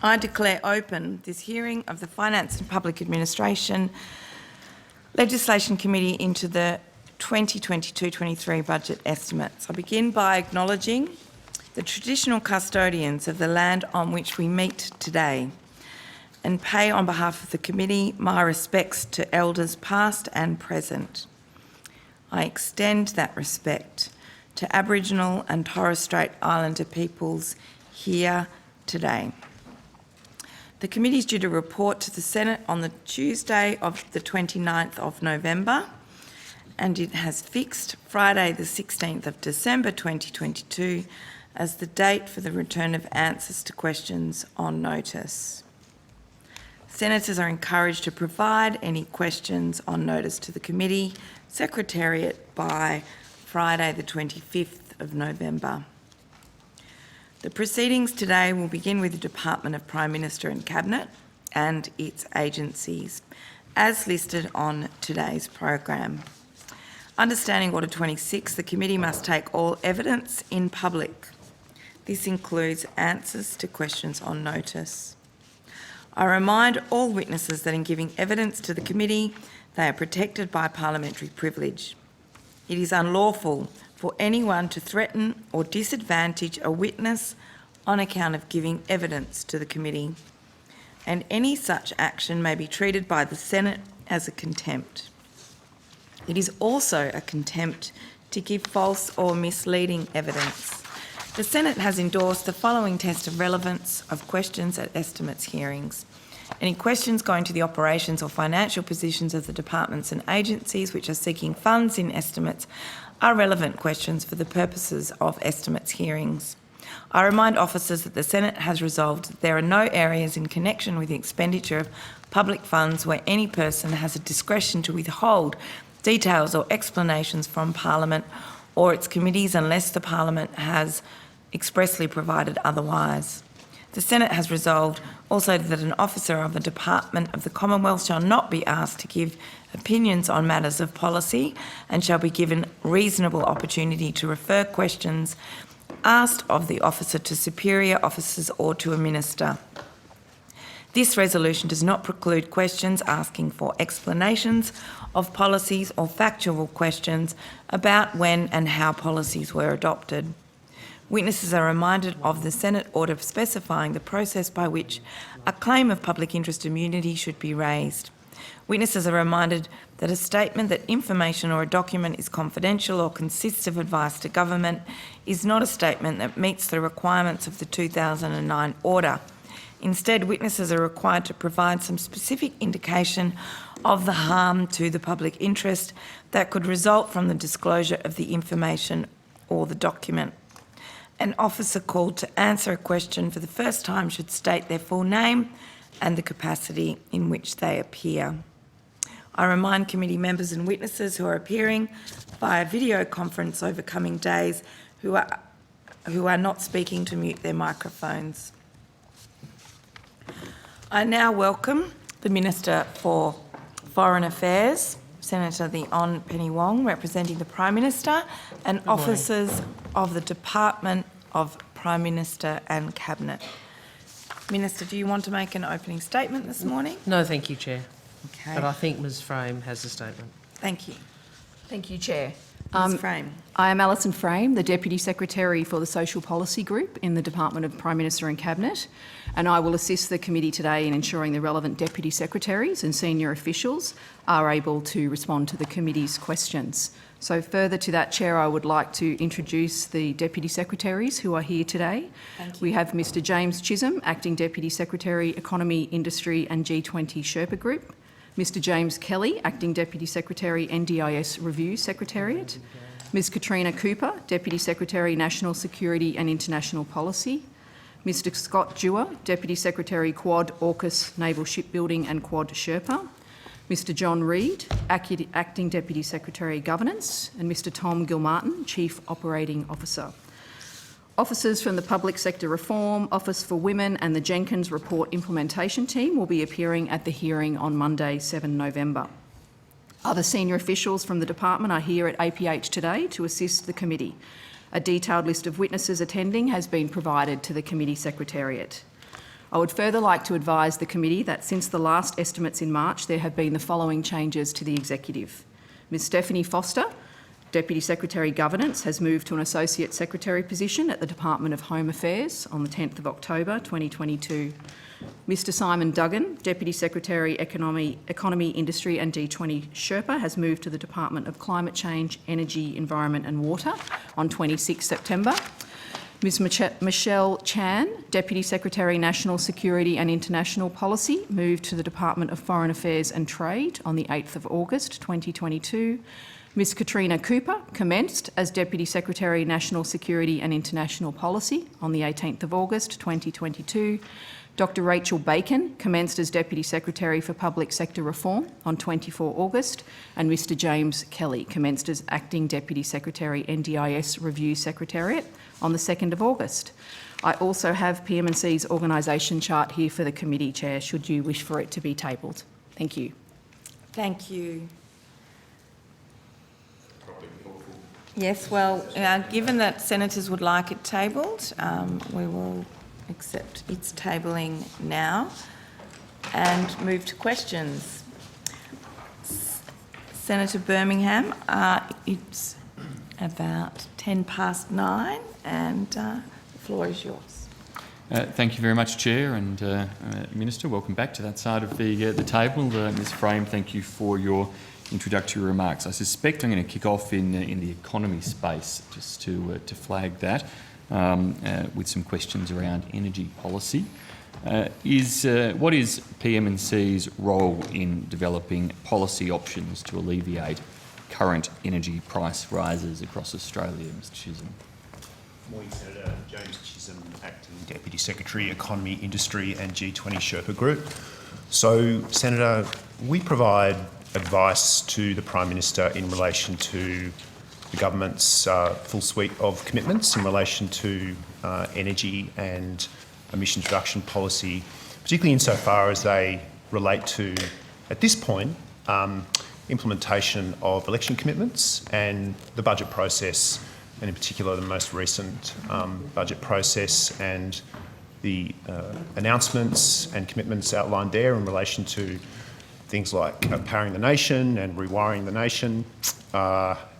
I declare open this hearing of the Finance and Public Administration Legislation Committee into the 2022-23 budget estimates. I begin by acknowledging the traditional custodians of the land on which we meet today and pay on behalf of the committee my respects to elders past and present. I extend that respect to Aboriginal and Torres Strait Islander peoples here today. The committee is due to report to the Senate on the Tuesday of the 29th of November, and it has fixed Friday the 16th of December 2022 as the date for the return of answers to questions on notice. Senators are encouraged to provide any questions on notice to the committee secretariat by Friday the 25th of November. The proceedings today will begin with the Department of Prime Minister and Cabinet and its agencies, as listed on today's program. Understanding Order 26, the committee must take all evidence in public. This includes answers to questions on notice. I remind all witnesses that in giving evidence to the committee, they are protected by parliamentary privilege. It is unlawful for anyone to threaten or disadvantage a witness on account of giving evidence to the committee, and any such action may be treated by the Senate as a contempt. It is also a contempt to give false or misleading evidence. The Senate has endorsed the following test of relevance of questions at estimates hearings. Any questions going to the operations or financial positions of the departments and agencies which are seeking funds in estimates are relevant questions for the purposes of estimates hearings. I remind officers that the Senate has resolved that there are no areas in connection with the expenditure of public funds where any person has a discretion to withhold details or explanations from Parliament or its committees unless the Parliament has expressly provided otherwise. The Senate has resolved also that an officer of a department of the Commonwealth shall not be asked to give opinions on matters of policy and shall be given reasonable opportunity to refer questions asked of the officer to superior officers or to a minister. This resolution does not preclude questions asking for explanations of policies or factual questions about when and how policies were adopted. Witnesses are reminded of the Senate order specifying the process by which a claim of public interest immunity should be raised. Witnesses are reminded that a statement that information or a document is confidential or consists of advice to government is not a statement that meets the requirements of the 2009 order. Instead, witnesses are required to provide some specific indication of the harm to the public interest that could result from the disclosure of the information or the document. An officer called to answer a question for the first time should state their full name and the capacity in which they appear. I remind committee members and witnesses who are appearing via video conference over coming days who are not speaking to mute their microphones. I now welcome the Minister for Foreign Affairs, Senator the Hon Penny Wong, representing the Prime Minister, and officers of the Department of Prime Minister and Cabinet. Minister, do you want to make an opening statement this morning? No, thank you, Chair. Okay. But I think Ms Frame has a statement. Thank you. Thank you, Chair. Ms Frame. I am Alison Frame, the Deputy Secretary for the Social Policy Group in the Department of Prime Minister and Cabinet, and I will assist the committee today in ensuring the relevant Deputy Secretaries and senior officials are able to respond to the committee's questions. So further to that, Chair, I would like to introduce the Deputy Secretaries who are here today. Thank you. We have Mr James Chisholm, Acting Deputy Secretary, Economy, Industry and G20 Sherpa Group. Mr James Kelly, Acting Deputy Secretary, NDIS Review Secretariat. Ms Katrina Cooper, Deputy Secretary, National Security and International Policy. Mr Scott Dewar, Deputy Secretary, Quad, AUKUS, Naval Shipbuilding and Quad Sherpa. Mr John Reid, Acting Deputy Secretary, Governance, and Mr Tom Gilmartin, Chief Operating Officer. Officers from the Public Sector Reform, Office for Women and the Jenkins Report Implementation Team will be appearing at the hearing on Monday, 7 November. Other senior officials from the department are here at APH today to assist the committee. A detailed list of witnesses attending has been provided to the committee secretariat. I would further like to advise the committee that since the last estimates in March, there have been the following changes to the executive. Ms Stephanie Foster, Deputy Secretary Governance, has moved to an Associate Secretary position at the Department of Home Affairs on the 10th of October 2022. Mr Simon Duggan, Deputy Secretary Economy, Industry and G20 Sherpa, has moved to the Department of Climate Change, Energy, Environment and Water on 26 September. Ms Michelle Chan, Deputy Secretary National Security and International Policy, moved to the Department of Foreign Affairs and Trade on the 8th of August 2022. Ms Katrina Cooper commenced as Deputy Secretary National Security and International Policy on the 18th of August 2022. Dr Rachel Bacon commenced as Deputy Secretary for Public Sector Reform on 24 August, and Mr James Kelly commenced as Acting Deputy Secretary NDIS Review Secretariat on the 2nd of August. I also have PM&C's organisation chart here for the committee, Chair, should you wish for it to be tabled. Thank you. Thank you. Yes, well, given that senators would like it tabled, we will accept its tabling now and move to questions. Senator Birmingham, it's about 9:10 and the floor is yours. Thank you very much, Chair, and Minister. Welcome back to that side of the table. Ms Frame, thank you for your introductory remarks. I suspect I'm going to kick off in the economy space, just to flag that, with some questions around energy policy. What is PM&C's role in developing policy options to alleviate current energy price rises across Australia, Mr Chisholm? Morning, Senator. James Chisholm, Acting Deputy Secretary, Economy, Industry and G20 Sherpa Group. So, Senator, we provide advice to the Prime Minister in relation to the government's full suite of commitments in relation to energy and emissions reduction policy, particularly insofar as they relate to, at this point, implementation of election commitments and the budget process, and in particular the most recent budget process and the announcements and commitments outlined there in relation to things like powering the nation and rewiring the nation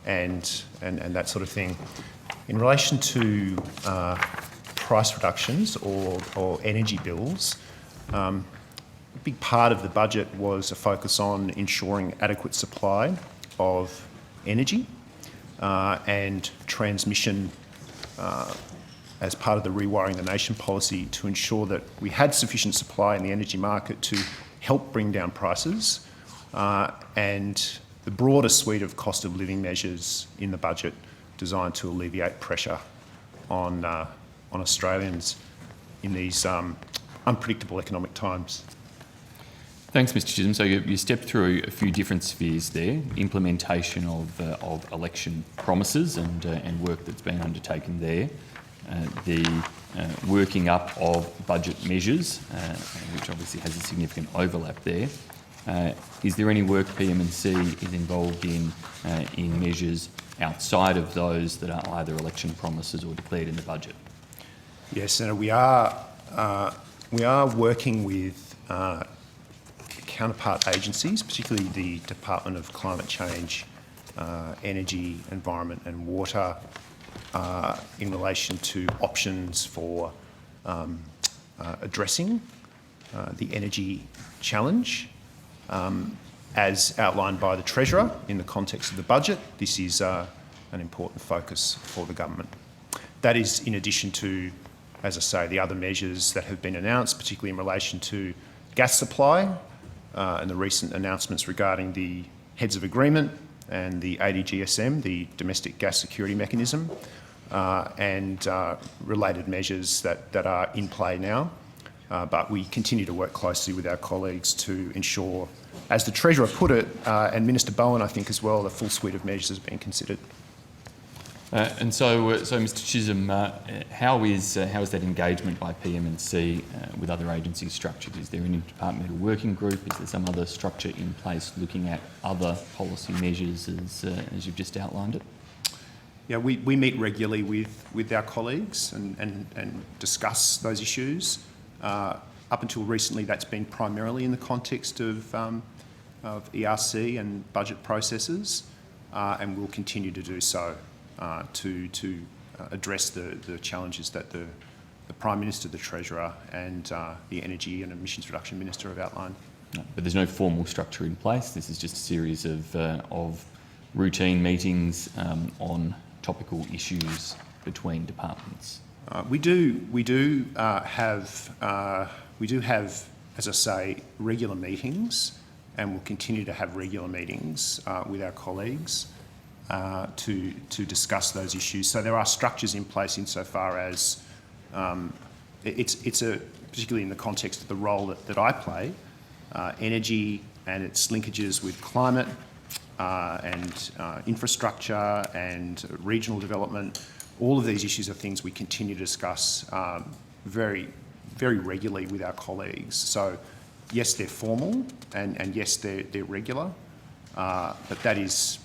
and that sort of thing. In relation to price reductions or energy bills, a big part of the budget was a focus on ensuring adequate supply of energy and transmission as part of the Rewiring the Nation policy to ensure that we had sufficient supply in the energy market to help bring down prices, and the broader suite of cost of living measures in the budget designed to alleviate pressure on Australians in these unpredictable economic times. Thanks, Mr Chisholm. So you stepped through a few different spheres there: implementation of election promises and work that's been undertaken there, the working up of budget measures, which obviously has a significant overlap there. Is there any work PM&C is involved in measures outside of those that are either election promises or declared in the budget? Yes, Senator, we are working with counterpart agencies, particularly the Department of Climate Change, Energy, Environment and Water, in relation to options for addressing the energy challenge. As outlined by the Treasurer in the context of the budget, this is an important focus for the government. That is in addition to, as I say, the other measures that have been announced, particularly in relation to gas supply and the recent announcements regarding the Heads of Agreement and the ADGSM, the Domestic Gas Security Mechanism, and related measures that are in play now. But we continue to work closely with our colleagues to ensure, as the Treasurer put it, and Minister Bowen I think as well, the full suite of measures has been considered. So Mr Chisholm, how is that engagement by PM&C with other agencies structured? Is there an interdepartmental working group? Is there some other structure in place looking at other policy measures as you've just outlined it? Yeah, we meet regularly with our colleagues and discuss those issues. Up until recently, that's been primarily in the context of ERC and budget processes, and will continue to do so to address the challenges that the Prime Minister, the Treasurer and the Energy and Emissions Reduction Minister have outlined. No, but there's no formal structure in place. This is just a series of routine meetings on topical issues between departments. We do have, as I say, regular meetings, and we'll continue to have regular meetings with our colleagues to discuss those issues. So there are structures in place insofar as particularly in the context of the role that I play, energy and its linkages with climate and infrastructure and regional development. All of these issues are things we continue to discuss very, very regularly with our colleagues. So yes, they're formal and yes, they're regular, but that's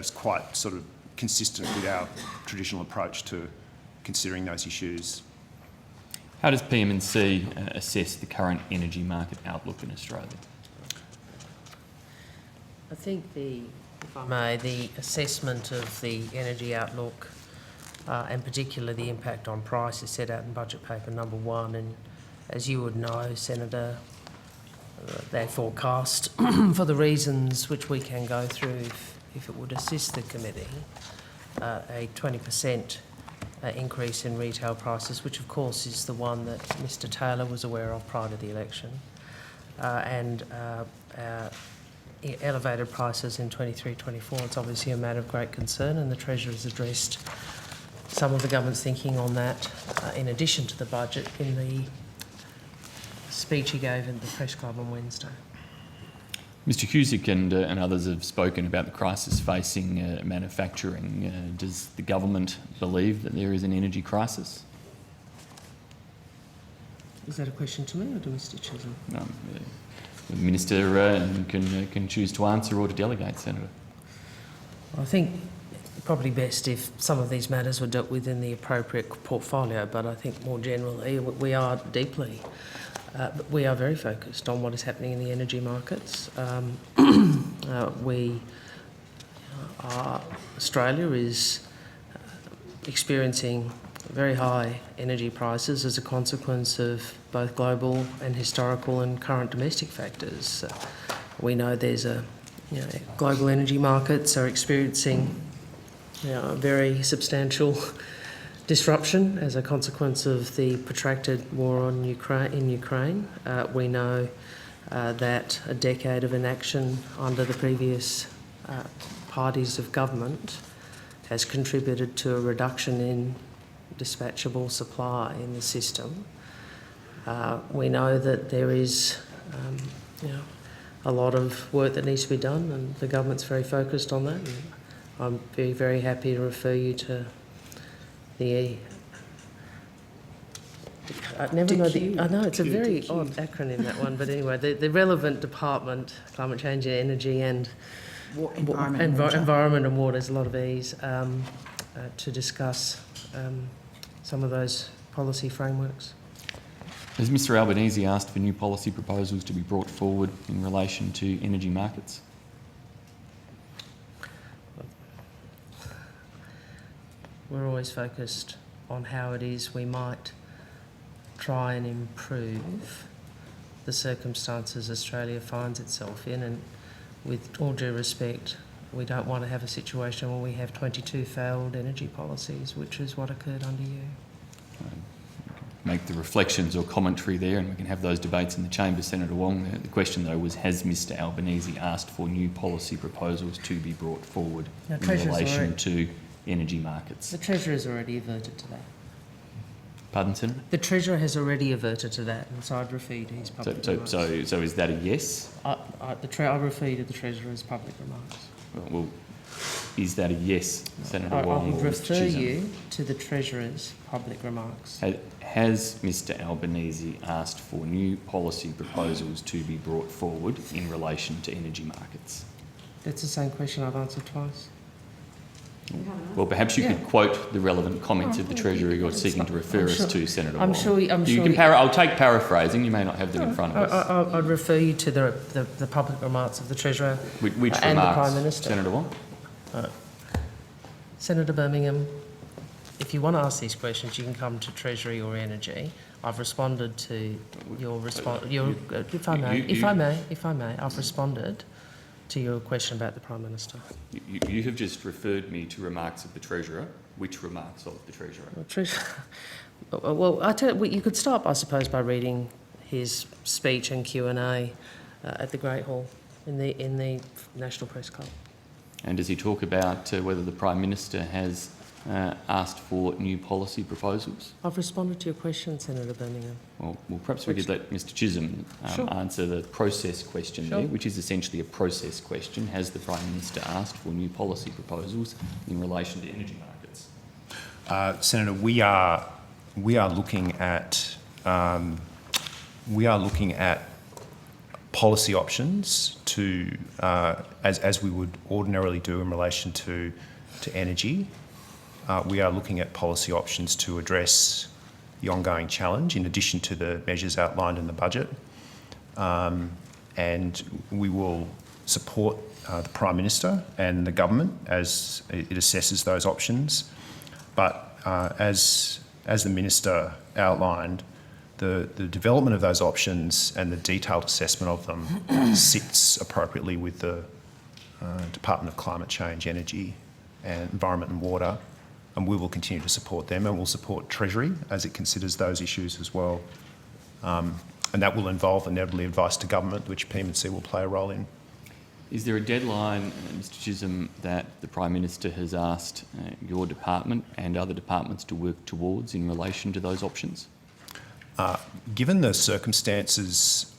quite sort of consistent with our traditional approach to considering those issues. How does PM&C assess the current energy market outlook in Australia? I think if I may, the assessment of the energy outlook and particularly the impact on price is set out in budget paper number 1, and as you would know, Senator, they forecast for the reasons which we can go through if it would assist the committee, a 20% increase in retail prices, which of course is the one that Mr Taylor was aware of prior to the election, and elevated prices in 23-24. It's obviously a matter of great concern, and the Treasurer has addressed some of the government's thinking on that in addition to the budget in the speech he gave at the Press Club on Wednesday. Mr Cusick and others have spoken about the crisis facing manufacturing. Does the government believe that there is an energy crisis? Is that a question to me or to Mr Chisholm? The Minister can choose to answer or to delegate, Senator. I think probably best if some of these matters were dealt with in the appropriate portfolio, but I think more generally we are very focused on what is happening in the energy markets. Australia is experiencing very high energy prices as a consequence of both global and historical and current domestic factors. We know there's global energy markets are experiencing a very substantial disruption as a consequence of the protracted war in Ukraine. We know that a decade of inaction under the previous parties of government has contributed to a reduction in dispatchable supply in the system. We know that there is a lot of work that needs to be done, and the government's very focused on that. And I'm very, very happy to refer you to the I never know the. I know it's a very odd acronym, that one, but anyway, the relevant department, climate change and energy and environment and water, there's a lot of E's to discuss some of those policy frameworks. Has Mr Albanese asked for new policy proposals to be brought forward in relation to energy markets? We're always focused on how it is we might try and improve the circumstances Australia finds itself in, and with all due respect, we don't want to have a situation where we have 22 failed energy policies, which is what occurred under you. Make the reflections or commentary there, and we can have those debates in the chamber. Senator Wong, the question though was, has Mr Albanese asked for new policy proposals to be brought forward in relation to energy markets? The Treasurer has already averted to that. Pardon, Senator? The Treasurer has already averted to that, and so I'd refer you to his public remarks. So is that a yes? I refer you to the Treasurer's public remarks. Well, is that a yes, Senator I Wong? would refer you to the Treasurer's public remarks. Has Mr Albanese asked for new policy proposals to be brought forward in relation to energy markets? That's the same question I've answered twice. Well, perhaps you could quote the relevant comments of the Treasurer you're seeking to refer us to, Senator I'm Wong. sure. You can I'll take paraphrasing. You may not have them in front of us. I'd refer you to the public remarks of the Treasurer Which and the remarks, Prime Minister. Senator Wong? Senator Birmingham, if you want to ask these questions, you can come to Treasury or Energy. I've responded to your response. If I may, I've responded to your question about the Prime Minister. You have just referred me to remarks of the Treasurer. Which remarks of the Treasurer? Well, I tell you, you could start, I suppose, by reading his speech and Q&A at the Great Hall in the National Press Club. And does he talk about whether the Prime Minister has asked for new policy proposals? I've responded to your question, Senator Birmingham. Well, perhaps we could let Mr Chisholm answer the process question there, which is essentially a process question. Has the Prime Minister asked for new policy proposals in relation to energy markets? Senator, we are looking at policy options to as we would ordinarily do in relation to energy. We are looking at policy options to address the ongoing challenge in addition to the measures outlined in the budget. And we will support the Prime Minister and the government as it assesses those options. But as the Minister outlined, the development of those options and the detailed assessment of them sits appropriately with the Department of Climate Change, Energy and Environment and Water, and we will continue to support them, and we'll support Treasury as it considers those issues as well. And that will involve inevitably advice to government, which PM&C will play a role in. Is there a deadline, Mr Chisholm, that the Prime Minister has asked your department and other departments to work towards in relation to those options? Given the circumstances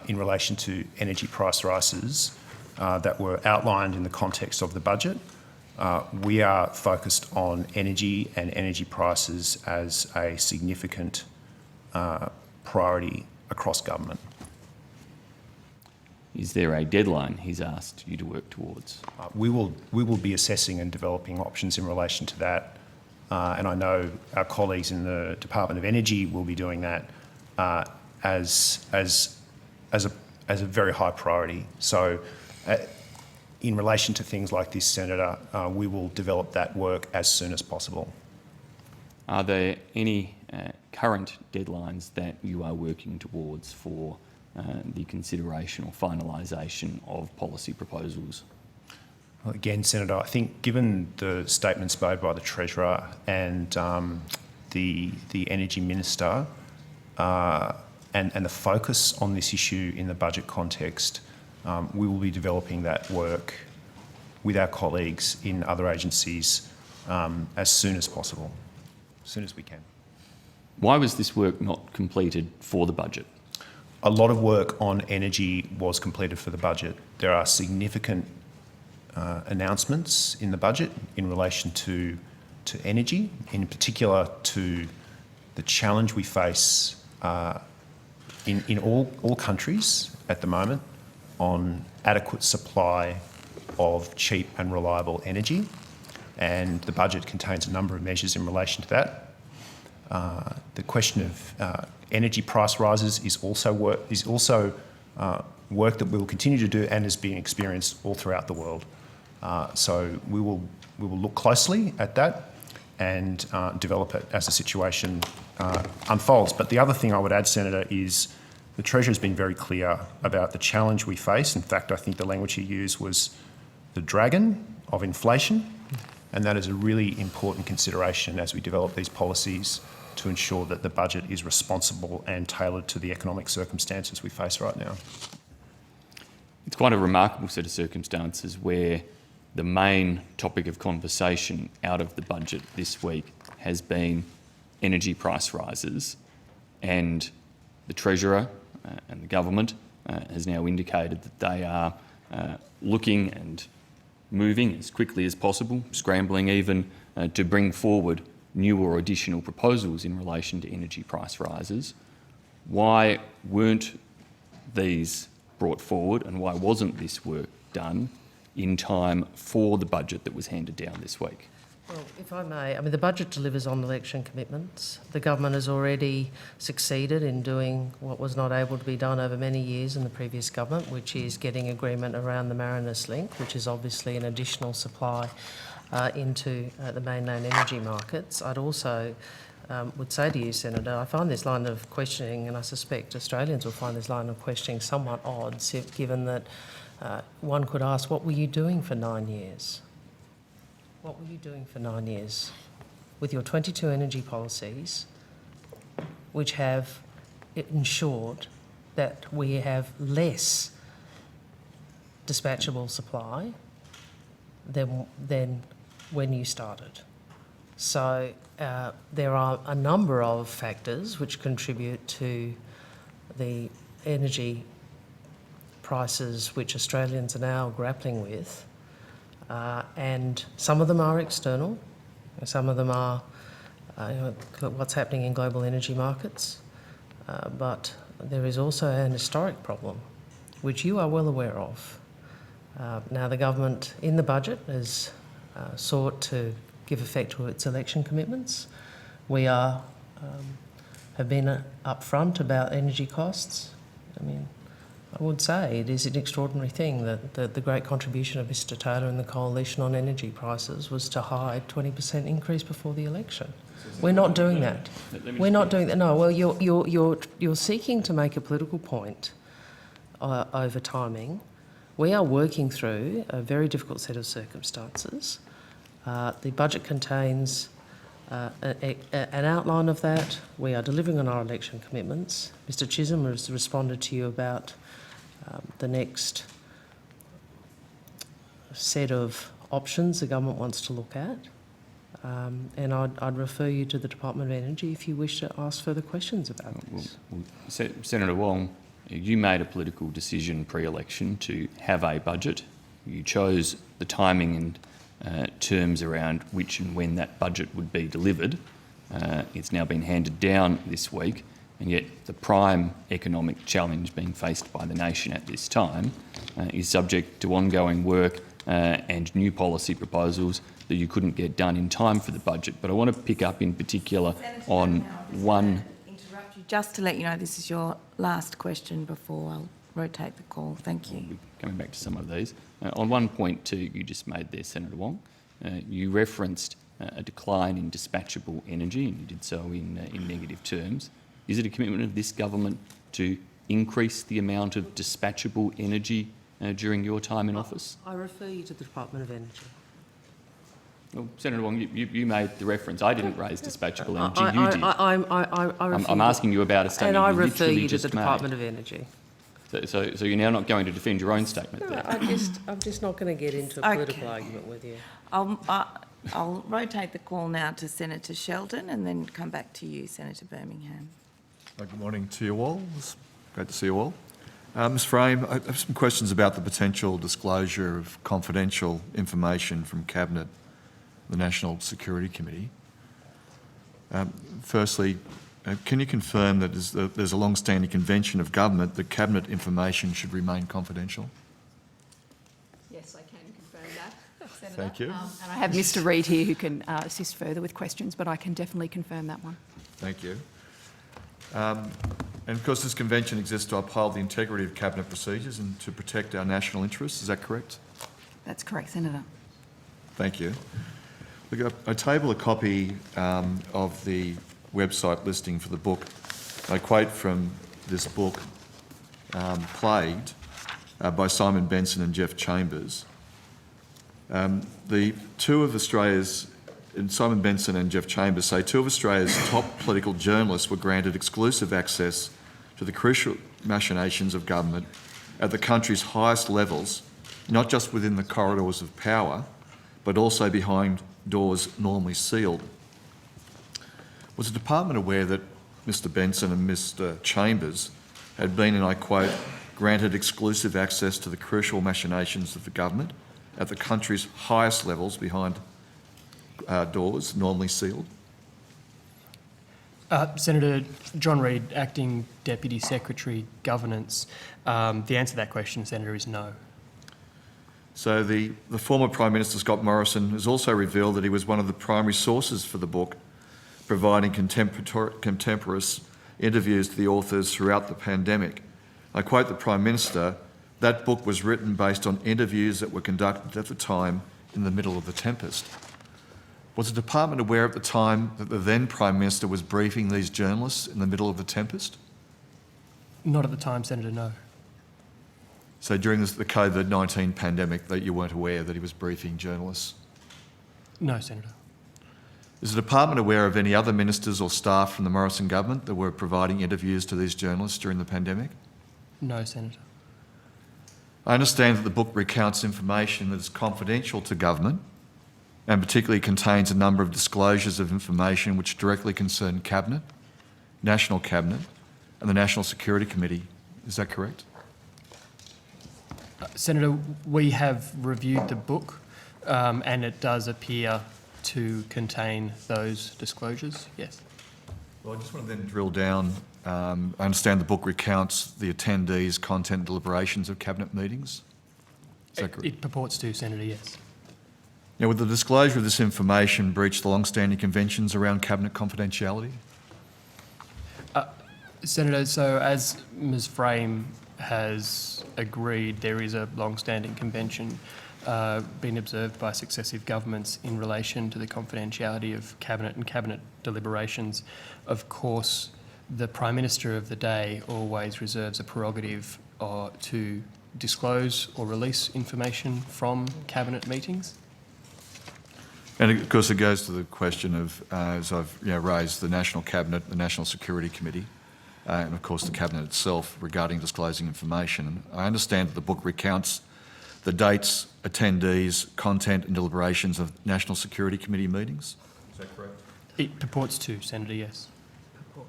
in relation to energy price rises that were outlined in the context of the budget, we are focused on energy and energy prices as a significant priority across government. Is there a deadline he's asked you to work towards? We will be assessing and developing options in relation to that, and I know our colleagues in the Department of Energy will be doing that as a very high priority. So, in relation to things like this, Senator, we will develop that work as soon as possible. Are there any current deadlines that you are working towards for the consideration or finalisation of policy proposals? Well, again, Senator, I think given the statements made by the Treasurer and the Energy Minister and the focus on this issue in the budget context, we will be developing that work with our colleagues in other agencies as soon as possible, as soon as we can. Why was this work not completed for the budget? A lot of work on energy was completed for the budget. There are significant announcements in the budget in relation to energy, in particular to the challenge we face in all countries at the moment on adequate supply of cheap and reliable energy, and the budget contains a number of measures in relation to that. The question of energy price rises is also work that we will continue to do and is being experienced all throughout the world. So we will look closely at that and develop it as the situation unfolds. But the other thing I would add, Senator, is the Treasurer has been very clear about the challenge we face. In fact, I think the language he used was the dragon of inflation, and that is a really important consideration as we develop these policies to ensure that the budget is responsible and tailored to the economic circumstances we face right now. It's quite a remarkable set of circumstances where the main topic of conversation out of the budget this week has been energy price rises, and the Treasurer and the government has now indicated that they are looking and moving as quickly as possible, scrambling even to bring forward new or additional proposals in relation to energy price rises. Why weren't these brought forward, and why wasn't this work done in time for the budget that was handed down this week? Well, if I may, I mean, the budget delivers on election commitments. The government has already succeeded in doing what was not able to be done over many years in the previous government, which is getting agreement around the Marinus Link, which is obviously an additional supply into the mainland energy markets. I'd also would say to you, Senator, I find this line of questioning, and I suspect Australians will find this line of questioning somewhat odd, given that one could ask, what were you doing for 9 years? What were you doing for 9 years with your 22 energy policies, which have ensured that we have less dispatchable supply than when you started? So there are a number of factors which contribute to the energy prices which Australians are now grappling with. And some of them are external, some of them are what's happening in global energy markets, but there is also an historic problem, which you are well aware of. Now, the government in the budget has sought to give effect to its election commitments. We have been upfront about energy costs. I mean, I would say it is an extraordinary thing that the great contribution of Mr Taylor and the Coalition on energy prices was to hide 20% increase before the election. We're not doing that. We're not doing that. No, well, you're seeking to make a political point over timing. We are working through a very difficult set of circumstances. The budget contains an outline of that. We are delivering on our election commitments. Mr Chisholm has responded to you about the next set of options the government wants to look at. And I'd refer you to the Department of Energy if you wish to ask further questions about this. Senator Wong, you made a political decision pre-election to have a budget. You chose the timing and terms around which and when that budget would be delivered. It's now been handed down this week, and yet the prime economic challenge being faced by the nation at this time is subject to ongoing work and new policy proposals that you couldn't get done in time for the budget. But I want to pick up in particular on one... Interrupt you just to let you know this is your last question before I'll rotate the call. Thank you. We'll be coming back to some of these. On one point too you just made there, Senator Wong, you referenced a decline in dispatchable energy, and you did so in negative terms. Is it a commitment of this government to increase the amount of dispatchable energy during your time in office? I refer you to the Department of Energy. Well, Senator Wong, you made the reference. I didn't raise dispatchable energy, you did. I'm asking you about a statement. And I refer you to the Department of Energy. So you're now not going to defend your own statement there? I'm just not going to get into a political argument with you. I'll rotate the call now to Senator Sheldon and then come back to you, Senator Birmingham. Good morning to you all. It's great to see you all. Ms Frame, I have some questions about the potential disclosure of confidential information from Cabinet, the National Security Committee. Firstly, can you confirm that there's a long-standing convention of government that Cabinet information should remain confidential? Yes, I can confirm that, Senator. Thank you. And I have Mr Reid here who can assist further with questions, but I can definitely confirm that one. Thank you. And of course this convention exists to uphold the integrity of Cabinet procedures and to protect our national interests. Is that correct? That's correct, Senator. Thank you. Look, I table a copy of the website listing for the book. I quote from this book, Plagued, by Simon Benson and Jeff Chambers. The two of Australia's, and Simon Benson and Jeff Chambers say, two of Australia's top political journalists were granted exclusive access to the crucial machinations of government at the country's highest levels, not just within the corridors of power, but also behind doors normally sealed. Was the department aware that Mr Benson and Mr Chambers had been, and I quote, granted exclusive access to the crucial machinations of the government at the country's highest levels behind doors normally sealed? Senator John Reid, Acting Deputy Secretary, Governance. The answer to that question, Senator, is no. So the former Prime Minister, Scott Morrison, has also revealed that he was one of the primary sources for the book, providing contemporaneous interviews to the authors throughout the pandemic. I quote the Prime Minister, "That book was written based on interviews that were conducted at the time in the middle of the tempest." Was the department aware at the time that the then Prime Minister was briefing these journalists in the middle of the tempest? Not at the time, Senator, no. So during the COVID-19 pandemic, that you weren't aware that he was briefing journalists? No, Senator. Is the department aware of any other ministers or staff from the Morrison government that were providing interviews to these journalists during the pandemic? No, Senator. I understand that the book recounts information that is confidential to government and particularly contains a number of disclosures of information which directly concern Cabinet, National Cabinet and the National Security Committee. Is that correct? Senator, we have reviewed the book and it does appear to contain those disclosures, yes. Well, I just want to then drill down. I understand the book recounts the attendees' content and deliberations of Cabinet meetings. Is that correct? It purports to, Senator, yes. Now, would the disclosure of this information breach the long-standing conventions around Cabinet confidentiality? Senator, so as Ms Frame has agreed, there is a long-standing convention been observed by successive governments in relation to the confidentiality of Cabinet and Cabinet deliberations. Of course, the Prime Minister of the day always reserves a prerogative to disclose or release information from Cabinet meetings. And of course, it goes to the question of, as I've raised, the National Cabinet, the National Security Committee, and of course the Cabinet itself regarding disclosing information. I understand that the book recounts the dates, attendees, content and deliberations of National Security Committee meetings. Is that correct? It purports to, Senator, yes.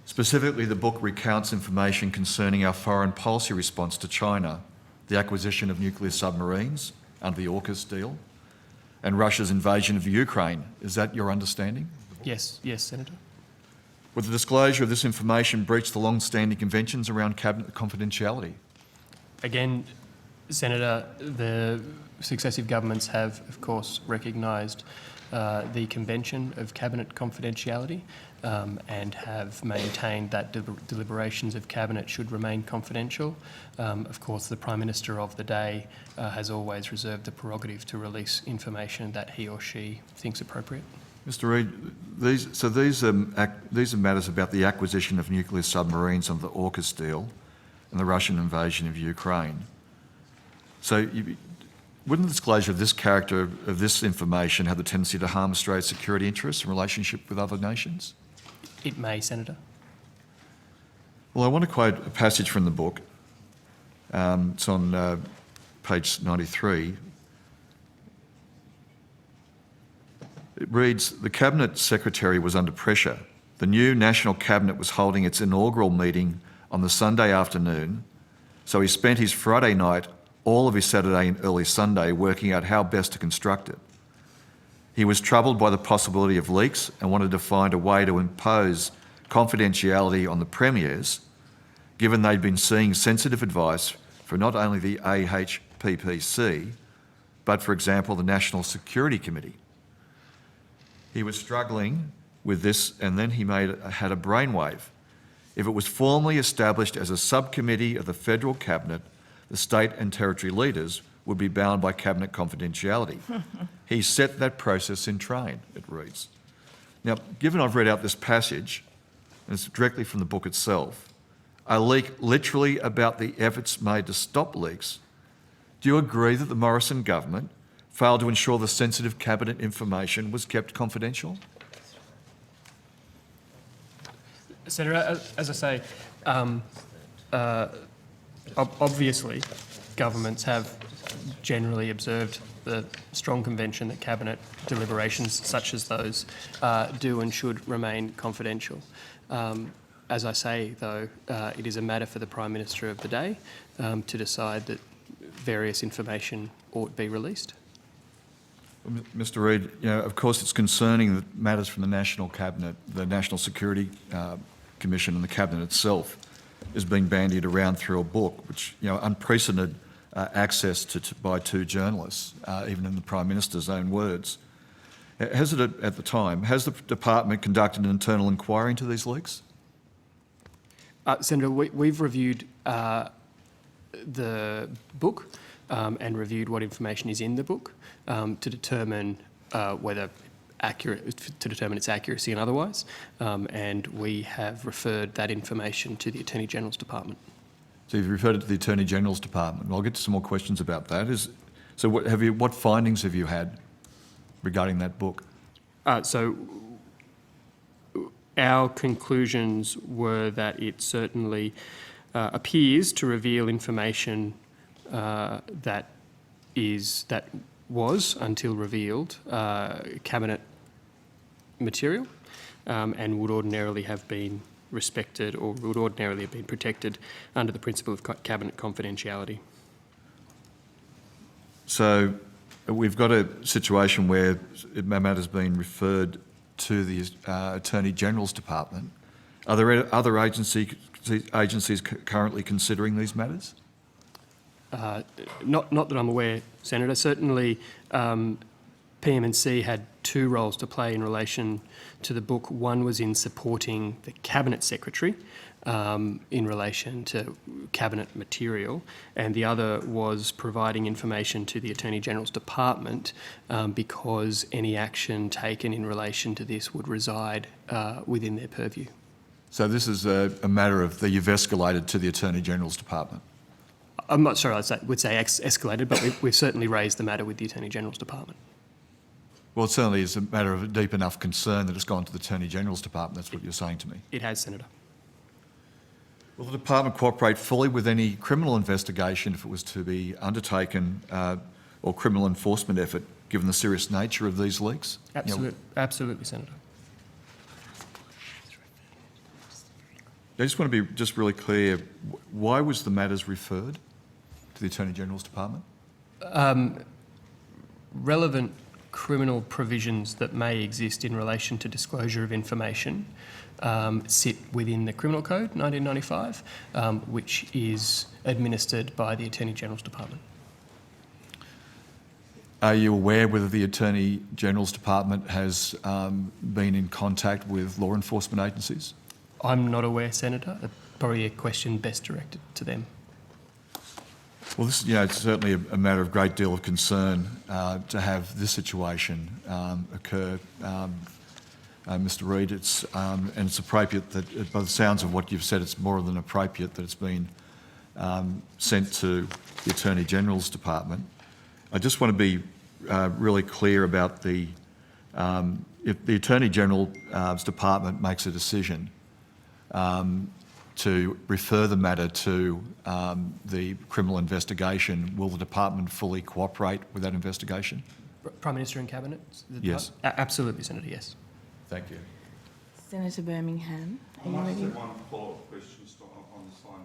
Specifically, the book recounts information concerning our foreign policy response to China, the acquisition of nuclear submarines under the AUKUS deal, and Russia's invasion of Ukraine. Is that your understanding? Yes, yes, Senator. Would the disclosure of this information breach the long-standing conventions around Cabinet confidentiality? Again, Senator, the successive governments have, of course, recognised the Convention of Cabinet confidentiality and have maintained that deliberations of Cabinet should remain confidential. Of course, the Prime Minister of the day has always reserved the prerogative to release information that he or she thinks appropriate. Mr Reid, these are matters about the acquisition of nuclear submarines under the AUKUS deal and the Russian invasion of Ukraine. So wouldn't the disclosure of this character, of this information, have the tendency to harm Australia's security interests in relationship with other nations? It may, Senator. Well, I want to quote a passage from the book. It's on page 93. It reads, "The Cabinet Secretary was under pressure. The new National Cabinet was holding its inaugural meeting on the Sunday afternoon, so he spent his Friday night, all of his Saturday and early Sunday working out how best to construct it. He was troubled by the possibility of leaks and wanted to find a way to impose confidentiality on the premiers, given they'd been seeing sensitive advice from not only the AHPPC, but, for example, the National Security Committee. He was struggling with this, and then he had a brainwave. If it was formally established as a subcommittee of the federal cabinet, the state and territory leaders would be bound by cabinet confidentiality. He set that process in train," it reads. Now, given I've read out this passage, and it's directly from the book itself, a leak literally about the efforts made to stop leaks, do you agree that the Morrison government failed to ensure the sensitive cabinet information was kept confidential? Senator, as I say, obviously governments have generally observed the strong convention that Cabinet deliberations such as those do and should remain confidential. As I say, though, it is a matter for the Prime Minister of the day to decide that various information ought be released. Mr Reid, of course it's concerning that matters from the National Cabinet, the National Security Commission and the Cabinet itself is being bandied around through a book, which, unprecedented accessed by two journalists, even in the Prime Minister's own words. Has it, at the time, has the department conducted an internal inquiry into these leaks? Senator, we've reviewed the book and reviewed what information is in the book to determine its accuracy and otherwise, and we have referred that information to the Attorney General's Department. So you've referred it to the Attorney General's Department. I'll get to some more questions about that. What findings have you had regarding that book? So our conclusions were that it certainly appears to reveal information that was, until revealed, cabinet material and would ordinarily have been respected or would ordinarily have been protected under the principle of cabinet confidentiality. So we've got a situation where a matter's been referred to the Attorney General's Department. Are there other agencies currently considering these matters? Not that I'm aware, Senator. Certainly, PM&C had two roles to play in relation to the book. One was in supporting the Cabinet Secretary in relation to Cabinet material, and the other was providing information to the Attorney General's Department because any action taken in relation to this would reside within their purview. So this is a matter that you've escalated to the Attorney General's Department? I'm not sure I would say escalated, but we've certainly raised the matter with the Attorney General's Department. Well, it certainly is a matter of deep enough concern that it's gone to the Attorney General's Department. That's what you're saying to me. It has, Senator. Will the department cooperate fully with any criminal investigation if it was to be undertaken or criminal enforcement effort, given the serious nature of these leaks? Absolutely, Senator. I just want to be just really clear. Why was the matters referred to the Attorney General's Department? Relevant criminal provisions that may exist in relation to disclosure of information sit within the Criminal Code 1995, which is administered by the Attorney General's Department. Are you aware whether the Attorney General's Department has been in contact with law enforcement agencies? I'm not aware, Senator. Probably a question best directed to them. Well, this, it's certainly a matter of great deal of concern to have this situation occur, Mr. Reid. And it's appropriate that, by the sounds of what you've said, it's more than appropriate that it's been sent to the Attorney General's Department. I just want to be really clear about if the Attorney General's Department makes a decision to refer the matter to the criminal investigation, will the department fully cooperate with that investigation? Prime Minister and Cabinet? Yes. Absolutely, Senator, yes. Thank you. Senator Birmingham. I might have one follow-up question on this line,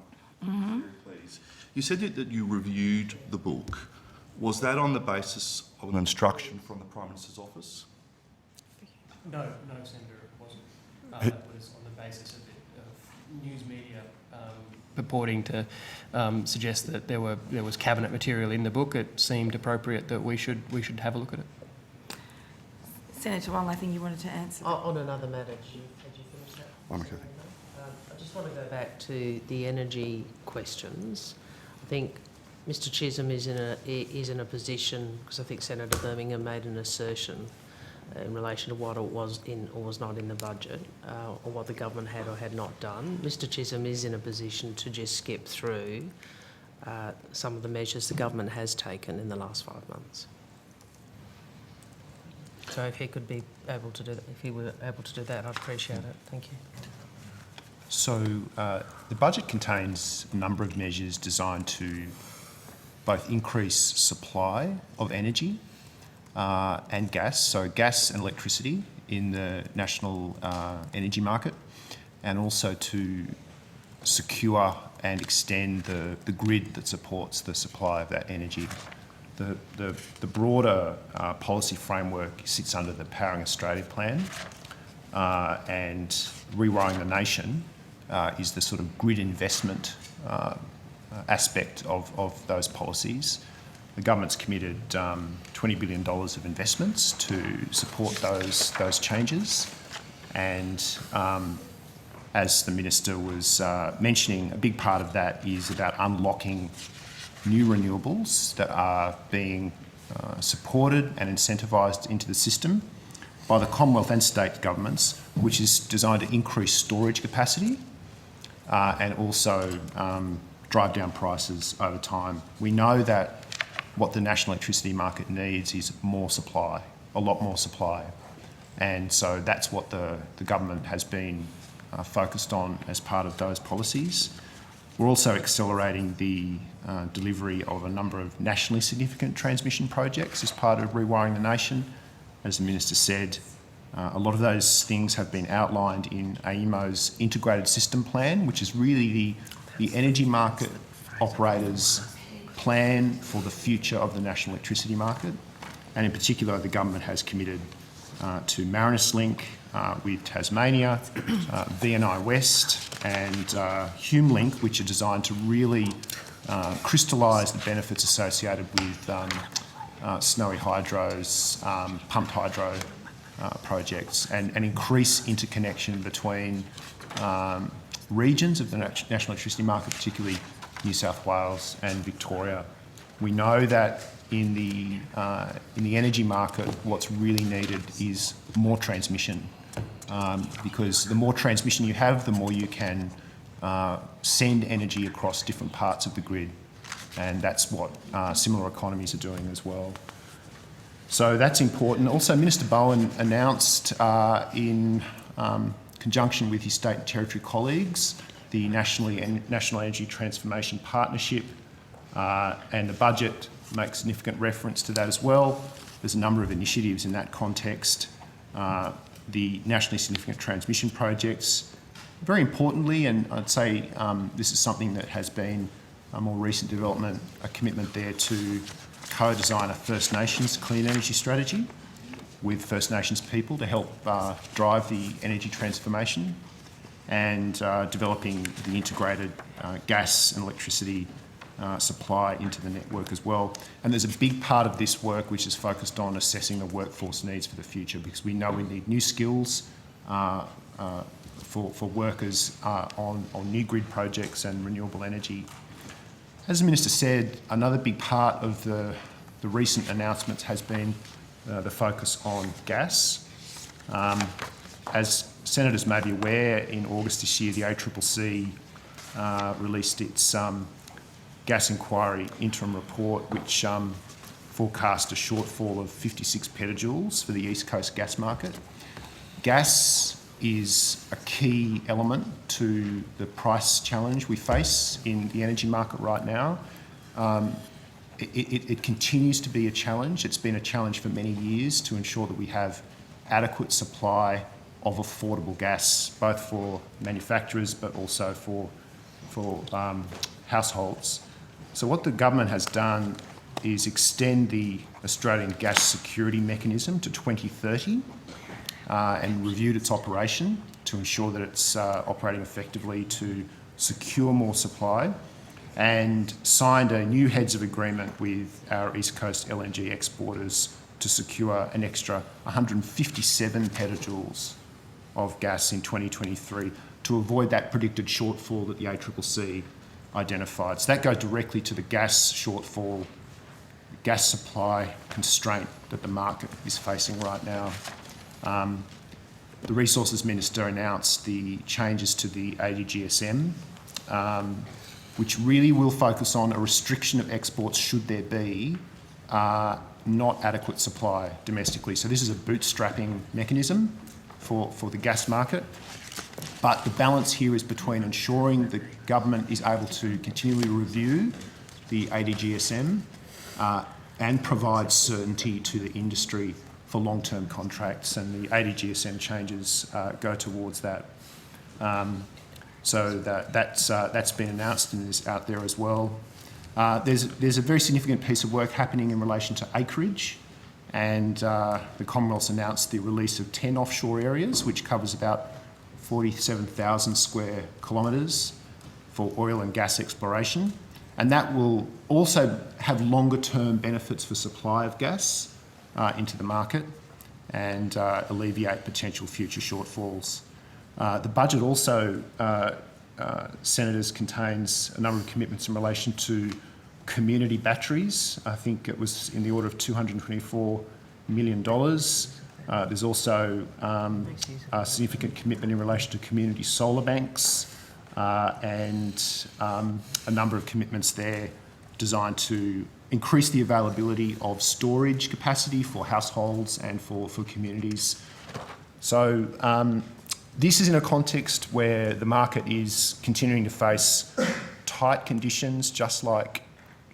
please. You said that you reviewed the book. Was that on the basis of an instruction from the Prime Minister's office? No, Senator, it wasn't. It was on the basis of news media purporting to suggest that there was cabinet material in the book. It seemed appropriate that we should have a look at it. Senator Wong, I think you wanted to answer. On another matter, had you finished that? I'm okay. I just want to go back to the energy questions. I think Mr. Chisholm is in a position, because I think Senator Birmingham made an assertion in relation to what it was in or was not in the budget, or what the government had or had not done. Mr. Chisholm is in a position to just skip through some of the measures the government has taken in the last 5 months. So if he could be able to do that, if he were able to do that, I'd appreciate it. Thank you. So the budget contains a number of measures designed to both increase supply of energy and gas, so gas and electricity in the national energy market, and also to secure and extend the grid that supports the supply of that energy. The broader policy framework sits under the Powering Australia plan, and Rewiring the Nation is the sort of grid investment aspect of those policies. The government's committed $20 billion of investments to support those changes, and as the Minister was mentioning, a big part of that is about unlocking new renewables that are being supported and incentivised into the system by the Commonwealth and state governments, which is designed to increase storage capacity and also drive down prices over time. We know that what the national electricity market needs is more supply, a lot more supply. And so that's what the government has been focused on as part of those policies. We're also accelerating the delivery of a number of nationally significant transmission projects as part of Rewiring the Nation. As the Minister said, a lot of those things have been outlined in AEMO's integrated system plan, which is really the energy market operators' plan for the future of the national electricity market. And in particular, the government has committed to Marinus Link with Tasmania, VNI West and Hume Link, which are designed to really crystallise the benefits associated with snowy hydros, pumped hydro projects, and increase interconnection between regions of the national electricity market, particularly New South Wales and Victoria. We know that in the energy market, what's really needed is more transmission, because the more transmission you have, the more you can send energy across different parts of the grid, and that's what similar economies are doing as well. So that's important. Also, Minister Bowen announced in conjunction with his state and territory colleagues the National Energy Transformation Partnership, and the budget makes significant reference to that as well. There's a number of initiatives in that context. The nationally significant transmission projects, very importantly, and I'd say this is something that has been a more recent development, a commitment there to co-design a First Nations clean energy strategy with First Nations people to help drive the energy transformation, and developing the integrated gas and electricity supply into the network as well. And there's a big part of this work which is focused on assessing the workforce needs for the future, because we know we need new skills for workers on new grid projects and renewable energy. As the Minister said, another big part of the recent announcements has been the focus on gas. As senators may be aware, in August this year, the ACCC released its gas inquiry interim report, which forecast a shortfall of 56 petajoules for the East Coast gas market. Gas is a key element to the price challenge we face in the energy market right now. It continues to be a challenge. It's been a challenge for many years to ensure that we have adequate supply of affordable gas, both for manufacturers but also for households. So what the government has done is extend the Australian Gas Security Mechanism to 2030 and reviewed its operation to ensure that it's operating effectively to secure more supply, and signed a new heads of agreement with our East Coast LNG exporters to secure an extra 157 petajoules of gas in 2023 to avoid that predicted shortfall that the ACCC identified. So that goes directly to the gas shortfall, gas supply constraint that the market is facing right now. The Resources Minister announced the changes to the ADGSM, which really will focus on a restriction of exports should there be not adequate supply domestically. So this is a bootstrapping mechanism for the gas market. But the balance here is between ensuring the government is able to continually review the ADGSM and provide certainty to the industry for long-term contracts, and the ADGSM changes go towards that. So that's been announced and is out there as well. There's a very significant piece of work happening in relation to acreage, and the Commonwealth's announced the release of 10 offshore areas, which covers about 47,000 square kilometres for oil and gas exploration. And that will also have longer-term benefits for supply of gas into the market and alleviate potential future shortfalls. The budget also, Senators, contains a number of commitments in relation to community batteries. I think it was in the order of $224 million. There's also a significant commitment in relation to community solar banks and a number of commitments there designed to increase the availability of storage capacity for households and for communities. So this is in a context where the market is continuing to face tight conditions, just like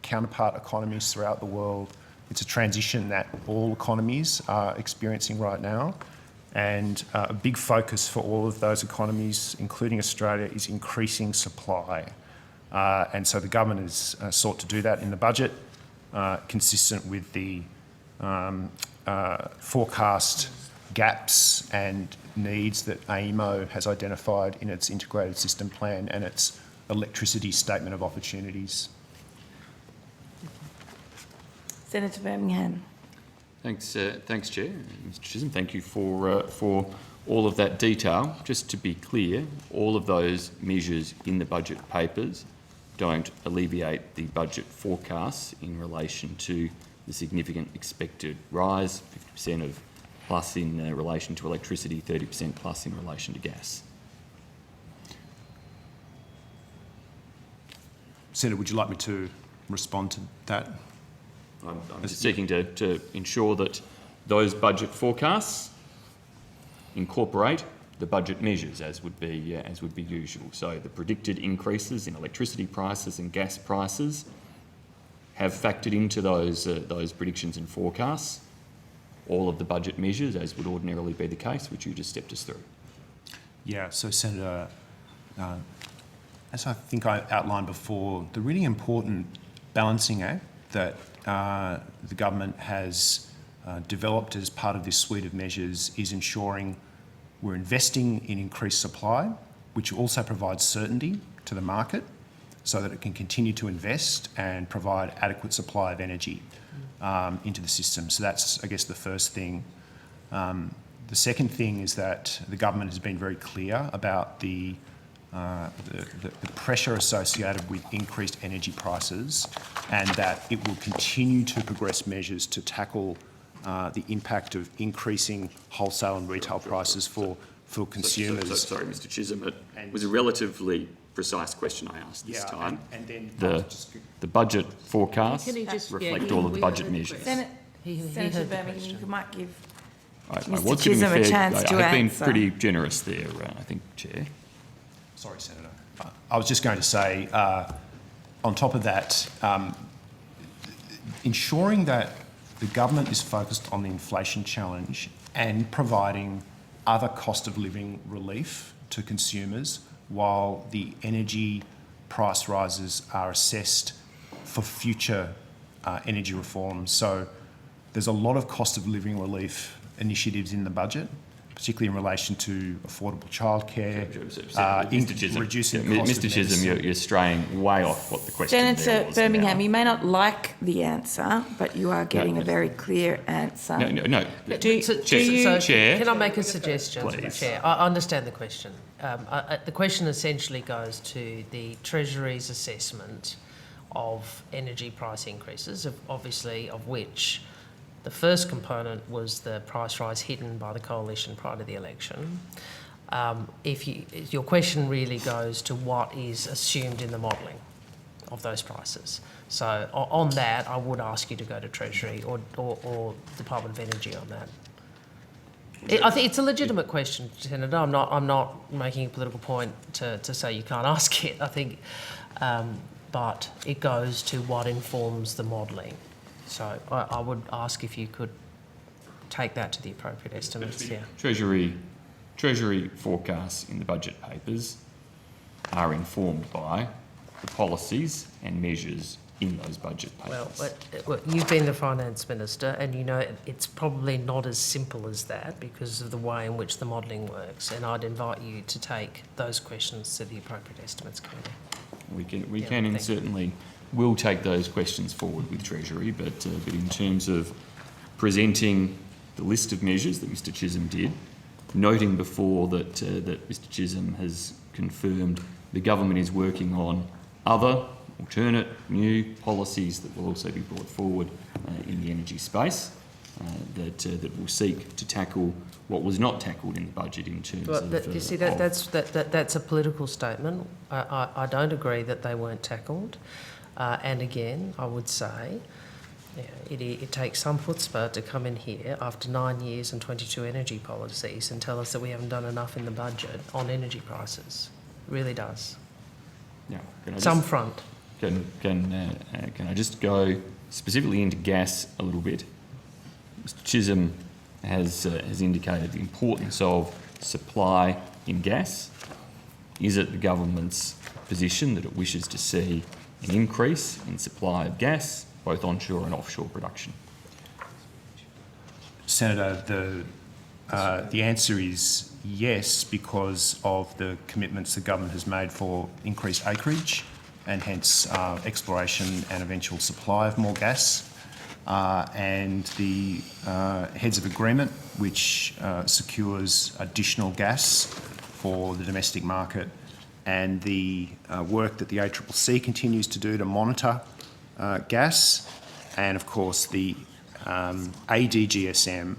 counterpart economies throughout the world. It's a transition that all economies are experiencing right now, and a big focus for all of those economies, including Australia, is increasing supply. And so the government has sought to do that in the budget, consistent with the forecast gaps and needs that AEMO has identified in its integrated system plan and its electricity statement of opportunities. Senator Birmingham. Thanks, thanks, Chair. Mr. Chisholm, thank you for all of that detail. Just to be clear, all of those measures in the budget papers don't alleviate the budget forecasts in relation to the significant expected rise, 50% of plus in relation to electricity, 30% plus in relation to gas. Senator, would you like me to respond to that? I'm just seeking to ensure that those budget forecasts incorporate the budget measures as would be usual. So the predicted increases in electricity prices and gas prices have factored into those predictions and forecasts all of the budget measures as would ordinarily be the case, which you just stepped us through. Yeah, so Senator, as I think I outlined before, the really important balancing act that the government has developed as part of this suite of measures is ensuring we're investing in increased supply, which also provides certainty to the market so that it can continue to invest and provide adequate supply of energy into the system. So that's, I guess, the first thing. The second thing is that the government has been very clear about the pressure associated with increased energy prices, and that it will continue to progress measures to tackle the impact of increasing wholesale and retail prices for consumers. Sorry, Mr. Chisholm, it was a relatively precise question I asked this time. And then the budget forecasts Can he just- reflect yeah, all of the we budget heard the measures. question. Senator heard the Birmingham, question. you might give I Mr. was giving Chisholm a fair, chance to I have been answer. pretty generous there, I think, Chair. Sorry, Senator. I was just going to say, on top of that, ensuring that the government is focused on the inflation challenge and providing other cost of living relief to consumers while the energy price rises are assessed for future energy reforms. So there's a lot of cost of living relief initiatives in the budget, particularly in relation to affordable childcare, Mr. Chisholm, reducing yeah, cost Mr. of Chisholm, medicine. you're straying way off what the question there Senator was Birmingham, now. you may not like the answer, but you are getting a very clear answer. No. Do Chair, you- Chair. Can I make a suggestion, Please. Chair? I understand the question. The question essentially goes to the Treasury's assessment of energy price increases, obviously of which the first component was the price rise hidden by the coalition prior to the election. Your question really goes to what is assumed in the modelling of those prices. So on that, I would ask you to go to Treasury or Department of Energy on that. I think it's a legitimate question, Senator. I'm not making a political point to say you can't ask it. I think, but it goes to what informs the modelling. So I would ask if you could take that to the appropriate estimates. Yeah. Treasury forecasts in the budget papers are informed by the policies and measures in those budget papers. Well, you've been the finance minister, and you know it's probably not as simple as that because of the way in which the modelling works. And I'd invite you to take those questions to the appropriate estimates committee. We can and certainly will take those questions forward with Treasury, but in terms of presenting the list of measures that Mr Chisholm did, noting before that Mr Chisholm has confirmed the government is working on other alternate new policies that will also be brought forward in the energy space that will seek to tackle what was not tackled in the budget in terms Well, of... you see, that's a political statement. I don't agree that they weren't tackled. And again, I would say it takes some chutzpah to come in here after 9 years and 22 energy policies and tell us that we haven't done enough in the budget on energy prices. It really does. Yeah, can I Some just- front. Can I just go specifically into gas a little bit? Mr Chisholm has indicated the importance of supply in gas. Is it the government's position that it wishes to see an increase in supply of gas, both onshore and offshore production? Senator, the answer is yes, because of the commitments the government has made for increased acreage and hence exploration and eventual supply of more gas. And the heads of agreement, which secures additional gas for the domestic market, and the work that the ACCC continues to do to monitor gas, and of course the ADGSM,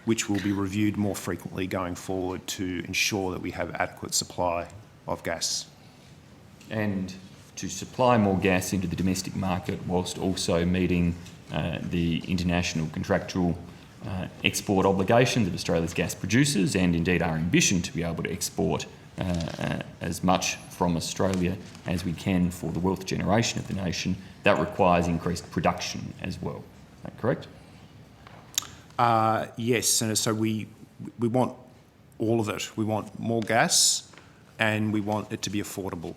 which will be reviewed more frequently going forward to ensure that we have adequate supply of gas. And to supply more gas into the domestic market whilst also meeting the international contractual export obligations of Australia's gas producers, and indeed our ambition to be able to export as much from Australia as we can for the wealth generation of the nation. That requires increased production as well. Is that correct? Yes, Senator, so we want all of it. We want more gas and we want it to be affordable.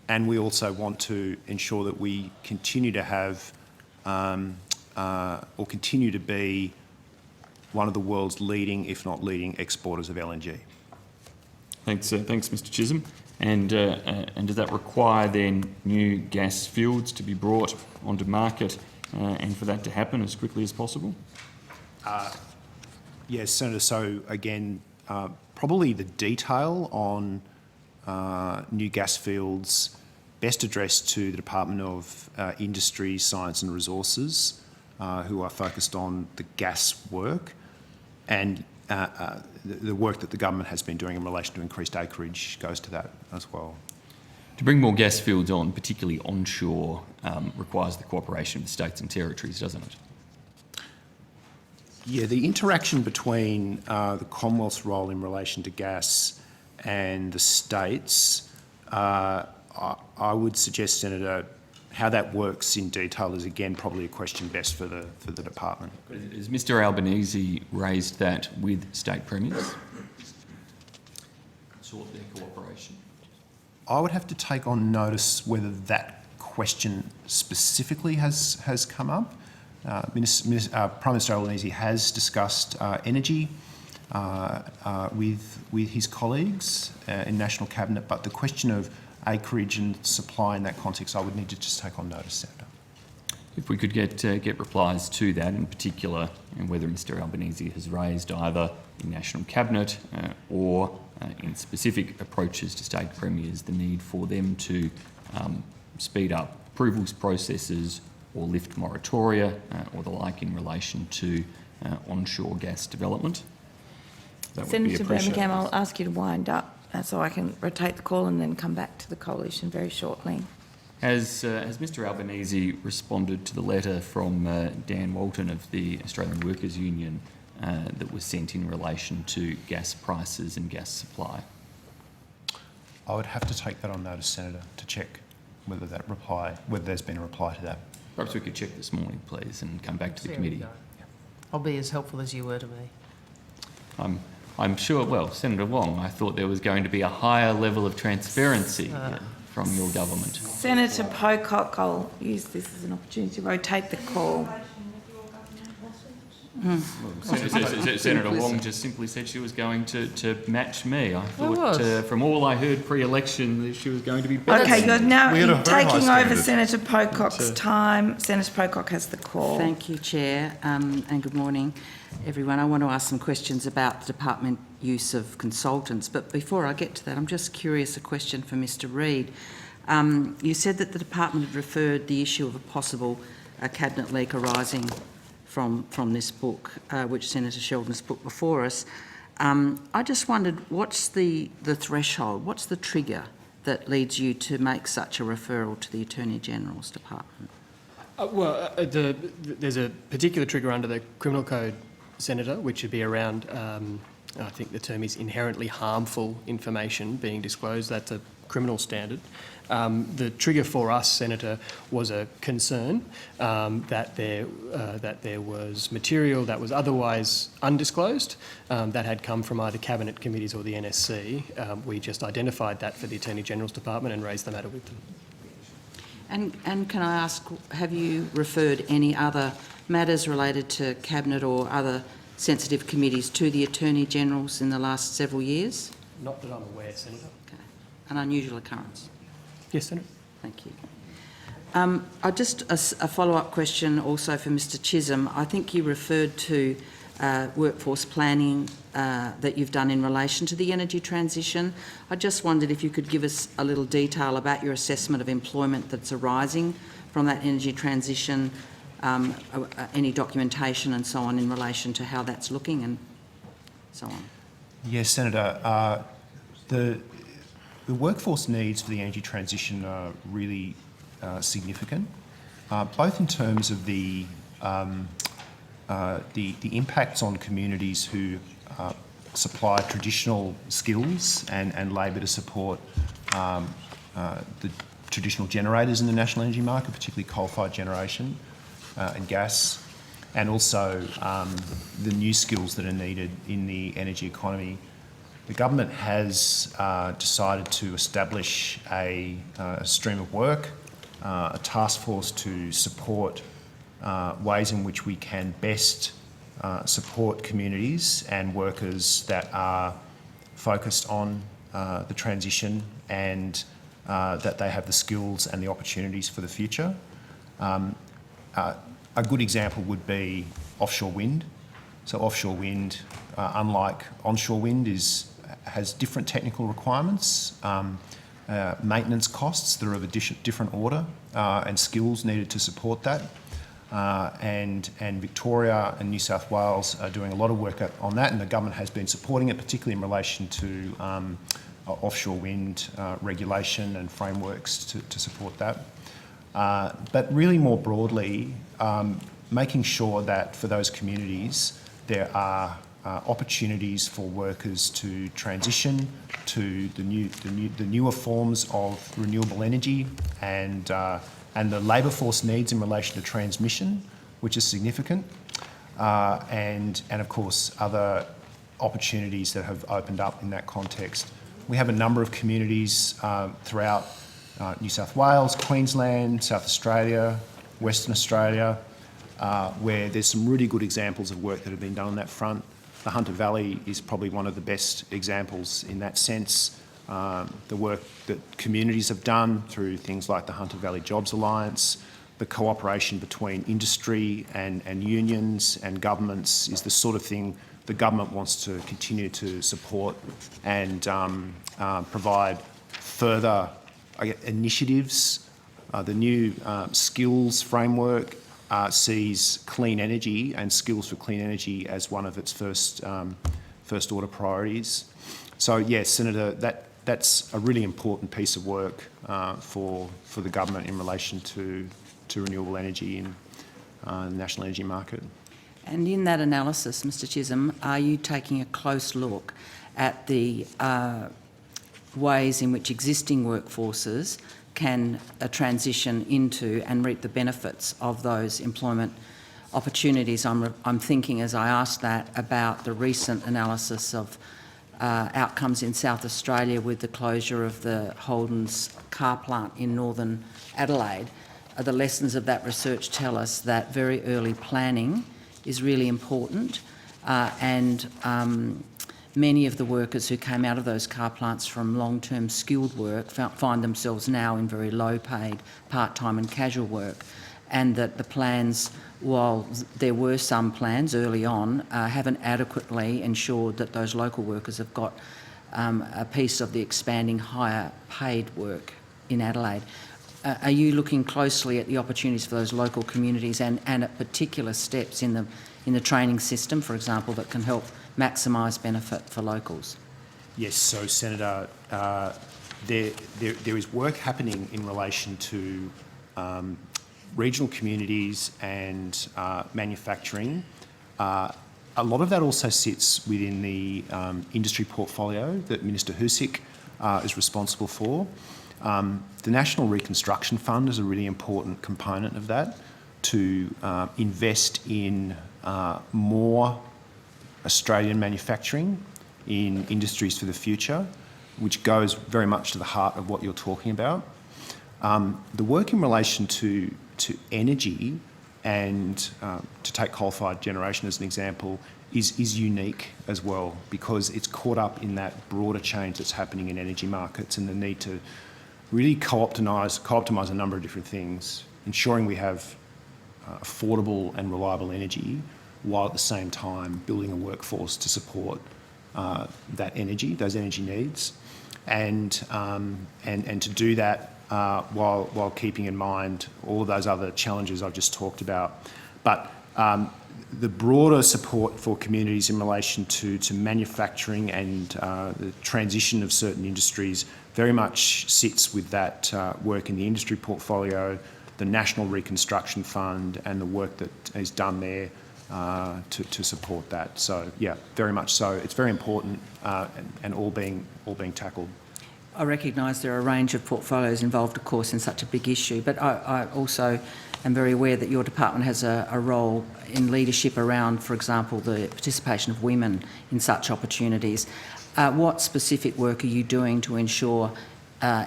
And we also want to ensure that we continue to have or continue to be one of the world's leading, if not leading, exporters of LNG. Thanks, Mr Chisholm. And does that require then new gas fields to be brought onto market and for that to happen as quickly as possible? Yes, Senator, so again, probably the detail on new gas fields best addressed to the Department of Industry, Science and Resources, who are focused on the gas work and the work that the government has been doing in relation to increased acreage goes to that as well. To bring more gas fields on, particularly onshore, requires the cooperation of the states and territories, doesn't it? Yeah, the interaction between the Commonwealth's role in relation to gas and the states, I would suggest, Senator, how that works in detail is again probably a question best for the department. Has Mr Albanese raised that with state premiers? Sought their cooperation? I would have to take on notice whether that question specifically has come up. Prime Minister Albanese has discussed energy with his colleagues in National Cabinet, but the question of acreage and supply in that context, I would need to just take on notice, Senator. If we could get replies to that, in particular, and whether Mr Albanese has raised either in National Cabinet or in specific approaches to state premiers the need for them to speed up approvals processes or lift moratoria or the like in relation to onshore gas development. That would be Senator appreciated. Birmingham, I'll ask you to wind up so I can rotate the call and then come back to the coalition very shortly. Has Mr Albanese responded to the letter from Dan Walton of the Australian Workers Union that was sent in relation to gas prices and gas supply? I would have to take that on notice, Senator, to check whether there's been a reply to that. Perhaps we could check this morning, please, and come back to the committee. I'll be as helpful as you were to me. I'm sure, well, Senator Wong, I thought there was going to be a higher level of transparency from your government. Senator Pocock, I'll use this as an opportunity to rotate the call. Senator Wong just simply said she was going to match me. I thought, was. from all I heard pre-election, that she was going to be better. Okay, you're now We had a very high taking over standard. Senator Pocock's time. Senator Pocock has the call. Thank you, Chair, and good morning, everyone. I want to ask some questions about the department use of consultants, but before I get to that, I'm just curious, a question for Mr Reid. You said that the department had referred the issue of a possible cabinet leak arising from this book, which Senator Sheldon has put before us. I just wondered, what's the threshold, what's the trigger that leads you to make such a referral to the Attorney-General's Department? There's a particular trigger under the Criminal Code, Senator, which would be around, I think the term is inherently harmful information being disclosed. That's a criminal standard. The trigger for us, Senator, was a concern that there was material that was otherwise undisclosed that had come from either cabinet committees or the NSC. We just identified that for the Attorney-General's Department and raised the matter with them. And can I ask, have you referred any other matters related to Cabinet or other sensitive committees to the Attorney-Generals in the last several years? Not that I'm aware, Senator. Okay. An unusual occurrence. Yes, Senator. Thank you. Just a follow-up question also for Mr Chisholm. I think you referred to workforce planning that you've done in relation to the energy transition. I just wondered if you could give us a little detail about your assessment of employment that's arising from that energy transition, any documentation and so on in relation to how that's looking and so on. Yes, Senator. The workforce needs for the energy transition are really significant, both in terms of the impacts on communities who supply traditional skills and labour to support the traditional generators in the national energy market, particularly coal-fired generation and gas, and also the new skills that are needed in the energy economy. The government has decided to establish a stream of work, a task force to support ways in which we can best support communities and workers that are focused on the transition and that they have the skills and the opportunities for the future. A good example would be offshore wind. So offshore wind, unlike onshore wind, has different technical requirements, maintenance costs that are of a different order, and skills needed to support that. And Victoria and New South Wales are doing a lot of work on that, and the government has been supporting it, particularly in relation to offshore wind regulation and frameworks to support that. But really more broadly, making sure that for those communities there are opportunities for workers to transition to the newer forms of renewable energy and the labour force needs in relation to transmission, which is significant, and of course other opportunities that have opened up in that context. We have a number of communities throughout New South Wales, Queensland, South Australia, Western Australia, where there's some really good examples of work that have been done on that front. The Hunter Valley is probably one of the best examples in that sense. The work that communities have done through things like the Hunter Valley Jobs Alliance, the cooperation between industry and unions and governments is the sort of thing the government wants to continue to support and provide further initiatives. The new skills framework sees clean energy and skills for clean energy as one of its first order priorities. So yes, Senator, that's a really important piece of work for the government in relation to renewable energy in the national energy market. And in that analysis, Mr Chisholm, are you taking a close look at the ways in which existing workforces can transition into and reap the benefits of those employment opportunities? I'm thinking, as I asked that, about the recent analysis of outcomes in South Australia with the closure of the Holden's car plant in northern Adelaide. The lessons of that research tell us that very early planning is really important, and many of the workers who came out of those car plants from long-term skilled work find themselves now in very low-paid part-time and casual work, and that the plans, while there were some plans early on, haven't adequately ensured that those local workers have got a piece of the expanding higher paid work in Adelaide. Are you looking closely at the opportunities for those local communities and at particular steps in the training system, for example, that can help maximise benefit for locals? Yes, so Senator, there is work happening in relation to regional communities and manufacturing. A lot of that also sits within the industry portfolio that Minister Husic is responsible for. The National Reconstruction Fund is a really important component of that, to invest in more Australian manufacturing in industries for the future, which goes very much to the heart of what you're talking about. The work in relation to energy and to take coal-fired generation as an example is unique as well, because it's caught up in that broader change that's happening in energy markets and the need to really co-optimise a number of different things, ensuring we have affordable and reliable energy, while at the same time building a workforce to support those energy needs, and to do that while keeping in mind all of those other challenges I've just talked about. But the broader support for communities in relation to manufacturing and the transition of certain industries very much sits with that work in the industry portfolio, the National Reconstruction Fund, and the work that is done there to support that. So yeah, very much so. It's very important and all being tackled. I recognise there are a range of portfolios involved, of course, in such a big issue, but I also am very aware that your department has a role in leadership around, for example, the participation of women in such opportunities. What specific work are you doing to ensure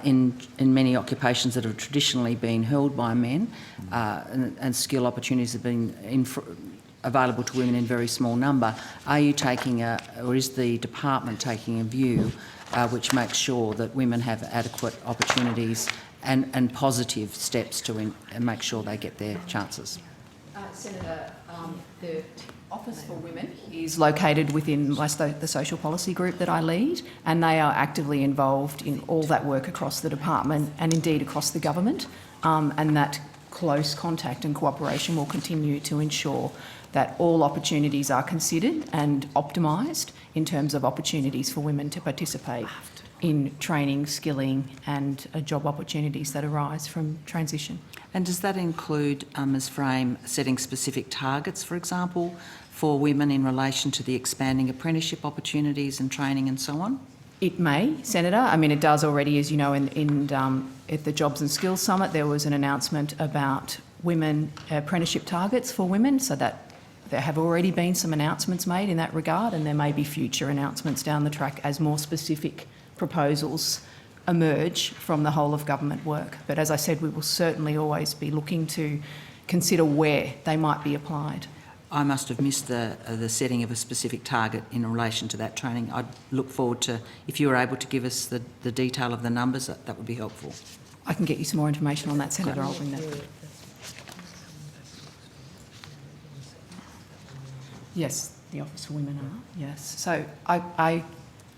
in many occupations that have traditionally been held by men and skill opportunities have been available to women in very small number, are you taking or is the department taking a view which makes sure that women have adequate opportunities and positive steps to make sure they get their chances? Senator, the Office for Women is located within the social policy group that I lead, and they are actively involved in all that work across the department and indeed across the government, and that close contact and cooperation will continue to ensure that all opportunities are considered and optimised in terms of opportunities for women to participate in training, skilling and job opportunities that arise from transition. And does that include, Ms Frame, setting specific targets, for example, for women in relation to the expanding apprenticeship opportunities and training and so on? It may, Senator. I mean, it does already, as you know, at the Jobs and Skills Summit, there was an announcement about women apprenticeship targets for women, so that there have already been some announcements made in that regard, and there may be future announcements down the track as more specific proposals emerge from the whole of government work. But as I said, we will certainly always be looking to consider where they might be applied. I must have missed the setting of a specific target in relation to that training. I'd look forward to, if you were able to give us the detail of the numbers, that would be helpful. I can get you some more information on that, Senator. I'll bring that. Yes, the Office for Women are, yes. So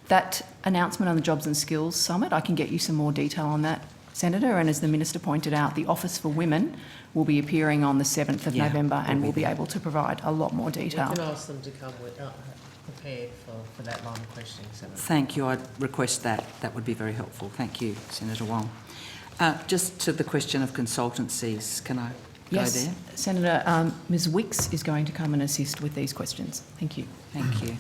that announcement on the Jobs and Skills Summit, I can get you some more detail on that, Senator. And as the Minister pointed out, the Office for Women will be appearing on the 7th of November and will be able to provide a lot more detail. You can ask them to come prepared for that line of questioning, Senator. Thank you. I'd request that. That would be very helpful. Thank you, Senator Wong. Just to the question of consultancies, can I go there? Senator, Ms Wicks is going to come and assist with these questions. Thank you. Thank you.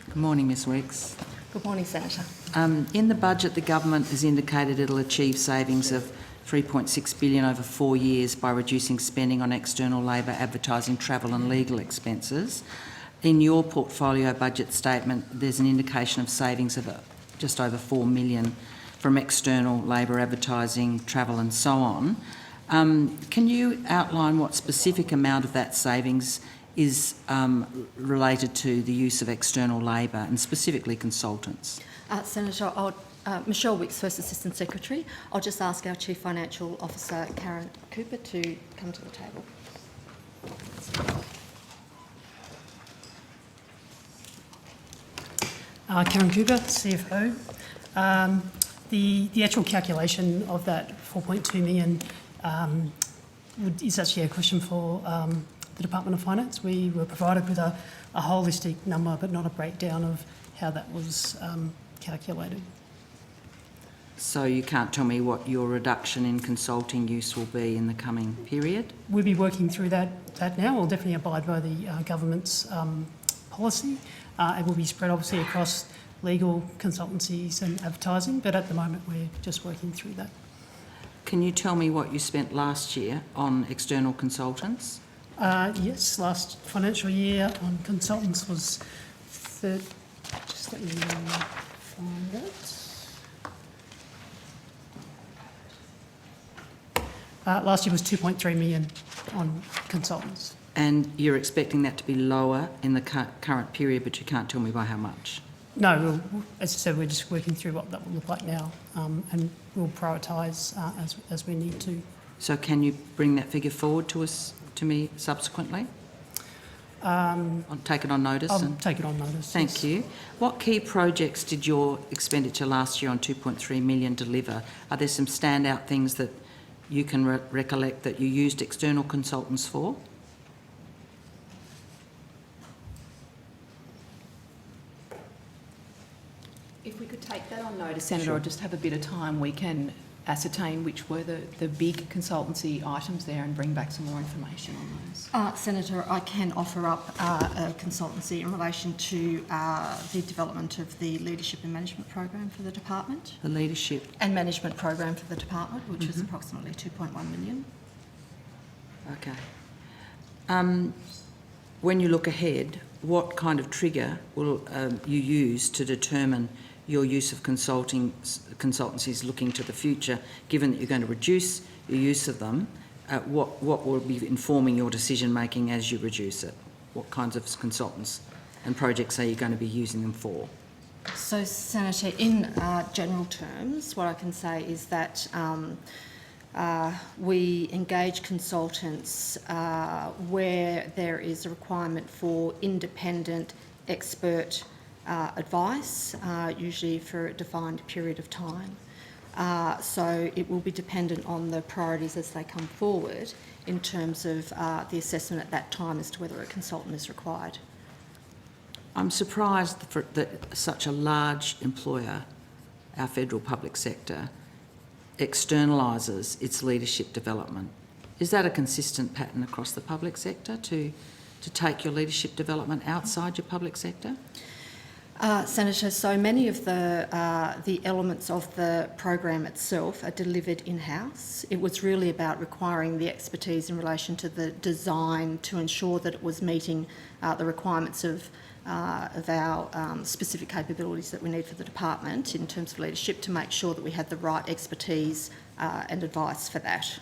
Good morning, Ms Wicks. Good morning, Senator. In the budget, the government has indicated it'll achieve savings of $3.6 billion over 4 years by reducing spending on external labour, advertising, travel and legal expenses. In your portfolio budget statement, there's an indication of savings of just over 4 million from external labour advertising, travel and so on. Can you outline what specific amount of that savings is related to the use of external labour and specifically consultants? Senator, Michelle Wicks, First Assistant Secretary. I'll just ask our Chief Financial Officer, Karen Cooper, to come to the table. Karen Cooper, CFO. The actual calculation of that 4.2 million is actually a question for the Department of Finance. We were provided with a holistic number, but not a breakdown of how that was calculated. So you can't tell me what your reduction in consulting use will be in the coming period? We'll be working through that now. We'll definitely abide by the government's policy. It will be spread obviously across legal, consultancies and advertising, but at the moment we're just working through that. Can you tell me what you spent last year on external consultants? Yes, last financial year on consultants was just let me find it. Last year was 2.3 million on consultants. And you're expecting that to be lower in the current period, but you can't tell me by how much? No, as I said, we're just working through what that will look like now, and we'll prioritise as we need to. So can you bring that figure forward to me subsequently? I'll take it on notice. I'll take it on notice. Thank yes. you. What key projects did your expenditure last year on 2.3 million deliver? Are there some standout things that you can recollect that you used external consultants for? If we could take that on notice, Senator, or just have a bit of time, we can ascertain which were the big consultancy items there and bring back some more information on those. Senator, I can offer up a consultancy in relation to the development of the Leadership and Management Program for the department. The leadership. And Management Program for the department, which was approximately 2.1 million. Okay. When you look ahead, what kind of trigger will you use to determine your use of consultancies looking to the future, given that you're going to reduce your use of them? What will be informing your decision making as you reduce it? What kinds of consultants and projects are you going to be using them for? So, Senator, in general terms, what I can say is that we engage consultants where there is a requirement for independent expert advice, usually for a defined period of time. So it will be dependent on the priorities as they come forward in terms of the assessment at that time as to whether a consultant is required. I'm surprised that such a large employer, our federal public sector, externalises its leadership development. Is that a consistent pattern across the public sector to take your leadership development outside your public sector? Senator, so many of the elements of the program itself are delivered in-house. It was really about requiring the expertise in relation to the design to ensure that it was meeting the requirements of our specific capabilities that we need for the department in terms of leadership, to make sure that we had the right expertise and advice for that.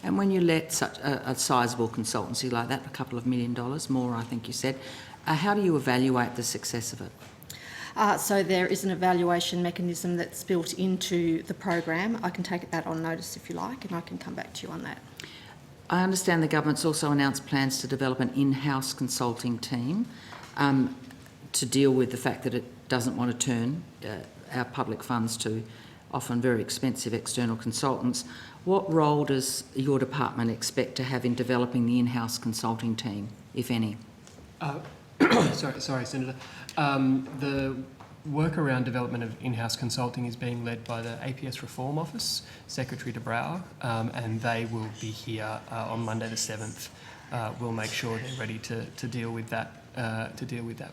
And when you let such a sizable consultancy like that, $2 million, more I think you said, how do you evaluate the success of it? So there is an evaluation mechanism that's built into the program. I can take that on notice if you like, and I can come back to you on that. I understand the government's also announced plans to develop an in-house consulting team to deal with the fact that it doesn't want to turn our public funds to often very expensive external consultants. What role does your department expect to have in developing the in-house consulting team, if any? Sorry, Senator. The work around development of in-house consulting is being led by the APS Reform Office, Secretary de Brouwer, and they will be here on Monday the 7th. We'll make sure they're ready to deal with that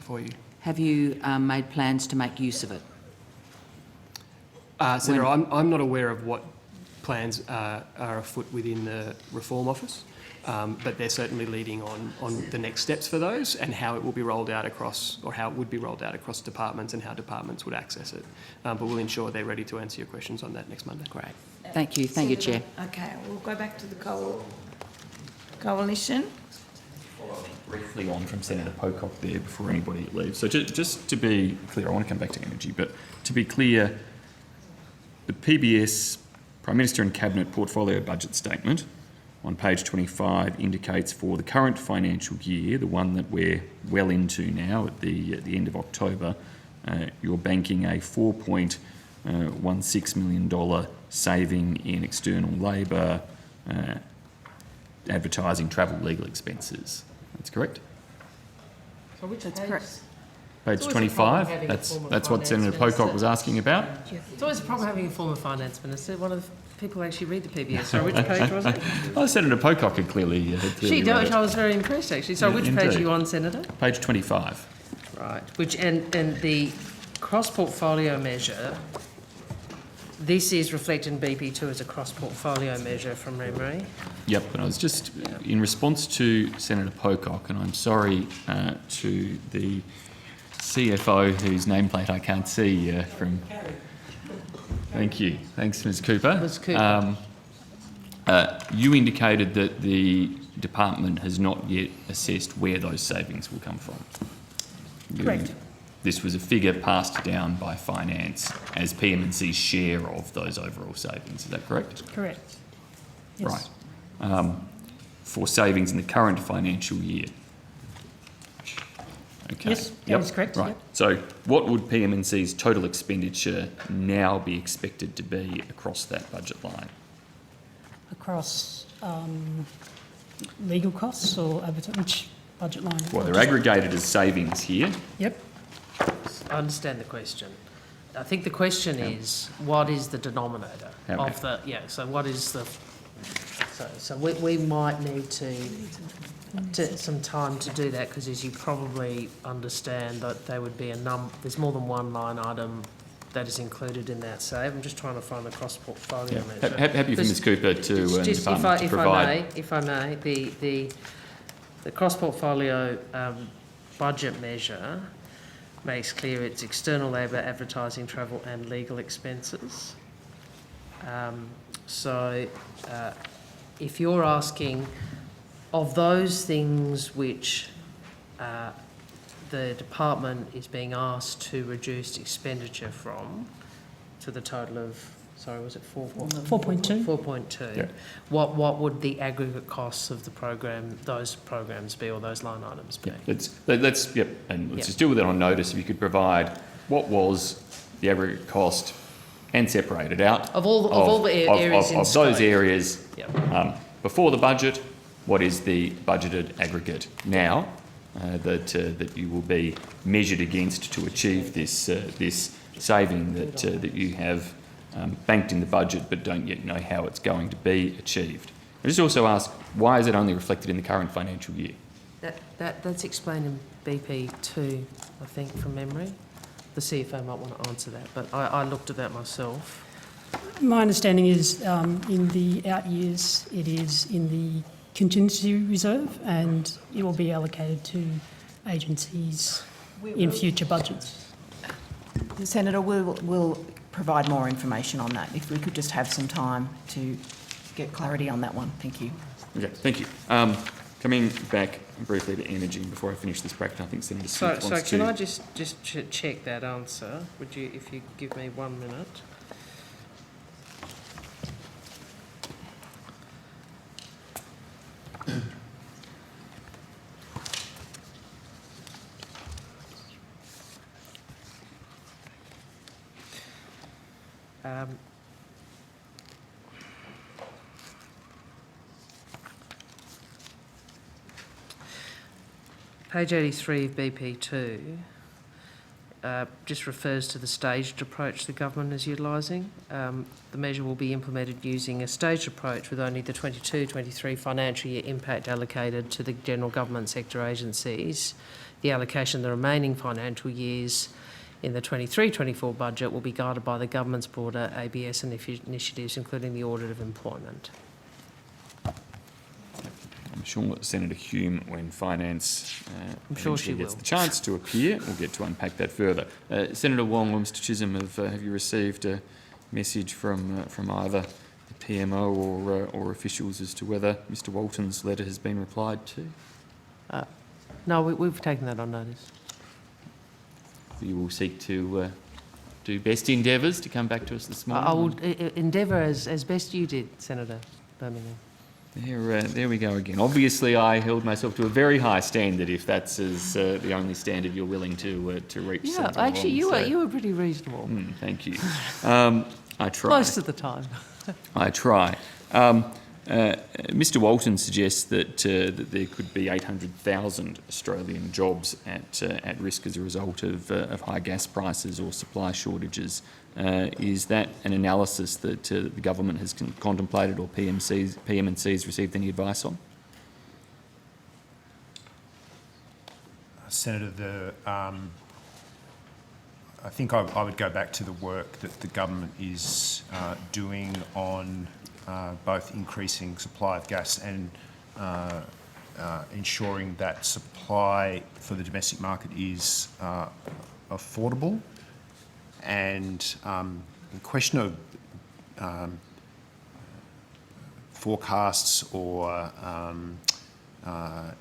for you. Have you made plans to make use of it? Senator, I'm not aware of what plans are afoot within the Reform Office. but they're certainly leading on the next steps for those and how it will be rolled out across, or how it would be rolled out across departments and how departments would access it. But we'll ensure they're ready to answer your questions on that next Monday. Great. Thank you. Thank you, Chair. Okay, we'll go back to the coalition. Briefly on from Senator Pocock there before anybody leaves. So just to be clear, I want to come back to energy, but to be clear, the PBS Prime Minister and Cabinet portfolio budget statement on page 25 indicates for the current financial year, the one that we're well into now at the end of October, you're banking a $4.16 million saving in external labour, advertising, travel, legal expenses. That's correct? So which That's page? correct. Page It's always a problem 25, having a that's former what finance Senator Pocock minister. was asking about. It's always a problem having a former finance minister. One of the people who actually read the PBS. So which page was it? Oh, Senator Pocock had clearly She read don't. it. I was very impressed actually. So Yeah, which page are indeed. you on, Senator? Page 25. Right. Which and the cross-portfolio measure. This is reflected in BP2 as a cross-portfolio measure from memory. Yep, but I was just in response to Senator Pocock, and I'm sorry to the CFO whose nameplate I can't see from. Thank you. Thanks, Ms. Cooper. Ms. Cooper. You indicated that the department has not yet assessed where those savings will come from. Correct. This was a figure passed down by finance as PM&C's share of those overall savings. Is that correct? Correct. Yes. Right. For savings in the current financial year. Okay. Yes, that is correct, Right. yep. So what would PM&C's total expenditure now be expected to be across that budget line? Across legal costs or which budget line? Well, they're aggregated as savings here. Yep. I understand the question. I think the question is, what is the denominator How of the, so what is the, so we might need to some time to do that, because as you probably understand, that there would be there's more than one line item that is included in that save. I'm just trying to find the cross-portfolio measure. Happy for Ms. Cooper to It's just, department to provide. if I may, the cross-portfolio budget measure makes clear it's external labour, advertising, travel and legal expenses. If you're asking of those things which the department is being asked to reduce expenditure from, to the total of, sorry, was it 4.2. 4.2. Yeah. What would the aggregate costs of the program, those programs be, or those line items be? Let's just deal with it on notice. If you could provide what was the aggregate cost and separate it out Of all the areas in of those scope. areas Yep. before the budget. What is the budgeted aggregate now that you will be measured against to achieve this saving that you have banked in the budget but don't yet know how it's going to be achieved? I just also ask, why is it only reflected in the current financial year? That's explained in BP2, I think, from memory. The CFO might want to answer that, but I looked at that myself. My understanding is in the out years, it is in the contingency reserve and it will be allocated to agencies in future budgets. Senator, we'll provide more information on that. If we could just have some time to get clarity on that one. Thank you. Okay, thank you. Coming back briefly to energy before I finish this bracket, I think Senator Smith So wants can to... I just check that answer? Would you, if you give me 1 minute? Page 83 of BP2 just refers to the staged approach the government is utilising. The measure will be implemented using a staged approach with only the 22-23 financial year impact allocated to the general government sector agencies. The allocation of the remaining financial years in the 23-24 budget will be guided by the government's broader ABS initiatives, including the audit of employment. I'm sure Senator Hume, when Finance I'm sure she eventually gets will. the chance to appear, will get to unpack that further. Senator Wong or Mr Chisholm, have you received a message from either the PMO or officials as to whether Mr Walton's letter has been replied to? No, we've taken that on notice. You will seek to do best endeavours to come back to us this morning? I would endeavour as best you did, Senator Birmingham. There we go again. Obviously, I held myself to a very high standard if that's the only standard you're willing to reach. Yeah, Senator actually, Wong, you were pretty reasonable. Thank you. I try. Most of the time. I try. Mr Walton suggests that there could be 800,000 Australian jobs at risk as a result of high gas prices or supply shortages. Is that an analysis that the government has contemplated or PM&C's received any advice on? Senator, I think I would go back to the work that the government is doing on both increasing supply of gas and ensuring that supply for the domestic market is affordable. And the question of forecasts or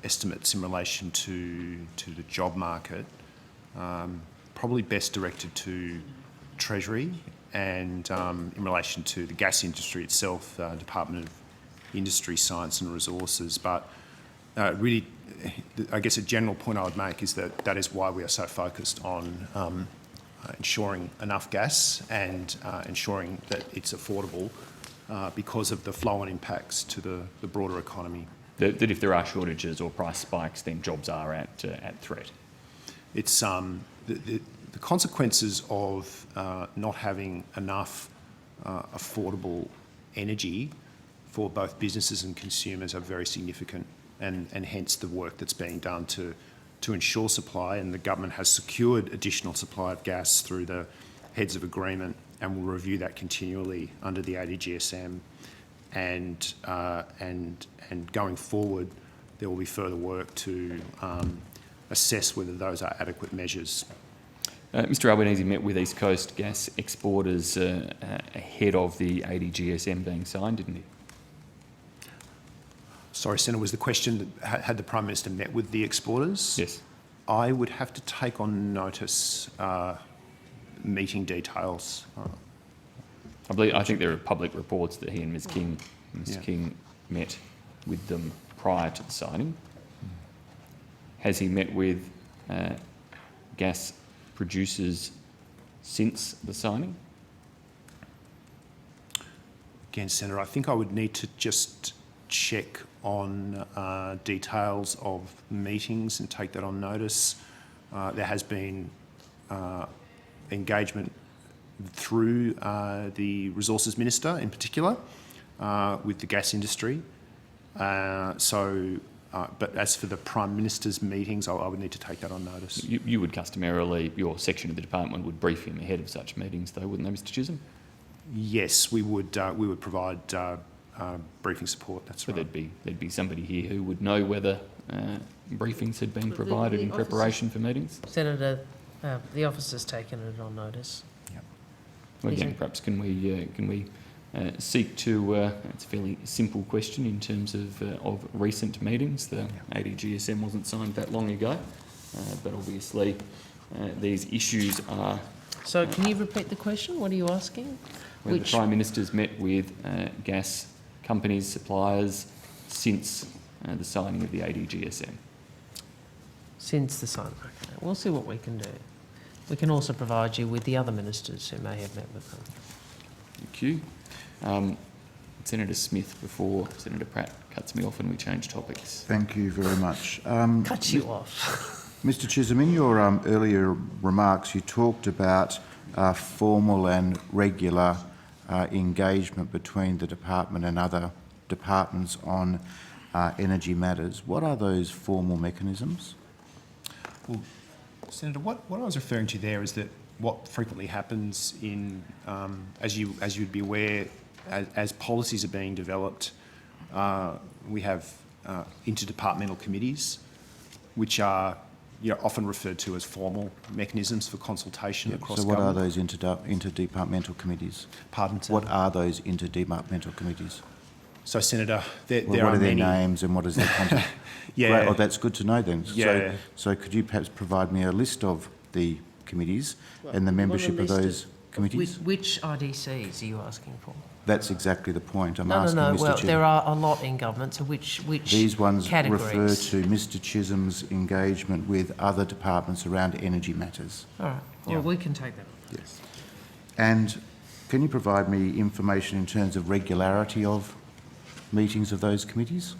estimates in relation to the job market, probably best directed to Treasury and in relation to the gas industry itself, Department of Industry, Science and Resources. But really, I guess a general point I would make is that is why we are so focused on ensuring enough gas and ensuring that it's affordable because of the flow-on impacts to the broader economy. That if there are shortages or price spikes, then jobs are at threat. It's the consequences of not having enough affordable energy for both businesses and consumers are very significant, and hence the work that's being done to ensure supply. And the government has secured additional supply of gas through the heads of agreement, and will review that continually under the ADGSM. And going forward, there will be further work to assess whether those are adequate measures. Mr Albanese met with East Coast gas exporters ahead of the ADGSM being signed, didn't he? Sorry, Senator, was the question that had the Prime Minister met with the exporters? Yes. I would have to take on notice meeting details. I think there are public reports that he and Ms King met with them prior to the signing. Has he met with gas producers since the signing? Again, Senator, I think I would need to just check on details of meetings and take that on notice. There has been engagement through the Resources Minister in particular with the gas industry. But as for the Prime Minister's meetings, I would need to take that on notice. You would customarily, your section of the department would brief him ahead of such meetings though, wouldn't they, Mr Chisholm? Yes, we would provide briefing support, that's right. But there'd be somebody here who would know whether briefings had been provided in preparation for meetings? Senator, the officer's taken it on notice. Yep. Well, again, perhaps can we seek to, it's a fairly simple question in terms of recent meetings. The ADGSM wasn't signed that long ago, but obviously these issues are... So can you repeat the question? What are you asking? Whether the Prime Minister's met with gas companies, suppliers, since the signing of the ADGSM. Since the signing, okay. We'll see what we can do. We can also provide you with the other ministers who may have met with them. Thank you. Senator Smith, before Senator Pratt cuts me off and we change topics. Thank you very much. Cut you off. Mr Chisholm, in your earlier remarks, you talked about formal and regular engagement between the department and other departments on energy matters. What are those formal mechanisms? Well, Senator, what I was referring to there is that what frequently happens in, as you'd be aware, as policies are being developed, we have interdepartmental committees, which are often referred to as formal mechanisms for consultation across So what government. are those interdepartmental committees? Pardon, What Senator? are those interdepartmental committees? So, Senator, there What are are their many. names and what is their content? Yeah. Great. Oh, that's good to know then. Yeah. So could you perhaps provide me a list of the committees and the membership of those committees? Which IDCs are you asking for? That's exactly the point. I'm No, asking no, Mr. well, Chisholm. there are a lot in government, so which These ones categories? refer to Mr. Chisholm's engagement with other departments around energy matters. All right, well, we can take that. Yes. And can you provide me information in terms of regularity of meetings of those committees?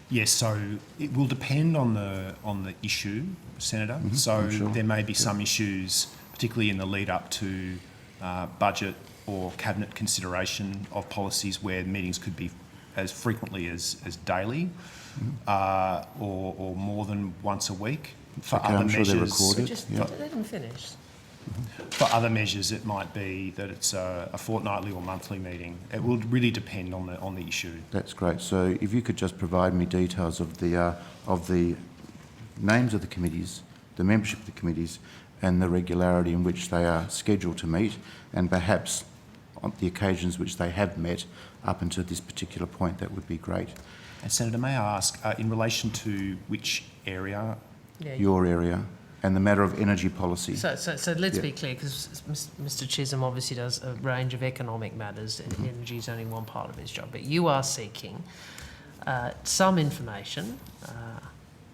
Yes, so it will depend on the issue, Senator. So I'm sure. there may be some issues, particularly in the lead up to budget or cabinet consideration of policies, where meetings could be as frequently as daily or more than once a week. For Okay, other I'm sure they're measures, recorded. Just Yeah. let them finish. for other measures, it might be that it's a fortnightly or monthly meeting. It will really depend on the issue. That's great. So if you could just provide me details of the names of the committees, the membership of the committees, and the regularity in which they are scheduled to meet, and perhaps on the occasions which they have met up until this particular point, that would be great. And Senator, may I ask, in relation to which area? Yeah, Your area and the matter of energy policy. So let's Yeah. be clear, because Mr. Chisholm obviously does a range of economic matters, and energy is only one part of his job. But you are seeking some information,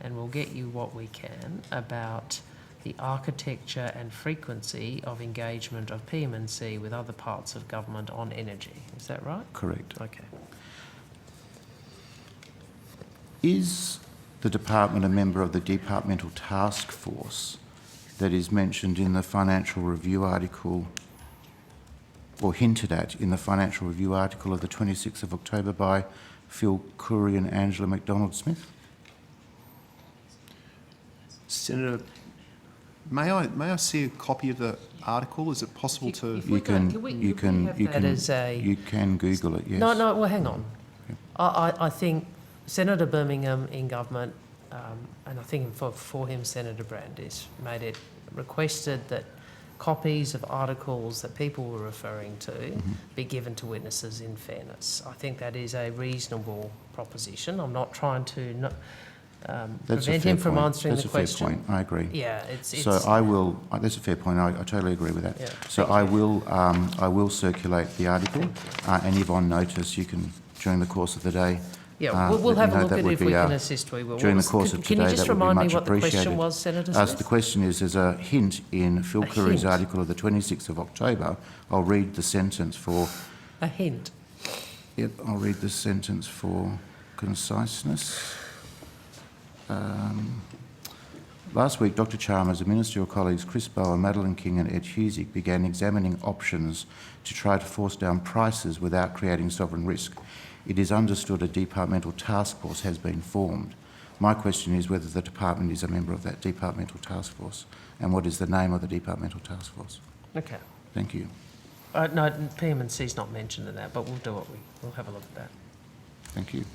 and we'll get you what we can, about the architecture and frequency of engagement of PM&C with other parts of government on energy. Is that right? Correct. Okay. Is the department a member of the departmental task force that is mentioned in the financial review article, or hinted at in the financial review article of the 26th of October by Phil Curry and Angela MacDonald-Smith? Senator, may I see a copy of the article? Is it possible to? If we don't- can we have that as a- You can Google it, yes. No, well, hang on. I think Senator Birmingham in government, and I think for him, Senator Brandis, requested that copies of articles that people were referring to be given to witnesses in fairness. I think that is a reasonable proposition. I'm not trying to That's a prevent fair him from point. answering That's the a fair question. point. I agree. Yeah, it's So I will. That's a fair point. I totally agree with that. Yeah, So I will circulate the article, and if on notice, you can during the course of the day. Yeah, we'll let me have a know. look That at would if we be, can assist. We will. during the course of Can you today, just that would be remind me much what the question appreciated. was, Senator So Smith? the question is, there's a hint in Phil A Curry's hint? article of the 26th of October. I'll read the sentence for. A hint. Yep, I'll read the sentence for conciseness. Last week, Dr Chalmers and ministerial colleagues Chris Bowen, Madeleine King and Ed Husick began examining options to try to force down prices without creating sovereign risk. It is understood a departmental task force has been formed. My question is whether the department is a member of that departmental task force, and what is the name of the departmental task force? Okay. Thank you. No, PM&C's not mentioned in that, but we'll do we'll have a look at that. Thank you.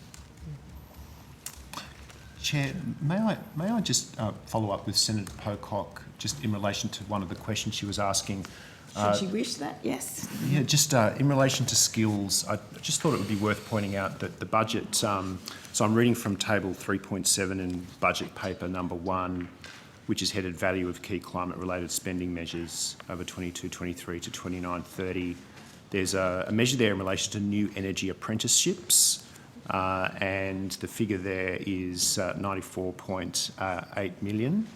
Chair, may I just follow up with Senator Pocock just in relation to one of the questions she was asking? Should she wish that? Yes. Yeah, just in relation to skills, I just thought it would be worth pointing out that the budget, so I'm reading from table 3.7 in budget paper number 1, which is headed Value of Key Climate-Related Spending Measures over 22-23 to 29-30. There's a measure there in relation to new energy apprenticeships, and the figure there is 94.8 million.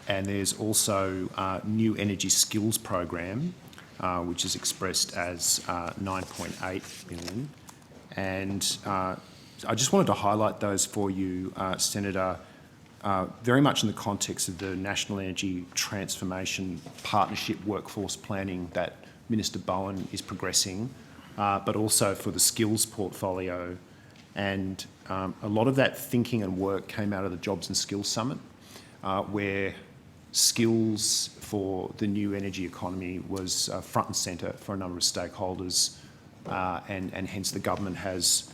And there's also new energy skills program, which is expressed as 9.8 million. And I just wanted to highlight those for you, Senator, very much in the context of the National Energy Transformation Partnership Workforce Planning that Minister Bowen is progressing, but also for the skills portfolio. And a lot of that thinking and work came out of the Jobs and Skills Summit, where skills for the new energy economy was front and centre for a number of stakeholders, and hence the government has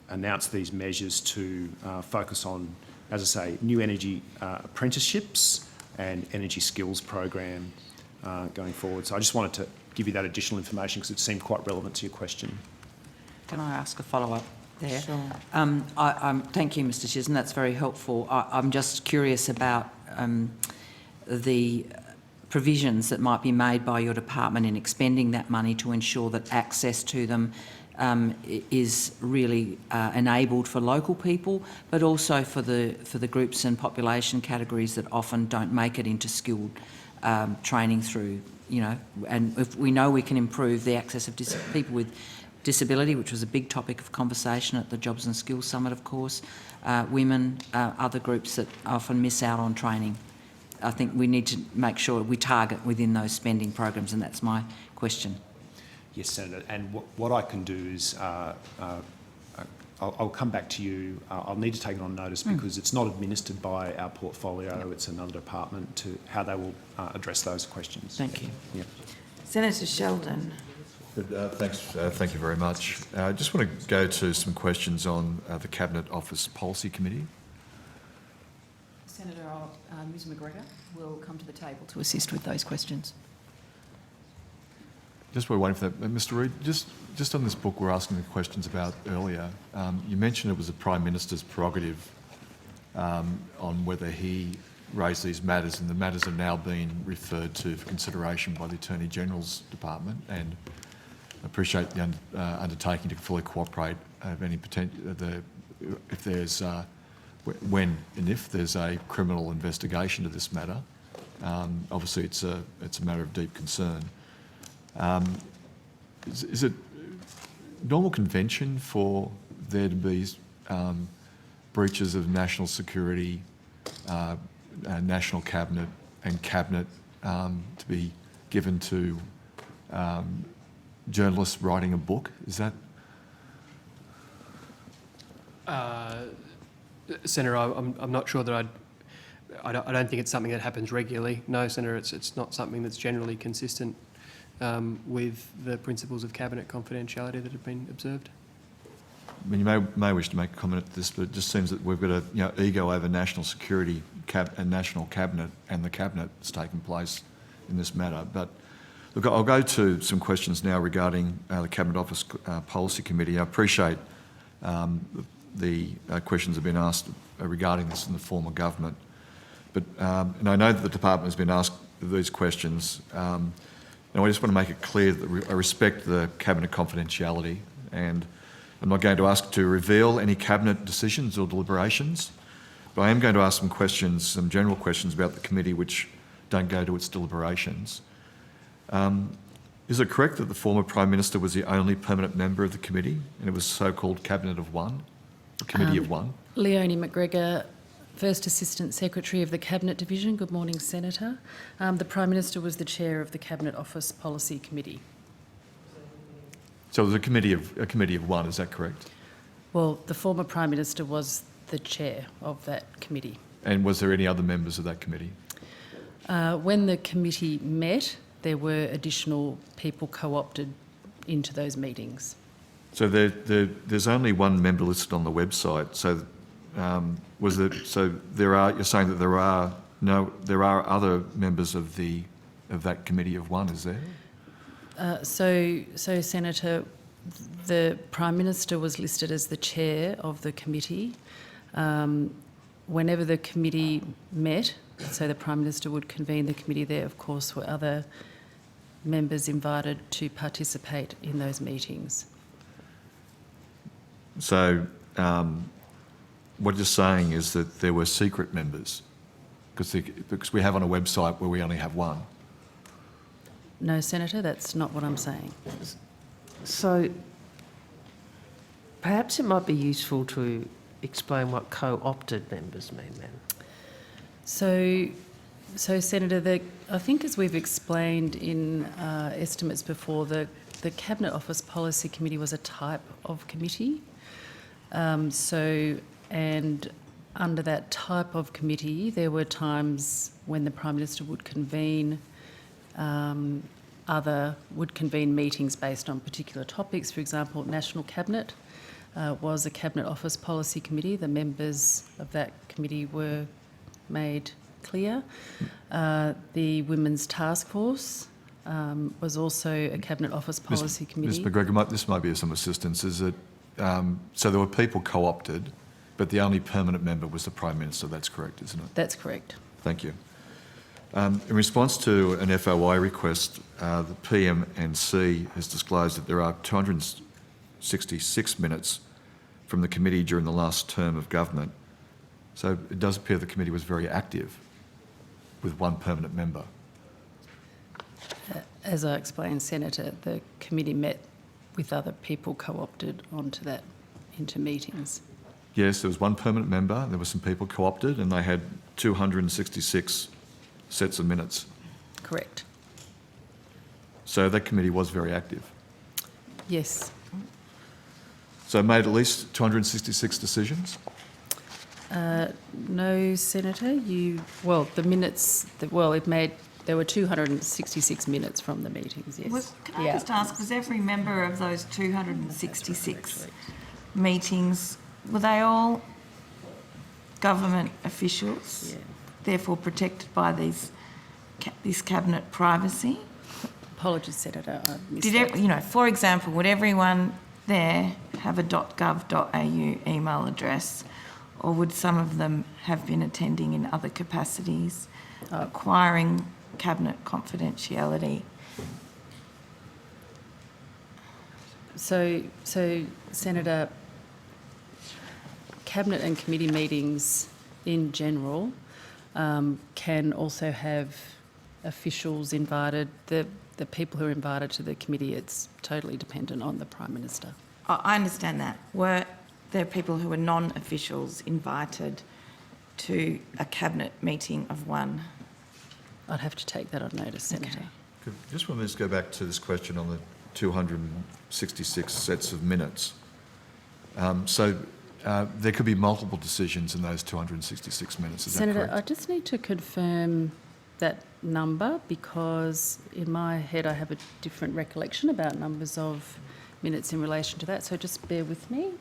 announced these measures to focus on, as I say, new energy apprenticeships and energy skills program going forward. So I just wanted to give you that additional information because it seemed quite relevant to your question. Can I ask a follow-up there? Sure. Thank you, Mr Chisholm. That's very helpful. I'm just curious about the provisions that might be made by your department in expending that money to ensure that access to them is really enabled for local people, but also for the groups and population categories that often don't make it into skilled training through, and if we know we can improve the access of people with disability, which was a big topic of conversation at the Jobs and Skills Summit, of course, women, other groups that often miss out on training. I think we need to make sure we target within those spending programs, and that's my question. Yes, Senator, and what I can do is I'll come back to you. I'll need to take it on notice because it's not administered by our portfolio. It's another department to how they will address those questions. Thank you. Yep. Senator Sheldon. Thanks. Thank you very much. I just want to go to some questions on the Cabinet Office Policy Committee. Senator, Ms McGregor will come to the table to assist with those questions. Just while we're waiting for that, Mr. Reid, just on this book we're asking the questions about earlier, you mentioned it was the Prime Minister's prerogative on whether he raised these matters, and the matters have now been referred to for consideration by the Attorney General's Department, and I appreciate the undertaking to fully cooperate of any potential, if there's, when and if there's a criminal investigation of this matter. Obviously it's a matter of deep concern. Is it normal convention for there to be breaches of national security, national cabinet and cabinet to be given to journalists writing a book? Is that? Senator, I'm not sure that I don't think it's something that happens regularly. No, Senator, it's not something that's generally consistent with the principles of cabinet confidentiality that have been observed. I mean, you may wish to make a comment at this, but it just seems that we've got a ego over national security and national cabinet, and the cabinet has taken place in this matter. But look, I'll go to some questions now regarding the Cabinet Office Policy Committee. I appreciate the questions have been asked regarding this in the former government, but and I know that the department has been asked these questions. And I just want to make it clear that I respect the cabinet confidentiality, and I'm not going to ask to reveal any cabinet decisions or deliberations, but I am going to ask some questions, some general questions about the committee which don't go to its deliberations. Is it correct that the former Prime Minister was the only permanent member of the committee, and it was so-called Cabinet of One, or Committee of One? Leonie McGregor, First Assistant Secretary of the Cabinet Division. Good morning, Senator. The Prime Minister was the chair of the Cabinet Office Policy Committee. So it was a committee of one, is that correct? Well, the former Prime Minister was the chair of that committee. And was there any other members of that committee? When the committee met, there were additional people co-opted into those meetings. So there's only one member listed on the website. So you're saying that there are other members of that committee of one, is there? So Senator, the Prime Minister was listed as the chair of the committee. Whenever the committee met, so the Prime Minister would convene the committee, there of course were other members invited to participate in those meetings. So what you're saying is that there were secret members, because we have on a website where we only have one. No, Senator, that's not what I'm saying. So perhaps it might be useful to explain what co-opted members mean then. So Senator, I think as we've explained in estimates before, the Cabinet Office Policy Committee was a type of committee. And under that type of committee, there were times when the Prime Minister would convene meetings based on particular topics, for example, National Cabinet. was a Cabinet Office Policy Committee. The members of that committee were made clear. The Women's Task Force was also a Cabinet Office Policy Committee. Ms McGregor, this might be of some assistance, is that, so there were people co-opted, but the only permanent member was the Prime Minister. That's correct, isn't it? That's correct. Thank you. In response to an FOI request, the PMNC has disclosed that there are 266 minutes from the committee during the last term of government. So it does appear the committee was very active with one permanent member. As I explained, Senator, the committee met with other people co-opted into meetings. Yes, there was one permanent member, there were some people co-opted, and they had 266 sets of minutes. Correct. So that committee was very active. Yes. So it made at least 266 decisions? No, Senator. The minutes. There were 266 minutes from the meetings. Yes. Can I just ask, was every member of those 266 meetings, were they all government officials, therefore protected by this cabinet privacy? Apologies, Senator. I missed Did that. for example, would everyone there have a .gov.au email address, or would some of them have been attending in other capacities, acquiring cabinet confidentiality? So, Senator, cabinet and committee meetings in general can also have officials invited. The people who are invited to the committee, it's totally dependent on the Prime Minister. I understand that. Were there people who were non-officials invited to a cabinet meeting of one? I'd have to take that on notice, Senator. Okay. Just want to go back to this question on the 266 sets of minutes. There could be multiple decisions in those 266 minutes, is Senator, that correct? I just need to confirm that number because in my head I have a different recollection about numbers of minutes in relation to that, so just bear with me.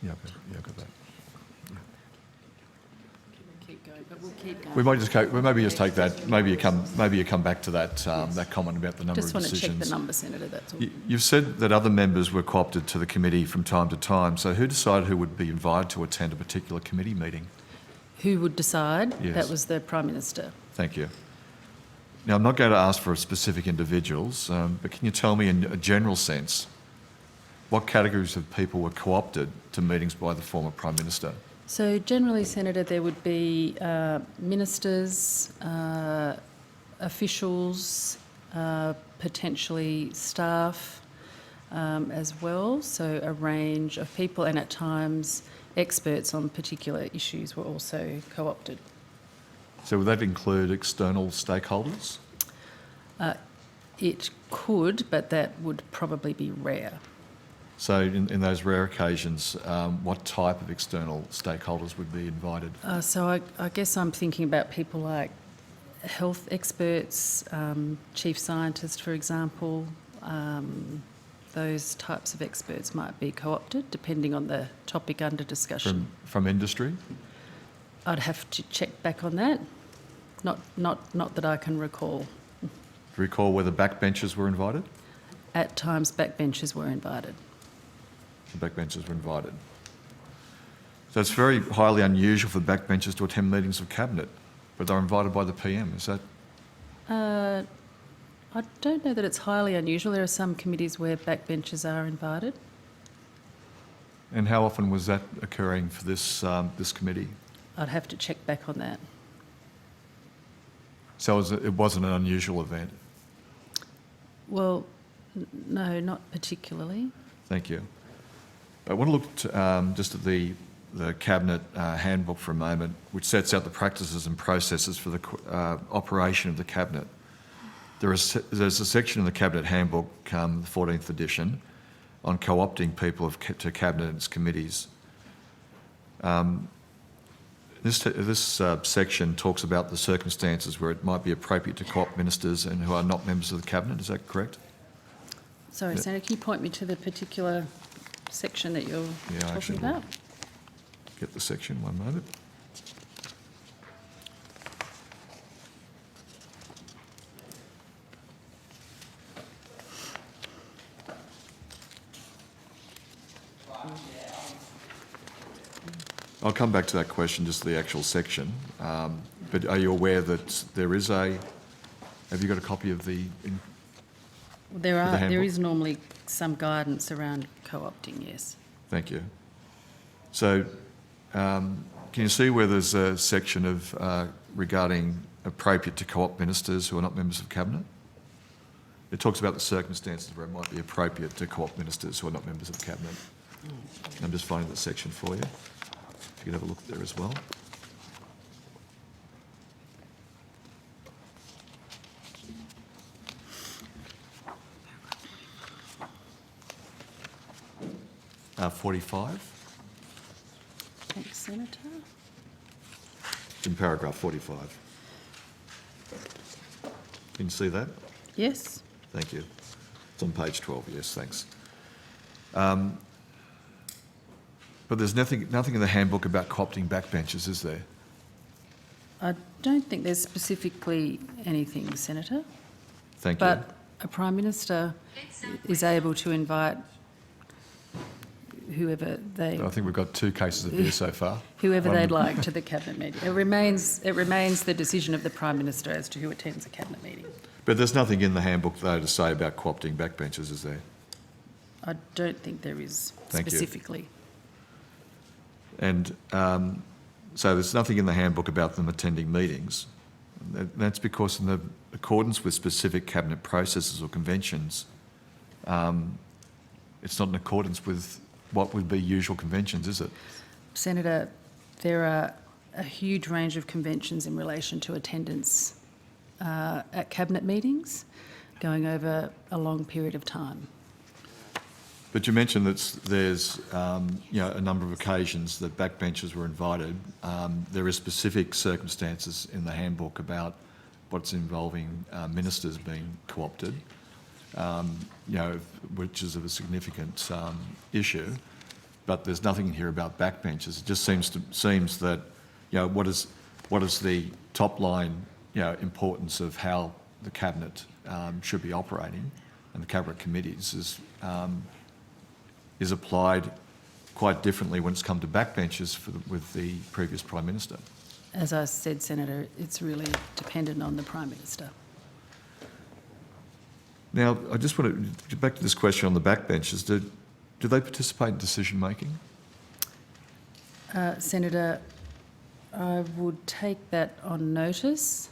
Yeah, I've got that. Keep going, but we'll keep going. We might just take that. Maybe you come back to that that comment about the number Just of want to decisions. check the number, Senator, that's all. You've said that other members were co-opted to the committee from time to time. So who decided who would be invited to attend a particular committee meeting? Who would decide? Yes. That was the Prime Minister. Thank you. Now, I'm not going to ask for specific individuals, but can you tell me in a general sense what categories of people were co-opted to meetings by the former Prime Minister? So generally, Senator, there would be ministers, officials, potentially staff as well, so a range of people, and at times experts on particular issues were also co-opted. So would that include external stakeholders? It could, but that would probably be rare. So in those rare occasions, what type of external stakeholders would be invited? So I guess I'm thinking about people like health experts, chief scientists, for example. Those types of experts might be co-opted, depending on the topic under discussion. From industry? I'd have to check back on that. Not that I can recall. Do you recall whether backbenchers were invited? At times, backbenchers were invited. The backbenchers were invited. So it's very highly unusual for backbenchers to attend meetings of Cabinet, but they're invited by the PM, is that? I don't know that it's highly unusual. There are some committees where backbenchers are invited. And how often was that occurring for this committee? I'd have to check back on that. So it wasn't an unusual event? Well, no, not particularly. Thank you. I want to look just at the Cabinet handbook for a moment, which sets out the practices and processes for the operation of the Cabinet. There's a section in the Cabinet handbook, the 14th edition, on co-opting people to Cabinet and its committees. This section talks about the circumstances where it might be appropriate to co-opt ministers and who are not members of the Cabinet. Is that correct? Sorry, Yeah. Senator, can you point me to the particular section that you're Yeah, I talking actually will. about? Get the section, one moment. I'll come back to that question, just the actual section. But are you aware that there is have you got a copy of the, There the handbook? is normally some guidance around co-opting, yes. thank you. So, can you see where there's a section of regarding appropriate to co-opt ministers who are not members of Cabinet? It talks about the circumstances where it might be appropriate to co-opt ministers who are not members of Cabinet. I'm just finding that section for you. If you could have a look there as well. Uh, 45, Thanks, Senator. in paragraph 45. Can you see that? Yes. Thank you. It's on page 12, yes, thanks. But there's nothing in the handbook about co-opting backbenchers, is there? I don't think there's specifically anything, Senator. Thank you. But a Prime Minister is able to invite whoever they... I think we've got 2 cases of beer so far. Whoever One- they'd like to the Cabinet meeting. It remains the decision of the Prime Minister as to who attends a Cabinet meeting. But there's nothing in the handbook, though, to say about co-opting backbenchers, is there? I don't think there is Thank you. specifically. And so there's nothing in the handbook about them attending meetings. That's because in accordance with specific Cabinet processes or conventions, it's not in accordance with what would be usual conventions, is it? Senator, there are a huge range of conventions in relation to attendance at Cabinet meetings going over a long period of time. But you mentioned that there's a number of occasions that backbenchers were invited. There are specific circumstances in the handbook about what's involving ministers being co-opted, which is of a significant issue. But there's nothing in here about backbenchers. It just seems that what is the top line importance of how the Cabinet should be operating and the Cabinet committees is applied quite differently when it's come to backbenchers with the previous Prime Minister. As I said, Senator, it's really dependent on the Prime Minister. Now, I just want to get back to this question on the backbenchers. Do they participate in decision making? Senator, I would take that on notice.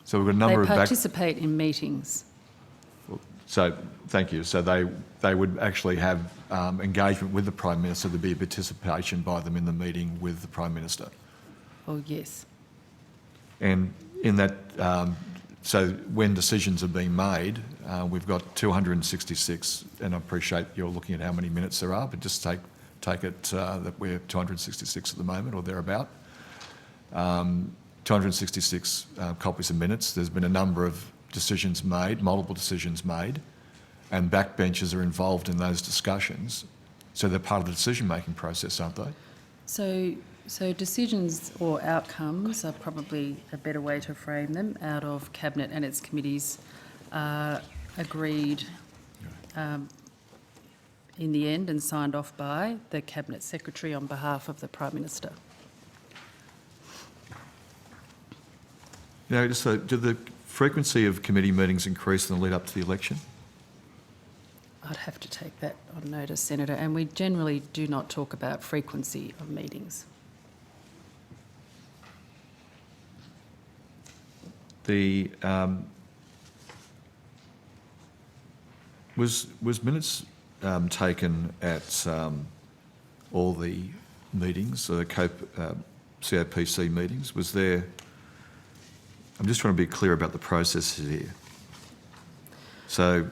So we've got a They number of participate in meetings. So, thank you. So they would actually have engagement with the Prime Minister. There'd be a participation by them in the meeting with the Prime Minister. Oh, yes. And in that, so when decisions are being made, we've got 266, and I appreciate you're looking at how many minutes there are, but just take it that we're 266 at the moment or thereabout. 266 copies of minutes. There's been a number of decisions made, multiple decisions made, and backbenchers are involved in those discussions. So they're part of the decision-making process, aren't they? So decisions or outcomes are probably a better way to frame them out of Cabinet and its committees agreed in the end and signed off by the Cabinet Secretary on behalf of the Prime Minister. Now, just so, did the frequency of committee meetings increase in the lead up to the election? I'd have to take that on notice, Senator, and we generally do not talk about frequency of meetings. The was minutes taken at all the meetings, so the COPC meetings? Was there? I'm just trying to be clear about the processes here. So,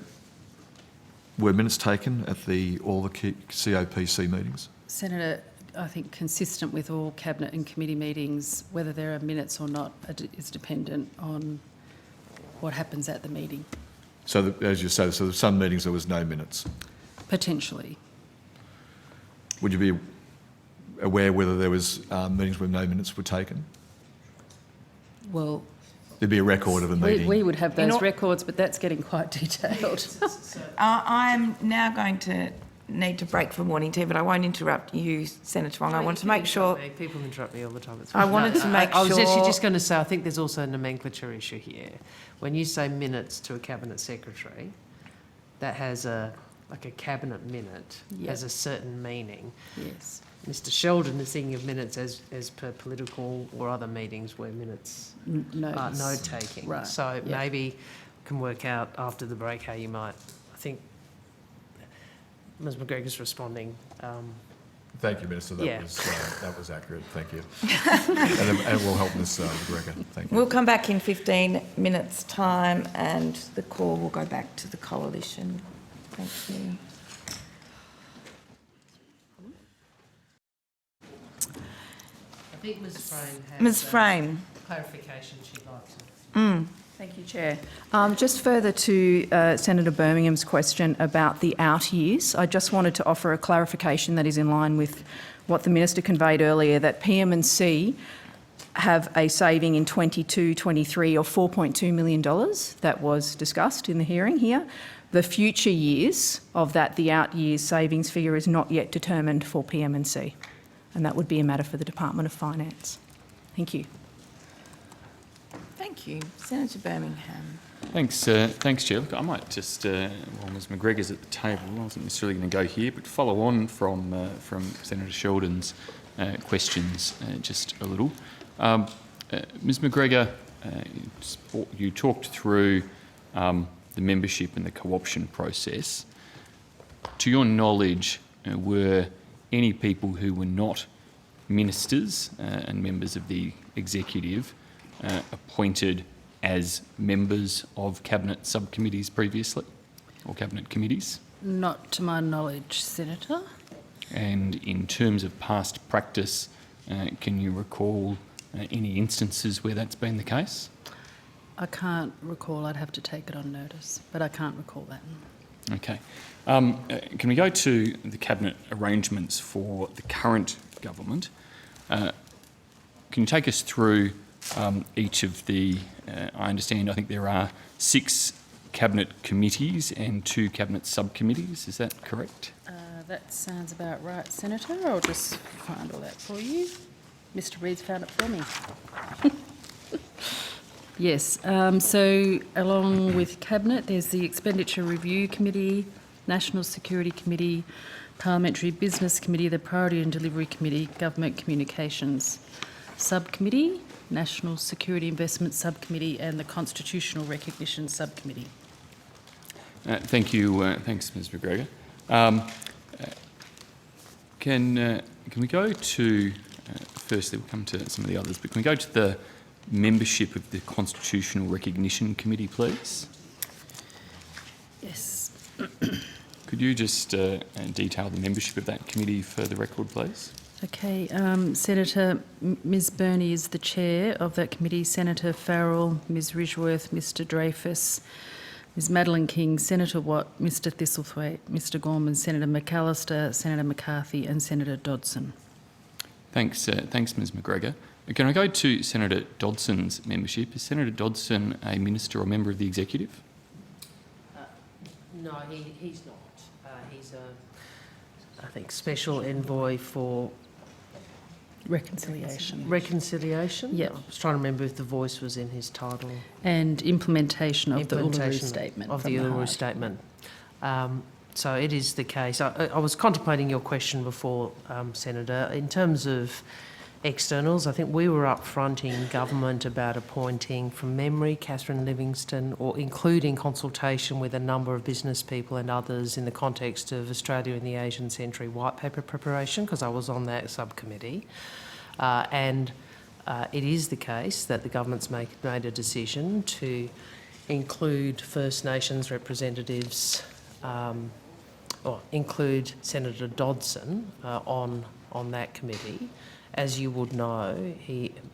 were minutes taken at all the COPC meetings? Senator, I think, consistent with all cabinet and committee meetings, whether there are minutes or not is dependent on what happens at the meeting. So, as you say, so some meetings there was no minutes. Potentially. Would you be aware whether there was meetings where no minutes were taken? Well, there'd be a record of a meeting. we would have those records, but that's getting quite detailed. I'm now going to need to break for morning tea, but I won't interrupt you, Senator Wong. I want to make sure... People interrupt me all the time. I wanted to make sure... I was actually just going to say, I think there's also a nomenclature issue here. When you say minutes to a cabinet secretary, that has like a cabinet minute has a certain meaning. Yes. Mr. Sheldon is thinking of minutes as per political or other meetings where minutes are note-taking. Right. So maybe can work out after the break how you might... I think Ms McGregor's responding. Thank you, Minister. Yeah. That was accurate. Thank you. and we'll help Ms McGregor. Thank you. We'll come back in 15 minutes' time and the call will go back to the Coalition. Thank you. I think Ms Frame has Ms Frame. clarification she'd like to. Thank you, Chair. Just further to Senator Birmingham's question about the out years, I just wanted to offer a clarification that is in line with what the Minister conveyed earlier, that PM&C have a saving in 22-23 of $4.2 million. That was discussed in the hearing here. The future years of that, the out years savings figure is not yet determined for PM&C, and that would be a matter for the Department of Finance. Thank you. Thank you. Senator Birmingham. Thanks, Chair. Look, I might just, while Ms McGregor's at the table, I wasn't necessarily going to go here, but follow on from Senator Sheldon's questions just a little. Ms McGregor, you talked through the membership and the co-option process. To your knowledge, were any people who were not ministers and members of the executive appointed as members of cabinet subcommittees previously, or cabinet committees? Not to my knowledge, Senator. And in terms of past practice, can you recall any instances where that's been the case? I can't recall. I'd have to take it on notice, but I can't recall that. Okay. Can we go to the cabinet arrangements for the current government? Can you take us through each of the, I think there are 6 cabinet committees and 2 cabinet subcommittees, is that correct? That sounds about right, Senator. I'll just find all that for you. Mr. Reid's found it for me. Yes, so along with Cabinet, there's the Expenditure Review Committee, National Security Committee, Parliamentary Business Committee, the Priority and Delivery Committee, Government Communications Subcommittee, National Security Investment Subcommittee and the Constitutional Recognition Subcommittee. Thank you. Thanks, Ms McGregor. Can we go to, firstly we'll come to some of the others, but can we go to the membership of the Constitutional Recognition Committee, please? Yes. Could you just detail the membership of that committee for the record, please? Okay, Senator, Ms Burney is the chair of that committee, Senator Farrell, Ms Ridgeworth, Mr Dreyfus, Ms Madeleine King, Senator Watt, Mr Thistlethwaite, Mr Gorman, Senator McAllister, Senator McCarthy and Senator Dodson. Thanks, thanks Ms McGregor. Can I go to Senator Dodson's membership? Is Senator Dodson a minister or member of the executive? No, he's not. He's I think, special envoy for reconciliation. Reconciliation? Yeah. I was trying to remember if the voice was in his title. And implementation of the Uluru Statement. Of the Uluru Statement. So it is the case. I was contemplating your question before, Senator. In terms of externals, I think we were up front in government about appointing, from memory, Catherine Livingstone, or including consultation with a number of business people and others in the context of Australia in the Asian Century white paper preparation, because I was on that subcommittee. And it is the case that the government's made a decision to include First Nations representatives or include Senator Dodson on that committee. As you would know,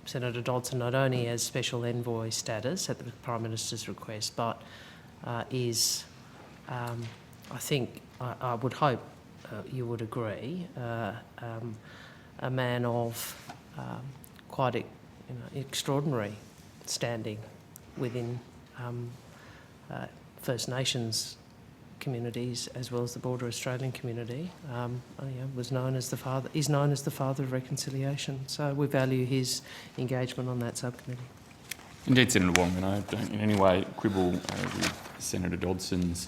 Senator Dodson not only has special envoy status at the Prime Minister's request, but is, I think, I would hope you would agree, a man of quite extraordinary standing within First Nations communities as well as the broader Australian community. Is known as the father of reconciliation. So we value his engagement on that subcommittee. Indeed, Senator Wong, and I don't in any way quibble with Senator Dodson's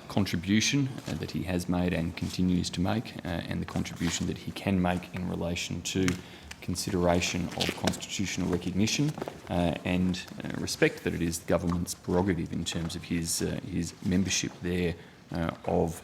contribution that he has made and continues to make, and the contribution that he can make in relation to consideration of constitutional recognition and respect that it is the government's prerogative in terms of his membership there of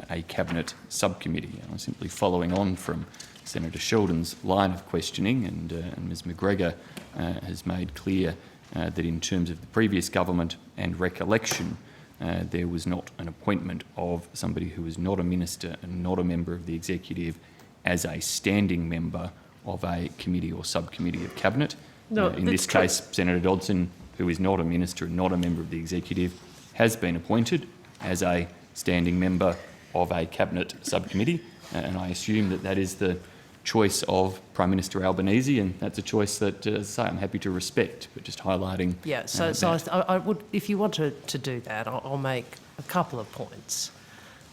a cabinet subcommittee. And I'm simply following on from Senator Sheldon's line of questioning, and Ms McGregor has made clear that in terms of the previous government and recollection, there was not an appointment of somebody who was not a minister and not a member of the executive as a standing member of a committee or subcommittee of cabinet. No, in this case, Senator Dodson, who is not a minister and not a member of the executive, has been appointed as a standing member of a cabinet subcommittee, and I assume that that is the choice of Prime Minister Albanese, and that's a choice that, as I say, I'm happy to respect, but just highlighting. Yeah, so I would, if you want to do that, I'll make a couple of points.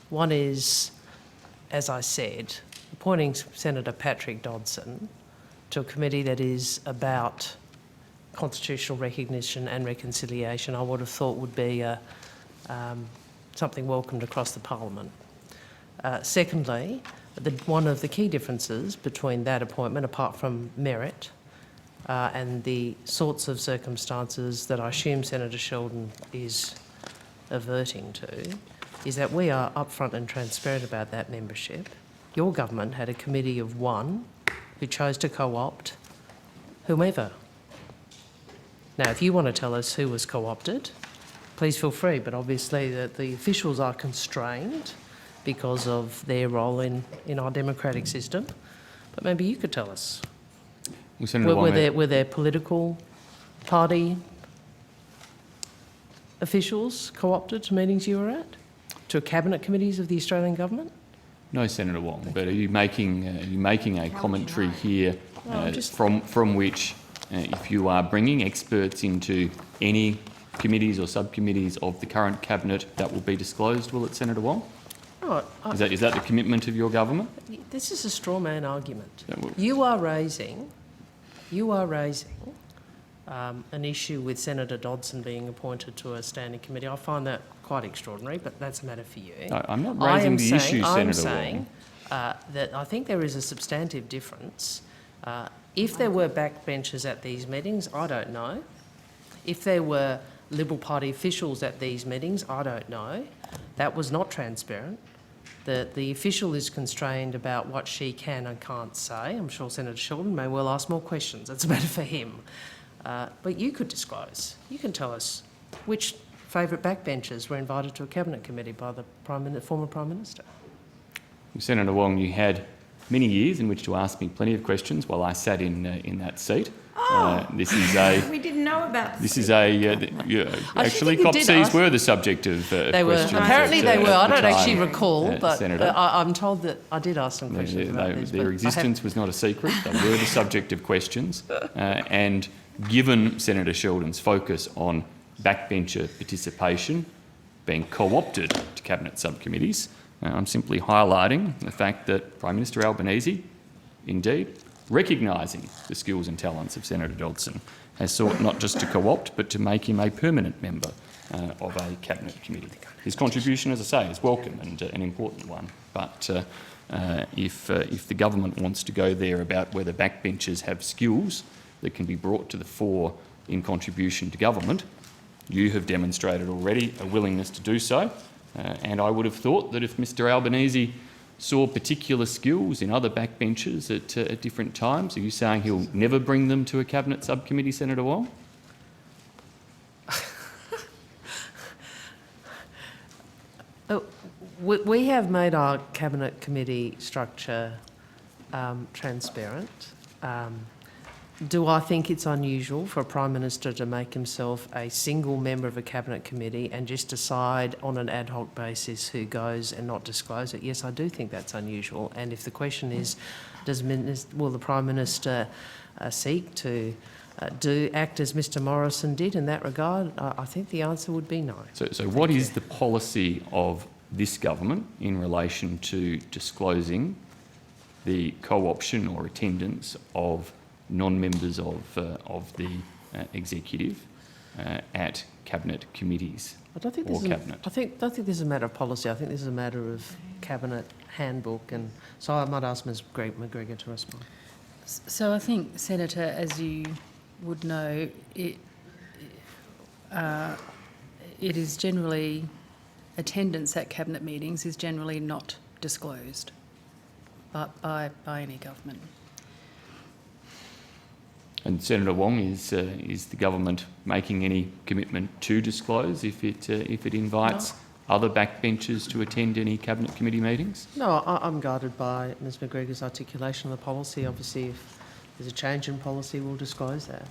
One is, as I said, appointing Senator Patrick Dodson to a committee that is about constitutional recognition and reconciliation, I would have thought would be something welcomed across the Parliament. Secondly, one of the key differences between that appointment, apart from merit, and the sorts of circumstances that I assume Senator Sheldon is averting to, is that we are upfront and transparent about that membership. Your government had a committee of one who chose to co-opt whomever. Now, if you want to tell us who was co-opted, please feel free, but obviously the officials are constrained because of their role in our democratic system. But maybe you could tell us. Well, were there political party officials co-opted to meetings you were at? To cabinet committees of the Australian government? No, Senator Wong, but are you making a commentary here from which, if you are bringing experts into any committees or subcommittees of the current cabinet, that will be disclosed, will it, Senator Wong? Oh, Is that the commitment of your government? This is a straw man argument. Yeah, well, You are raising an issue with Senator Dodson being appointed to a standing committee. I find that quite extraordinary, but that's a matter for you. I'm not raising the issue, Senator Wong. I'm saying that I think there is a substantive difference. If there were backbenchers at these meetings, I don't know. If there were Liberal Party officials at these meetings, I don't know. That was not transparent. The official is constrained about what she can and can't say. I'm sure Senator Sheldon may well ask more questions. That's a matter for him. But you could disclose. You can tell us which favourite backbenchers were invited to a cabinet committee by the former Prime Minister. Well, Senator Wong, you had many years in which to ask me plenty of questions while I sat in that seat. This is a. We didn't know about this. Is a. Actually, COPCs were the subject of they questions. Were. Apparently they were. I don't actually recall, but Senator. I'm told that I did ask some questions about this. Their existence was not a secret. They were the subject of questions. And given Senator Sheldon's focus on backbencher participation being co-opted to cabinet subcommittees, I'm simply highlighting the fact that Prime Minister Albanese, indeed, recognising the skills and talents of Senator Dodson, has sought not just to co-opt but to make him a permanent member of a cabinet committee. His contribution, as I say, is welcome and an important one, but if the government wants to go there about whether backbenchers have skills that can be brought to the fore in contribution to government, you have demonstrated already a willingness to do so, and I would have thought that if Mr Albanese saw particular skills in other backbenchers at different times, are you saying he'll never bring them to a cabinet subcommittee, Senator Wong? We have made our cabinet committee structure transparent. Do I think it's unusual for a Prime Minister to make himself a single member of a cabinet committee and just decide on an ad hoc basis who goes and not disclose it? Yes, I do think that's unusual. And if the question is, will the Prime Minister seek to act as Mr Morrison did in that regard, I think the answer would be no. So what is the policy of this government in relation to disclosing the co-option or attendance of non-members of the executive at cabinet committees I don't think this is a matter of policy. I think this is a matter of cabinet handbook, and so I might ask Ms McGregor to respond. So I think, Senator, as you would know, it is generally, attendance at cabinet meetings is generally not disclosed by any government. And Senator Wong, is the government making any commitment to disclose if it invites other backbenchers to attend any cabinet committee meetings? No, I'm guided by Ms McGregor's articulation of the policy. Obviously, if there's a change in policy, we'll disclose that.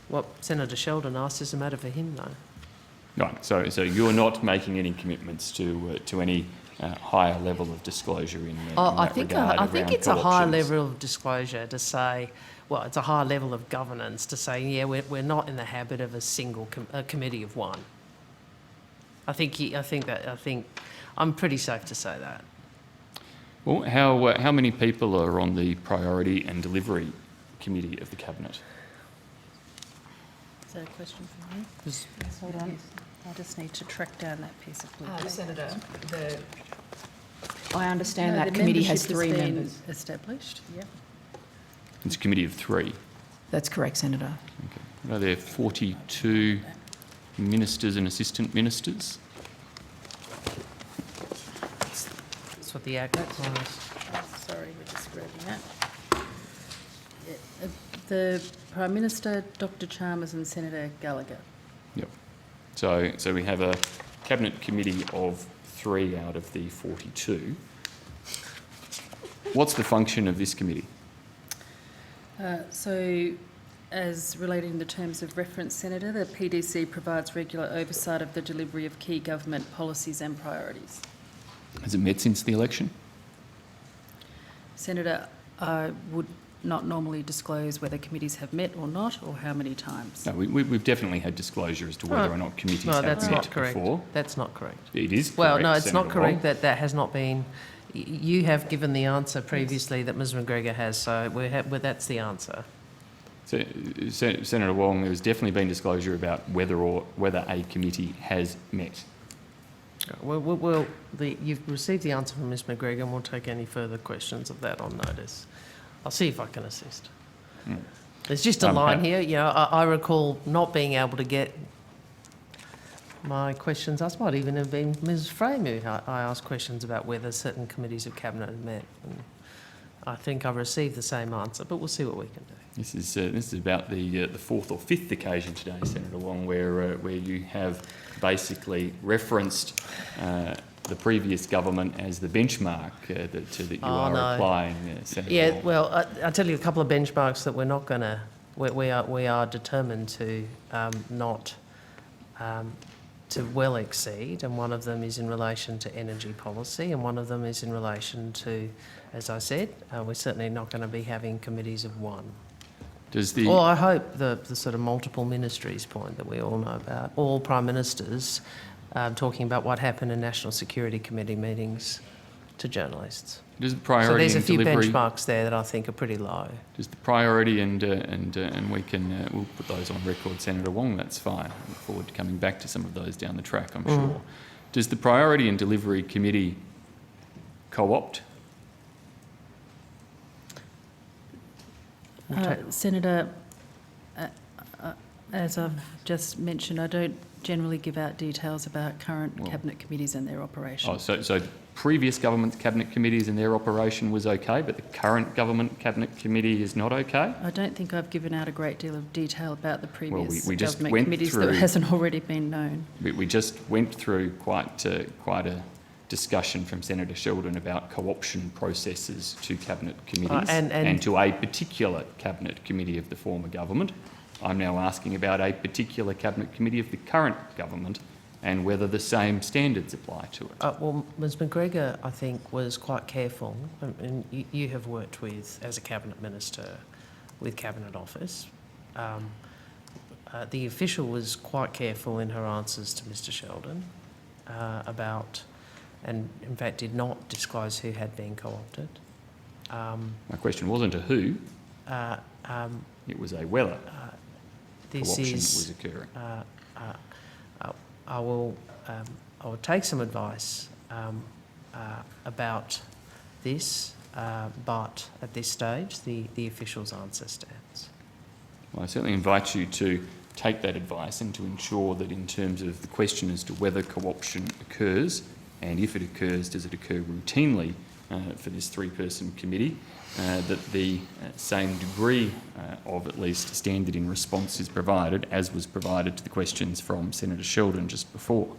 What Senator Sheldon asked is a matter for him, though. Right. So you're not making any commitments to any higher level of disclosure in I that think regard I think around it's a higher co-options? level of disclosure to say, well, it's a higher level of governance to say, yeah, we're not in the habit of a single committee of one. I think I'm pretty safe to say that. Well, how many people are on the priority and delivery committee of the cabinet? Is that a question for me? Hold on. I just need to track down that piece of blue. Senator, I understand that committee has 3 members. Established, yeah. It's a committee of 3. That's correct, Senator. Okay. Are there 42 ministers and assistant ministers? That's what the Act requires. Sorry, we're just grabbing that. Yeah, the Prime Minister, Dr Chalmers and Senator Gallagher. Yep. So we have a cabinet committee of 3 out of the 42. What's the function of this committee? So, as relating to the terms of reference, Senator, the PDC provides regular oversight of the delivery of key government policies and priorities. Has it met since the election? Senator, I would not normally disclose whether committees have met or not, or how many times. No, we've definitely had disclosure as to whether or not committees have met before. No, that's not correct. That's not correct. It is correct, Well, no, it's Senator not correct Wong. that has not been... You have given the answer previously that Ms McGregor has, so that's the answer. So, Senator Wong, there's definitely been disclosure about whether a committee has met. You've received the answer from Ms McGregor, and we'll take any further questions of that on notice. I'll see if I can assist. There's just a line here. You know, I recall not being able to get my questions asked. Might even have been Ms Frame who I asked questions about whether certain committees of Cabinet had met. And I think I've received the same answer, but we'll see what we can do. This is about the 4th or 5th occasion today, Senator Wong, where you have basically referenced the previous government as the benchmark that you are applying, Senator Wong. Well, I'll tell you a couple of benchmarks that we're not going to... We are determined to not to well exceed, and one of them is in relation to energy policy, and one of them is in relation to, as I said, we're certainly not going to be having committees of one. Or I hope the sort of multiple ministries point that we all know about, all Prime Ministers talking about what happened in National Security Committee meetings to journalists. Does the priority so there's a few delivery, benchmarks there that I think are pretty low. Does the priority and we can we'll put those on record, Senator Wong. That's fine. I look forward to coming back to some of those down the track, I'm sure. Does the priority and delivery committee co-opt? Senator, as I've just mentioned, I don't generally give out details about current cabinet committees and their operation. Oh, so previous government cabinet committees and their operation was okay, but the current government cabinet committee is not okay? I don't think I've given out a great deal of detail about the previous we just government went committees through, that hasn't already been known. We just went through quite a discussion from Senator Sheldon about co-option processes to cabinet committees and to a particular cabinet committee of the former government. I'm now asking about a particular cabinet committee of the current government and whether the same standards apply to it. Well, Ms McGregor, I think, was quite careful, and you have worked with, as a Cabinet Minister, with Cabinet Office. The official was quite careful in her answers to Mr Sheldon about, and in fact did not disclose who had been co-opted. My question wasn't a who, it was a whether co-option was occurring. I will take some advice about this, but at this stage, the official's answer stands. Well, I certainly invite you to take that advice and to ensure that in terms of the question as to whether co-option occurs, and if it occurs, does it occur routinely for this three-person committee, that the same degree of at least standard in response is provided as was provided to the questions from Senator Sheldon just before.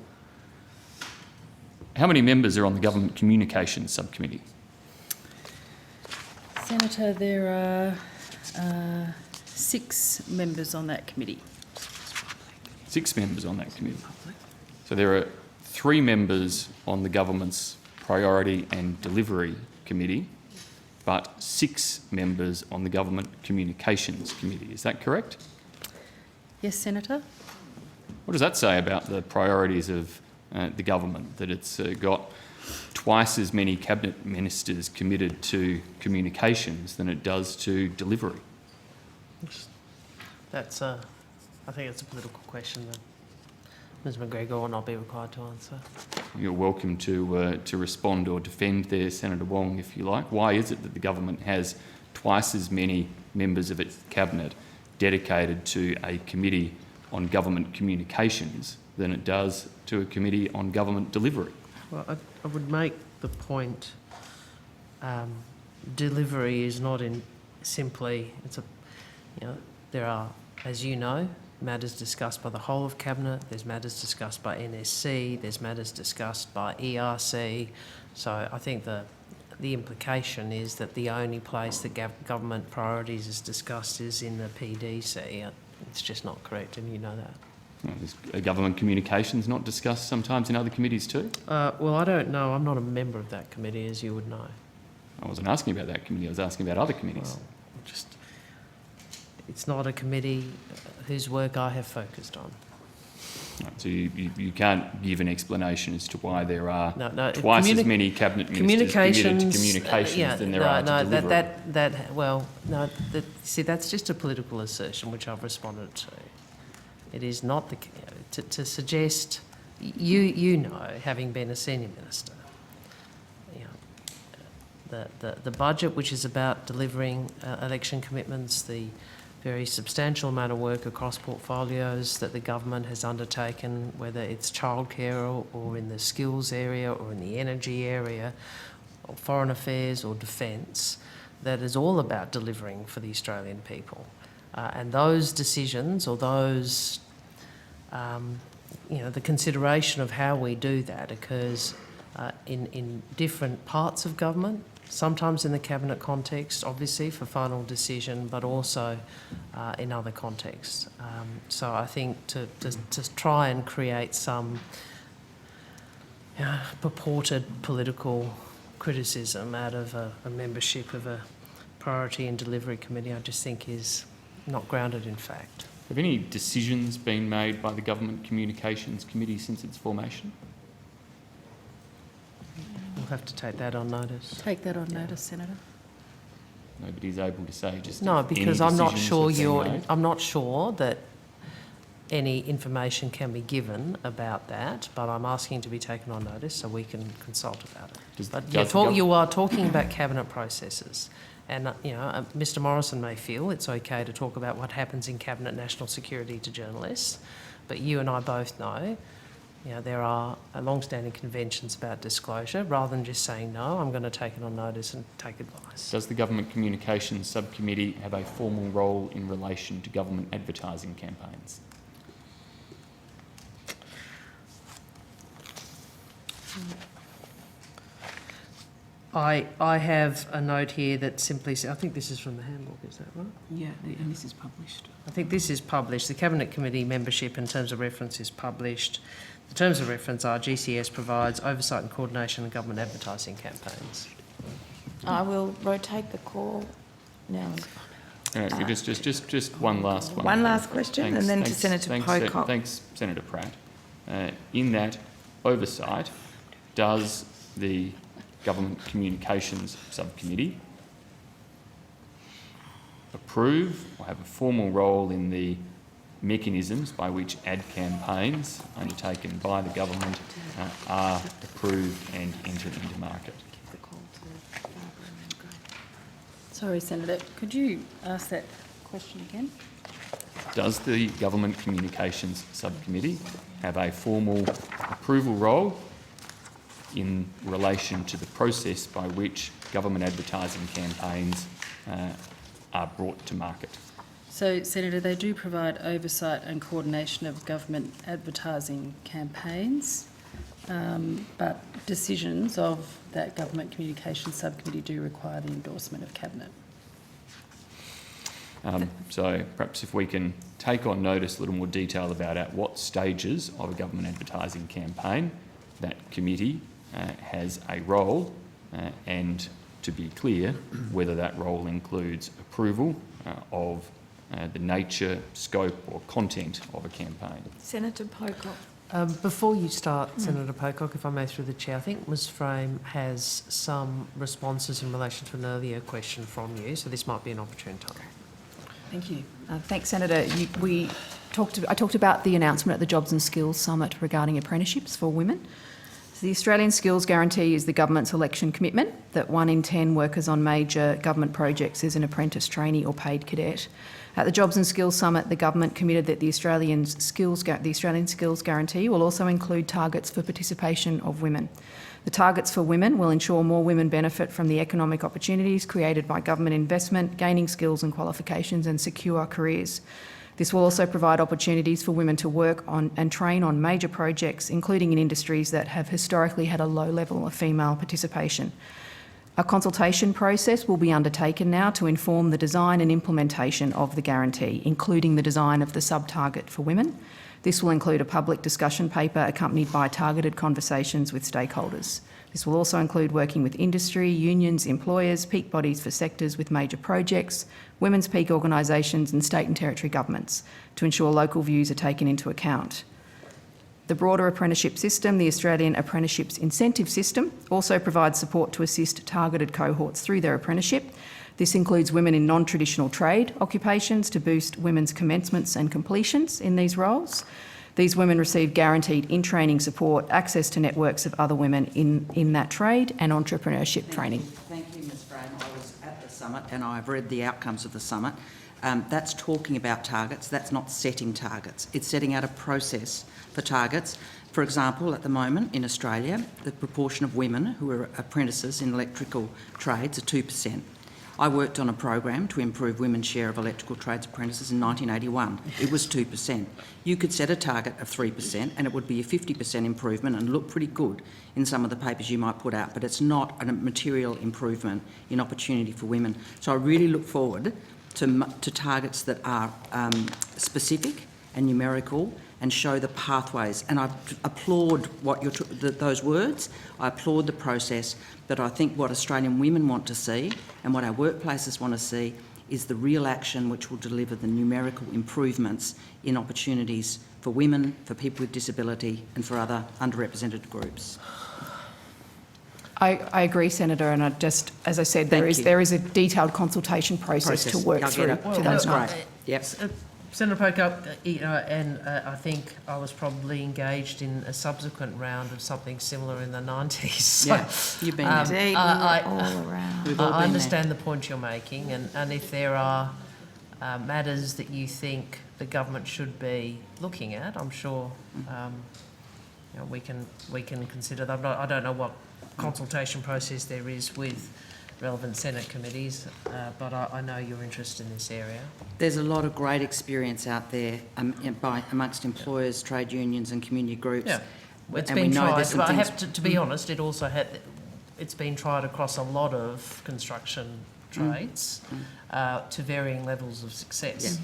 How many members are on the Government Communications Subcommittee? Senator, there are 6 members on that committee. 6 members on that committee. So there are 3 members on the government's Priority and Delivery Committee, but 6 members on the Government Communications Committee. Is that correct? Yes, Senator. What does that say about the priorities of the government, that it's got twice as many cabinet ministers committed to communications than it does to delivery? That's I think it's a political question that Ms McGregor will not be required to answer. You're welcome to respond or defend there, Senator Wong, if you like. Why is it that the government has twice as many members of its cabinet dedicated to a committee on government communications than it does to a committee on government delivery? Well, I would make the point, delivery is not in simply, there are, as you know, matters discussed by the whole of Cabinet, there's matters discussed by NSC, there's matters discussed by ERC. So I think the implication is that the only place that government priorities is discussed is in the PDC. It's just not correct, and you know that. Well, is government communications not discussed sometimes in other committees too? Well, I don't know. I'm not a member of that committee, as you would know. I wasn't asking about that committee, I was asking about other committees. Well, it's not a committee whose work I have focused on. Right, so you can't give an explanation as to why there are No, twice as many cabinet ministers committed to communications than there are to delivery. See, that's just a political assertion which I've responded to. It is not to suggest, you know, having been a senior minister, the budget which is about delivering election commitments, the very substantial amount of work across portfolios that the government has undertaken, whether it's childcare or in the skills area or in the energy area or foreign affairs or defence, that is all about delivering for the Australian people. And those decisions or those, the consideration of how we do that occurs in different parts of government, sometimes in the cabinet context, obviously, for final decision, but also in other contexts. So I think to try and create some purported political criticism out of a membership of a Priority and Delivery Committee, I just think is not grounded in fact. Have any decisions been made by the Government Communications Committee since its formation? We'll have to take that on notice. Take that on notice, Senator. Nobody's able to say just no, because I'm not sure made. I'm not sure that any information can be given about that, but I'm asking to be taken on notice so we can consult about it. You are talking about cabinet processes, and Mr. Morrison may feel it's okay to talk about what happens in cabinet national security to journalists, but you and I both know. There are long-standing conventions about disclosure. Rather than just saying no, I'm going to take it on notice and take advice. Does the Government Communications Subcommittee have a formal role in relation to government advertising campaigns? I have a note here that simply says, I think this is from the handbook, is that right? Yeah, and this is published. I think this is published. The Cabinet Committee membership in terms of reference is published. The terms of reference are GCS provides oversight and coordination of government advertising campaigns. I will rotate the call now. Just one last one. One last question, and then to Senator Pocock. Thanks, Senator Pratt. In that oversight, does the Government Communications Subcommittee approve or have a formal role in the mechanisms by which ad campaigns undertaken by the government are approved and entered into market? Sorry, Senator, could you ask that question again? Does the Government Communications Subcommittee have a formal approval role in relation to the process by which government advertising campaigns are brought to market? So, Senator, they do provide oversight and coordination of government advertising campaigns, but decisions of that Government Communications Subcommittee do require the endorsement of Cabinet. So perhaps if we can take on notice a little more detail about at what stages of a government advertising campaign that committee has a role, and to be clear whether that role includes approval of the nature, scope or content of a campaign. Senator Pocock. Before you start, Senator Pocock, if I may through the chair, I think Ms Frame has some responses in relation to an earlier question from you, so this might be an opportune time. Thank you. Thanks, Senator. I talked about the announcement at the Jobs and Skills Summit regarding apprenticeships for women. So the Australian Skills Guarantee is the government's election commitment that 1 in 10 workers on major government projects is an apprentice, trainee or paid cadet. At the Jobs and Skills Summit, the government committed that the Australian Skills Guarantee will also include targets for participation of women. The targets for women will ensure more women benefit from the economic opportunities created by government investment, gaining skills and qualifications and secure careers. This will also provide opportunities for women to work on and train on major projects, including in industries that have historically had a low level of female participation. A consultation process will be undertaken now to inform the design and implementation of the guarantee, including the design of the sub-target for women. This will include a public discussion paper accompanied by targeted conversations with stakeholders. This will also include working with industry, unions, employers, peak bodies for sectors with major projects, women's peak organisations and state and territory governments to ensure local views are taken into account. The broader apprenticeship system, the Australian Apprenticeships Incentive System, also provides support to assist targeted cohorts through their apprenticeship. This includes women in non-traditional trade occupations to boost women's commencements and completions in these roles. These women receive guaranteed in-training support, access to networks of other women in that trade and entrepreneurship training. Thank you, Ms Frame. I was at the summit and I've read the outcomes of the summit. That's talking about targets, that's not setting targets. It's setting out a process for targets. For example, at the moment in Australia, the proportion of women who are apprentices in electrical trades are 2%. I worked on a program to improve women's share of electrical trades apprentices in 1981. It was 2%. You could set a target of 3% and it would be a 50% improvement and look pretty good in some of the papers you might put out, but it's not a material improvement in opportunity for women. So I really look forward to targets that are specific and numerical and show the pathways. And I applaud what those words. I applaud the process, but I think what Australian women want to see and what our workplaces want to see is the real action which will deliver the numerical improvements in opportunities for women, for people with disability and for other underrepresented groups. I agree, Senator, and as I said, there is a detailed consultation process to work through to those goals. Yep. Senator Pocock, and I think I was probably engaged in a subsequent round of something similar in the 90s. So, yeah, you've been there. All around. I understand the point you're making, and if there are matters that you think the government should be looking at, I'm sure we can consider them. I don't know what consultation process there is with relevant Senate committees, but I know you're interested in this area. There's a lot of great experience out there amongst employers, trade unions and community groups. Yeah, it's been tried, but I have to be honest, it also had, it's been tried across a lot of construction trades to varying levels of success.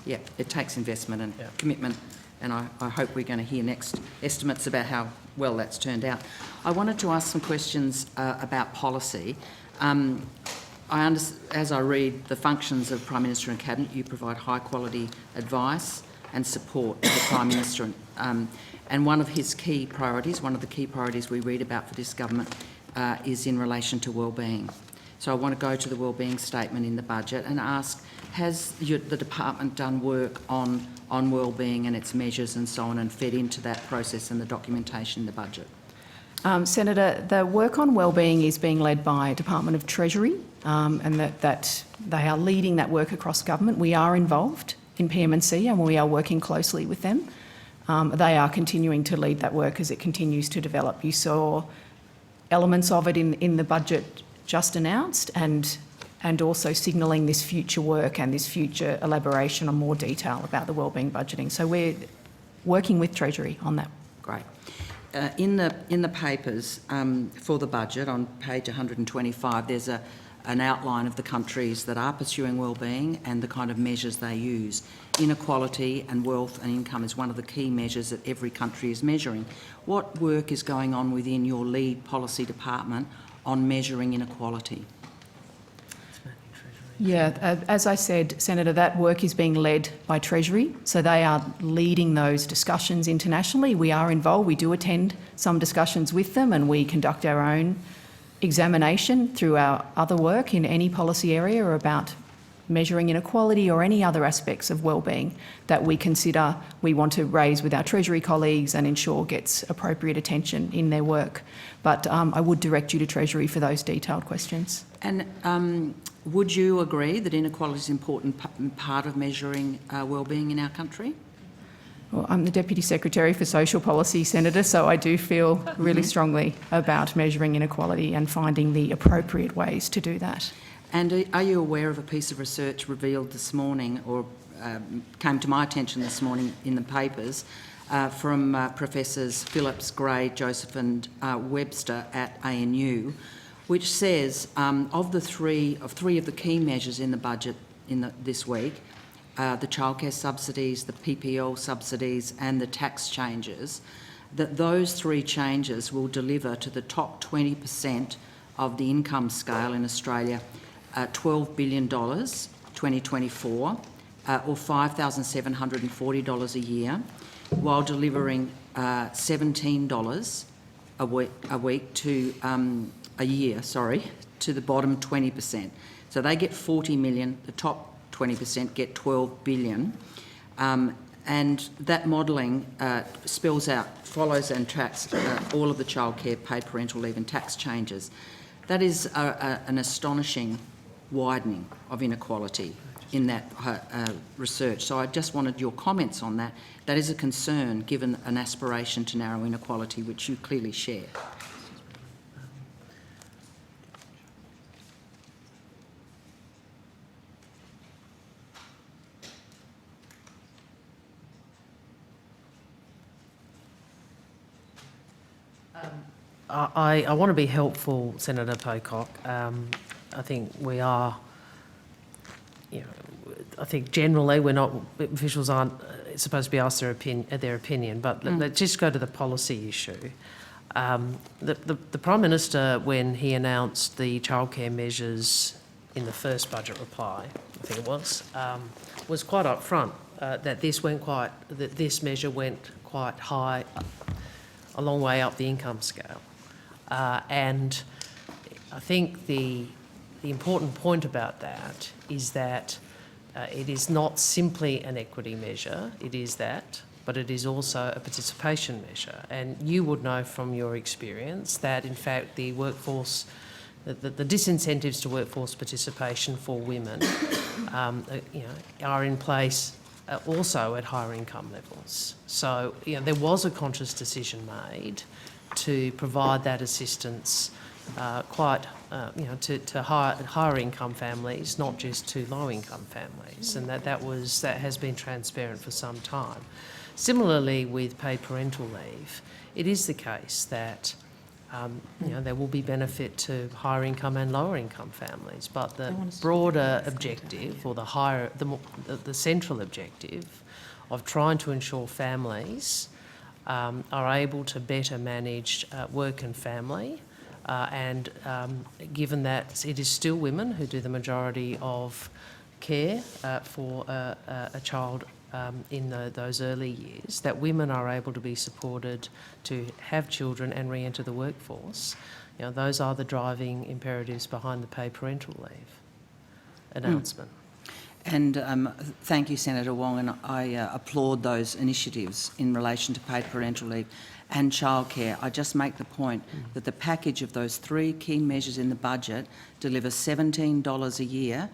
Yeah, it takes investment and commitment, and I hope we're going to hear next estimates about how well that's turned out. I wanted to ask some questions about policy. As I read the functions of Prime Minister and Cabinet, you provide high-quality advice and support to the Prime Minister. And one of his key priorities, one of the key priorities we read about for this government is in relation to wellbeing. So I want to go to the wellbeing statement in the budget and ask, has the department done work on wellbeing and its measures and so on, and fed into that process and the documentation in the budget? Senator, the work on wellbeing is being led by Department of Treasury, and that they are leading that work across government. We are involved in PM&C and we are working closely with them. They are continuing to lead that work as it continues to develop. You saw elements of it in the budget just announced, and also signalling this future work and this future elaboration on more detail about the wellbeing budgeting. So we're working with Treasury on that. Great. In the papers for the budget, on page 125, there's an outline of the countries that are pursuing wellbeing and the kind of measures they use. Inequality and wealth and income is one of the key measures that every country is measuring. What work is going on within your lead policy department on measuring inequality? Yeah, as I said, Senator, that work is being led by Treasury, so they are leading those discussions internationally. We are involved, we do attend some discussions with them, and we conduct our own examination through our other work in any policy area about measuring inequality or any other aspects of wellbeing that we consider we want to raise with our Treasury colleagues and ensure gets appropriate attention in their work. But I would direct you to Treasury for those detailed questions. And would you agree that inequality is an important part of measuring wellbeing in our country? Well, I'm the Deputy Secretary for Social Policy, Senator, so I do feel really strongly about measuring inequality and finding the appropriate ways to do that. And are you aware of a piece of research revealed this morning, or came to my attention this morning in the papers, from Professors Phillips, Gray, Joseph and Webster at ANU, which says of three of the key measures in the budget this week, the childcare subsidies, the PPL subsidies and the tax changes, that those three changes will deliver to the top 20% of the income scale in Australia $12 billion 2024, or $5,740 a year, while delivering $17 a week to to the bottom 20%. So they get 40 million, the top 20% get 12 billion. And that modelling follows and tracks all of the childcare, paid parental leave and tax changes. That is an astonishing widening of inequality in that research. So I just wanted your comments on that. That is a concern, given an aspiration to narrow inequality, which you clearly share. I want to be helpful, Senator Pocock. I think we are, I think generally officials aren't supposed to be asked their opinion, but let's just go to the policy issue. The Prime Minister, when he announced the childcare measures in the first budget reply, I think it was quite upfront that this measure went quite high, a long way up the income scale. And I think the important point about that is that it is not simply an equity measure, it is that, but it is also a participation measure. And you would know from your experience that, in fact, the workforce, the disincentives to workforce participation for women are in place also at higher income levels. So there was a conscious decision made to provide that assistance to higher income families, not just to low income families, and that has been transparent for some time. Similarly, with paid parental leave, it is the case that there will be benefit to higher income and lower income families, but the broader objective, or the central objective of trying to ensure families are able to better manage work and family, and given that it is still women who do the majority of care for a child in those early years, that women are able to be supported to have children and re-enter the workforce. Those are the driving imperatives behind the paid parental leave announcement. And thank you, Senator Wong, and I applaud those initiatives in relation to paid parental leave and childcare. I just make the point that the package of those three key measures in the budget delivers $17 a year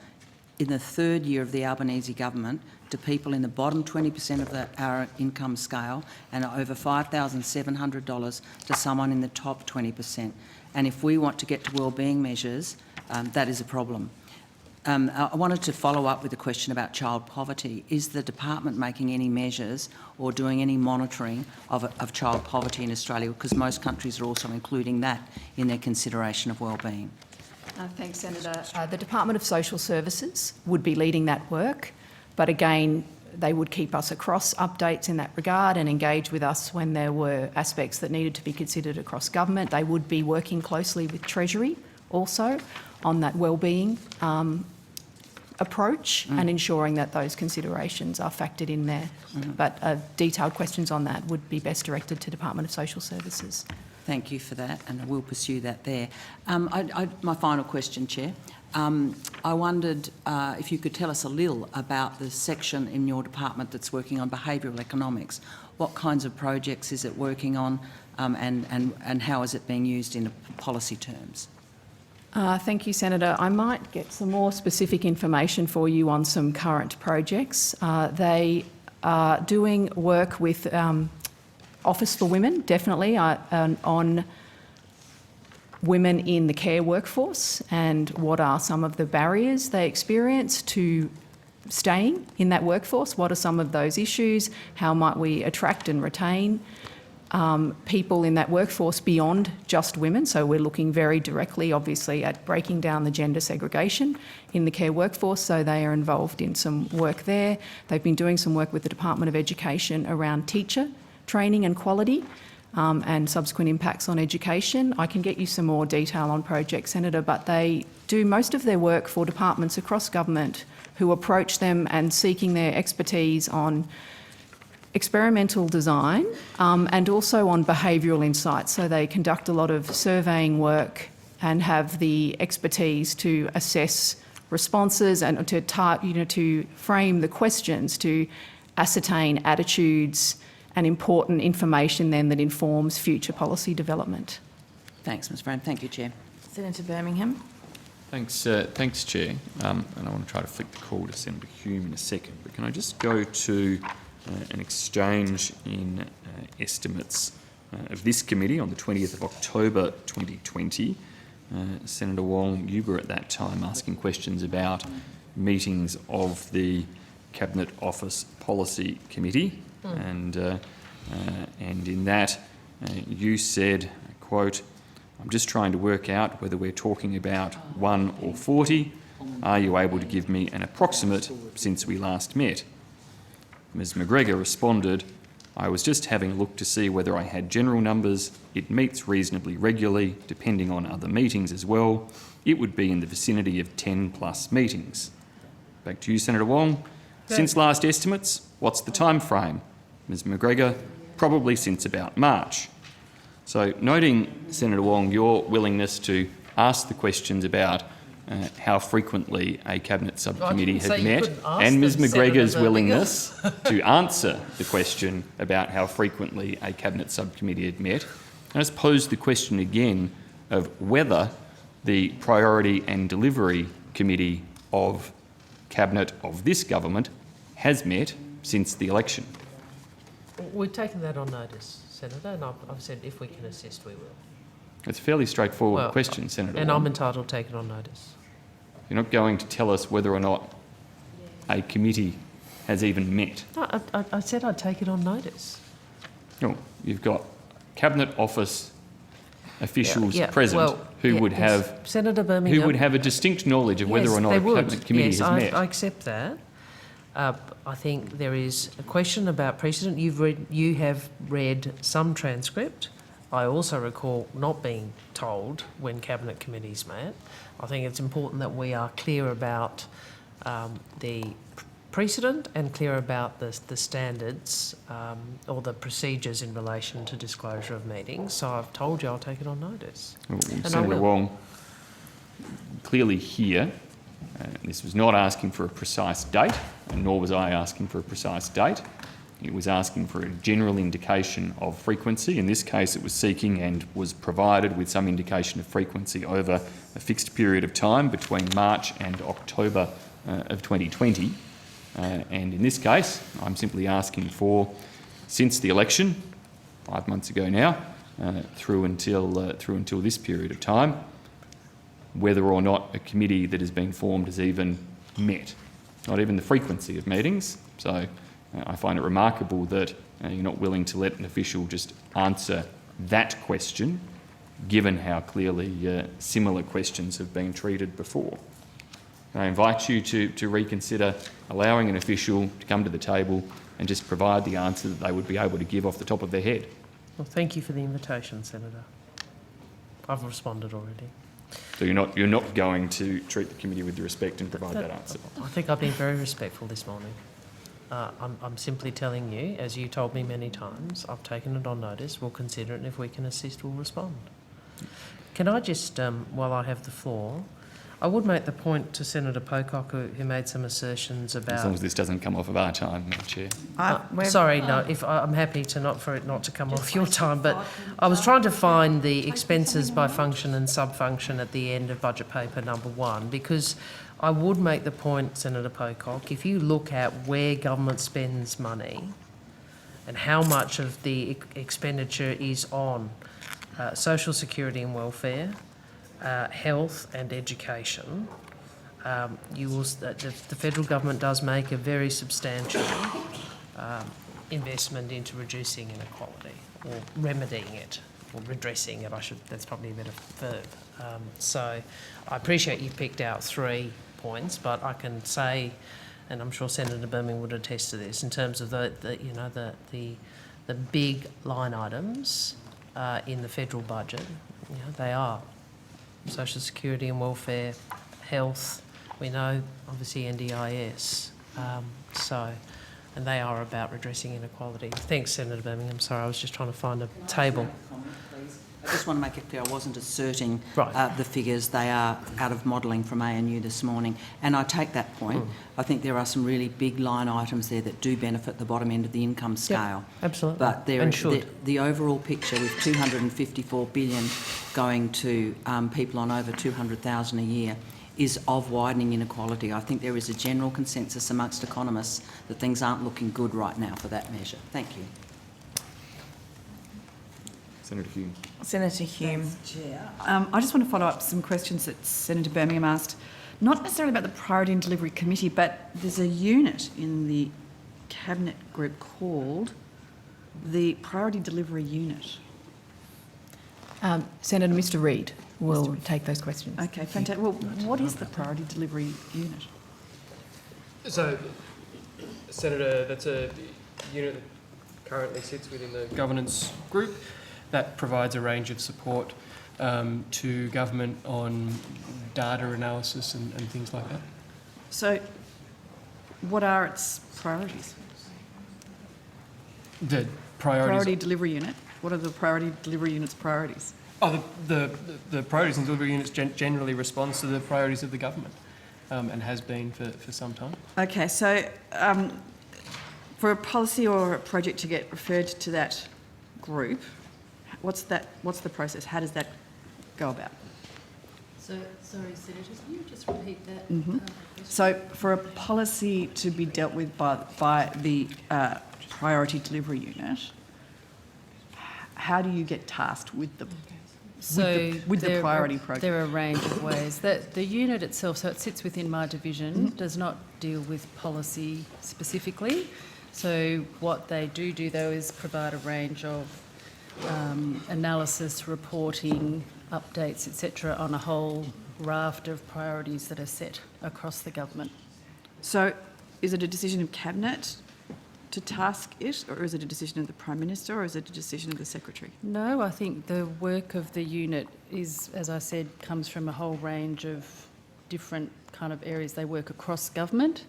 in the third year of the Albanese government to people in the bottom 20% of our income scale, and over $5,700 to someone in the top 20%. And if we want to get to wellbeing measures, that is a problem. I wanted to follow up with a question about child poverty. Is the department making any measures or doing any monitoring of child poverty in Australia? Because most countries are also including that in their consideration of wellbeing. Thanks, Senator. The Department of Social Services would be leading that work, but again, they would keep us across updates in that regard and engage with us when there were aspects that needed to be considered across government. They would be working closely with Treasury also on that wellbeing approach and ensuring that those considerations are factored in there. But detailed questions on that would be best directed to Department of Social Services. Thank you for that, and we'll pursue that there. My final question, Chair. I wondered if you could tell us a little about the section in your department that's working on behavioural economics. What kinds of projects is it working on, and how is it being used in policy terms? Thank you, Senator. I might get some more specific information for you on some current projects. They are doing work with Office for Women, definitely, on women in the care workforce and what are some of the barriers they experience to staying in that workforce. What are some of those issues? How might we attract and retain people in that workforce beyond just women? So we're looking very directly, obviously, at breaking down the gender segregation in the care workforce, so they are involved in some work there. They've been doing some work with the Department of Education around teacher training and quality and subsequent impacts on education. I can get you some more detail on projects, Senator, but they do most of their work for departments across government who approach them and seeking their expertise on experimental design and also on behavioural insights. So they conduct a lot of surveying work and have the expertise to assess responses and to frame the questions, to ascertain attitudes and important information then that informs future policy development. Thanks, Ms Frame. Thank you, Chair. Senator Birmingham. Thanks, Chair. And I want to try to flick the call to Senator Hume in a second, but can I just go to an exchange in estimates of this committee on the 20th of October 2020. Senator Wong, you were at that time asking questions about meetings of the Cabinet Office Policy Committee, and in that you said, quote, "I'm just trying to work out whether we're talking about 1 or 40. Are you able to give me an approximate since we last met?" Ms McGregor responded, "I was just having a look to see whether I had general numbers. It meets reasonably regularly, depending on other meetings as well. It would be in the vicinity of 10 plus meetings." Back to you, Senator Wong. Since last estimates, what's the time frame? Ms McGregor, probably since about March. So noting, Senator Wong, your willingness to ask the questions about how frequently a Cabinet subcommittee had met, and Ms McGregor's willingness to answer the question about how frequently a Cabinet subcommittee had met, I just pose the question again of whether the Priority and Delivery Committee of Cabinet of this government has met since the election. We've taken that on notice, Senator, and I've said if we can assist, we will. It's a fairly straightforward question, Senator And Wong. I'm entitled to take it on notice. You're not going to tell us whether or not a committee has even met. No, I said I'd take it on notice. No, you've got Cabinet Office officials Yeah, present well, who yeah, would yes. have Senator Birmingham. who would have a distinct knowledge of whether Yes, or not they a would. cabinet committee Yes, has met. I accept that. I think there is a question about precedent. You have read some transcript. I also recall not being told when cabinet committees met. I think it's important that we are clear about the precedent and clear about the standards or the procedures in relation to disclosure of meetings. So I've told you I'll take it on notice. Well, And I Senator will. Wong, clearly here, this was not asking for a precise date, and nor was I asking for a precise date. It was asking for a general indication of frequency. In this case, it was seeking and was provided with some indication of frequency over a fixed period of time between March and October of 2020. And in this case, I'm simply asking for, since the election, 5 months ago now, through until this period of time, whether or not a committee that has been formed has even met, not even the frequency of meetings. So I find it remarkable that you're not willing to let an official just answer that question, given how clearly similar questions have been treated before. I invite you to reconsider allowing an official to come to the table and just provide the answer that they would be able to give off the top of their head. Well, thank you for the invitation, Senator. I've responded already. So you're not going to treat the committee with respect and provide that answer? I think I've been very respectful this morning. I'm simply telling you, as you told me many times, I've taken it on notice. We'll consider it, and if we can assist, we'll respond. Can I just, while I have the floor, I would make the point to Senator Pocock, who made some assertions about... As long as this doesn't come off of our time, Chair. Sorry, no, if I'm happy for it not to come off your time, but I was trying to find the expenses by function and sub-function at the end of budget paper number 1, because I would make the point, Senator Pocock, if you look at where government spends money and how much of the expenditure is on social security and welfare, health and education, the federal government does make a very substantial investment into reducing inequality, or remedying it, or redressing it, that's probably a better verb. So I appreciate you picked out 3 points, but I can say, and I'm sure Senator Birmingham would attest to this, in terms of the big line items in the federal budget, they are social security and welfare, health, we know obviously NDIS, and they are about redressing inequality. Thanks, Senator Birmingham. Sorry, I was just trying to find a table. I just want to make it clear I wasn't asserting Right. the figures. They are out of modelling from ANU this morning, and I take that point. I think there are some really big line items there that do benefit the bottom end of the income scale. Absolutely. But And should. the overall picture with $254 billion going to people on over $200,000 a year is of widening inequality. I think there is a general consensus amongst economists that things aren't looking good right now for that measure. Thank you. Senator Hume. Senator Hume. Chair. I just want to follow up some questions that Senator Birmingham asked, not necessarily about the Priority and Delivery Committee, but there's a unit in the Cabinet group called the Priority Delivery Unit. Senator Mr Reid will take those questions. Okay, fantastic. Well, what is the Priority Delivery Unit? So, Senator, that's a unit that currently sits within the governance group that provides a range of support to government on data analysis and things like that. So, what are its priorities? The priorities... Priority Delivery Unit. What are the Priority Delivery Unit's priorities? Oh, the priorities and delivery units generally responds to the priorities of the government and has been for some time. Okay, so for a policy or a project to get referred to that group, what's the process? How does that go about? So, sorry, Senator, can you just repeat that? So for a policy to be dealt with by the Priority Delivery Unit, how do you get tasked with the priority project? There are a range of ways. The unit itself, so it sits within my division, does not deal with policy specifically. So what they do though is provide a range of analysis, reporting, updates, etc., on a whole raft of priorities that are set across the government. So is it a decision of Cabinet to task it, or is it a decision of the Prime Minister, or is it a decision of the Secretary? No, I think the work of the unit is, as I said, comes from a whole range of different kind of areas. They work across government.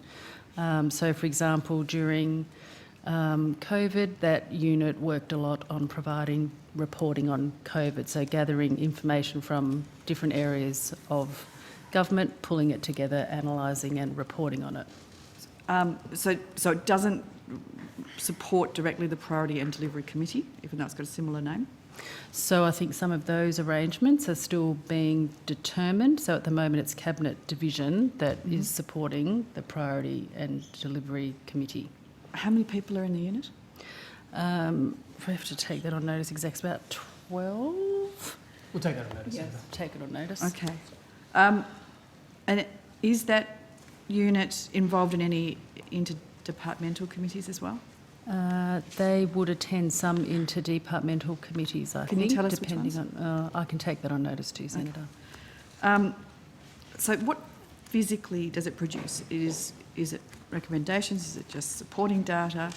So, for example, during COVID, that unit worked a lot on providing reporting on COVID, so gathering information from different areas of government, pulling it together, analysing and reporting on it. So it doesn't support directly the Priority and Delivery Committee, even though it's got a similar name? So I think some of those arrangements are still being determined. So at the moment it's Cabinet Division that is supporting the Priority and Delivery Committee. How many people are in the unit? If we have to take that on notice, exactly about 12. We'll take that on notice. Yes, take it on notice. Okay. And is that unit involved in any interdepartmental committees as well? They would attend some interdepartmental committees, I think. Can you tell us which depending ones? on, I can take that on notice too, Senator. So what physically does it produce? Is it recommendations? Is it just supporting data?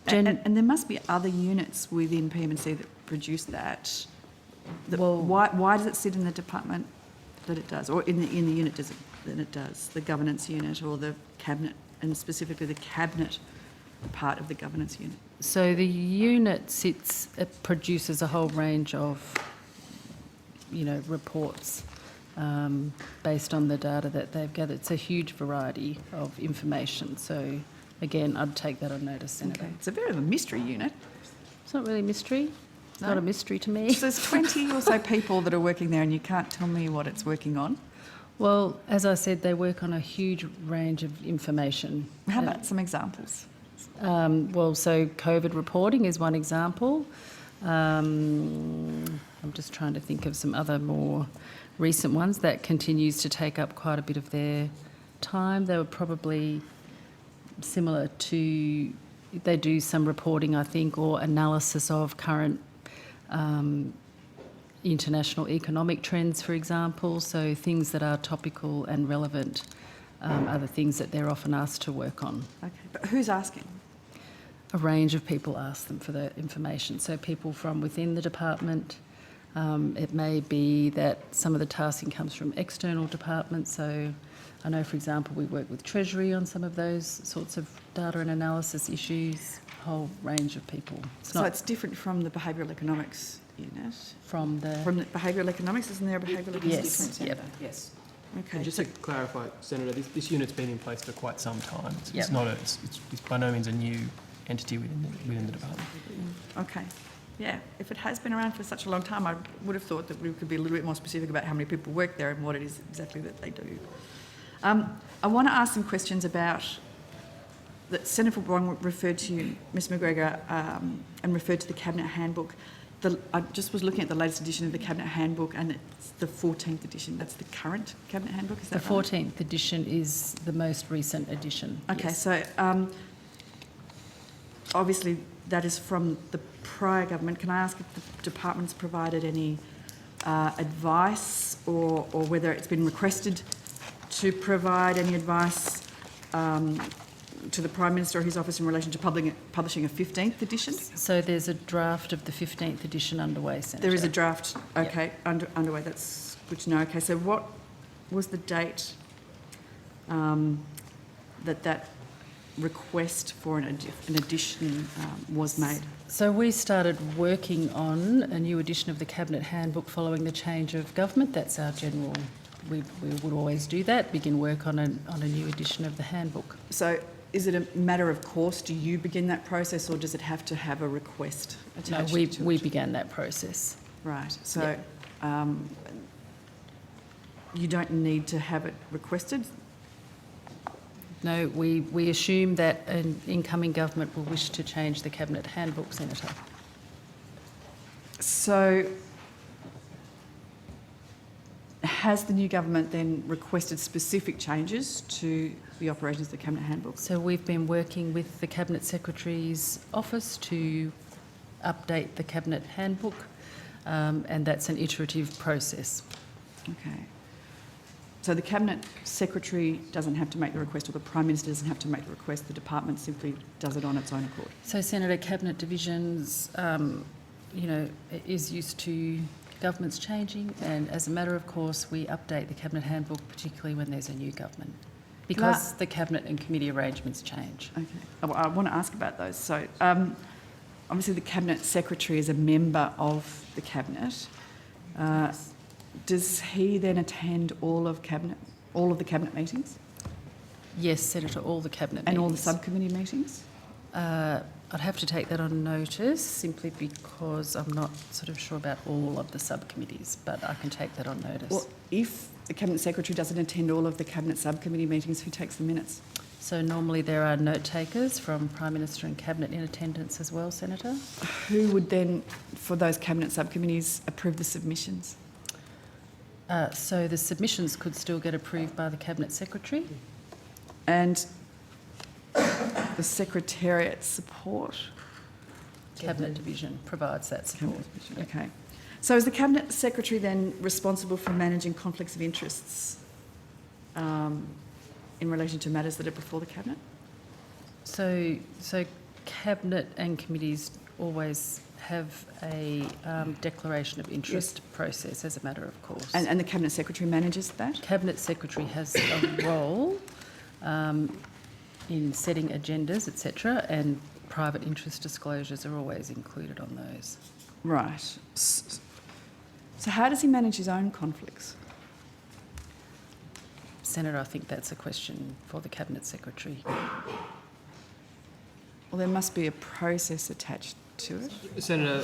And there must be other units within PMC that produce that. Why does it sit in the department that it does, or in the unit that it does? The governance unit or the cabinet, and specifically the cabinet part of the governance unit? So the unit it produces a whole range of, reports based on the data that they've gathered. It's a huge variety of information. So again, I'd take that on notice, Senator. Okay. It's a bit of a mystery unit. It's not really a mystery. It's not a mystery to me. So there's 20 or so people that are working there and you can't tell me what it's working on? Well, as I said, they work on a huge range of information. How about some examples? So COVID reporting is one example. I'm just trying to think of some other more recent ones that continues to take up quite a bit of their time. They were probably similar to, they do some reporting, I think, or analysis of current international economic trends, for example. So things that are topical and relevant are the things that they're often asked to work on. Okay, but who's asking? A range of people ask them for the information. So people from within the department. It may be that some of the tasking comes from external departments. So I know, for example, we work with Treasury on some of those sorts of data and analysis issues, a whole range of people. It's different from the behavioural economics unit? From the behavioural economics, isn't there a behavioural economics? Yes, yep. Yes. Okay. And just to clarify, Senator, this unit's been in place for quite some time. It's it's by no means a new entity within the department. Okay. Yeah, if it has been around for such a long time, I would have thought that we could be a little bit more specific about how many people work there and what it is exactly that they do. I want to ask some questions about that Senator Bourne referred to, Ms McGregor, and referred to the Cabinet Handbook. I just was looking at the latest edition of the Cabinet Handbook, and it's the 14th edition. That's the current Cabinet Handbook, is that the 14th edition is the most recent edition. Okay, yes. so obviously that is from the prior government. Can I ask if the department's provided any advice or whether it's been requested to provide any advice to the Prime Minister or his office in relation to publishing a 15th edition? So there's a draft of the 15th edition underway, Senator. There is a draft, okay, underway. That's good to know. Okay, so what was the date that request for an edition was made? So we started working on a new edition of the Cabinet Handbook following the change of government. That's our general. We would always do that. Begin work on a new edition of the handbook. So, is it a matter of course? Do you begin that process, or does it have to have a request attached to it? No, we began that process. Right. So, you don't need to have it requested. No, we assume that an incoming government will wish to change the Cabinet Handbook, Senator. So, has the new government then requested specific changes to the operations of the Cabinet Handbook? So we've been working with the Cabinet Secretary's office to update the Cabinet handbook, and that's an iterative process. Okay. So the Cabinet Secretary doesn't have to make the request, or the Prime Minister doesn't have to make the request, the department simply does it on its own accord? So, Senator, Cabinet divisions, is used to governments changing, and as a matter of course, we update the Cabinet handbook, particularly when there's a new government, because the Cabinet and committee arrangements change. Okay. I want to ask about those. So, obviously the Cabinet Secretary is a member of the Cabinet. Does he then attend all of the Cabinet meetings? Yes, Senator, all the Cabinet and meetings. all the subcommittee meetings? I'd have to take that on notice, simply because I'm not sort of sure about all of the subcommittees, but I can take that on notice. Well, if the Cabinet Secretary doesn't attend all of the Cabinet subcommittee meetings, who takes the minutes? So normally there are note takers from Prime Minister and Cabinet in attendance as well, Senator. Who would then, for those Cabinet subcommittees, approve the submissions? So the submissions could still get approved by the Cabinet Secretary. And the Secretariat support? Cabinet Division provides that support. Okay. So is the Cabinet Secretary then responsible for managing conflicts of interests in relation to matters that are before the Cabinet? So Cabinet and committees always have a declaration of interest process as a matter of course. And the Cabinet Secretary manages that? Cabinet Secretary has a role in setting agendas, etc., and private interest disclosures are always included on those. Right. So how does he manage his own conflicts? Senator, I think that's a question for the Cabinet Secretary. Well, there must be a process attached to it. Senator,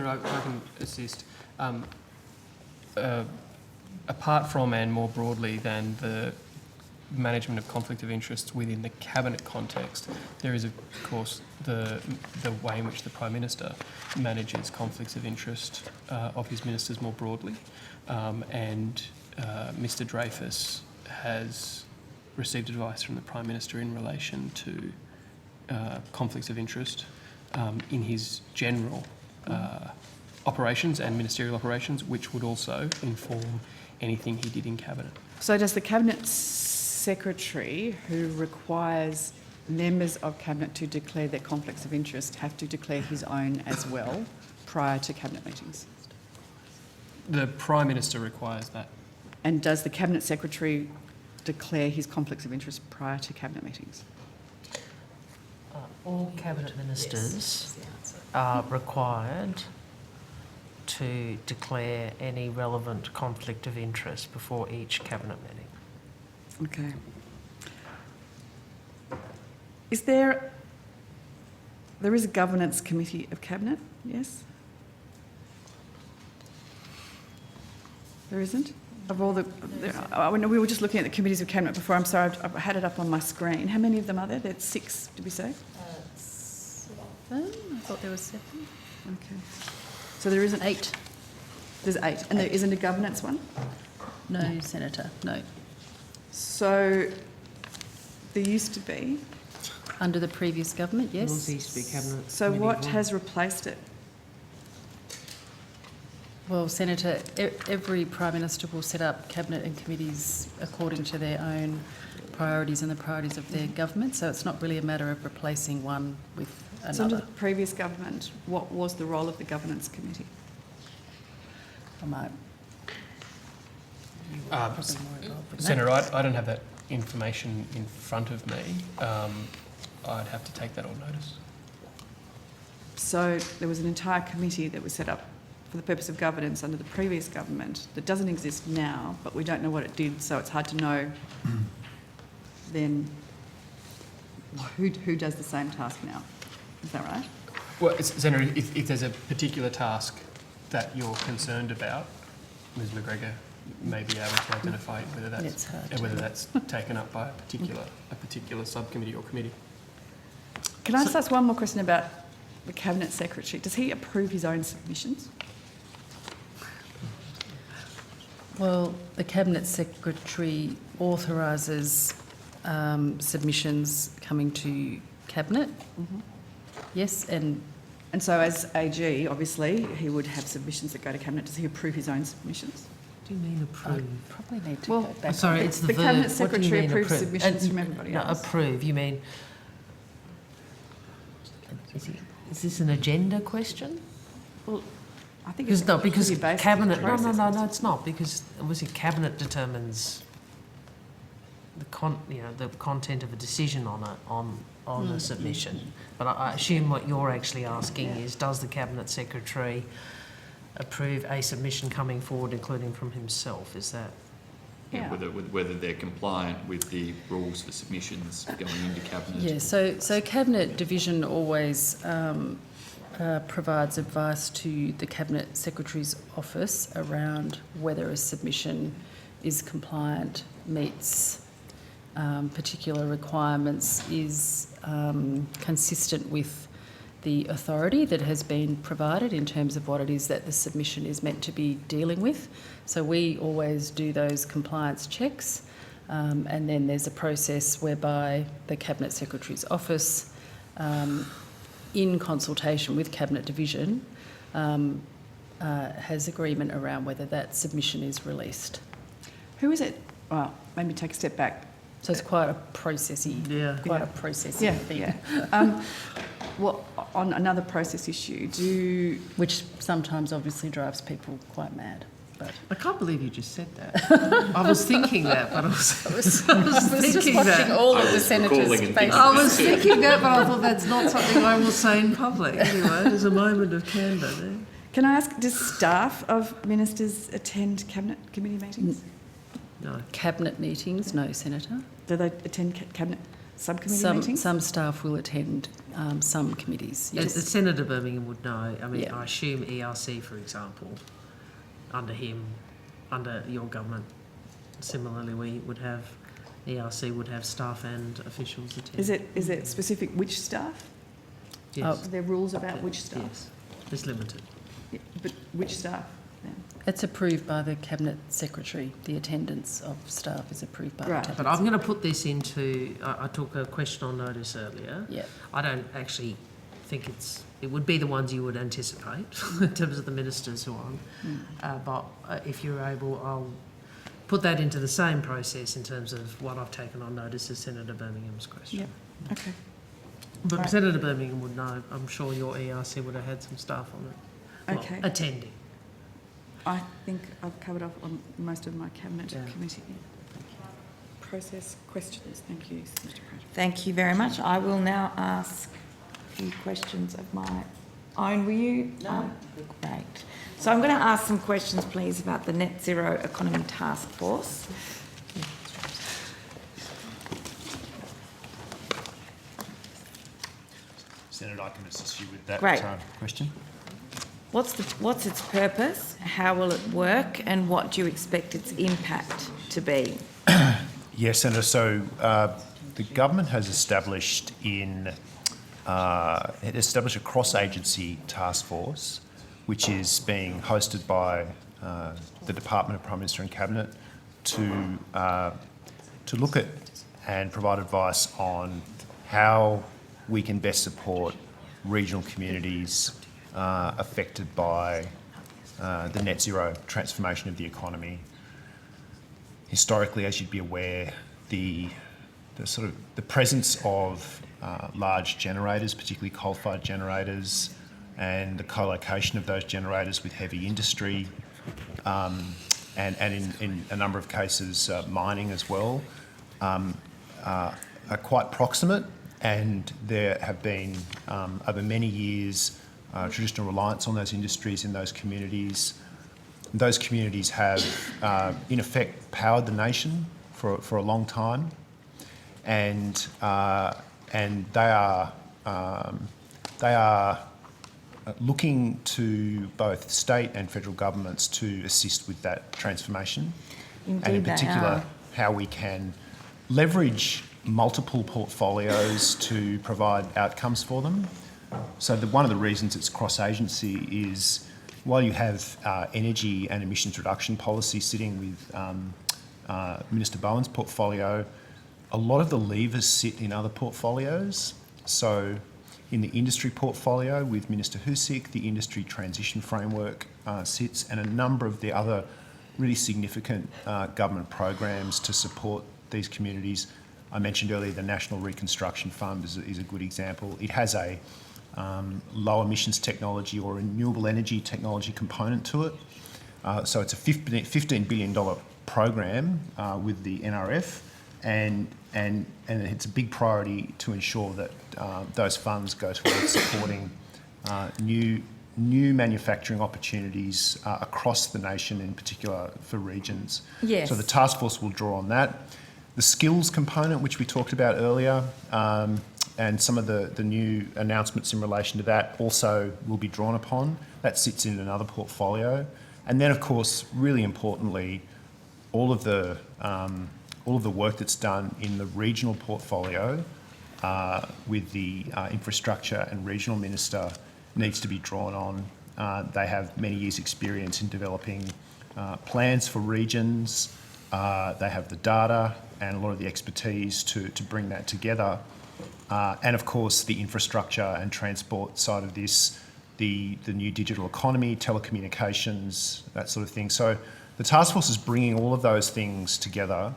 I can assist. Apart from and more broadly than the management of conflict of interests within the Cabinet context, there is, of course, the way in which the Prime Minister manages conflicts of interest of his ministers more broadly. Mr Dreyfus has received advice from the Prime Minister in relation to conflicts of interest in his general operations and ministerial operations, which would also inform anything he did in Cabinet. So does the Cabinet Secretary, who requires members of Cabinet to declare their conflicts of interest, have to declare his own as well prior to Cabinet meetings? The Prime Minister requires that. And does the Cabinet Secretary declare his conflicts of interest prior to Cabinet meetings? All Cabinet Ministers are required to declare any relevant conflict of interest before each Cabinet meeting. Okay. There is a Governance Committee of Cabinet, yes? There isn't? Of all we were just looking at the committees of Cabinet before. I'm sorry, I've had it up on my screen. How many of them are there? There's 6, did we say? 7? I thought there was 7. Okay. So there isn't 8? There's 8. And there isn't a governance one? No, Senator, no. So there used to be? Under the previous government, yes. There used to be Cabinet. So what has replaced it? Well, Senator, every Prime Minister will set up Cabinet and committees according to their own priorities and the priorities of their government, so it's not really a matter of replacing one with another. So under the previous government, what was the role of the Governance Committee? Senator, I don't have that information in front of me. I'd have to take that on notice. So there was an entire committee that was set up for the purpose of governance under the previous government that doesn't exist now, but we don't know what it did, so it's hard to know then who does the same task now. Is that right? Well, Senator, if there's a particular task that you're concerned about, Ms McGregor may be able to identify whether that's taken up by a particular subcommittee or committee. Can I just ask one more question about the Cabinet Secretary? Does he approve his own submissions? Well, the Cabinet Secretary authorises submissions coming to Cabinet. Mm-hmm. Yes, and And so as AG, obviously, he would have submissions that go to Cabinet. Does he approve his own submissions? Do you mean approve? Probably need to Well, go back. Sorry, it's the verb. Cabinet What do you Secretary mean approves approve? submissions from everybody No, else. approve, you mean... Is this an agenda question? Well, I think Because no, because should be based on Cabinet... No, process. no, it's not, because obviously Cabinet determines the content of a decision on a submission. But I assume what you're actually asking is, does the Cabinet Secretary approve a submission coming forward, including from himself? Is that... Yeah. Whether they're compliant with the rules for submissions going into Cabinet. Yeah, so Cabinet Division always provides advice to the Cabinet Secretary's office around whether a submission is compliant, meets particular requirements, is consistent with the authority that has been provided in terms of what it is that the submission is meant to be dealing with. So we always do those compliance checks, and then there's a process whereby the Cabinet Secretary's office, in consultation with Cabinet Division, has agreement around whether that submission is released. Who is it? Well, maybe take a step back. So it's quite a processy, Yeah. processy thing. Yeah. Well, on another process issue, which sometimes obviously drives people quite mad. But I can't believe you just said that. I was thinking that, but I was just watching all of the senators' faces. I was thinking that, but I thought that's not something I will say in public. Anyway, there's a moment of candour there. Can I ask, does staff of ministers attend Cabinet committee meetings? No. Cabinet meetings, no, Senator. Do they attend Cabinet subcommittee meetings? Some staff will attend some committees, yes. Senator Birmingham would know. I mean, Yeah. I assume ERC, for example, under him, under your government, similarly, we would have, ERC would have staff and officials attend. Is it specific which staff? Yes. Are there rules about which staff? Yes, it's limited. Yeah, but which staff then? It's approved by the Cabinet Secretary. The attendance of staff is approved by the Cabinet But I'm going to put this into, I took a question on notice earlier. Yeah. I don't actually think it would be the ones you would anticipate in terms of the ministers who are on. But if you're able, I'll put that into the same process in terms of what I've taken on notice as Senator Birmingham's question. Yep, okay. But Right. Senator Birmingham would know. I'm sure your ERC would have had some staff on it. Well, Okay. attending. I think I've covered off on most of my Cabinet committee process questions. Thank you, Mr. Pratt. Thank you very much. I will now ask a few questions of my own. Were you? No. Great. So I'm going to ask some questions, please, about the Net Zero Economy Task Force. Senator, I can assist you with that Great. question. What's its purpose? How will it work? And what do you expect its impact to be? Yes, Senator. So the government has established a cross-agency task force, which is being hosted by the Department of Prime Minister and Cabinet to look at and provide advice on how we can best support regional communities affected by the net zero transformation of the economy. Historically, as you'd be aware, the presence of large generators, particularly coal-fired generators, and the co-location of those generators with heavy industry, and in a number of cases mining as well, are quite proximate, and there have been over many years traditional reliance on those industries in those communities. Those communities have, in effect, powered the nation for a long time, and they are looking to both state and federal governments to assist with that transformation. Indeed, and in they particular, are. how we can leverage multiple portfolios to provide outcomes for them. So one of the reasons it's cross-agency is while you have energy and emissions reduction policy sitting with Minister Bowen's portfolio, a lot of the levers sit in other portfolios. So In the industry portfolio with Minister Husic, the industry transition framework sits, and a number of the other really significant government programs to support these communities. I mentioned earlier the National Reconstruction Fund is a good example. It has a low emissions technology or renewable energy technology component to it. So it's a $15 billion program with the NRF, and it's a big priority to ensure that those funds go towards supporting new manufacturing opportunities across the nation, in particular for regions. Yes. So the task force will draw on that. The skills component, which we talked about earlier, and some of the new announcements in relation to that also will be drawn upon. That sits in another portfolio. And then, of course, really importantly, all of the work that's done in the regional portfolio with the infrastructure and regional minister needs to be drawn on. They have many years' experience in developing plans for regions. They have the data and a lot of the expertise to bring that together. And of course, the infrastructure and transport side of this, the new digital economy, telecommunications, that sort of thing. So the task force is bringing all of those things together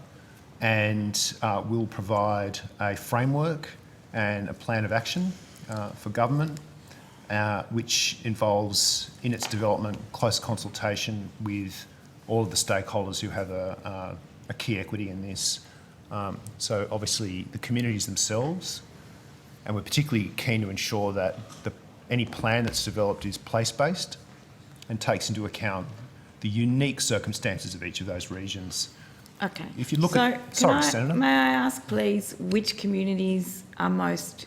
and will provide a framework and a plan of action for government, which involves, in its development, close consultation with all of the stakeholders who have a key equity in this. So obviously the communities themselves, and we're particularly keen to ensure that any plan that's developed is place-based and takes into account the unique circumstances of each of those regions. Okay. If you look so at... Sorry, Senator. May I ask, please, which communities are most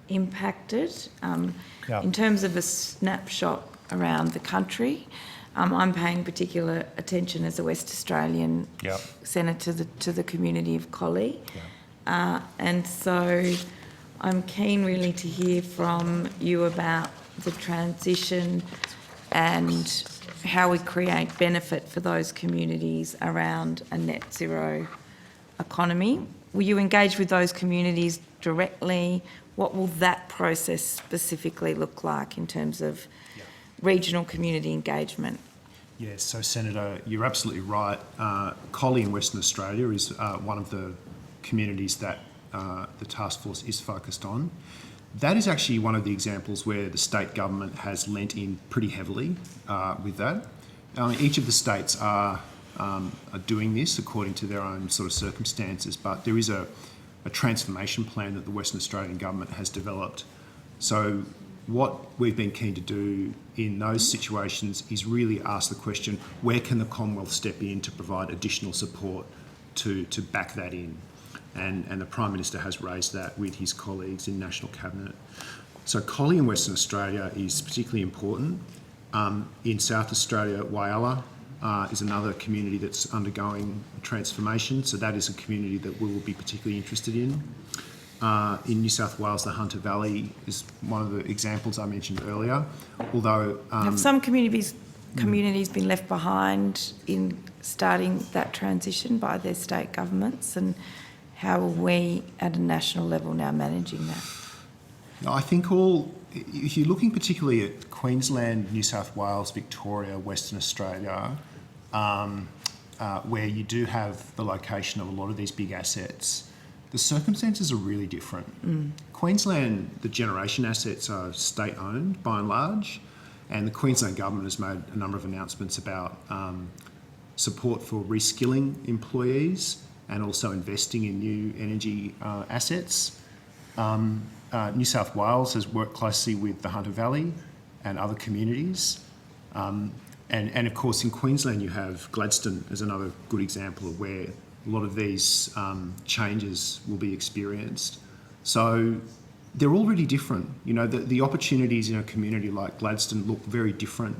impacted in terms of a snapshot around the country? I'm paying particular attention as a West Australian senator to the community of Collie. And so I'm keen really to hear from you about the transition and how we create benefit for those communities around a net zero economy. Will you engage with those communities directly? What will that process specifically look like in terms of regional community engagement? Yes, so Senator, you're absolutely right. Collie in Western Australia is one of the communities that the task force is focused on. That is actually one of the examples where the state government has lent in pretty heavily with that. Each of the states are doing this according to their own sort of circumstances, but there is a transformation plan that the Western Australian government has developed. So what we've been keen to do in those situations is really ask the question, where can the Commonwealth step in to provide additional support to back that in? And the Prime Minister has raised that with his colleagues in National Cabinet. So Collie in Western Australia is particularly important. In South Australia, Whyalla is another community that's undergoing transformation. So that is a community that we will be particularly interested in. In New South Wales, the Hunter Valley is one of the examples I mentioned earlier. Although have some communities been left behind in starting that transition by their state governments, and how are we at a national level now managing that? I think if you're looking particularly at Queensland, New South Wales, Victoria, Western Australia, where you do have the location of a lot of these big assets, the circumstances are really different. Queensland, the generation assets are state-owned by and large, and the Queensland government has made a number of announcements about support for reskilling employees and also investing in new energy assets. New South Wales has worked closely with the Hunter Valley and other communities. And of course, in Queensland, you have Gladstone as another good example of where a lot of these changes will be experienced. So they're all really different. You know, the opportunities in a community like Gladstone look very different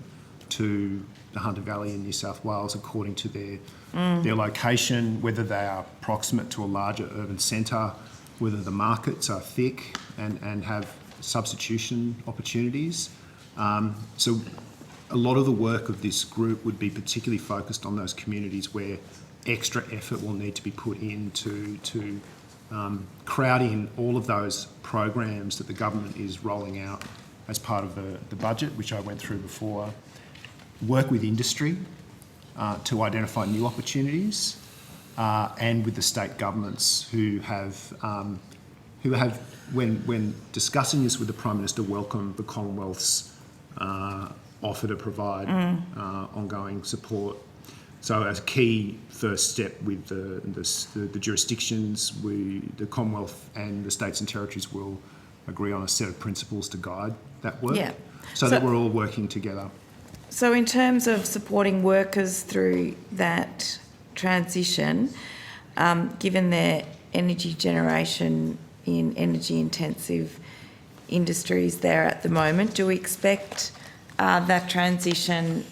to the Hunter Valley in New South Wales according to their location, whether they are proximate to a larger urban centre, whether the markets are thick and have substitution opportunities. So a lot of the work of this group would be particularly focused on those communities where extra effort will need to be put in to crowd in all of those programs that the government is rolling out as part of the budget, which I went through before, work with industry to identify new opportunities, and with the state governments who have, when discussing this with the Prime Minister, welcomed the Commonwealth's offer to provide ongoing support. So as a key first step with the jurisdictions, the Commonwealth and the states and territories will agree on a set of principles to guide that work, so that we're all working together. So in terms of supporting workers through that transition, given their energy generation in energy-intensive industries there at the moment, do we expect that transition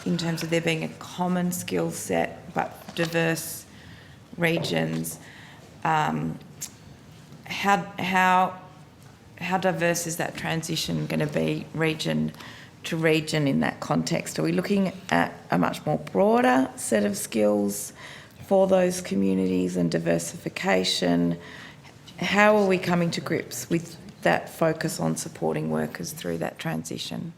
in terms of there being a common skill set but diverse regions? How diverse is that transition going to be region to region in that context? Are we looking at a much more broader set of skills for those communities and diversification? How are we coming to grips with that focus on supporting workers through that transition?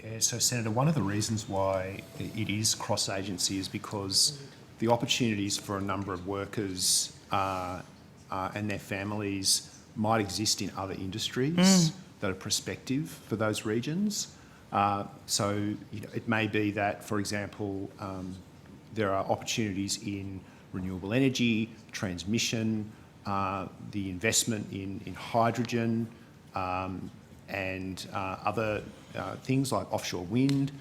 Yeah, so Senator, one of the reasons why it is cross-agency is because the opportunities for a number of workers and their families might exist in other industries that are prospective for those regions. So it may be that, for example, there are opportunities in renewable energy, transmission, the investment in hydrogen, and other things like offshore wind.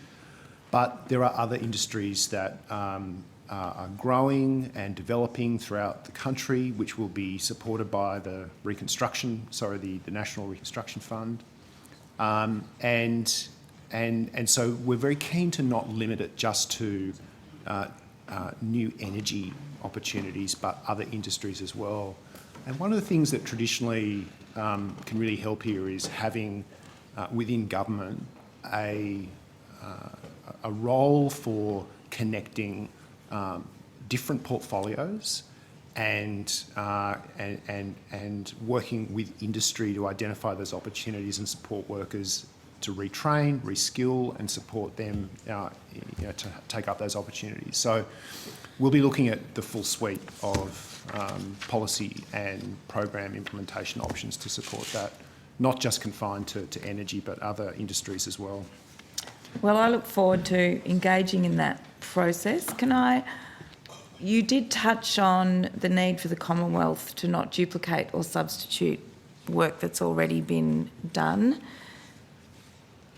But there are other industries that are growing and developing throughout the country, which will be supported by the National Reconstruction Fund. And so we're very keen to not limit it just to new energy opportunities, but other industries as well. And one of the things that traditionally can really help here is having within government a role for connecting different portfolios and working with industry to identify those opportunities and support workers to retrain, reskill, and support them to take up those opportunities. So we'll be looking at the full suite of policy and program implementation options to support that, not just confined to energy, but other industries as well. Well, I look forward to engaging in that process. You did touch on the need for the Commonwealth to not duplicate or substitute work that's already been done.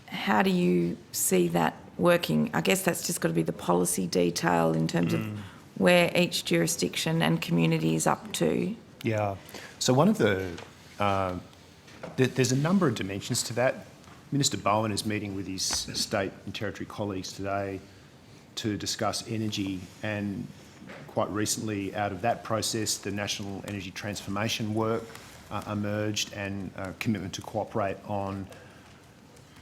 How do you see that working? I guess that's just got to be the policy detail in terms of where each jurisdiction and community is up to. Yeah. So one of there's a number of dimensions to that. Minister Bowen is meeting with his state and territory colleagues today to discuss energy, and quite recently out of that process the National Energy Transformation work emerged, and a commitment to cooperate on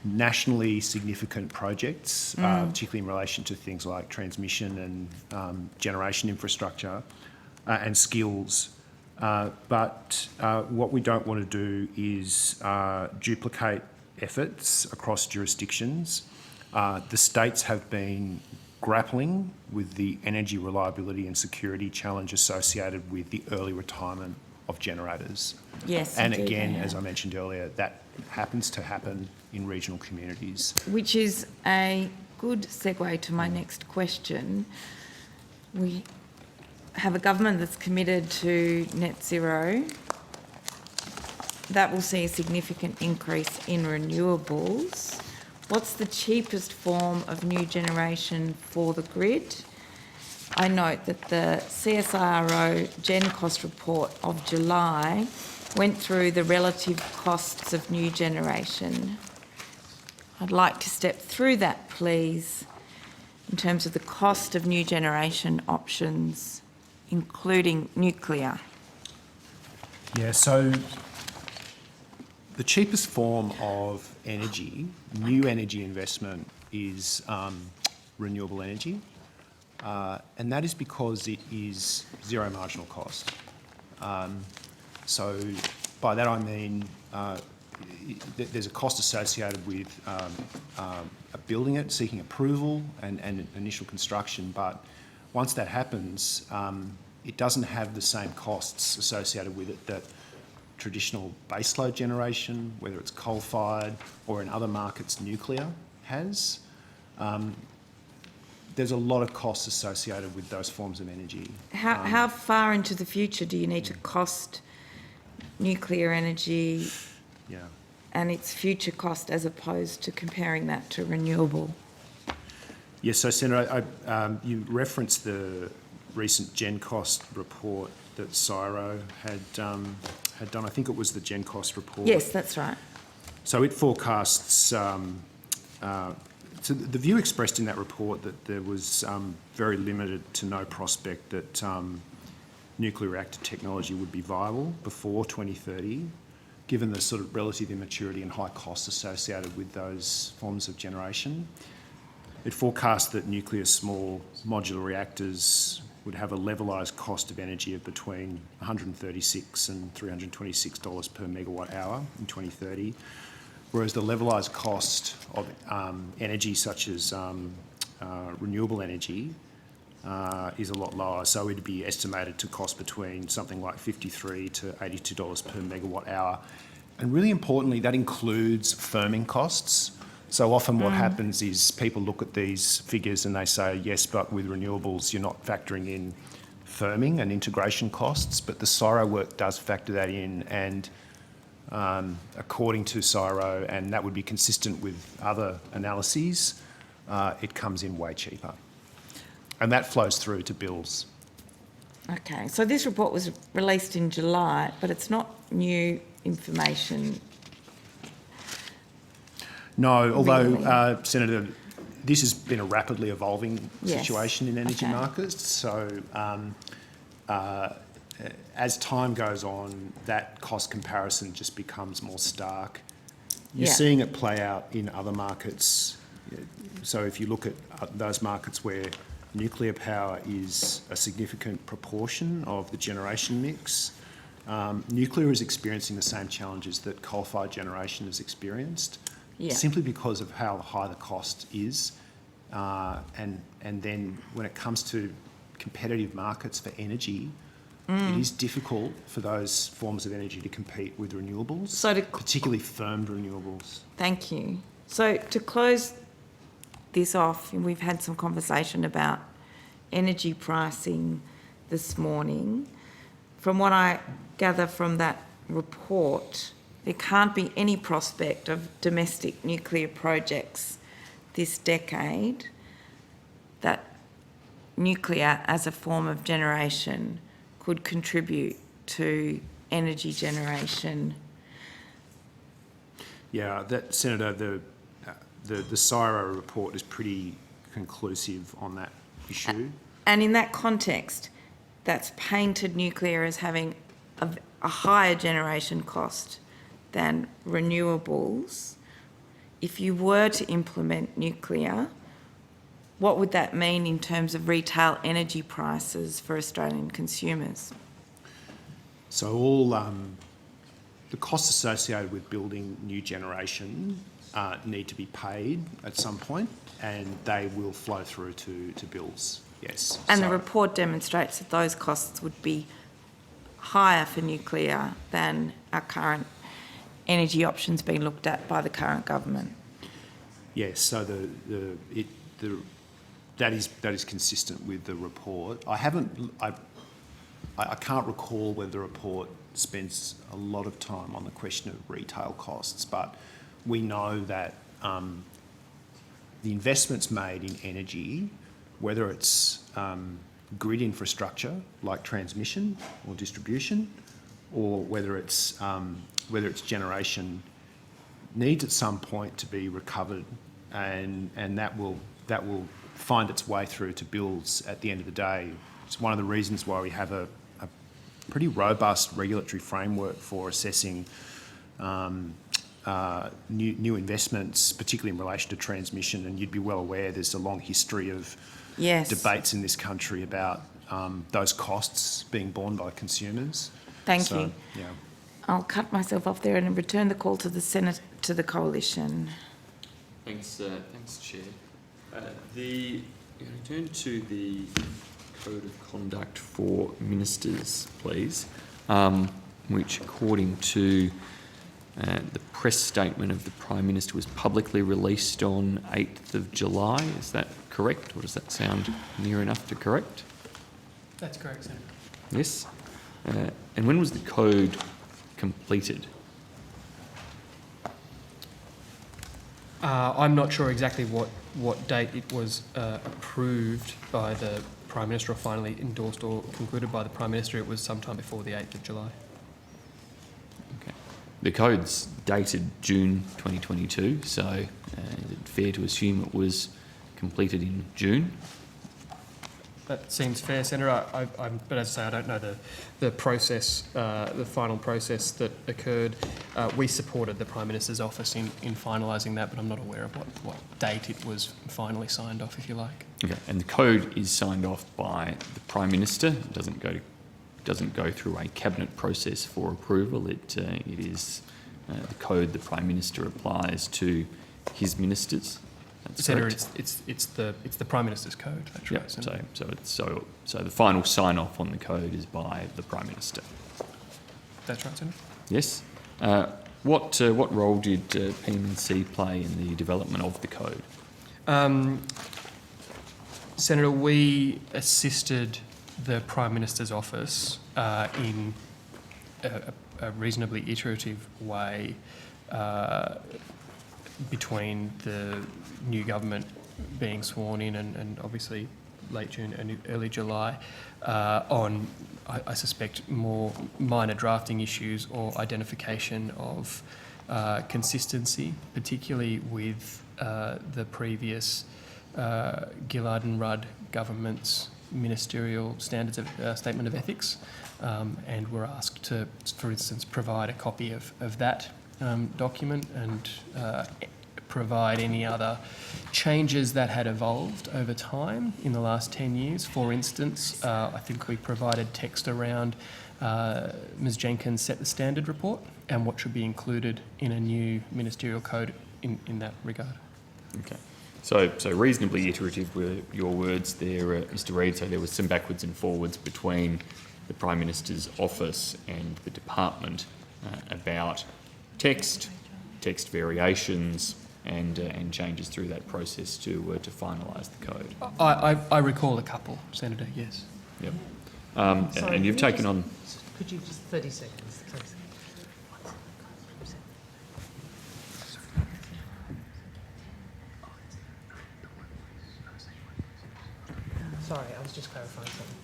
nationally significant projects, particularly in relation to things like transmission and generation infrastructure and skills. But what we don't want to do is duplicate efforts across jurisdictions. The states have been grappling with the energy reliability and security challenge associated with the early retirement of generators. Yes, and indeed, again, as I mentioned earlier, that happens to happen in regional communities. Which is a good segue to my next question. We have a government that's committed to net zero. That will see a significant increase in renewables. What's the cheapest form of new generation for the grid? I note that the CSIRO Gen Cost report of July went through the relative costs of new generation. I'd like to step through that, please, in terms of the cost of new generation options, including nuclear. Yeah, so the cheapest form of energy, new energy investment, is renewable energy. And that is because it is zero marginal cost. So by that I mean there's a cost associated with building it, seeking approval and initial construction, but once that happens, it doesn't have the same costs associated with it that traditional baseload generation, whether it's coal-fired or in other markets nuclear, has. There's a lot of costs associated with those forms of energy. How far into the future do you need to cost nuclear energy and its future cost as opposed to comparing that to renewable? Yes, so Senator, you referenced the recent GenCost report that CSIRO had done. I think it was the GenCost report. Yes, that's right. So it forecasts, so the view expressed in that report that there was very limited to no prospect that nuclear reactor technology would be viable before 2030, given the sort of relative immaturity and high costs associated with those forms of generation. It forecast that nuclear small modular reactors would have a levelised cost of energy of between $136 and $326 per megawatt hour in 2030, whereas the levelised cost of energy such as renewable energy is a lot lower. So it'd be estimated to cost between something like $53 to $82 per megawatt hour. And really importantly, that includes firming costs. So often what happens is people look at these figures and they say, yes, but with renewables, you're not factoring in firming and integration costs, but the CSIRO work does factor that in, and according to CSIRO, and that would be consistent with other analyses, it comes in way cheaper. And that flows through to bills. Okay, so this report was released in July, but it's not new information. No, although, really? Senator, this has been a rapidly evolving Yes. situation in energy Okay. markets. So as time goes on, that cost comparison just becomes more stark. You're Yeah. seeing it play out in other markets. So if you look at those markets where nuclear power is a significant proportion of the generation mix, nuclear is experiencing the same challenges that coal-fired generation has experienced, simply because of how high the cost is. And then when it comes to competitive markets for energy, it is difficult for those forms of energy to compete with renewables, So particularly firmed renewables. Thank you. So to close this off, and we've had some conversation about energy pricing this morning. From what I gather from that report, there can't be any prospect of domestic nuclear projects this decade that nuclear as a form of generation could contribute to energy generation. Yeah, that, Senator, the CSIRO report is pretty conclusive on that issue. And in that context, that's painted nuclear as having a higher generation cost than renewables. If you were to implement nuclear, what would that mean in terms of retail energy prices for Australian consumers? So all the costs associated with building new generation need to be paid at some point, and they will flow through to bills, yes. And the So- report demonstrates that those costs would be higher for nuclear than our current energy options being looked at by the current government. Yes, so that is consistent with the report. I can't recall whether the report spends a lot of time on the question of retail costs, but we know that the investments made in energy, whether it's grid infrastructure like transmission or distribution, or whether it's generation, needs at some point to be recovered, and that will find its way through to bills at the end of the day. It's one of the reasons why we have a pretty robust regulatory framework for assessing new investments, particularly in relation to transmission. And you'd be well aware there's a long history of Yes. debates in this country about those costs being borne by consumers. Thank So, you. yeah. I'll cut myself off there and return the call to the Senate, to the Coalition. Thanks, Chair. Going to turn to the Code of Conduct for Ministers, please, which, according to the press statement of the Prime Minister, was publicly released on 8th of July. Is that correct, or does that sound near enough to correct? That's correct, Senator. Yes. And when was the code completed? I'm not sure exactly what date it was approved by the Prime Minister, or finally endorsed or concluded by the Prime Minister. It was sometime before the 8th of July. Okay. The code's dated June 2022, so is it fair to assume it was completed in June? That seems fair, Senator. But as I say, I don't know the process, the final process that occurred. We supported the Prime Minister's office in finalising that, but I'm not aware of what date it was finally signed off, if you like. Okay. And the code is signed off by the Prime Minister. It doesn't go through a cabinet process for approval. It is the code the Prime Minister applies to his ministers. That's Senator, correct. it's the Prime Minister's code. That's right. Senator. So the final sign off on the code is by the Prime Minister. That's right, Senator. Yes. What role did PM&C play in the development of the code? Senator, we assisted the Prime Minister's office in a reasonably iterative way between the new government being sworn in and obviously late June and early July on, I suspect, more minor drafting issues or identification of consistency, particularly with the previous Gillard and Rudd government's ministerial standards of statement of ethics, and were asked to, for instance, provide a copy of that document and provide any other changes that had evolved over time in the last 10 years. For instance, I think we provided text around Ms Jenkins' Set the Standard report and what should be included in a new ministerial code in that regard. Okay. So reasonably iterative were your words there, Mr Reid. So there was some backwards and forwards between the Prime Minister's office and the department about text variations, and changes through that process to finalise the code. I recall a couple, Senator. Yes. Yep. And you've taken on. Could you just 30 seconds? Sorry, I was just clarifying something.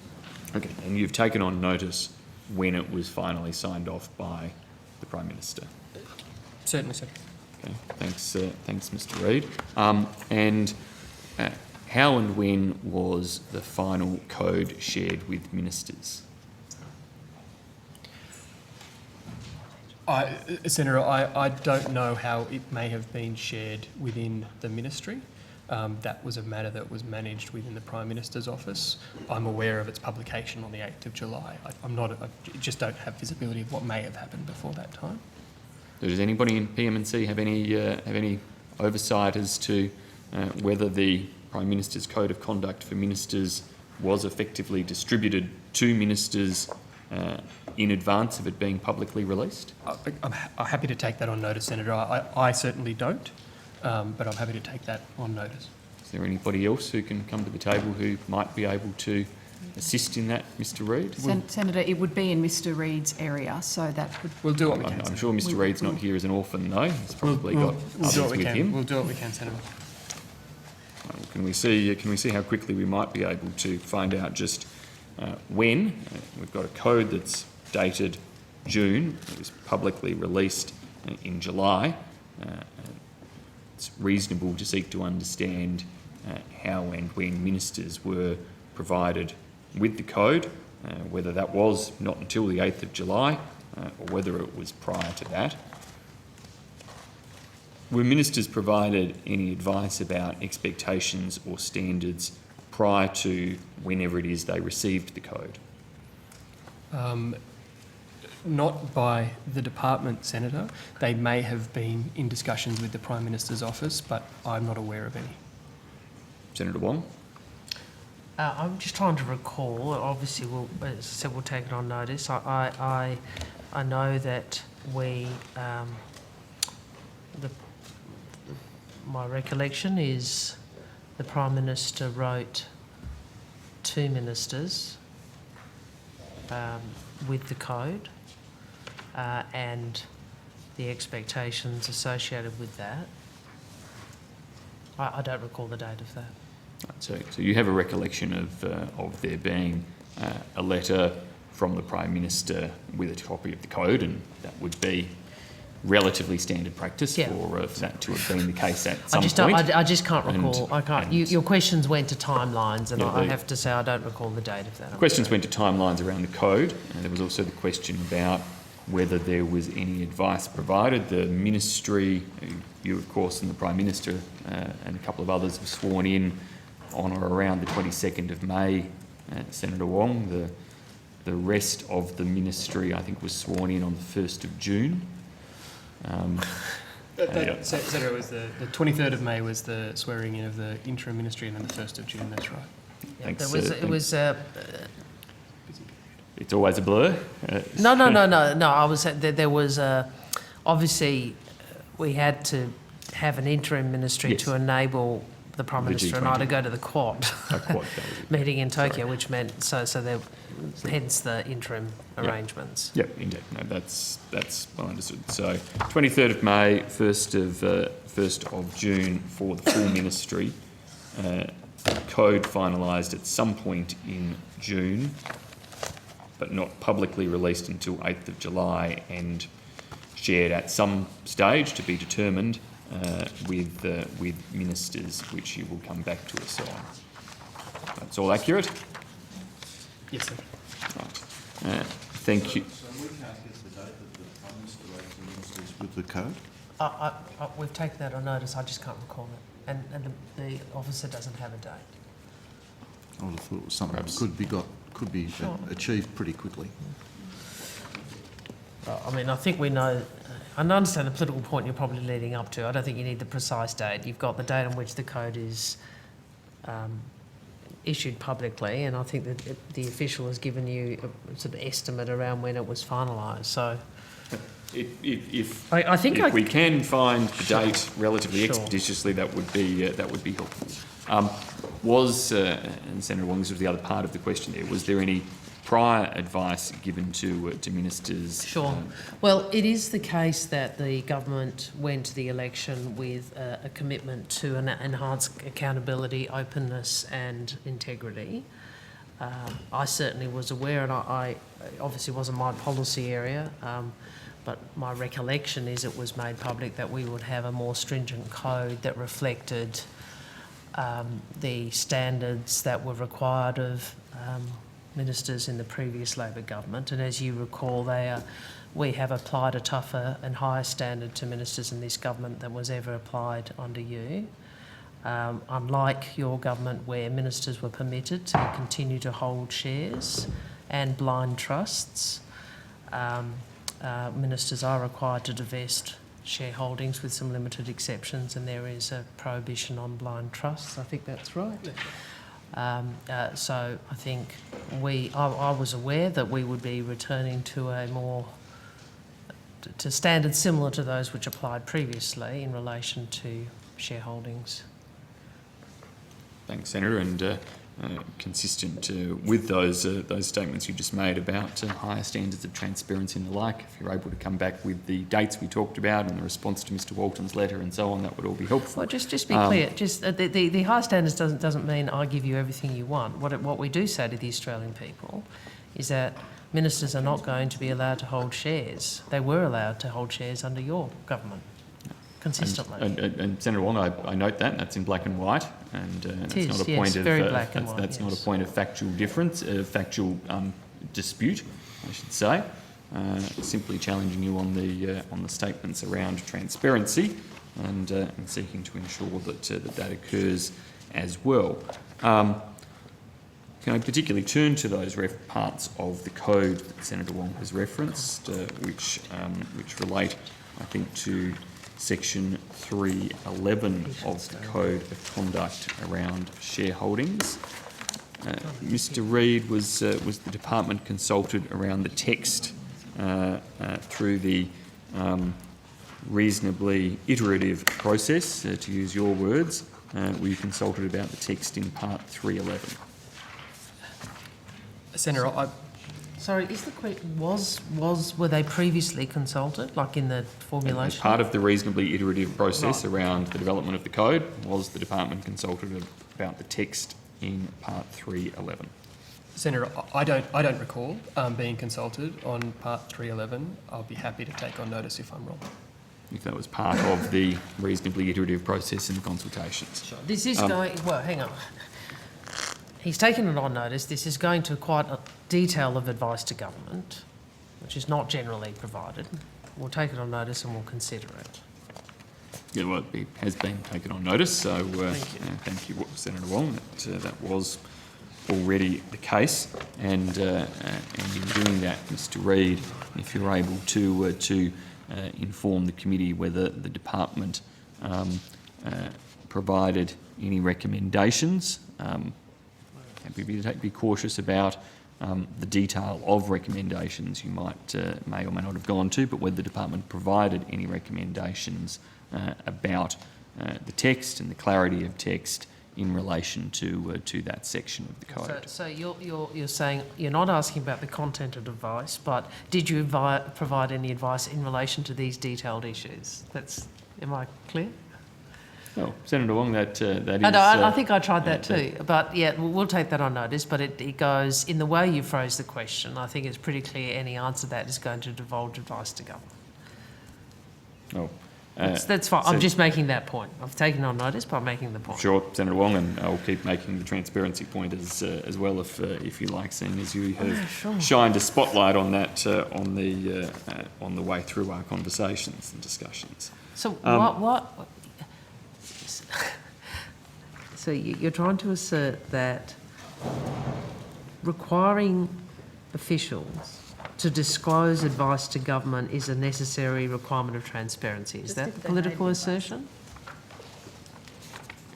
Okay, and you've taken on notice when it was finally signed off by the Prime Minister. Certainly, Senator. Okay, thanks, Mr. Reid. And how and when was the final code shared with ministers? Senator, I don't know how it may have been shared within the ministry. That was a matter that was managed within the Prime Minister's office. I'm aware of its publication on the 8th of July. I just don't have visibility of what may have happened before that time. Does anybody in PM&C have any oversight as to whether the Prime Minister's Code of Conduct for Ministers was effectively distributed to ministers in advance of it being publicly released? I'm happy to take that on notice, Senator. I certainly don't, but I'm happy to take that on notice. Is there anybody else who can come to the table who might be able to assist in that, Mr Reid? Senator, it would be in Mr Reid's area, so that would... We'll do what we can. I'm sure Mr Reid's not here as an orphan, though. He's probably got others with him. We'll do what we can, Senator. Can we see how quickly we might be able to find out just when? We've got a code that's dated June. It was publicly released in July. It's reasonable to seek to understand how and when ministers were provided with the code, whether that was not until the 8th of July or whether it was prior to that. Were ministers provided any advice about expectations or standards prior to whenever it is they received the code? Not by the department, Senator. They may have been in discussions with the Prime Minister's office, but I'm not aware of any. Senator Wong? I'm just trying to recall. Obviously, as I said, we'll take it on notice. I know that we, my recollection is the Prime Minister wrote to ministers with the code and the expectations associated with that. I don't recall the date of that. So you have a recollection of there being a letter from the Prime Minister with a copy of the code, and that would be relatively standard practice for that to have been the case at some point. I just can't recall. I can't. Your questions went to timelines, and I have to say I don't recall the date of that. Questions went to timelines around the code, and there was also the question about whether there was any advice provided. The ministry, you of course and the Prime Minister and a couple of others were sworn in on or around the 22nd of May, Senator Wong. The rest of the ministry, I think, was sworn in on the 1st of June. Senator, it was the 23rd of May was the swearing in of the interim ministry, and then the 1st of June, that's right. Thanks, it's always a blur. No. I was there was obviously we had to have an interim ministry to enable the Prime Minister and I to go to the Quad meeting in Tokyo, which meant so there, hence the interim arrangements. Yep, indeed. No, that's well understood. So 23rd of May, 1st of June for the full ministry. Code finalised at some point in June, but not publicly released until 8th of July and shared at some stage to be determined with ministers, which you will come back to us on. That's all accurate? Yes, sir. Right. Thank you. So we can't get the date that the Prime Minister wrote to ministers with the code? We've taken that on notice. I just can't recall it, and the officer doesn't have a date. I would have thought it was something that could be achieved pretty quickly. I mean, I think we know. I understand the political point you're probably leading up to. I don't think you need the precise date. You've got the date on which the code is issued publicly, and I think that the official has given you a sort of estimate around when it was finalised. So, if I we can find the date relatively expeditiously, that would be helpful. And Senator Wong, this was the other part of the question there. Was there any prior advice given to ministers? Sure. Well, it is the case that the government went to the election with a commitment to enhance accountability, openness and integrity. I certainly was aware, and I obviously wasn't my policy area, but my recollection is it was made public that we would have a more stringent code that reflected the standards that were required of ministers in the previous Labor government, and as you recall, we have applied a tougher and higher standard to ministers in this government than was ever applied under you. Unlike your government, where ministers were permitted to continue to hold shares and blind trusts, ministers are required to divest shareholdings with some limited exceptions, and there is a prohibition on blind trusts. I think that's right. So I think I was aware that we would be returning to to standards similar to those which applied previously in relation to shareholdings. Thanks, Senator, and consistent with those statements you just made about higher standards of transparency and the like. If you're able to come back with the dates we talked about and the response to Mr. Walton's letter and so on, that would all be helpful. Well, just be clear. The high standards doesn't mean I give you everything you want. What we do say to the Australian people is that ministers are not going to be allowed to hold shares. They were allowed to hold shares under your government. Consistently. And Senator Wong, I note that that's in black and white, and that's not a point of that's not a point of factual difference, factual dispute, I should say. Simply challenging you on the statements around transparency and seeking to ensure that that occurs as well. Can I particularly turn to those parts of the code that Senator Wong has referenced, which relate, I think, to Section 311 of the Code of Conduct around shareholdings. Mr. Reid, was the department consulted around the text through the reasonably iterative process, to use your words? Were you consulted about the text in Part 311? Senator, sorry, is the question, were they previously consulted, like in the formulation? As part of the reasonably iterative process around the development of the code, was the department consulted about the text in Part 311? Senator, I don't recall being consulted on Part 311. I'll be happy to take on notice if I'm wrong. If that was part of the reasonably iterative process in the consultations. Sure. This is going, well, hang on. He's taken it on notice. This is going to quite a detail of advice to government, which is not generally provided. We'll take it on notice and we'll consider it. Yeah, well, it has been taken on notice, so thank you, Senator Wong. That was already the case, and in doing that, Mr. Reid, if you're able to inform the committee whether the department provided any recommendations. Happy to be cautious about the detail of recommendations you might may or may not have gone to, but whether the department provided any recommendations about the text and the clarity of text in relation to that section of the code. So you're saying you're not asking about the content of advice, but did you provide any advice in relation to these detailed issues? Am I clear? Well, Senator Wong, that is... I think I tried that too, but yeah, we'll take that on notice, but it goes, in the way you phrase the question, I think it's pretty clear any answer to that is going to divulge advice to government. Oh, that's fine. I'm just making that point. I've taken on notice, but I'm making the point. Sure, Senator Wong, and I'll keep making the transparency point as well, if you like, seeing as you have shined a spotlight on that on the way through our conversations and discussions. So what? So you're trying to assert that requiring officials to disclose advice to government is a necessary requirement of transparency. Is that the political assertion?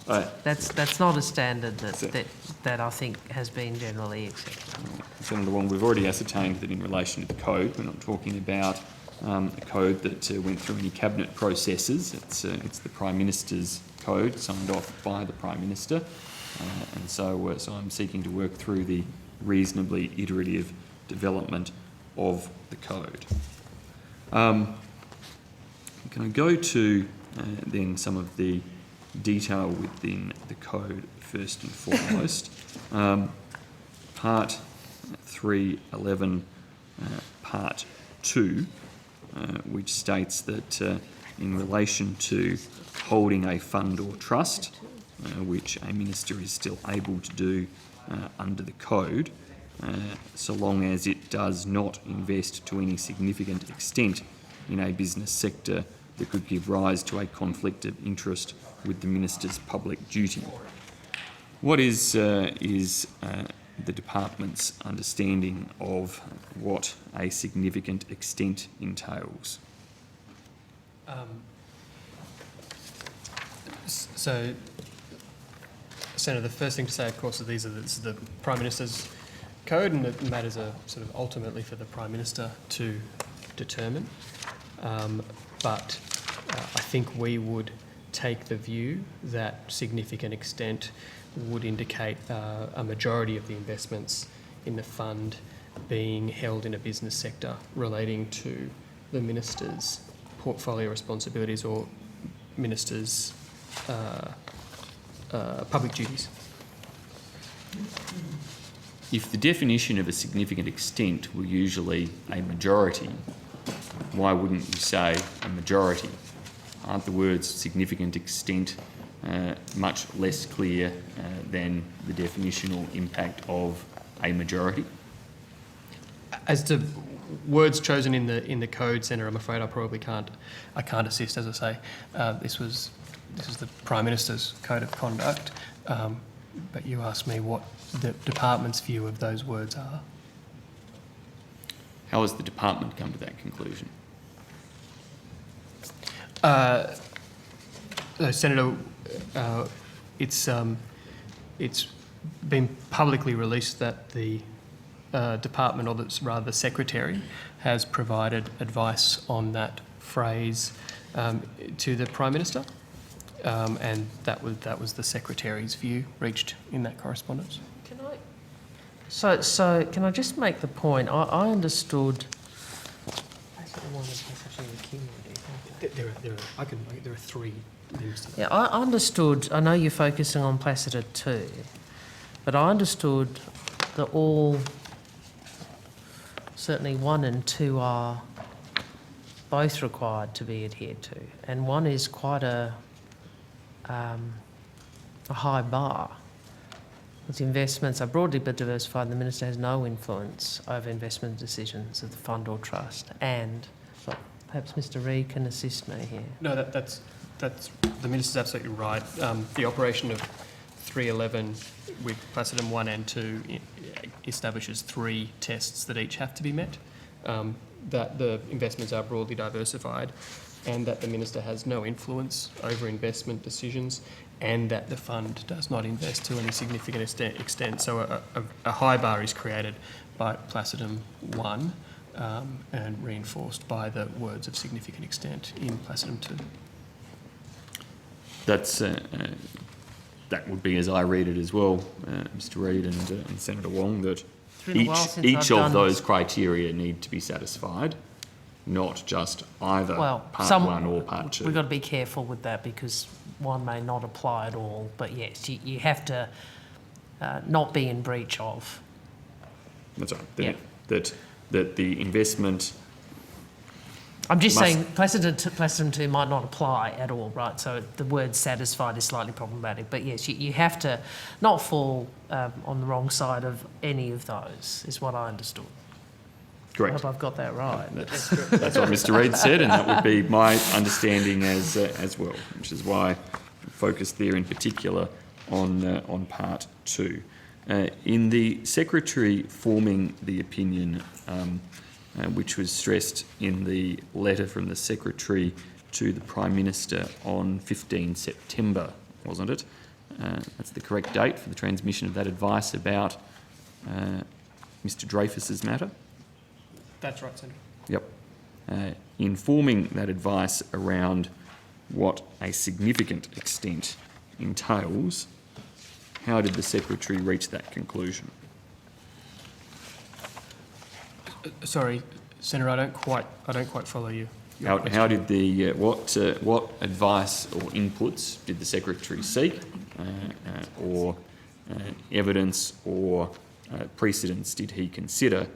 That's not a standard that I think has been generally accepted. Senator Wong, we've already ascertained that in relation to the code, we're not talking about a code that went through any cabinet processes. It's the Prime Minister's code, signed off by the Prime Minister, and so I'm seeking to work through the reasonably iterative development of the code. Can I go to then some of the detail within the code first and foremost? Part 311, Part 2, which states that in relation to holding a fund or trust, which a minister is still able to do under the code, so long as it does not invest to any significant extent in a business sector that could give rise to a conflict of interest with the minister's public duty. What is the department's understanding of what a significant extent entails? So, Senator, the first thing to say, of course, is this is the Prime Minister's code, and the matters are sort of ultimately for the Prime Minister to determine. But I think we would take the view that significant extent would indicate a majority of the investments in the fund being held in a business sector relating to the Minister's portfolio responsibilities or Minister's public duties. If the definition of a significant extent were usually a majority, why wouldn't you say a majority? Aren't the words significant extent much less clear than the definitional impact of a majority? As to words chosen in the code, Senator, I'm afraid I probably can't assist. As I say, this is the Prime Minister's code of conduct. but you asked me what the department's view of those words are. How has the department come to that conclusion? Senator, it's been publicly released that the department, or rather the secretary, has provided advice on that phrase to the Prime Minister, and that was the secretary's view reached in that correspondence. So can I just make the point? I understood. There are three things to that. Yeah, I understood. I know you're focusing on Placido 2, but I understood that all, certainly 1 and 2 are both required to be adhered to, and 1 is quite a high bar. Its investments are broadly but diversified, and the Minister has no influence over investment decisions of the fund or trust. And perhaps Mr Reid can assist me here. No, that's the Minister's absolutely right. The operation of 311 with Placidum 1 and 2 establishes 3 tests that each have to be met, that the investments are broadly diversified, and that the Minister has no influence over investment decisions, and that the fund does not invest to any significant extent. So a high bar is created by Placidum 1 and reinforced by the words of significant extent in Placidum 2. That's that would be, as I read it as well, Mr Reid and Senator Wong, that each of those criteria need to be satisfied, not just either part 1 or part 2. We've got to be careful with that because 1 may not apply at all, but yes, you have to not be in breach of. That's right. That the investment. I'm just saying Placidum 2 might not apply at all, right? So the word satisfied is slightly problematic. But yes, you have to not fall on the wrong side of any of those, is what I understood. Correct. I hope I've got that right. That's what Mr Reid said, and that would be my understanding as well, which is why I focused there in particular on part 2. In the Secretary forming the opinion, which was stressed in the letter from the Secretary to the Prime Minister on 15 September, wasn't it? That's the correct date for the transmission of that advice about Mr Dreyfus's matter? That's right, Senator. Yep. Informing that advice around what a significant extent entails, how did the Secretary reach that conclusion? Sorry, Senator, I don't quite follow you. How did the what advice or inputs did the Secretary seek, or evidence or precedents did he consider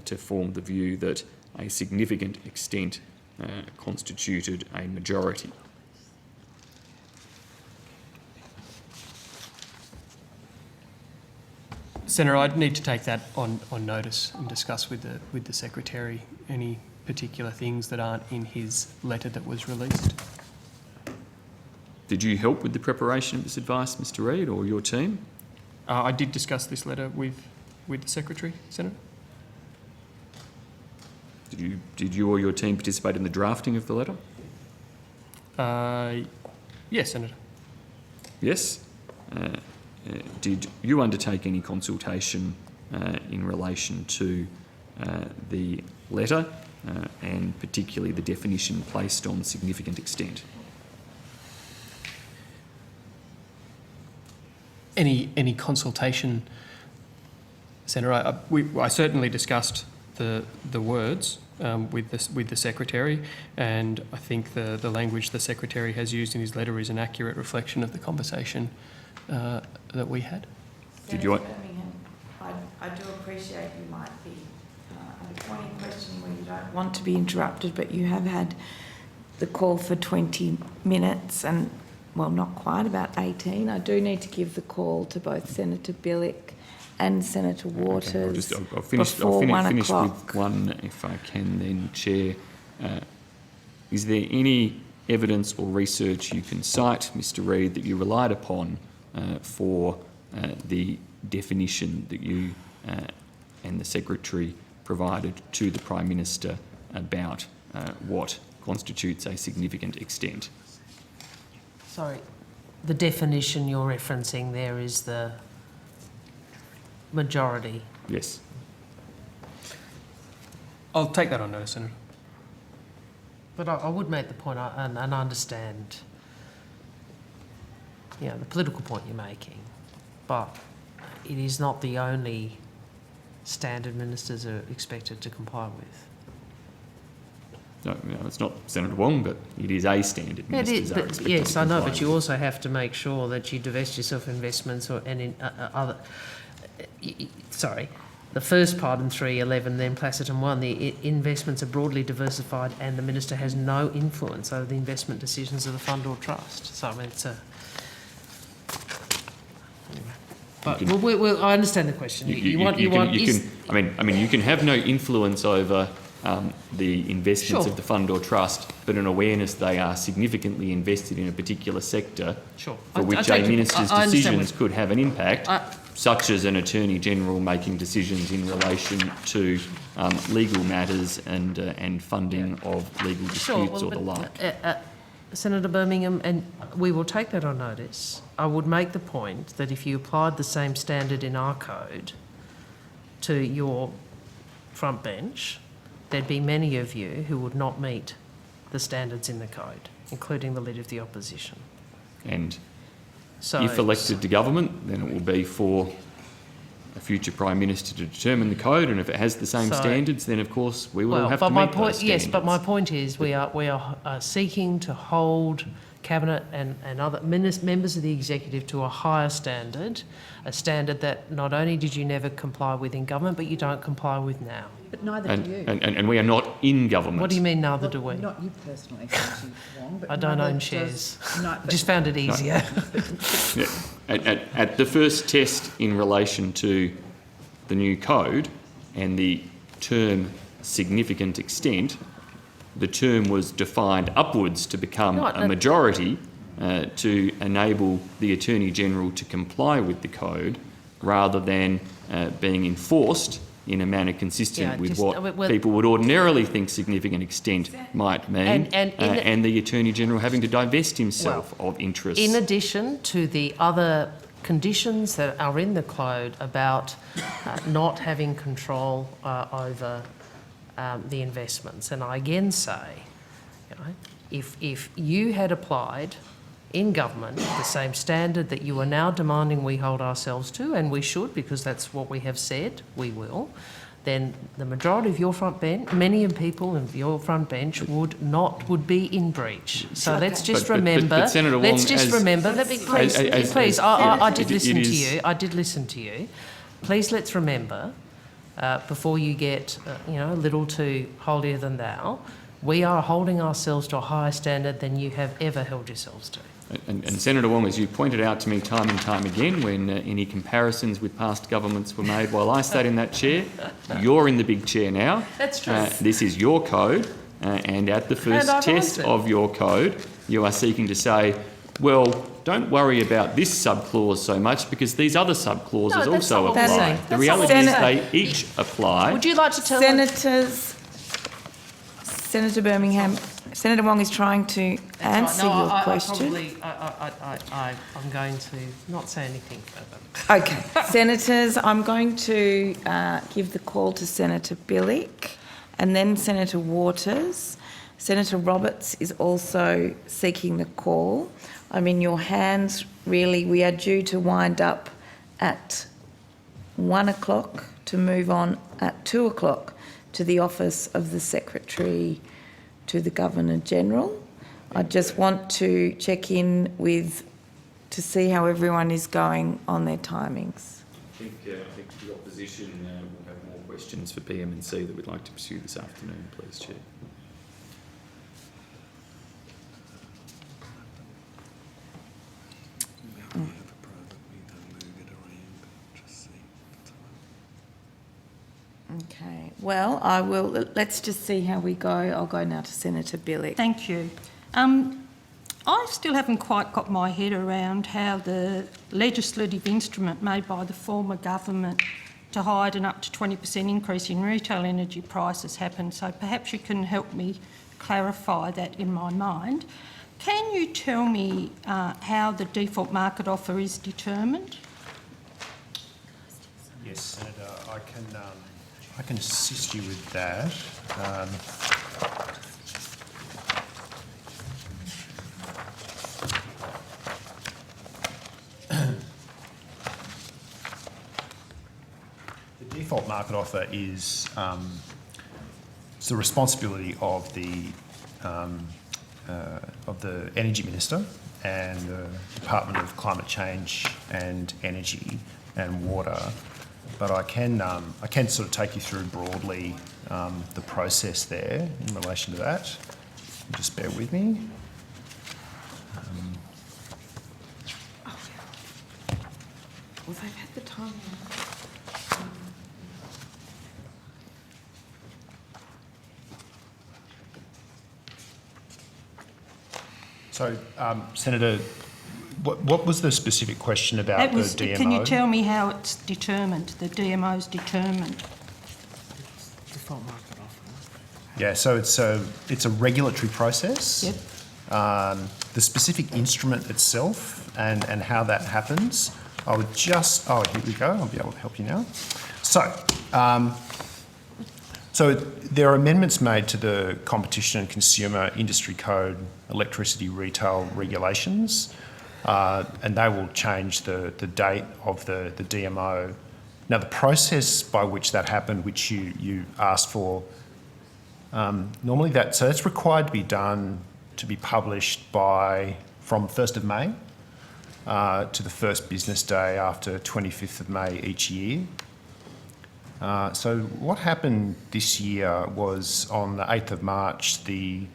to form the view that a significant extent constituted a majority? Senator, I'd need to take that on notice and discuss with the Secretary any particular things that aren't in his letter that was released. Did you help with the preparation of this advice, Mr Reid, or your team? I did discuss this letter with the Secretary, Senator. Did you or your team participate in the drafting of the letter? Yes, Senator. Yes. Did you undertake any consultation in relation to the letter and particularly the definition placed on significant extent? Any consultation, Senator? I certainly discussed the words with the Secretary, and I think the language the Secretary has used in his letter is an accurate reflection of the conversation that we had. Did you? I do appreciate you might be under pointing questioning where you don't want to be interrupted, but you have had the call for 20 minutes and, well, not quite, about 18. I do need to give the call to both Senator Bilyk and Senator Waters. Okay, I'll finish with one, if I can then, Chair. Is there any evidence or research you can cite, Mr Reid, that you relied upon for the definition that you and the Secretary provided to the Prime Minister about what constitutes a significant extent. Sorry, the definition you're referencing there is the majority. Yes. I'll take that on notice, Senator. But I would make the point, and I understand, you know, the political point you're making, but it is not the only standard ministers are expected to comply with. No, it's not Senator Wong, but it is a standard. It is, Ministers are but expected yes, to I know, comply but you with. also have to make sure that you divest yourself of investments or any other. Sorry, the first part in 311, then Placerton 1, the investments are broadly diversified and the minister has no influence over the investment decisions of the fund or trust. So I mean, it's a. But I understand the question. You want. I mean, you can have no influence over the investments Sure. of the fund or trust, but an awareness they are significantly invested in a particular sector Sure. for which a minister's decisions could have an impact, such as an Attorney General making decisions in relation to legal matters and funding of legal disputes or the like. Senator Birmingham, and we will take that on notice. I would make the point that if you applied the same standard in our code to your front bench, there'd be many of you who would not meet the standards in the code, including the Leader of the Opposition. And So, if elected to government, then it will be for a future Prime Minister to determine the code, and if it has the same standards, then of course we will have to meet those standards. Yes, but my point is we are seeking to hold Cabinet and other members of the Executive to a higher standard, a standard that not only did you never comply with in government, but you don't comply with now. But neither do you. And we are not in government. What do you mean neither do we? Not you personally, Senator Wong, but I don't neither own does- shares. No, but Just found it easier. Yeah. At the first test in relation to the new code and the term significant extent, the term was defined upwards to become a majority to enable the Attorney General to comply with the code rather than being enforced in a manner consistent with what people would ordinarily think significant extent might mean, and the Attorney General having to divest himself of interests. In addition to the other conditions that are in the code about not having control over the investments. And I again say, you know, if you had applied in government the same standard that you are now demanding we hold ourselves to, and we should because that's what we have said we will, then the majority of your front bench, many of people in your front bench would be in breach. So let's just remember. But Senator Wong, let's just remember. Let me please. I did listen to you. I did listen to you. Please let's remember before you get a little too holier than thou. We are holding ourselves to a higher standard than you have ever held yourselves to. And Senator Wong, as you pointed out to me time and time again, when any comparisons with past governments were made while I sat in that chair, you're in the big chair now. That's true. This is your code, and at the first test of your code, you are seeking to say, well, don't worry about this subclause so much because these other subclauses also apply. The reality is they each apply. Would you like to tell Senator Birmingham, Senator Wong is trying to answer your question. I'm going to not say anything further. Okay, Senators, I'm going to give the call to Senator Billick and then Senator Waters. Senator Roberts is also seeking the call. I'm in your hands, really. We are due to wind up at 1 o'clock to move on at 2 o'clock to the office of the Secretary to the Governor-General. I just want to check in to see how everyone is going on their timings. I think the opposition will have more questions for PM&C that we'd like to pursue this afternoon, please, Chair. Okay, well, let's just see how we go. I'll go now to Senator Billick. Thank you. I still haven't quite got my head around how the legislative instrument made by the former government to hide an up to 20% increase in retail energy prices happened. So perhaps you can help me clarify that in my mind. Can you tell me how the default market offer is determined? Yes, Senator, I can assist you with that. The default market offer is it's the responsibility of the Energy Minister and the Department of Climate Change and Energy and Water. But I can sort of take you through broadly the process there in relation to that. Just bear with me. Well, they've had the time. So, Senator, what was the specific question about the DMO? Can you tell me how it's determined, the DMO's determined? Yeah, so it's a regulatory process. Yep. The specific instrument itself and how that happens, I would just... Oh, here we go. I'll be able to help you now. So there are amendments made to the Competition and Consumer Industry Code electricity retail regulations, and they will change the date of the DMO. Now, the process by which that happened, which you asked for, normally that's required to be done, to be published from 1st of May to the first business day after 25th of May each year. So what happened this year was on the 8th of March, the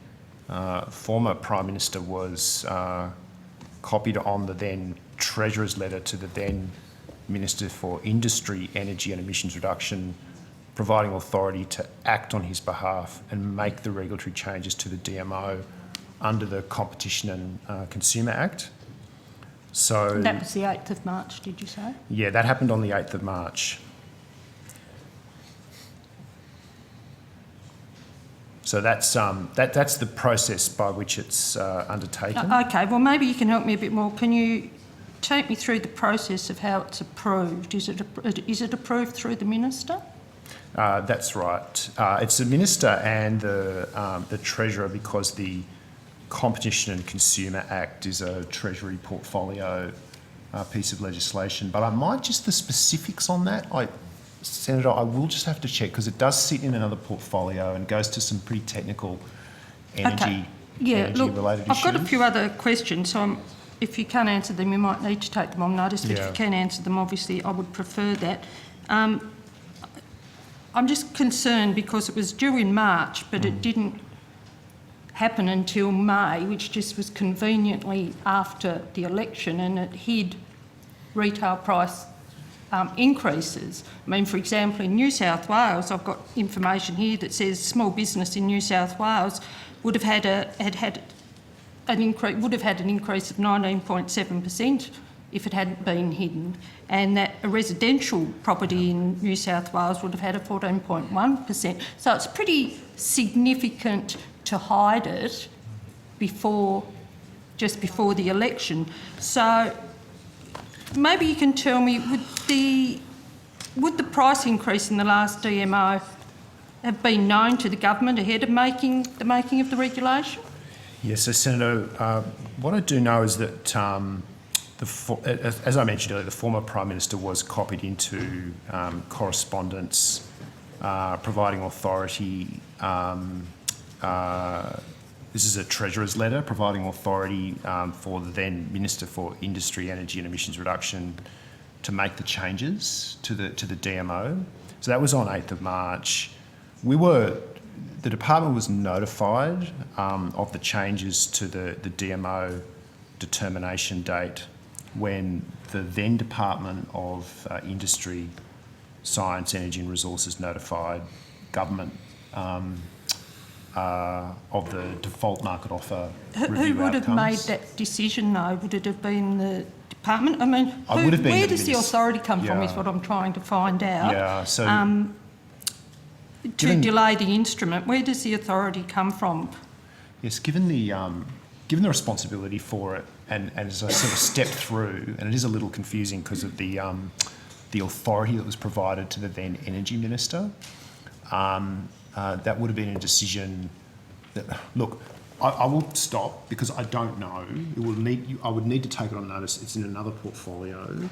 former Prime Minister was copied on the then Treasurer's letter to the then Minister for Industry, Energy and Emissions Reduction, providing authority to act on his behalf and make the regulatory changes to the DMO under the Competition and Consumer Act. So That was the 8th of March, did you say? Yeah, that happened on the 8th of March. So that's the process by which it's undertaken. Okay, well maybe you can help me a bit more. Can you take me through the process of how it's approved? Is it approved through the Minister? That's right. It's the Minister and the Treasurer, because the Competition and Consumer Act is a Treasury portfolio piece of legislation. But I might just the specifics on that. Senator, I will just have to check, because it does sit in another portfolio and goes to some pretty technical energy-related issues. I've got a few other questions, so if you can't answer them, you might need to take them on notice, but if you can answer them, obviously I would prefer that. I'm just concerned because it was due in March, but it didn't happen until May, which just was conveniently after the election, and it hid retail price increases. I mean, for example, in New South Wales, I've got information here that says small business in New South Wales would have had an increase of 19.7% if it hadn't been hidden, and that a residential property in New South Wales would have had a 14.1%. So it's pretty significant to hide it just before the election. So maybe you can tell me, would the price increase in the last DMO have been known to the government ahead of the making of the regulation? Yes, so Senator, what I do know is that, as I mentioned earlier, the former Prime Minister was copied into correspondence providing authority. This is a Treasurer's letter providing authority for the then Minister for Industry, Energy and Emissions Reduction to make the changes to the DMO. So that was on 8th of March. The department was notified of the changes to the DMO determination date when the then Department of Industry, Science, Energy and Resources notified government of the default market offer Who review would have made outcomes. that decision, though? Would it have been the department? I mean, I would have been where the does the minis- authority come from, is Yeah. what I'm trying to find out. Yeah, so To given- delay the instrument, where does the authority come from? yes, given the responsibility for it, and as I sort of stepped through, and it is a little confusing because of the authority that was provided to the then Energy Minister, that would have been a decision that, look, I will stop because I don't know. I would need to take it on notice. It's in another portfolio,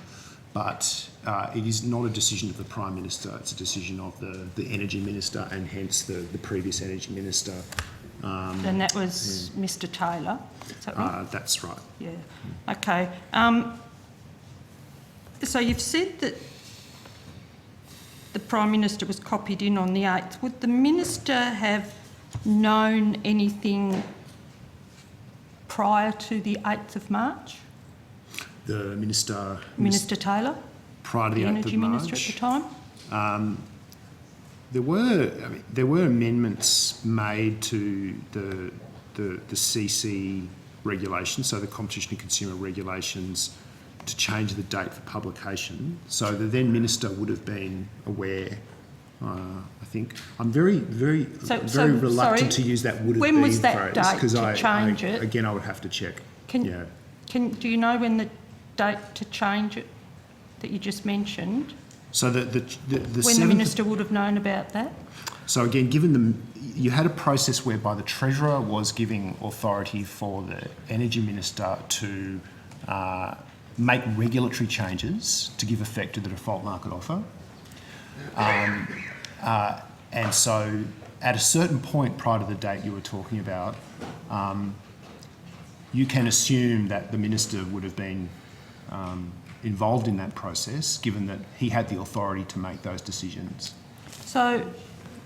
but it is not a decision of the Prime Minister. It's a decision of the Energy Minister and hence the previous Energy Minister. And that was Mr Taylor, is that right? That's right. Yeah, okay. So you've said that the Prime Minister was copied in on the 8th. Would the Minister have known anything prior to the 8th of March? The Minister... Minister Taylor? Prior to the 8th of Energy March. Minister at the time? There were amendments made to the CC regulations, so the Competition and Consumer Regulations, to change the date for publication. So the then Minister would have been aware, I think. I'm very reluctant to use that would have when been was that phrase, date because to change it? Again, I would have to check. Do you know when the date to change it that you just mentioned? So the When the 7th Minister would have known about that? So again, you had a process whereby the Treasurer was giving authority for the Energy Minister to make regulatory changes to give effect to the default market offer. And so at a certain point prior to the date you were talking about, you can assume that the Minister would have been involved in that process, given that he had the authority to make those decisions. So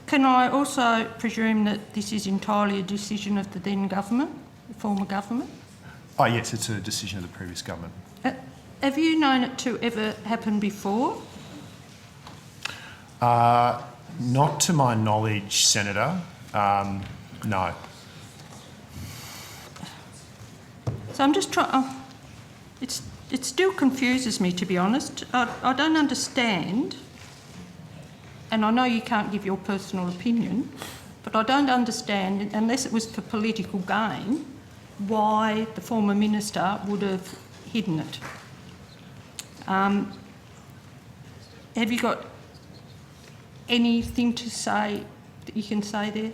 can I also presume that this is entirely a decision of the then government, the former government? Oh yes, it's a decision of the previous government. Have you known it to ever happen before? Not to my knowledge, Senator. No. So I'm just trying... it still confuses me, to be honest. I don't understand, and I know you can't give your personal opinion, but I don't understand, unless it was for political gain, why the former minister would have hidden it. Have you got anything to say that you can say there?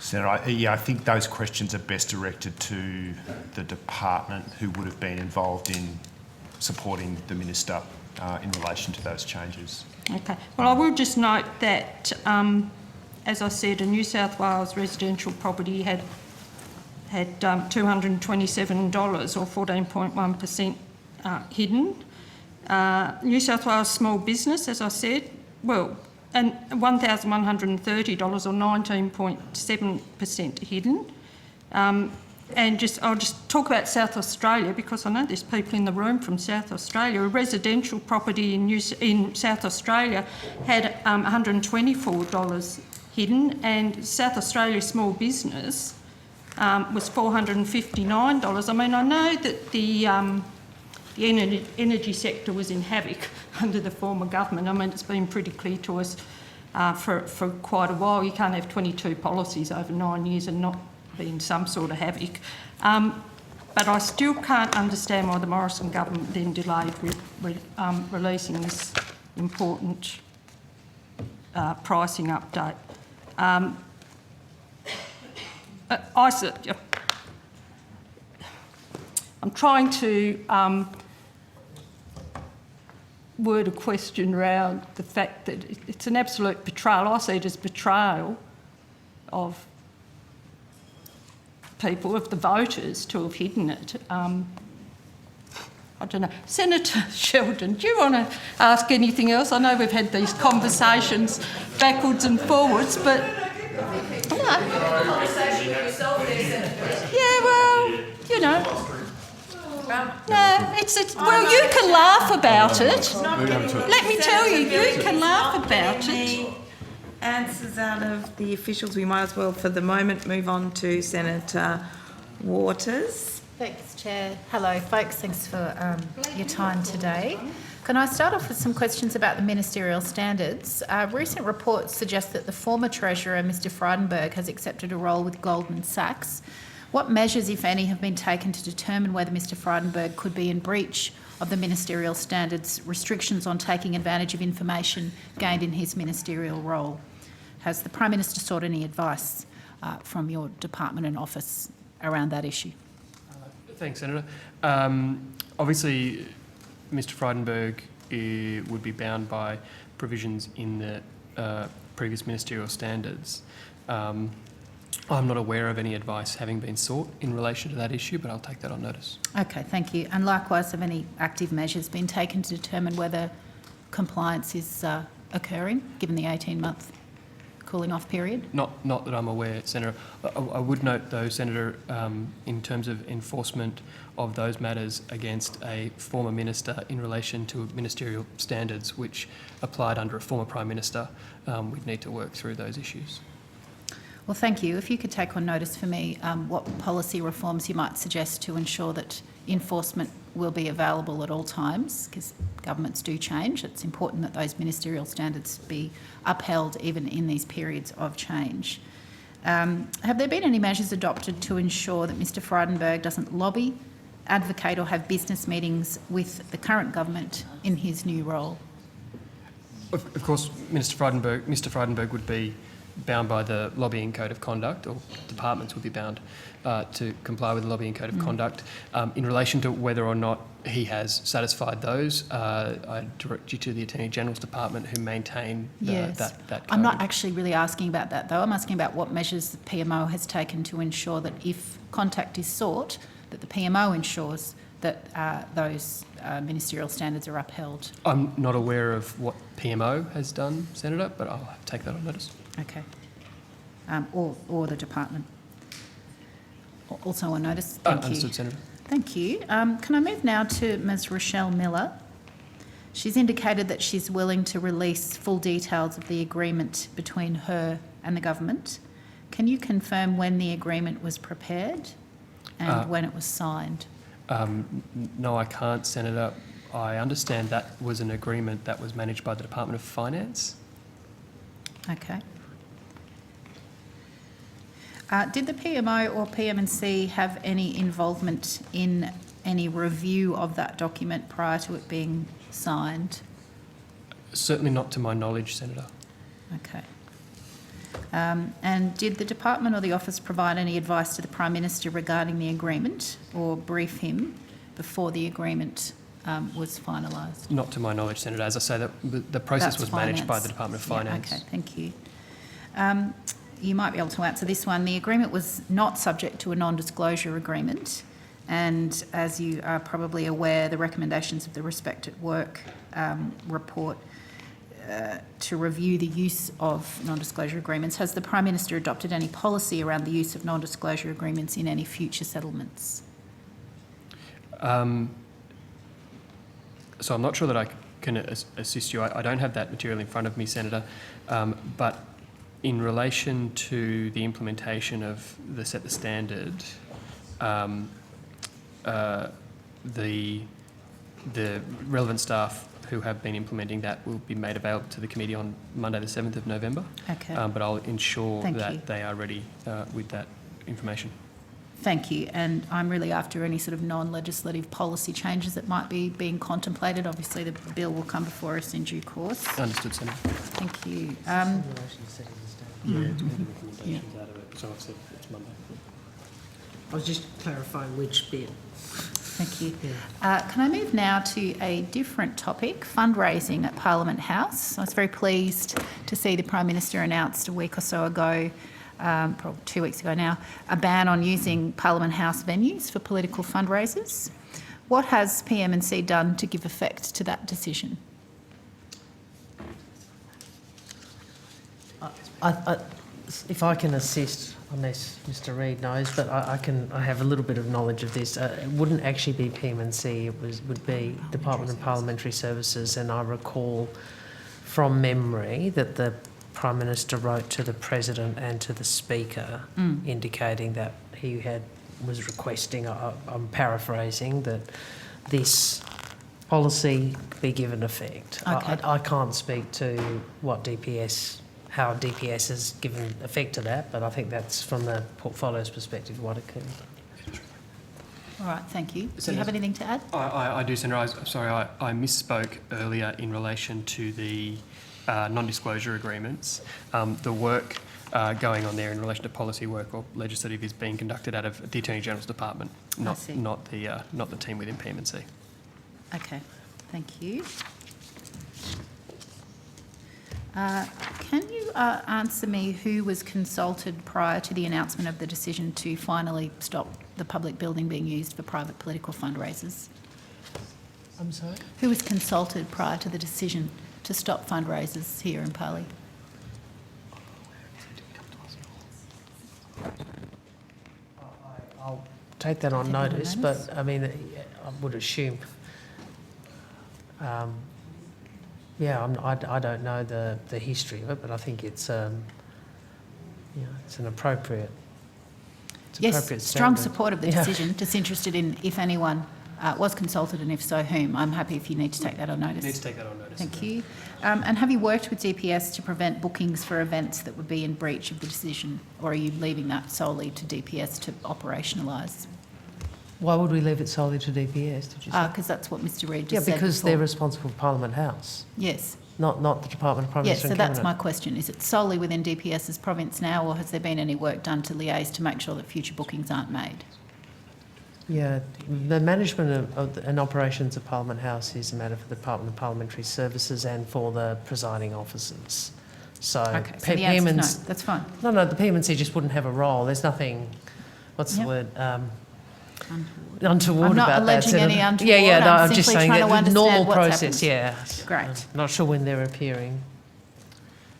Senator, I think those questions are best directed to the department who would have been involved in supporting the minister in relation to those changes. Okay. Well, I will just note that, as I said, a New South Wales residential property had $227 or 14.1% hidden. New South Wales small business, as I said, and $1,130 or 19.7% hidden. I'll just talk about South Australia because I know there's people in the room from South Australia. A residential property in South Australia had $124 hidden, and South Australia small business was $459. I mean, I know that the energy sector was in havoc under the former government. I mean, it's been pretty clear to us for quite a while. You can't have 22 policies over 9 years and not be in some sort of havoc. But I still can't understand why the Morrison government then delayed releasing this important pricing update. I'm trying to word a question around the fact that it's an absolute betrayal. I see it as betrayal of people, of the voters, to have hidden it. I don't know. Senator Sheldon, do you want to ask anything else? I know we've had these conversations backwards and forwards, but... Yeah, well, you know... No, well, you can laugh about it. Let me tell you, you can laugh about it. answers out of the officials, we might as well, for the moment, move on to Senator Waters. Thanks, Chair. Hello, folks. Thanks for your time today. Can I start off with some questions about the ministerial standards? Recent reports suggest that the former Treasurer, Mr Frydenberg, has accepted a role with Goldman Sachs. What measures, if any, have been taken to determine whether Mr Frydenberg could be in breach of the ministerial standards restrictions on taking advantage of information gained in his ministerial role? Has the Prime Minister sought any advice from your department and office around that issue? Thanks, Senator. Obviously, Mr Frydenberg would be bound by provisions in the previous ministerial standards. I'm not aware of any advice having been sought in relation to that issue, but I'll take that on notice. Okay, thank you. And likewise, have any active measures been taken to determine whether compliance is occurring, given the 18-month cooling off period? Not that I'm aware, Senator. I would note, though, Senator, in terms of enforcement of those matters against a former minister in relation to ministerial standards which applied under a former Prime Minister, we'd need to work through those issues. Well, thank you. If you could take on notice for me what policy reforms you might suggest to ensure that enforcement will be available at all times, because governments do change. It's important that those ministerial standards be upheld even in these periods of change. Have there been any measures adopted to ensure that Mr Frydenberg doesn't lobby, advocate or have business meetings with the current government in his new role? Of course, Mr Frydenberg would be bound by the Lobbying Code of Conduct, or departments would be bound to comply with the Lobbying Code of Conduct. In relation to whether or not he has satisfied those, I direct you to the Attorney General's Department, who maintain that code. I'm not actually really asking about that, though. I'm asking about what measures the PMO has taken to ensure that if contact is sought, that the PMO ensures that those ministerial standards are upheld. I'm not aware of what PMO has done, Senator, but I'll take that on notice. Okay. Or the department. Also on notice. Thank you. Understood, Senator. Thank you. Can I move now to Ms Rochelle Miller? She's indicated that she's willing to release full details of the agreement between her and the government. Can you confirm when the agreement was prepared and when it was signed? No, I can't, Senator. I understand that was an agreement that was managed by the Department of Finance. Okay. Did the PMO or PM&C have any involvement in any review of that document prior to it being signed? Certainly not to my knowledge, Senator. Okay. And did the department or the office provide any advice to the Prime Minister regarding the agreement or brief him before the agreement was finalised? Not to my knowledge, Senator. As I say, the process was managed by the Department of Finance. Yeah, okay, thank you. You might be able to answer this one. The agreement was not subject to a non-disclosure agreement, and as you are probably aware, the recommendations of the Respect at Work report to review the use of non-disclosure agreements. Has the Prime Minister adopted any policy around the use of non-disclosure agreements in any future settlements? So I'm not sure that I can assist you. I don't have that material in front of me, Senator, but in relation to the implementation of the Set the Standard, the relevant staff who have been implementing that will be made available to the committee on Monday the 7th of November. Okay. But I'll ensure Thank that you. they are ready with that information. Thank you. And I'm really after any sort of non-legislative policy changes that might be being contemplated. Obviously, the bill will come before us in due course. Understood, Senator. Thank you. So I've said it's Monday. I was just clarifying which bit. Thank you. Can I move now to a different topic, fundraising at Parliament House? I was very pleased to see the Prime Minister announced a week or so ago, probably 2 weeks ago now, a ban on using Parliament House venues for political fundraisers. What has PM&C done to give effect to that decision? If I can assist, unless Mr. Reid knows, but I have a little bit of knowledge of this. It wouldn't actually be PM&C, would be Department of Parliamentary Services, and I recall from memory that the Prime Minister wrote to the President and to the Speaker indicating that he was requesting, I'm paraphrasing, that this policy be given effect. Okay. I can't speak to how DPS has given effect to that, but I think that's from the portfolio's perspective what occurred. All right, thank you. Do you have anything to add? I do, Senator. I'm sorry, I misspoke earlier in relation to the non-disclosure agreements. The work going on there in relation to policy work or legislative is being conducted out of the Attorney General's Department, not the team within PMC. Okay, thank you. Can you answer me who was consulted prior to the announcement of the decision to finally stop the public building being used for private political fundraisers? I'm sorry? Who was consulted prior to the decision to stop fundraisers here in Pali? I'll take that on notice, but I mean, I would assume. I don't know the history of it, but I think it's it's an appropriate. Yes, strong support of the decision. Just interested in if anyone was consulted, and if so, whom. I'm happy if you need to take that on notice. Need to take that on notice. Thank you. And have you worked with DPS to prevent bookings for events that would be in breach of the decision, or are you leaving that solely to DPS to operationalise? Why would we leave it solely to DPS, did you say? Because that's what Mr Reid just said. Yeah, because before. they're responsible for Parliament House. Yes. Not the Department of Prime Yes, Minister so and that's Cabinet. my question. Is it solely within DPS's province now, or has there been any work done to liaise to make sure that future bookings aren't made? Yeah, the management and operations of Parliament House is a matter for the Department of Parliamentary Services and for the presiding officers. So, Okay, so the answer is no, that's fine. No, the PMC just wouldn't have a role. There's nothing, what's the word? Untoward I'm not about alleging that. any untoward. Yeah, no, I'm simply just saying trying that to the understand normal what's process, happened. Great. Not sure when they're appearing.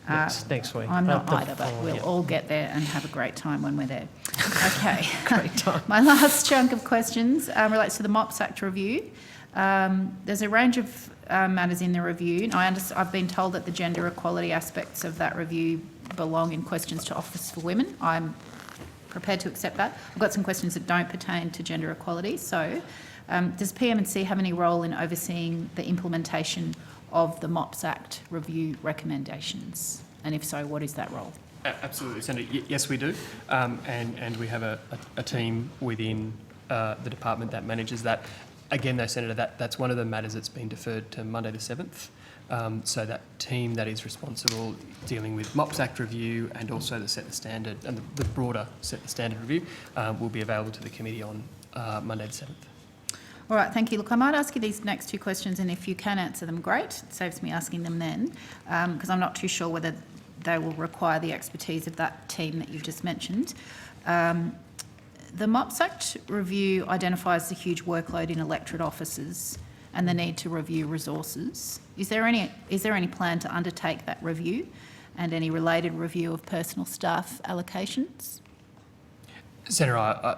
Next week. I'm not The either, but following, we'll yeah. all get there and have a great time when we're there. Okay. Great time. My last chunk of questions relates to the MOPS Act review. There's a range of matters in the review. I've been told that the gender equality aspects of that review belong in questions to Office for Women. I'm prepared to accept that. I've got some questions that don't pertain to gender equality. So, does PMC have any role in overseeing the implementation of the MOPS Act review recommendations? And if so, what is that role? Absolutely, Senator. Yes, we do. And we have a team within the department that manages that. Again, though, Senator, that's one of the matters that's been deferred to Monday the 7th. So that team that is responsible dealing with MOPS Act review and also the Set the Standard and the broader Set the Standard review will be available to the committee on Monday the 7th. All right, thank you. Look, I might ask you these next two questions, and if you can answer them, great. It saves me asking them then, because I'm not too sure whether they will require the expertise of that team that you've just mentioned. The MOPS Act review identifies the huge workload in electorate offices and the need to review resources. Is there any plan to undertake that review and any related review of personal staff allocations? Senator, I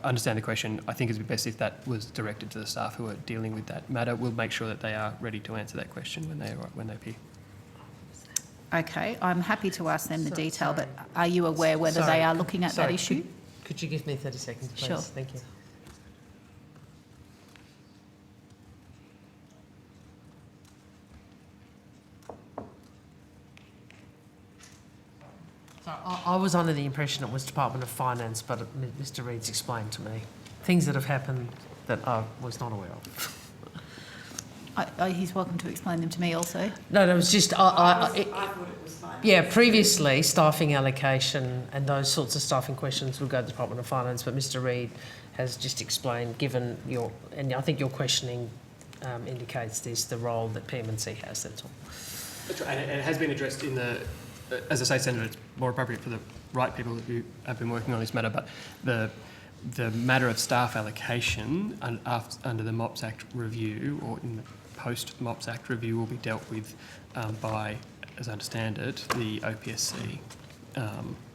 understand the question. I think it would be best if that was directed to the staff who are dealing with that matter. We'll make sure that they are ready to answer that question when they appear. Okay, I'm happy to ask them the detail, but are you aware whether they are looking at that issue? Could you give me 30 seconds, please? Sure. Thank you. So I was under the impression it was Department of Finance, but Mr. Reid's explained to me things that have happened that I was not aware of. He's welcome to explain them to me also. No, it was just yeah, previously staffing allocation and those sorts of staffing questions would go to the Department of Finance, but Mr. Reid has just explained, given and I think your questioning indicates this, the role that PMC has, that's all. That's right, and it has been addressed in the, as I say, Senator, it's more appropriate for the right people who have been working on this matter, but the matter of staff allocation under the MOPS Act review or in the post-MOPS Act review will be dealt with by, as I understand it, the OPSC.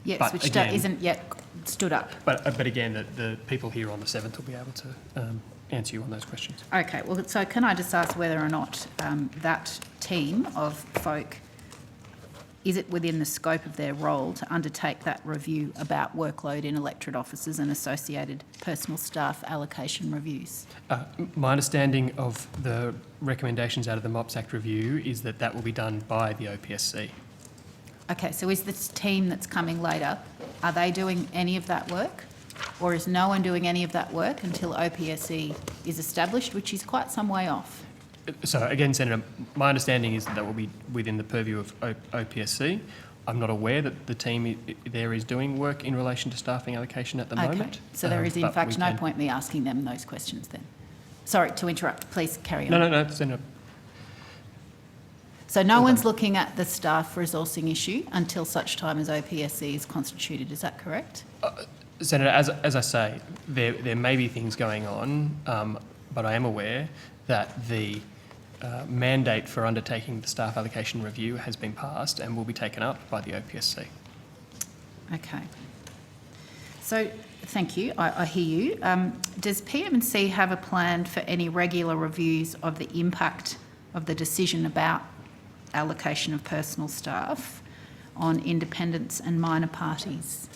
Yes, which again, isn't yet stood up. But again, the people here on the 7th will be able to answer you on those questions. Okay, well, so can I just ask whether or not that team of folk is it within the scope of their role to undertake that review about workload in electorate offices and associated personal staff allocation reviews? My understanding of the recommendations out of the MOPS Act review is that that will be done by the OPSC. Okay, so is this team that's coming later, are they doing any of that work? Or is no one doing any of that work until OPSC is established, which is quite some way off? So again, Senator, my understanding is that that will be within the purview of OPSC. I'm not aware that the team there is doing work in relation to staffing allocation at the moment. So there is in but fact we no can- point me asking them those questions then. Sorry to interrupt, please carry on. No, Senator. So no one's looking at the staff resourcing issue until such time as OPSC is constituted, is that correct? Senator, as I say, there may be things going on, but I am aware that the mandate for undertaking the staff allocation review has been passed and will be taken up by the OPSC. Okay. So, thank you, I hear you. Does PM&C have a plan for any regular reviews of the impact of the decision about allocation of personal staff on independents and minor parties?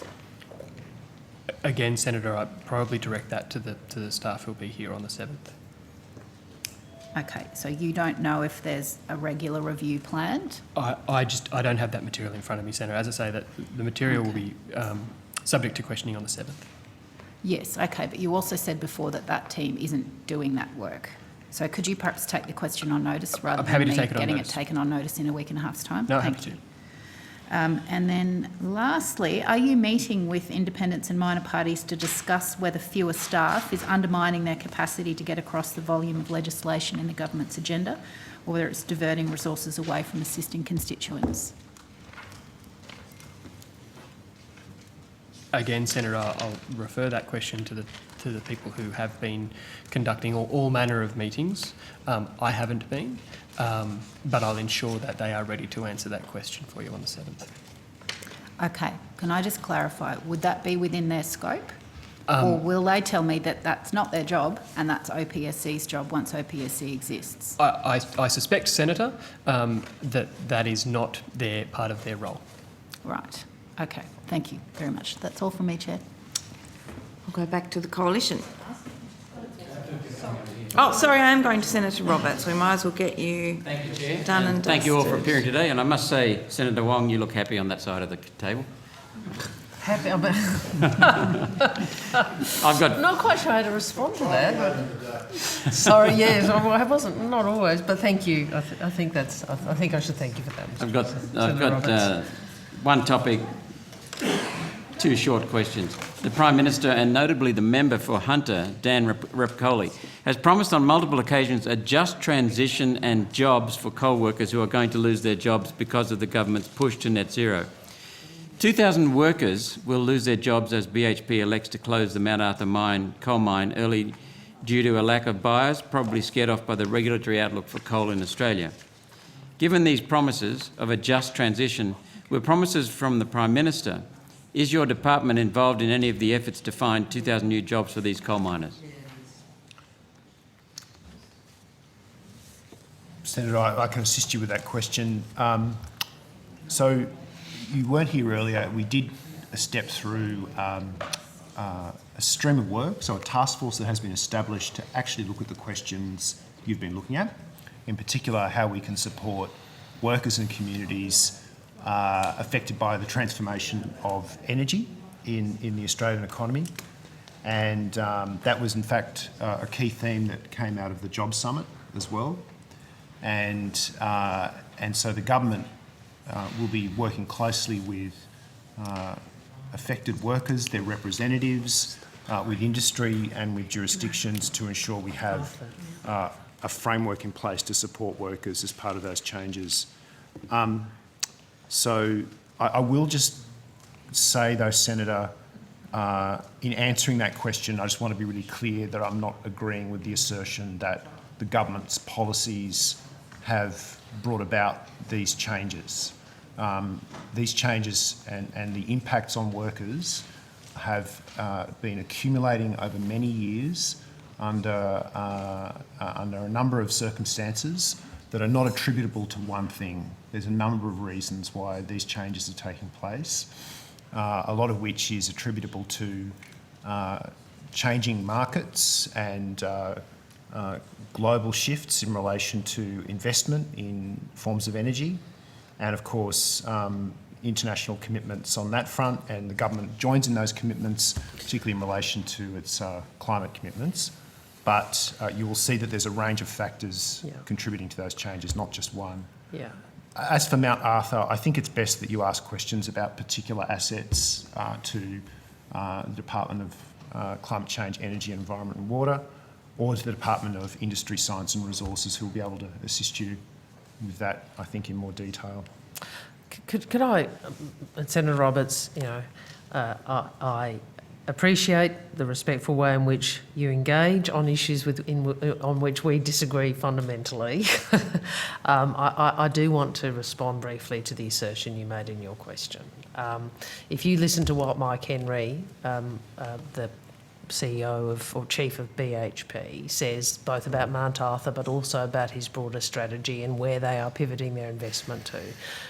Again, Senator, I'd probably direct that to the staff who'll be here on the 7th. Okay, so you don't know if there's a regular review planned? I don't have that material in front of me, Senator. As I say, that the material will be subject to questioning on the 7th. Yes, okay, but you also said before that that team isn't doing that work. So could you perhaps take the question on notice rather I'm happy than to me take it on getting notice. it taken on notice in a week and a half's time? No, Thank happy you. to. And then lastly, are you meeting with independents and minor parties to discuss whether fewer staff is undermining their capacity to get across the volume of legislation in the government's agenda, or whether it's diverting resources away from assisting constituents? Again, Senator, I'll refer that question to the people who have been conducting all manner of meetings. I haven't been, but I'll ensure that they are ready to answer that question for you on the 7th. Okay, can I just clarify, would that be within their scope? Or will they tell me that that's not their job and that's OPSC's job once OPSC exists? I suspect, Senator, that is not part of their role. Right, okay, thank you very much. That's all from me, Chair. I'll go back to the coalition. Oh, sorry, I am going to Senator Roberts. We might as well get you Thank you, Chair. done and Thank you all for dusted. appearing today. And I must say, Senator Wong, you look happy on that side of the table. Happy, I'm I've got not quite sure how to respond to that. But sorry, yes, I wasn't, not always, but thank you. I think that's. I think I should thank you for that. I've got Senator Roberts. one topic, two short questions. The Prime Minister and notably the member for Hunter, Dan Repcoli, has promised on multiple occasions a just transition and jobs for coal workers who are going to lose their jobs because of the government's push to net zero. 2,000 workers will lose their jobs as BHP elects to close the Mount Arthur coal mine early due to a lack of buyers, probably scared off by the regulatory outlook for coal in Australia. Given these promises of a just transition, were promises from the Prime Minister, is your department involved in any of the efforts to find 2,000 new jobs for these coal miners? Senator, I can assist you with that question. So you weren't here earlier. We did a step through a stream of work, so a task force that has been established to actually look at the questions you've been looking at, in particular how we can support workers and communities affected by the transformation of energy in the Australian economy. And that was in fact a key theme that came out of the Jobs Summit as well. And so the government will be working closely with affected workers, their representatives, with industry and with jurisdictions to ensure we have a framework in place to support workers as part of those changes. So I will just say though, Senator, in answering that question, I just want to be really clear that I'm not agreeing with the assertion that the government's policies have brought about these changes. These changes and the impacts on workers have been accumulating over many years under a number of circumstances that are not attributable to one thing. there's a number of reasons why these changes are taking place, a lot of which is attributable to changing markets and global shifts in relation to investment in forms of energy, and of course international commitments on that front, and the government joins in those commitments, particularly in relation to its climate commitments. But you will see that there's a range of factors contributing to those changes, not just one. Yeah. As for Mount Arthur, I think it's best that you ask questions about particular assets to the Department of Climate Change, Energy, Environment and Water, or to the Department of Industry, Science and Resources, who will be able to assist you with that, I think, in more detail. Could I, Senator Roberts, I appreciate the respectful way in which you engage on issues on which we disagree fundamentally. I do want to respond briefly to the assertion you made in your question. If you listen to what Mike Henry, the CEO or Chief of BHP, says both about Mount Arthur but also about his broader strategy and where they are pivoting their investment to.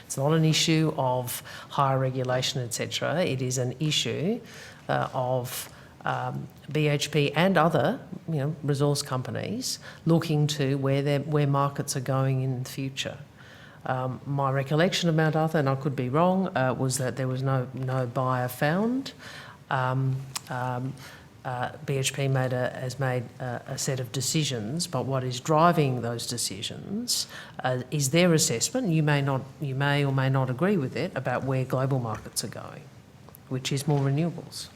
It's not an issue of higher regulation, etc. It is an issue of BHP and other resource companies looking to where markets are going in the future. My recollection of Mount Arthur, and I could be wrong, was that there was no buyer found. BHP has made a set of decisions, but what is driving those decisions is their assessment. You may or may not agree with it about where global markets are going, which is more renewables.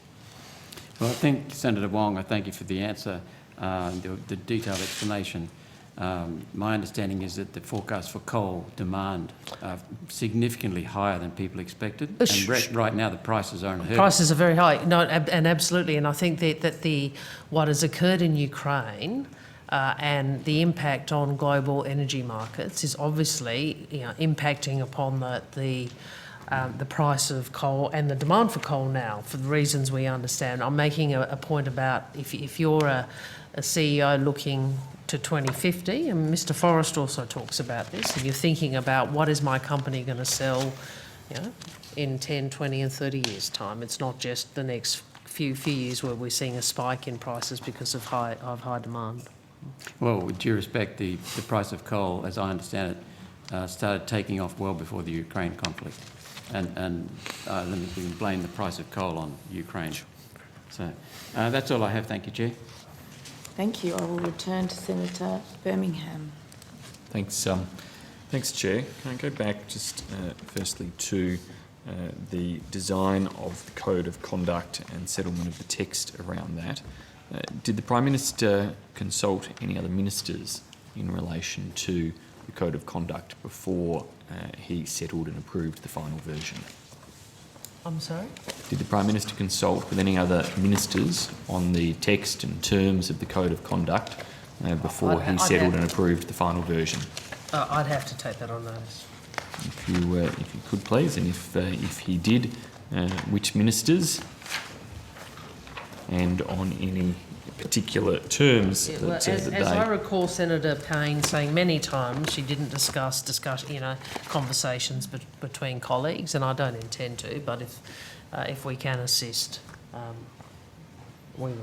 Well, I think, Senator Wong, I thank you for the answer, the detailed explanation. My understanding is that the forecast for coal demand are significantly higher than people expected, and right now the prices are unheard of. Prices are very high, and absolutely, and I think that what has occurred in Ukraine and the impact on global energy markets is obviously impacting upon the price of coal and the demand for coal now, for the reasons we understand. I'm making a point about if you're a CEO looking to 2050, and Mr. Forrest also talks about this, and you're thinking about what is my company going to sell in 10, 20 and 30 years' time. It's not just the next few years where we're seeing a spike in prices because of high demand. Well, with due respect, the price of coal, as I understand it, started taking off well before the Ukraine conflict. And let me blame the price of coal on Ukraine. So that's all I have. Thank you, Chair. Thank you. I will return to Senator Birmingham. Thanks, thanks, Chair. Can I go back just firstly to the design of the Code of Conduct and settlement of the text around that? Did the Prime Minister consult any other ministers in relation to the Code of Conduct before he settled and approved the final version? I'm sorry? Did the Prime Minister consult with any other ministers on the text and terms of the Code of Conduct before he settled and approved the final version? I'd have to take that on notice. If you could please, and if he did, which ministers and on any particular terms as I recall Senator Payne saying many times she didn't discuss conversations between colleagues, and I don't intend to, but if we can assist, we will.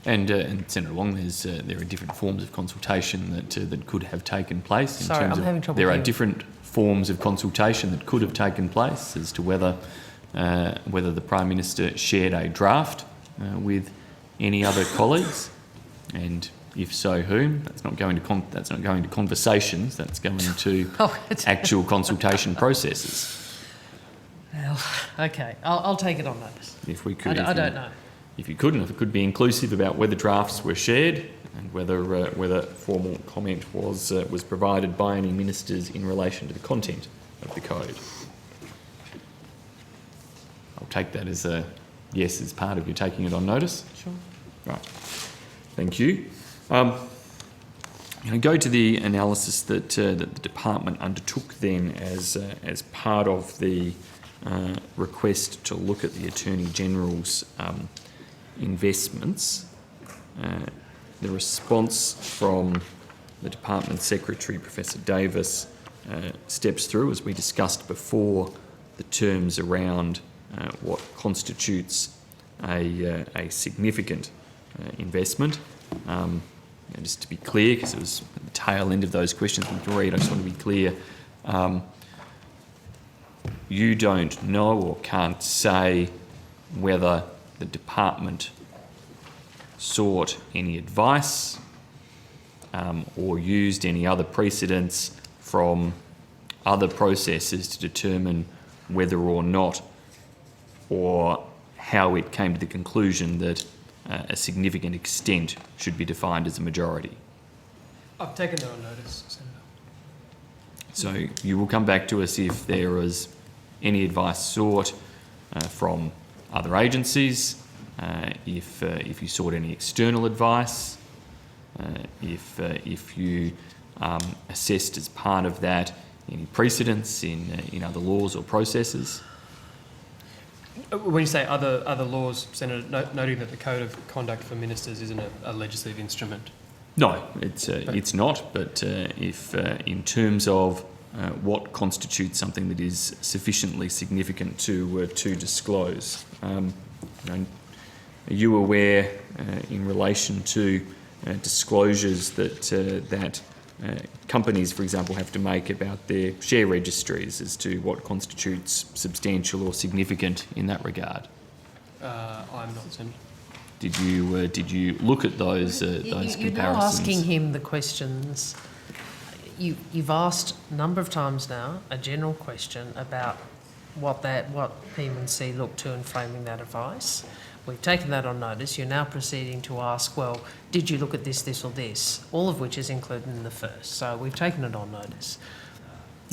And Senator Wong, there are different forms of consultation that could have taken place. Sorry, I'm having trouble There are hearing. different forms of consultation that could have taken place as to whether the Prime Minister shared a draft with any other colleagues, and if so, whom? That's not going to conversations. That's going to actual consultation processes. Well, okay, I'll take it on notice. If we could, I don't know. If you could, and if it could be inclusive about whether drafts were shared and whether formal comment was provided by any ministers in relation to the content of the code. I'll take that as a yes, as part of you taking it on notice. Sure. Right. Thank you. I'm going to go to the analysis that the department undertook then as part of the request to look at the Attorney General's investments. The response from the Department Secretary, Professor Davis, steps through, as we discussed before, the terms around what constitutes a significant investment. And just to be clear, because it was at the tail end of those questions from Reid, I just want to be clear. You don't know or can't say whether the department sought any advice or used any other precedents from other processes to determine whether or not, or how it came to the conclusion that a significant extent should be defined as a majority. I've taken that on notice, Senator. So you will come back to us if there was any advice sought from other agencies, if you sought any external advice, if you assessed as part of that any precedents in other laws or processes. When you say other laws, Senator, noting that the Code of Conduct for Ministers isn't a legislative instrument. No, it's not. But if in terms of what constitutes something that is sufficiently significant to disclose, are you aware in relation to disclosures that companies, for example, have to make about their share registries as to what constitutes substantial or significant in that regard? I'm not, Senator. Did you look at those comparisons? You're now asking him the questions. You've asked a number of times now a general question about what PM&C looked to in framing that advice. We've taken that on notice. You're now proceeding to ask, well, did you look at this, this or this? All of which is included in the first. So we've taken it on notice.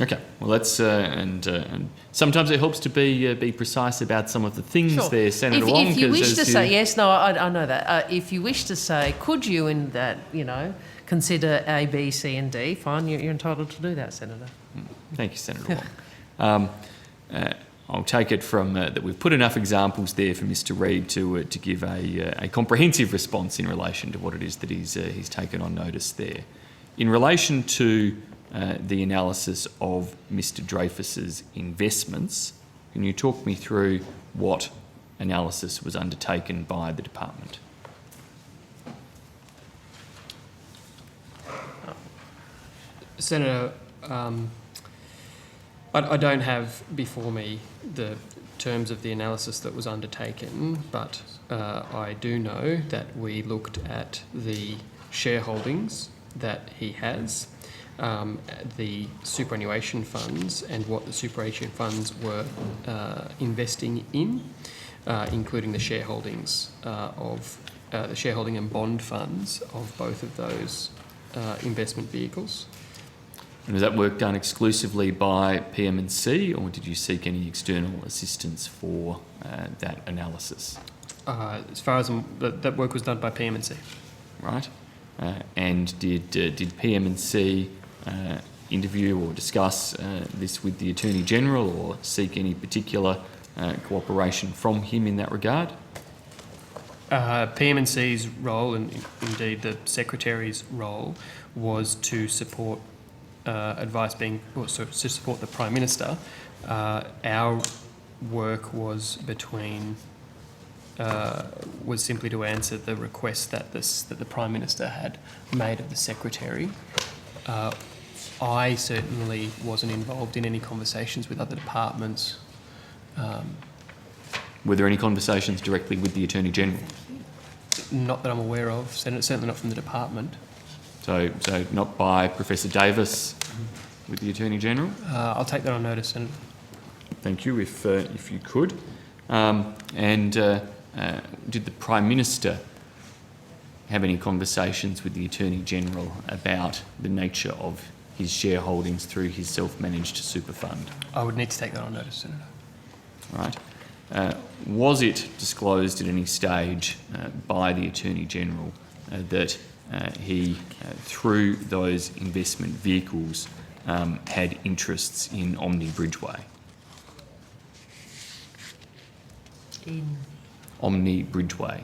Okay, well that's and sometimes it helps to be precise about some of the things there, Senator Wong. If you wish to say yes, no, I know that. If you wish to say, could you in that, consider A, B, C, and D? Fine, you're entitled to do that, Senator. Thank you, Senator Wong. I'll take it from that we've put enough examples there for Mr. Reid to give a comprehensive response in relation to what it is that he's taken on notice there. In relation to the analysis of Mr. Dreyfus's investments, can you talk me through what analysis was undertaken by the department? Senator, I don't have before me the terms of the analysis that was undertaken, but I do know that we looked at the shareholdings that he has, the superannuation funds and what the superannuation funds were investing in, including the shareholdings of the shareholding and bond funds of both of those investment vehicles. And was that work done exclusively by PM&C, or did you seek any external assistance for that analysis? As far as that work was done by PM&C. Right. And did PM&C interview or discuss this with the Attorney General, or seek any particular cooperation from him in that regard? PM&C's role, and indeed the Secretary's role, was to support advice to support the Prime Minister. Our work was was simply to answer the request that the Prime Minister had made of the Secretary. I certainly wasn't involved in any conversations with other departments. Were there any conversations directly with the Attorney General? Not that I'm aware of, certainly not from the department. So not by Professor Davis with the Attorney General? I'll take that on notice, Senator. Thank you, if you could. Did the Prime Minister have any conversations with the Attorney General about the nature of his shareholdings through his self-managed super fund? I would need to take that on notice, Senator. Right. Was it disclosed at any stage by the Attorney General that he, through those investment vehicles, had interests in Omni Bridgeway? Omni Bridgeway.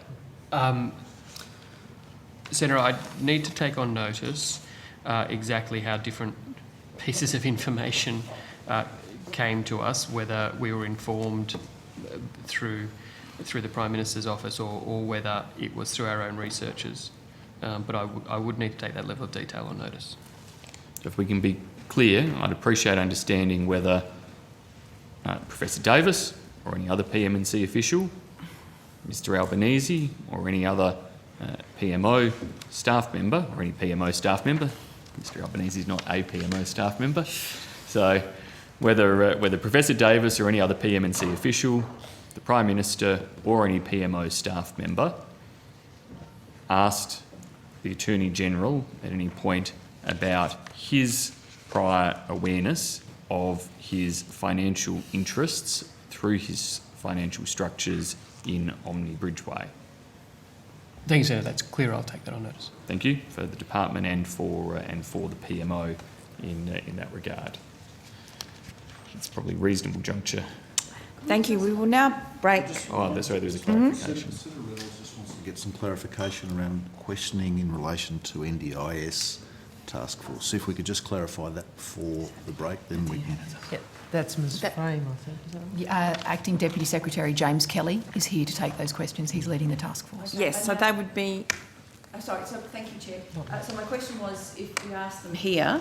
Senator, I need to take on notice exactly how different pieces of information came to us, whether we were informed through the Prime Minister's office or whether it was through our own researchers. But I would need to take that level of detail on notice. If we can be clear, I'd appreciate understanding whether Professor Davis or any other PMNC official, Mr Albanese or any other PMO staff member or any PMO staff member. Mr Albanese is not a PMO staff member. So whether Professor Davis or any other PMNC official, the Prime Minister or any PMO staff member asked the Attorney-General at any point about his prior awareness of his financial interests through his financial structures in Omni Bridgeway. Thank you, Senator. That's clear. I'll take that on notice. Thank you for the department and for the PMO in that regard. It's probably a reasonable juncture. Thank you. We will now break. Oh, sorry, there's a clarification. Senator Reynolds just wants to get some clarification around questioning in relation to NDIS task force. If we could just clarify that before the break, then we can. Yep, that's Ms Frame, I think. Is that right? Acting Deputy Secretary James Kelly is here to take those questions. He's leading the task force. Yes, so they would be. Sorry, so thank you, Chair. So my question was, if we asked them here,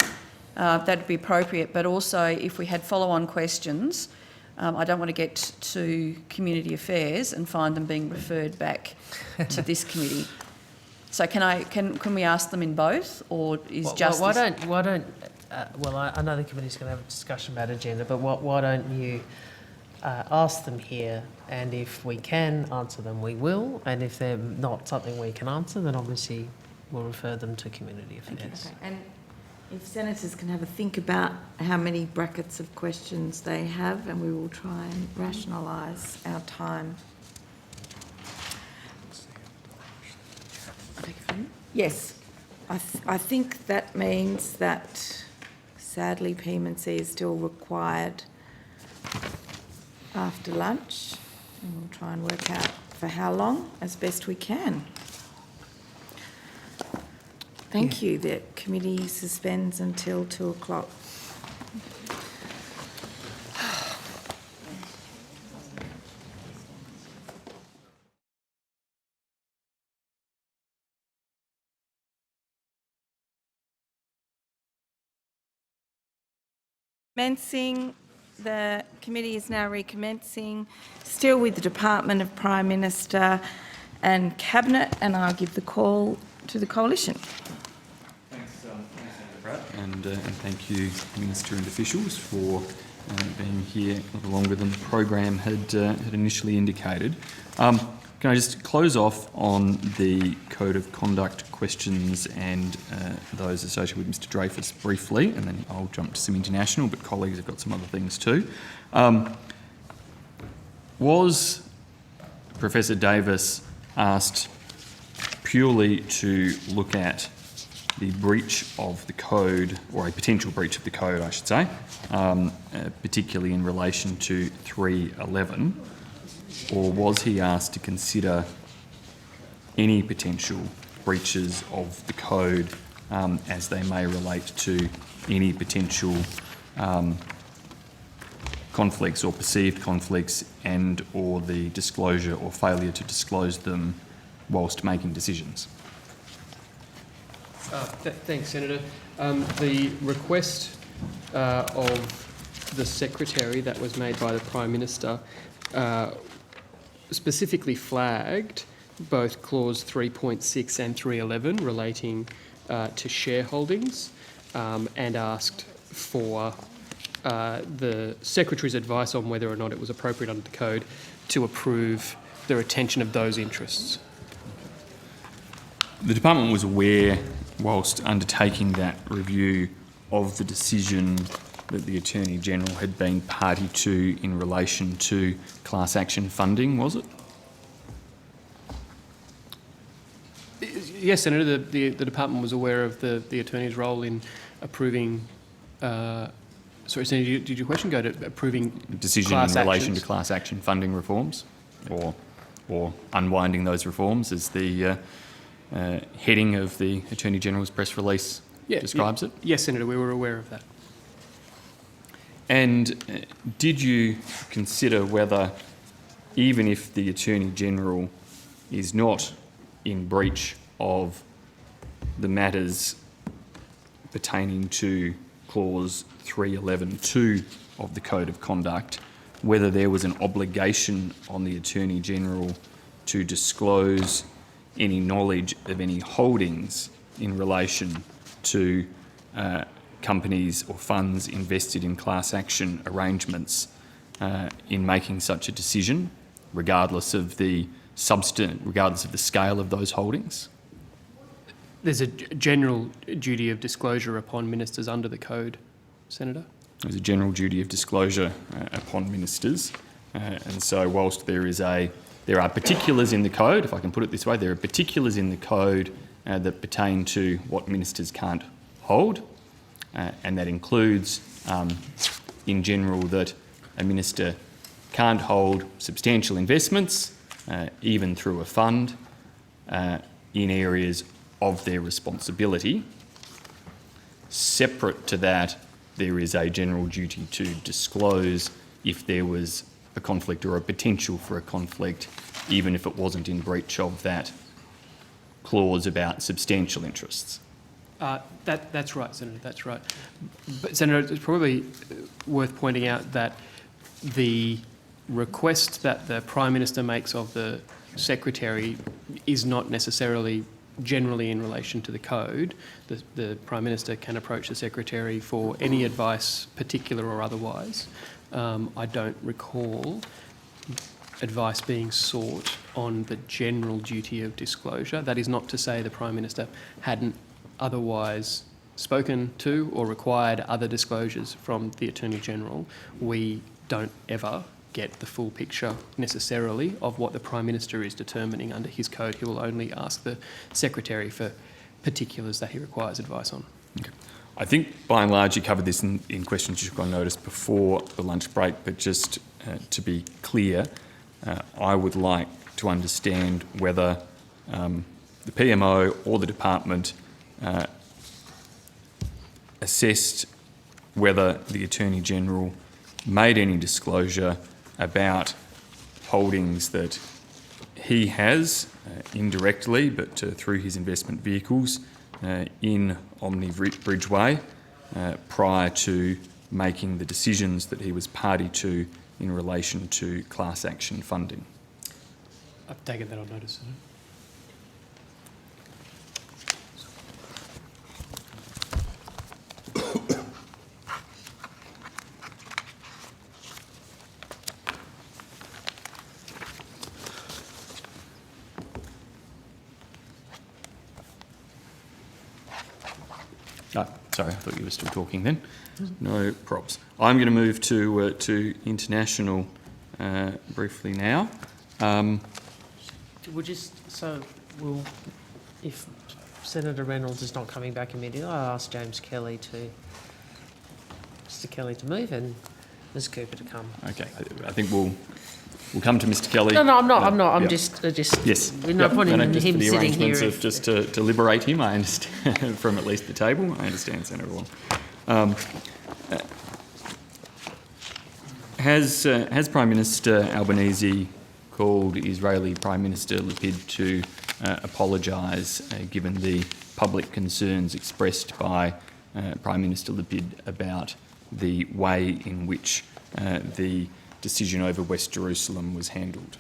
that'd be appropriate, but also if we had follow-on questions, I don't want to get to community affairs and find them being referred back to this committee. So can we ask them in both, or is just why don't well, I know the committee's going to have a discussion about agenda, but why don't you ask them here, and if we can answer them, we will, and if they're not something we can answer, then obviously we'll refer them to community affairs. Okay. And if senators can have a think about how many brackets of questions they have, and we will try and rationalise our time. Yes, I think that means that sadly PMNC is still required after lunch, and we'll try and work out for how long as best we can. Thank you. The committee suspends until 2 o'clock. The committee is now recommencing, still with the Department of Prime Minister and Cabinet, and I'll give the call to the Coalition. Thanks, Senator Pratt, and thank you, Minister and officials, for being here a little longer than the program had initially indicated. Can I just close off on the Code of Conduct questions and those associated with Mr Dreyfus briefly, and then I'll jump to some international, but colleagues have got some other things too. Was Professor Davis asked purely to look at the breach of the code, or a potential breach of the code, I should say, particularly in relation to 311, or was he asked to consider any potential breaches of the code as they may relate to any potential conflicts or perceived conflicts and or the disclosure or failure to disclose them whilst making decisions? Thanks, Senator. The request of the Secretary that was made by the Prime Minister specifically flagged both Clause 3.6 and 311 relating to shareholdings and asked for the Secretary's advice on whether or not it was appropriate under the Code to approve the retention of those interests. The Department was aware, whilst undertaking that review, of the decision that the Attorney-General had been party to in relation to class action funding, was it? Yes, Senator, the Department was aware of the Attorney's role in approving... sorry, Senator, did your question go to approving decision class in relation actions? to class action funding reforms, or unwinding those reforms, as the heading of the Attorney-General's press release describes it? Yes, Senator, we were aware of that. And did you consider whether, even if the Attorney-General is not in breach of the matters pertaining to Clause 311(2) of the Code of Conduct, whether there was an obligation on the Attorney-General to disclose any knowledge of any holdings in relation to companies or funds invested in class action arrangements in making such a decision, regardless of the scale of those holdings? There's a general duty of disclosure upon ministers under the code, Senator. There's a general duty of disclosure upon ministers, and so whilst there are particulars in the code, if I can put it this way, there are particulars in the code that pertain to what ministers can't hold, and that includes, in general, that a minister can't hold substantial investments, even through a fund, in areas of their responsibility. Separate to that, there is a general duty to disclose if there was a conflict or a potential for a conflict, even if it wasn't in breach of that clause about substantial interests. That's right, Senator, that's right. But, Senator, it's probably worth pointing out that the request that the Prime Minister makes of the Secretary is not necessarily generally in relation to the code. The Prime Minister can approach the Secretary for any advice, particular or otherwise. I don't recall advice being sought on the general duty of disclosure. That is not to say the Prime Minister hadn't otherwise spoken to or required other disclosures from the Attorney-General. We don't ever get the full picture necessarily of what the Prime Minister is determining under his code. He will only ask the Secretary for particulars that he requires advice on. Okay. I think by and large you covered this in questions you took on notice before the lunch break, but just to be clear, I would like to understand whether the PMO or the department assessed whether the Attorney-General made any disclosure about holdings that he has indirectly, but through his investment vehicles in Omni Bridgeway prior to making the decisions that he was party to in relation to class action funding. I've taken that on notice, Senator. Oh, sorry, I thought you were still talking then. No props. I'm going to move to international briefly now. If Senator Reynolds is not coming back immediately, I'll ask Mr. Kelly to move and Ms. Cooper to come. Okay, I think we'll come to Mr. Kelly. No, I'm not. I'm Yep. just. Yes. We're not putting him just for the sitting here. arrangements of just to liberate him, I understand, from at least the table. I understand, Senator Wong. Has Prime Minister Albanese called Israeli Prime Minister Lapid to apologise, given the public concerns expressed by Prime Minister Lapid about the way in which the decision over West Jerusalem was handled?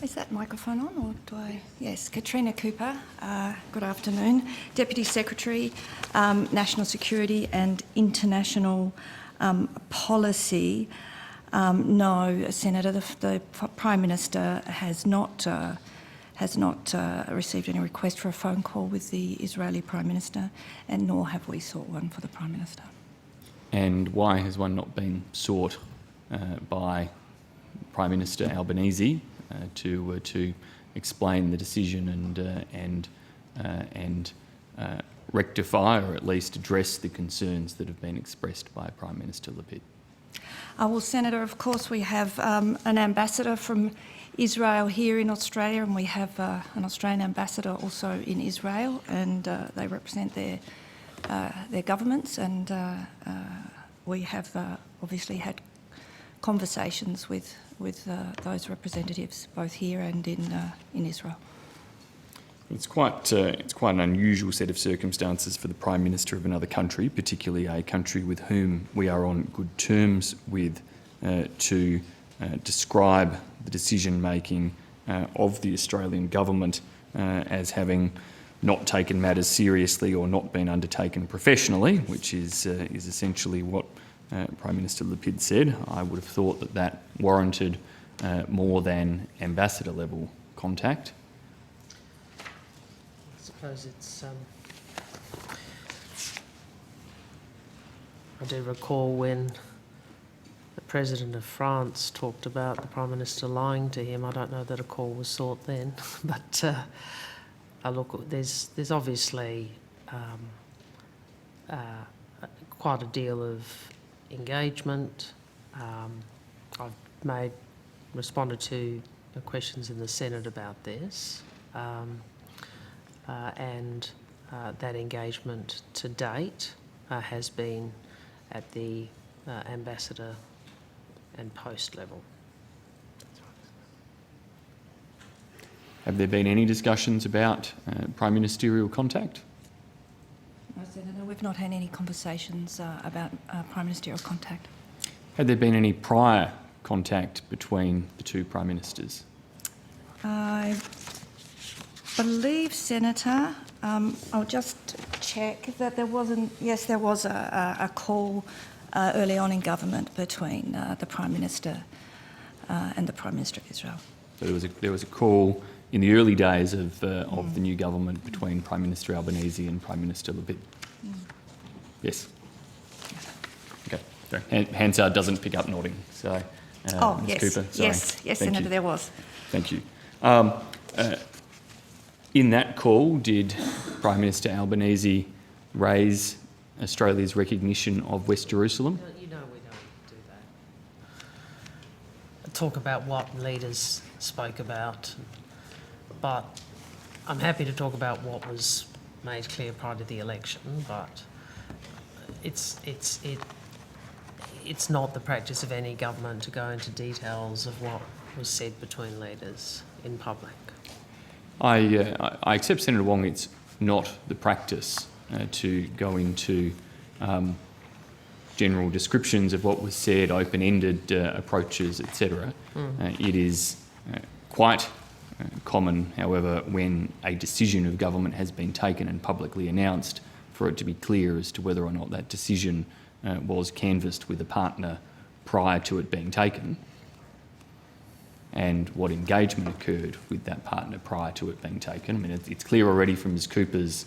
Is that microphone on, or do I? Yes, Katrina Cooper. Good afternoon. Deputy Secretary, National Security and International Policy. No, Senator, the Prime Minister has not received any request for a phone call with the Israeli Prime Minister, and nor have we sought one for the Prime Minister. And why has one not been sought by Prime Minister Albanese to explain the decision and rectify, or at least address, the concerns that have been expressed by Prime Minister Lapid? Well, Senator, of course, we have an ambassador from Israel here in Australia, and we have an Australian ambassador also in Israel, and they represent their governments, and we have obviously had conversations with those representatives both here and in Israel. It's quite an unusual set of circumstances for the Prime Minister of another country, particularly a country with whom we are on good terms with, to describe the decision-making of the Australian government as having not taken matters seriously or not been undertaken professionally, which is essentially what Prime Minister Lapid said. I would have thought that warranted more than ambassador-level contact. I suppose it's... I do recall when the President of France talked about the Prime Minister lying to him. I don't know that a call was sought then, but look, there's obviously quite a deal of engagement. I've responded to questions in the Senate about this. And that engagement to date has been at the ambassador and post level. Have there been any discussions about prime ministerial contact? No, Senator, we've not had any conversations about prime ministerial contact. Had there been any prior contact between the two prime ministers? I believe, Senator, I'll just check that there wasn't. Yes, there was a call early on in government between the Prime Minister and the Prime Minister of Israel. So there was a call in the early days of the new government between Prime Minister Albanese and Prime Minister Lapid. Yes. Okay. Sorry. Hansard doesn't pick up nodding. So. Ms. Yes. Cooper, sorry. Yes, Senator, there was. Thank you. In that call, did Prime Minister Albanese raise Australia's recognition of West Jerusalem? You know we don't do that. Talk about what leaders spoke about, but I'm happy to talk about what was made clear prior to the election, but it's not the practice of any government to go into details of what was said between leaders in public. I accept, Senator Wong, it's not the practice to go into general descriptions of what was said, open-ended approaches, etc. It is quite common, however, when a decision of government has been taken and publicly announced, for it to be clear as to whether or not that decision was canvassed with a partner prior to it being taken, and what engagement occurred with that partner prior to it being taken. I mean, it's clear already from Ms. Cooper's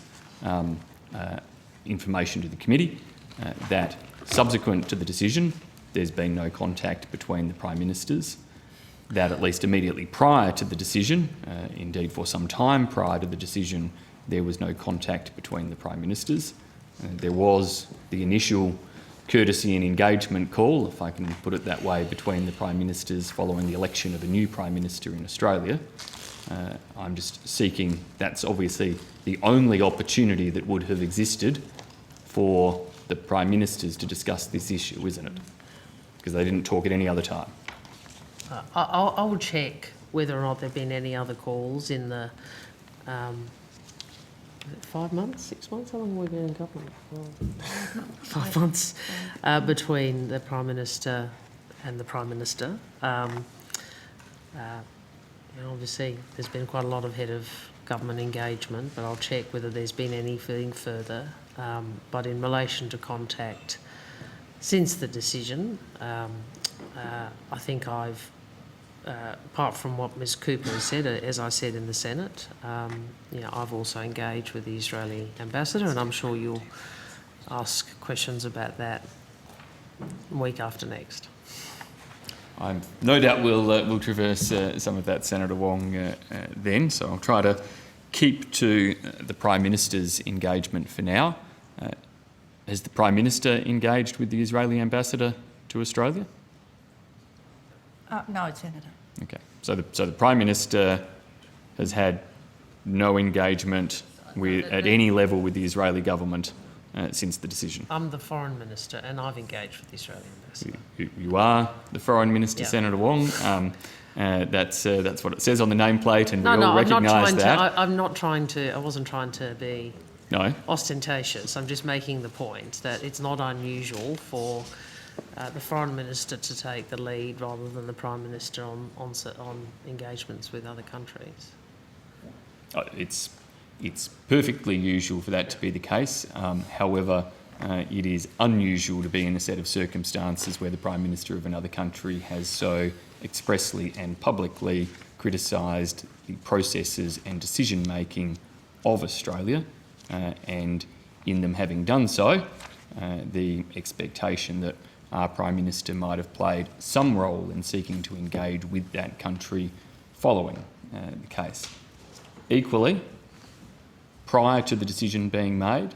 information to the committee that subsequent to the decision, there's been no contact between the Prime Ministers, that at least immediately prior to the decision, indeed for some time prior to the decision, there was no contact between the Prime Ministers. There was the initial courtesy and engagement call, if I can put it that way, between the Prime Ministers following the election of a new Prime Minister in Australia. I'm just seeking, that's obviously the only opportunity that would have existed for the Prime Ministers to discuss this issue, isn't it? Because they didn't talk at any other time. I will check whether or not there have been any other calls in the 5 months, 6 months? How long have we been in government? 5 months between the Prime Minister and the Prime Minister. And obviously, there's been quite a lot of head of government engagement, but I'll check whether there's been anything further. But in relation to contact since the decision, I think I've, apart from what Ms. Cooper has said, as I said in the Senate, I've also engaged with the Israeli ambassador, and I'm sure you'll ask questions about that week after next. I'm no doubt we'll traverse some of that, Senator Wong, then, so I'll try to keep to the Prime Minister's engagement for now. Has the Prime Minister engaged with the Israeli ambassador to Australia? No, Senator. Okay. So the Prime Minister has had no engagement at any level with the Israeli government since the decision. I'm the Foreign Minister and I've engaged with the Australian Ambassador. You are the Foreign Minister, Yeah. Senator Wong. That's what it says on the nameplate, and we all I'm not recognise trying that. to. I'm not trying to. I wasn't trying to be No. ostentatious. I'm just making the point that it's not unusual for the Foreign Minister to take the lead rather than the Prime Minister on engagements with other countries. It's perfectly usual for that to be the case. However, it is unusual to be in a set of circumstances where the Prime Minister of another country has so expressly and publicly criticised the processes and decision-making of Australia, and in them having done so, the expectation that our Prime Minister might have played some role in seeking to engage with that country following the case. Equally, prior to the decision being made,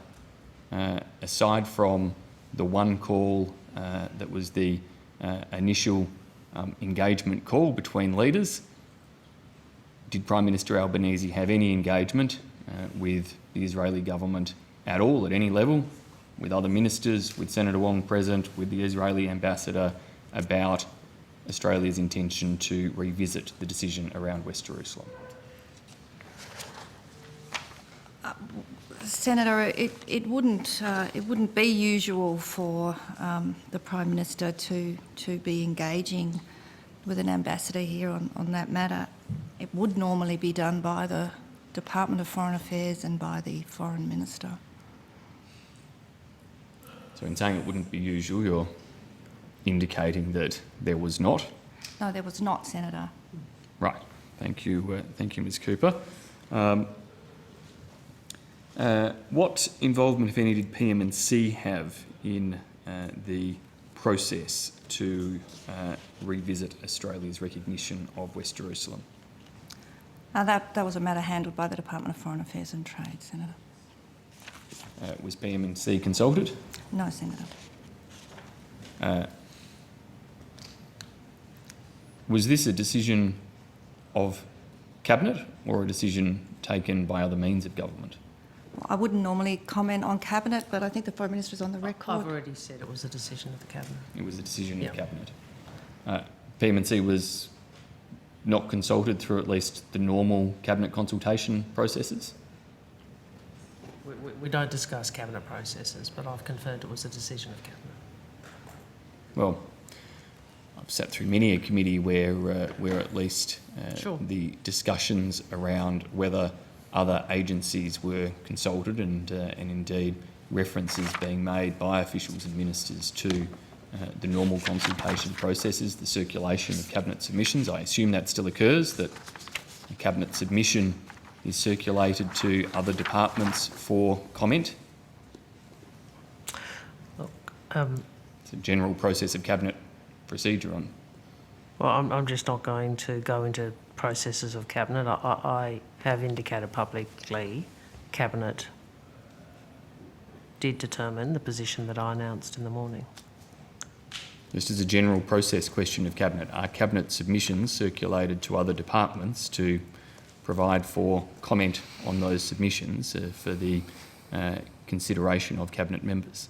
aside from the one call that was the initial engagement call between leaders, did Prime Minister Albanese have any engagement with the Israeli government at all, at any level, with other ministers, with Senator Wong present, with the Israeli ambassador, about Australia's intention to revisit the decision around West Jerusalem? Senator, it wouldn't be usual for the Prime Minister to be engaging with an ambassador here on that matter. It would normally be done by the Department of Foreign Affairs and by the Foreign Minister. So in saying it wouldn't be usual, you're indicating that there was not? No, there was not, Senator. Right. Thank you, Ms Cooper. What involvement, if any, did PM&C have in the process to revisit Australia's recognition of West Jerusalem? That was a matter handled by the Department of Foreign Affairs and Trade, Senator. Was PM&C consulted? No, Senator. Was this a decision of Cabinet or a decision taken by other means of government? I wouldn't normally comment on Cabinet, but I think the Foreign Minister is on the record. I've already said it was a decision of the Cabinet. It was a decision Yeah. of Cabinet. PM&C was not consulted through at least the normal Cabinet consultation processes? We don't discuss Cabinet processes, but I've confirmed it was a decision of Cabinet. Well, I've sat through many a committee where at least Sure. the discussions around whether other agencies were consulted and indeed references being made by officials and ministers to the normal consultation processes, the circulation of Cabinet submissions. I assume that still occurs, that a Cabinet submission is circulated to other departments for comment. Look, it's a general process of Cabinet procedure on. well, I'm just not going to go into processes of Cabinet. I have indicated publicly Cabinet did determine the position that I announced in the morning. Just as a general process question of Cabinet, are Cabinet submissions circulated to other departments to provide for comment on those submissions for the consideration of Cabinet members?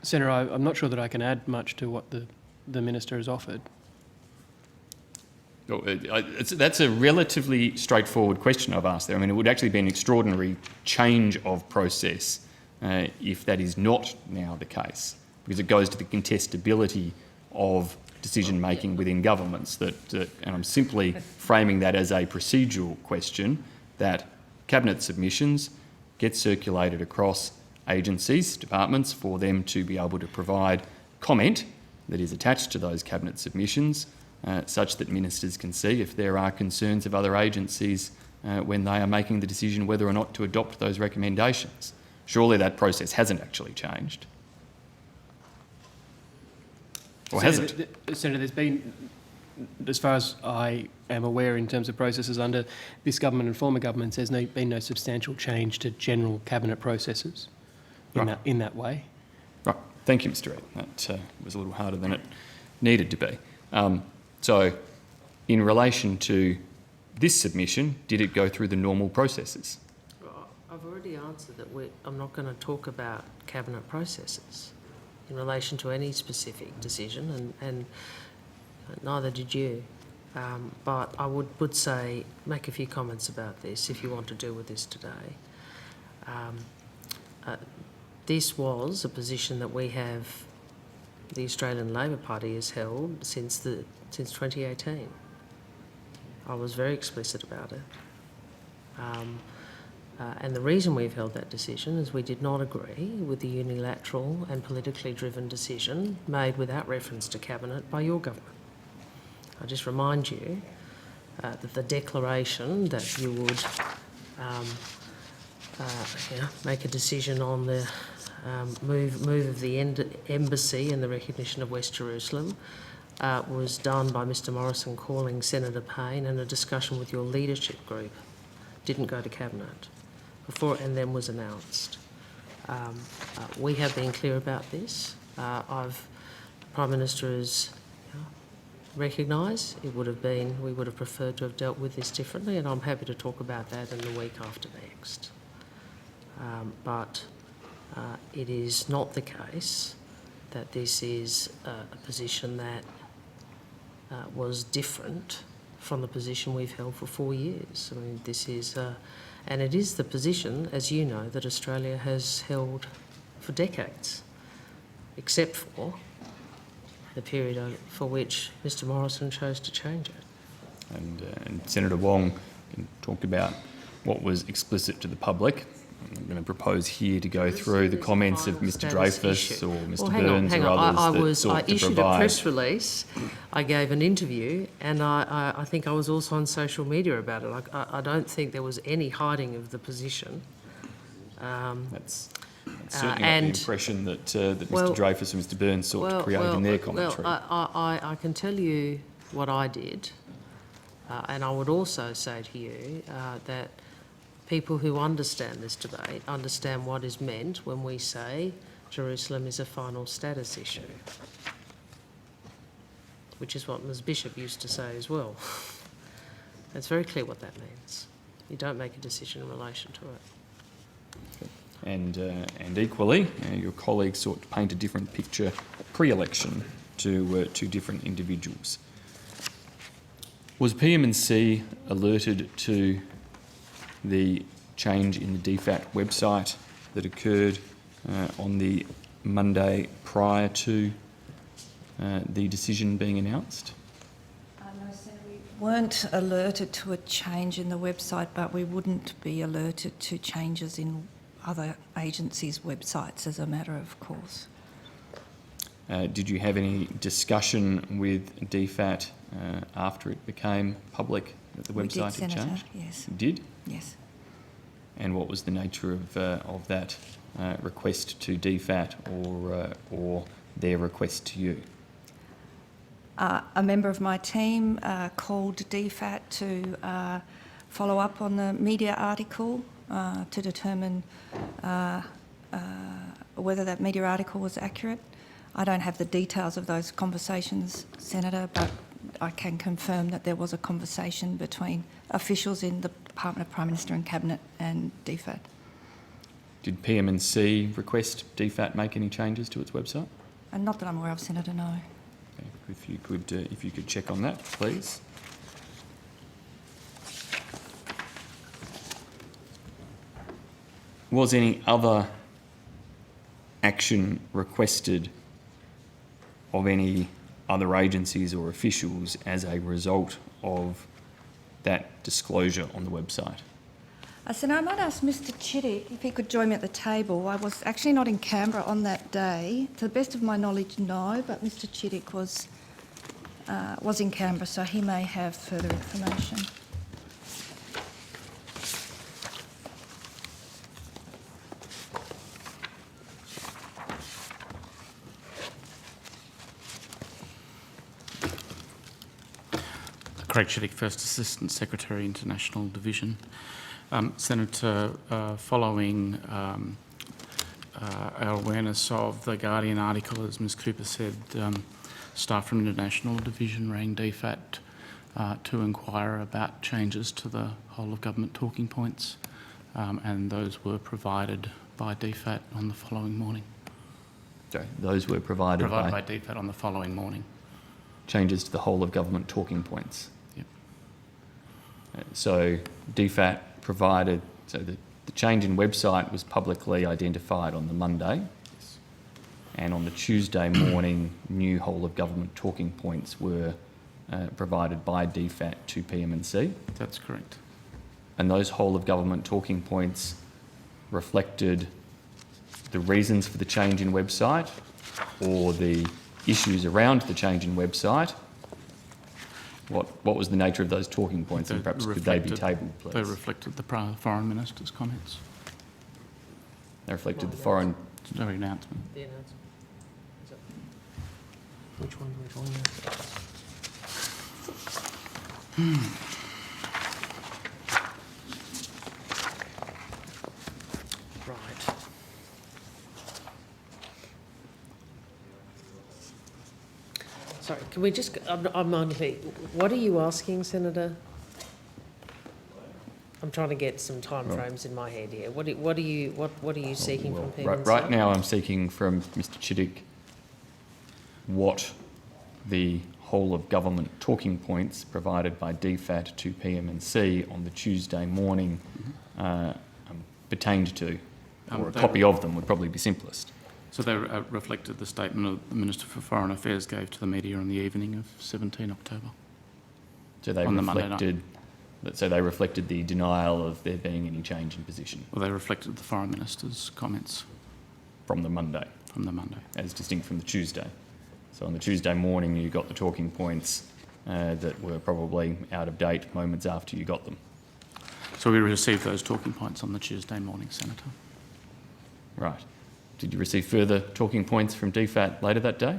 Senator, I'm not sure that I can add much to what the Minister has offered. Well, that's a relatively straightforward question I've asked there. I mean, it would actually be an extraordinary change of process if that is not now the case, because it goes to the contestability of decision-making within governments. And I'm simply framing that as a procedural question, that Cabinet submissions get circulated across agencies, departments, for them to be able to provide comment that is attached to those Cabinet submissions, such that ministers can see if there are concerns of other agencies when they are making the decision whether or not to adopt those recommendations. Surely that process hasn't actually changed. Or has it? Senator, there's been as far as I am aware in terms of processes under this government and former governments, there's been no substantial change to general cabinet processes in that way. Right. Thank you, Mr. Reid. That was a little harder than it needed to be. So, in relation to this submission, did it go through the normal processes? I've already answered that I'm not going to talk about cabinet processes in relation to any specific decision, and neither did you. But I would say, make a few comments about this if you want to deal with this today. This was a position that we have, the Australian Labor Party has held since 2018. I was very explicit about it. And the reason we've held that decision is we did not agree with the unilateral and politically driven decision made without reference to Cabinet by your government. I just remind you that the declaration that you would make a decision on the move of the embassy and the recognition of West Jerusalem was done by Mr Morrison calling Senator Payne, and a discussion with your leadership group didn't go to Cabinet before and then was announced. We have been clear about this. The Prime Minister has recognised we would have preferred to have dealt with this differently, and I'm happy to talk about that in the week after next. But it is not the case that this is a position that was different from the position we've held for 4 years. I mean, this is, and it is the position, as you know, that Australia has held for decades, except for the period for which Mr Morrison chose to change it. And Senator Wong talked about what was explicit to the public. I'm going to propose here to go through the comments of Mr Dreyfus or Mr Burns or others that sought to issued provide. a press release, I gave an interview, and I think I was also on social media about it. I don't think there was any hiding of the position. That's certainly not the impression that Mr Dreyfus and Mr Burns sought to create in their commentary. I can tell you what I did, and I would also say to you that people who understand this debate understand what is meant when we say Jerusalem is a final status issue, which is what Ms Bishop used to say as well. It's very clear what that means. You don't make a decision in relation to it. And equally, your colleagues sought to paint a different picture pre-election to different individuals. Was PM&C alerted to the change in the DFAT website that occurred on the Monday prior to the decision being announced? No, Senator, we weren't alerted to a change in the website, but we wouldn't be alerted to changes in other agencies' websites as a matter of course. Did you have any discussion with DFAT after it became public that the website had changed? Yes. You did? Yes. And what was the nature of that request to DFAT or their request to you? A member of my team called DFAT to follow up on the media article to determine whether that media article was accurate. I don't have the details of those conversations, Senator, but I can confirm that there was a conversation between officials in the Department of Prime Minister and Cabinet and DFAT. Did PM&C request DFAT make any changes to its website? And not that I'm aware of, Senator, no. Okay. If you could check on that, please. Was any other action requested of any other agencies or officials as a result of that disclosure on the website? Senator, I might ask Mr Chittick if he could join me at the table. I was actually not in Canberra on that day. To the best of my knowledge, no, but Mr Chittick was in Canberra, so he may have further information. Craig Chittick, First Assistant Secretary, International Division. Senator, following our awareness of the Guardian article, as Ms Cooper said, staff from International Division rang DFAT to inquire about changes to the whole of government talking points, and those were provided by DFAT on the following morning. Sorry, those were provided by DFAT on the following morning. Changes to the whole of government talking points. Yep. So DFAT provided, so the change in website was publicly identified on the Monday, and on the Tuesday morning, new whole of government talking points were provided by DFAT to PM&C. That's correct. And those whole of government talking points reflected the reasons for the change in website or the issues around the change in website. What was the nature of those talking points, and perhaps could they be tabled, please? They reflected the Foreign Minister's comments. They reflected the foreign... Very announcement. The announcement. Is that, which one are we talking about? Right. Sorry, can we just, I'm on here. What are you asking, Senator? I'm trying to get some time frames in my head here. What are you seeking from PM&C? Right now I'm seeking from Mr Chittick what the whole of government talking points provided by DFAT to PM&C on the Tuesday morning pertained to, or a copy of them would probably be simplest. So they reflected the statement the Minister for Foreign Affairs gave to the media on the evening of 17 October. So they reflected the denial of there being any change in position? Well, they reflected the Foreign Minister's comments. From the Monday? From the Monday. As distinct from the Tuesday. So on the Tuesday morning you got the talking points that were probably out of date moments after you got them? So we received those talking points on the Tuesday morning, Senator. Right. Did you receive further talking points from DFAT later that day?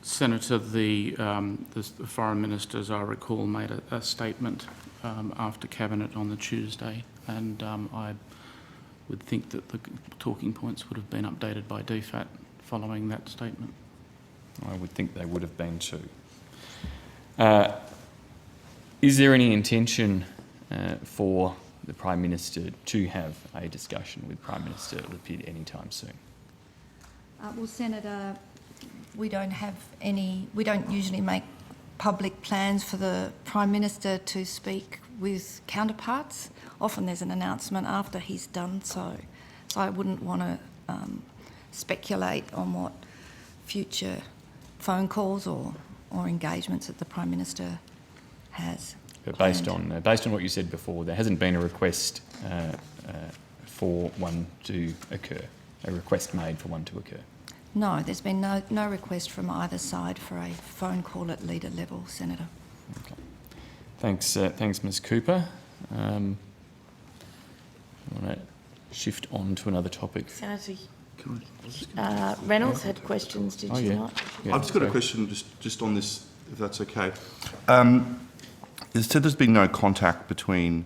Senator, the Foreign Minister, as I recall, made a statement after Cabinet on the Tuesday, and I would think that the talking points would have been updated by DFAT following that statement. I would think they would have been too. Is there any intention for the Prime Minister to have a discussion with Prime Minister Lapid anytime soon? Well, Senator, we don't usually make public plans for the Prime Minister to speak with counterparts. Often there's an announcement after he's done so. So I wouldn't want to speculate on what future phone calls or engagements that the Prime Minister has. But based on what you said before, there hasn't been a request for one to occur, a request made for one to occur? No, there's been no request from either side for a phone call at leader level, Senator. Okay. Thanks, Ms Cooper. I want to shift on to another topic. Senator Reynolds had questions, did you not? Yeah, I've just got a question just on this, if that's okay. It said there's been no contact between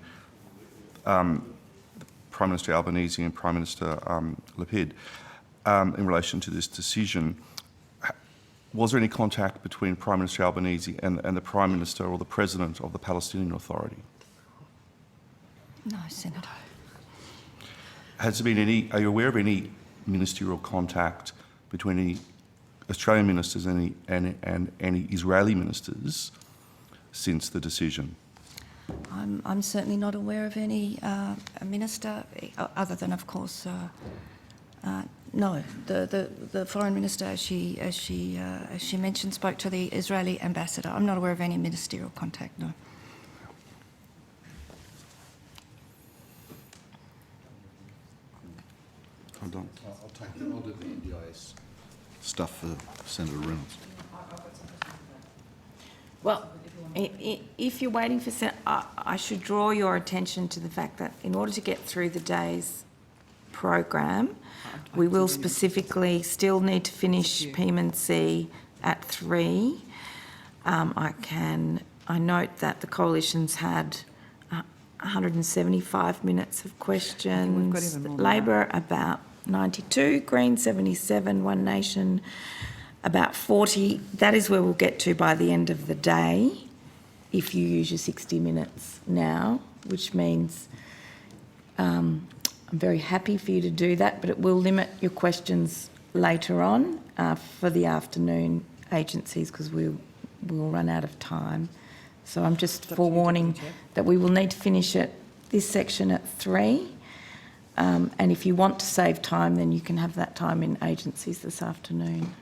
Prime Minister Albanese and Prime Minister Lapid in relation to this decision. Was there any contact between Prime Minister Albanese and the Prime Minister or the President of the Palestinian Authority? No, Senator. Has there been any, are you aware of any ministerial contact between any Australian ministers and any Israeli ministers since the decision? I'm certainly not aware of any minister, other than, of course, no. The Foreign Minister, as she mentioned, spoke to the Israeli ambassador. I'm not aware of any ministerial contact, no. I'll do the NDIS stuff for Senator Reynolds. Well, if you're waiting for... I should draw your attention to the fact that in order to get through the day's program, we will specifically still need to finish PM&C at 3. I note that the coalition's had 175 minutes of questions. even more than Labor about 92, Green 77, One Nation about 40. That is where we'll get to by the end of the day if you use your 60 minutes now, which means I'm very happy for you to do that, but it will limit your questions later on for the afternoon agencies because we will run out of time. So I'm just forewarning that we will need to finish this section at 3. And if you want to save time, then you can have that time in agencies this afternoon.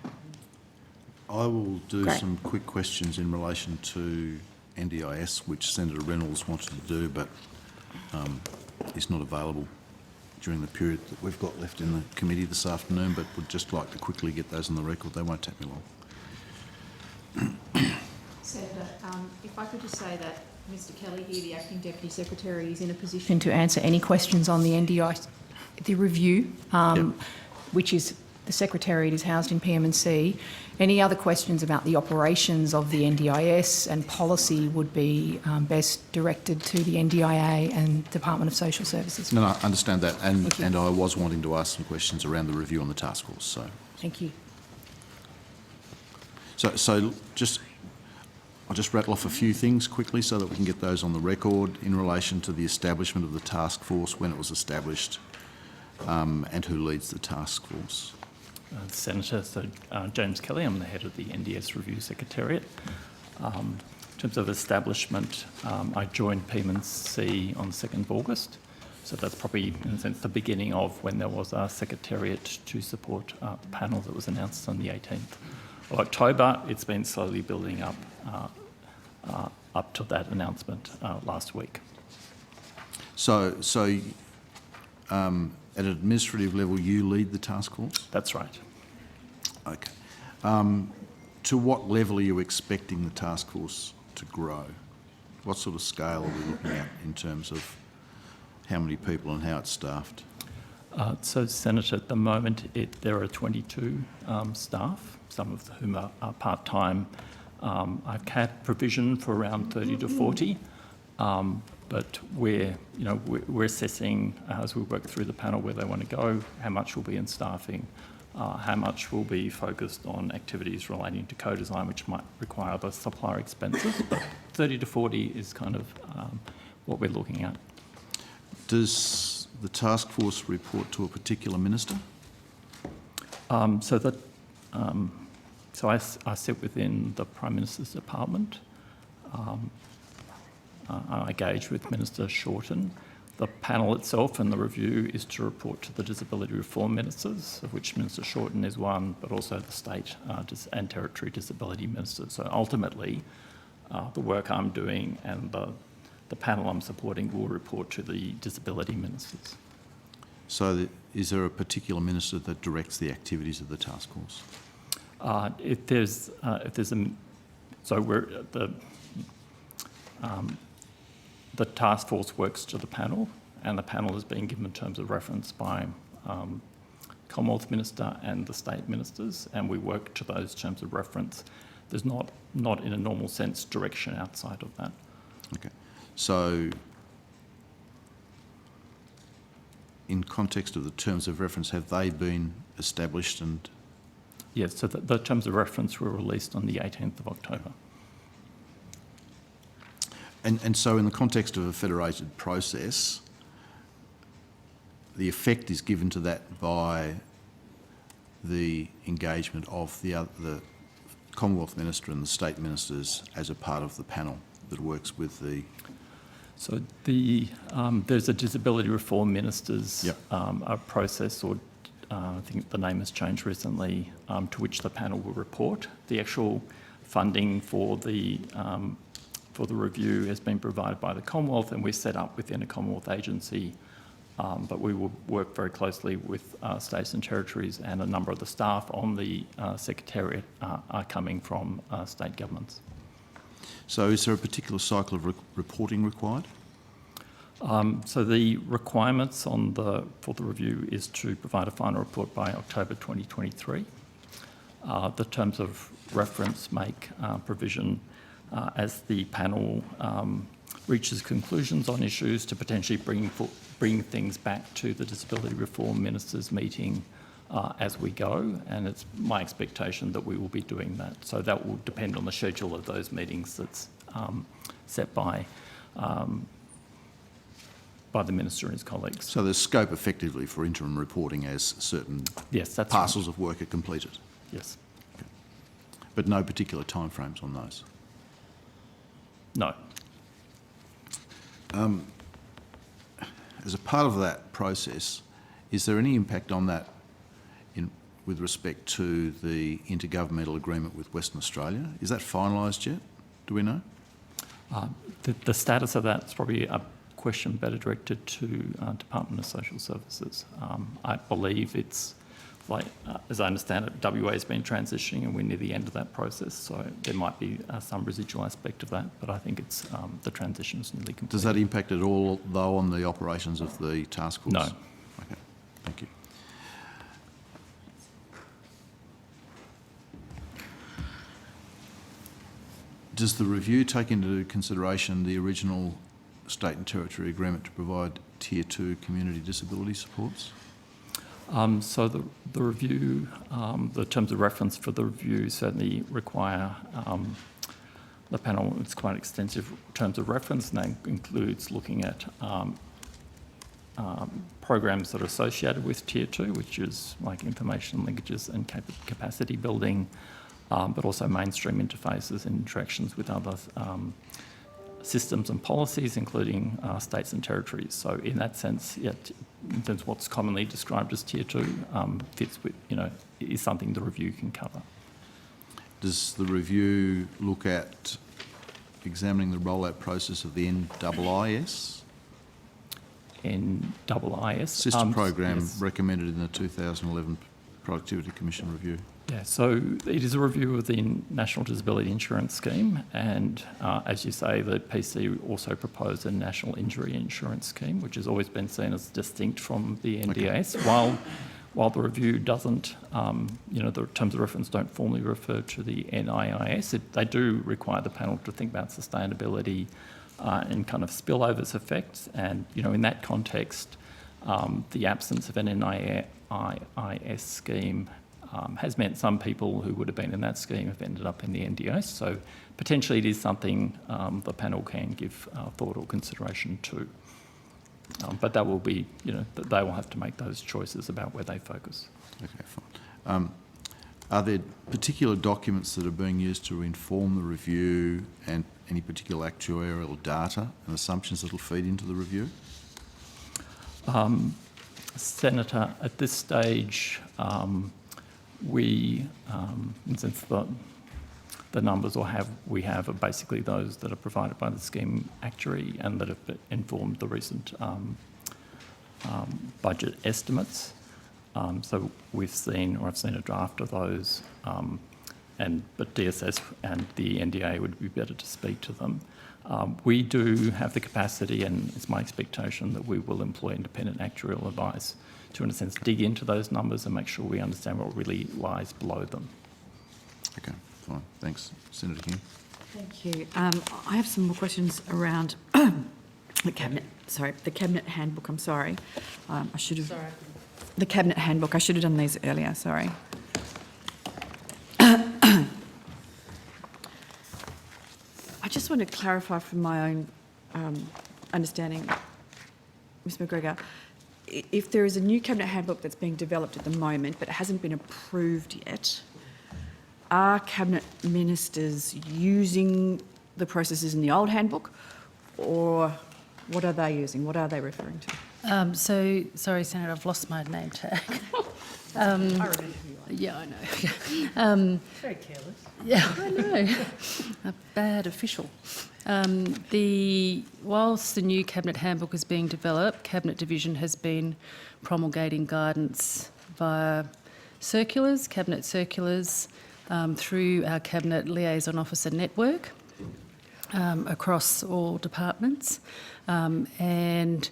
I will do Great. some quick questions in relation to NDIS, which Senator Reynolds wanted to do, but is not available during the period that we've got left in the committee this afternoon, but would just like to quickly get those on the record. They won't take me long. Senator, if I could just say that Mr Kelly here, the Acting Deputy Secretary, is in a position to answer any questions on the NDI, the review, which is the Secretariat is housed in PM&C. Any other questions about the operations of the NDIS and policy would be best directed to the NDIA and Department of Social Services. No, I understand that, and I was wanting to ask some questions around the review on the task force. So, Thank you. I'll just rattle off a few things quickly so that we can get those on the record in relation to the establishment of the task force, when it was established, and who leads the task force. Senator, James Kelly, I'm the head of the NDS Review Secretariat. In terms of establishment, I joined PM&C on the 2nd of August, so that's probably, in a sense, the beginning of when there was a secretariat to support the panel that was announced on the 18th of October. It's been slowly building up to that announcement last week. So at an administrative level, you lead the task force? That's right. Okay. To what level are you expecting the task force to grow? What sort of scale are we looking at in terms of how many people and how it's staffed? So, Senator, at the moment there are 22 staff, some of whom are part-time. I've had provision for around 30 to 40, but we're assessing as we work through the panel where they want to go, how much will be in staffing, how much will be focused on activities relating to co-design, which might require other supplier expenses. But 30 to 40 is kind of what we're looking at. Does the task force report to a particular minister? So I sit within the Prime Minister's department. I engage with Minister Shorten. The panel itself and the review is to report to the disability reform ministers, of which Minister Shorten is one, but also the state and territory disability ministers. So ultimately, the work I'm doing and the panel I'm supporting will report to the disability ministers. So is there a particular minister that directs the activities of the task force? The task force works to the panel, and the panel is being given terms of reference by Commonwealth Minister and the state ministers, and we work to those terms of reference. There's not in a normal sense direction outside of that. Okay. So in context of the terms of reference, have they been established and... Yes, so the terms of reference were released on the 18th of October. And so in the context of a federated process, the effect is given to that by the engagement of the Commonwealth Minister and the state ministers as a part of the panel that works with the... So there's a disability reform ministers a process, or I think the name has changed recently, to which the panel will report. The actual funding for the review has been provided by the Commonwealth, and we're set up within a Commonwealth agency, but we will work very closely with states and territories, and a number of the staff on the Secretariat are coming from state governments. So is there a particular cycle of reporting required? So the requirements for the review is to provide a final report by October 2023. The terms of reference make provision as the panel reaches conclusions on issues, to potentially bring things back to the Disability Reform Ministers meeting as we go, and it's my expectation that we will be doing that. So that will depend on the schedule of those meetings that's set by the Minister and his colleagues. So there's scope effectively for interim reporting as certain parcels of work are completed? Yes. Okay. But no particular timeframes on those? No. As a part of that process, is there any impact on that with respect to the intergovernmental agreement with Western Australia? Is that finalised yet? Do we know? The status of that is probably a question better directed to Department of Social Services. I believe it's, like, as I understand it, WA has been transitioning and we're near the end of that process, so there might be some residual aspect of that, but I think it's the transition is nearly complete. Does that impact at all, though, on the operations of the task force? No. Okay, thank you. Does the review take into consideration the original state and territory agreement to provide Tier 2 community disability supports? So the review, the terms of reference for the review certainly require the panel, it's quite extensive terms of reference, and that includes looking at programs that are associated with Tier 2, which is like information linkages and capacity building, but also mainstream interfaces and interactions with other systems and policies, including states and territories. So in that sense, yeah, in terms of what's commonly described as Tier 2, fits with, is something the review can cover. Does the review look at examining the rollout process of the NIIS? NIIS? Sister program yes. recommended in the 2011 Productivity Commission review. Yeah, so it is a review of the National Disability Insurance Scheme, and as you say, the PC also proposed a National Injury Insurance Scheme, which has always been seen as distinct from the NDIS. Okay. While the review doesn't, the terms of reference don't formally refer to the NIIS, they do require the panel to think about sustainability and kind of spillovers effects, and in that context, the absence of an NIIS scheme has meant some people who would have been in that scheme have ended up in the NDIS. So potentially it is something the panel can give thought or consideration to. But that will be, they will have to make those choices about where they focus. Okay, fine. Are there particular documents that are being used to inform the review and any particular actuarial data and assumptions that will feed into the review? Senator, at this stage, we, since the numbers we have are basically those that are provided by the scheme actuary and that have informed the recent budget estimates. So we've seen, or I've seen a draft of those, but DSS and the NDA would be better to speak to them. We do have the capacity, and it's my expectation that we will employ independent actuarial advice to, in a sense, dig into those numbers and make sure we understand what really lies below them. Okay, fine. Thanks. Senator King. Thank you. I have some more questions around the Cabinet Handbook. I'm sorry. I should have... Sorry. The Cabinet Handbook. I should have done these earlier. Sorry. I just want to clarify from my own understanding, Ms McGregor, if there is a new Cabinet Handbook that's being developed at the moment but hasn't been approved yet, are Cabinet Ministers using the processes in the old handbook, or what are they using? What are they referring to? Sorry, Senator, I've lost my name tag. I remember who you are. Yeah, I know. Very careless. Yeah, I know. A bad official. Whilst the new Cabinet Handbook is being developed, Cabinet Division has been promulgating guidance via circulars, Cabinet circulars, through our Cabinet Liaison Officer network across all departments, and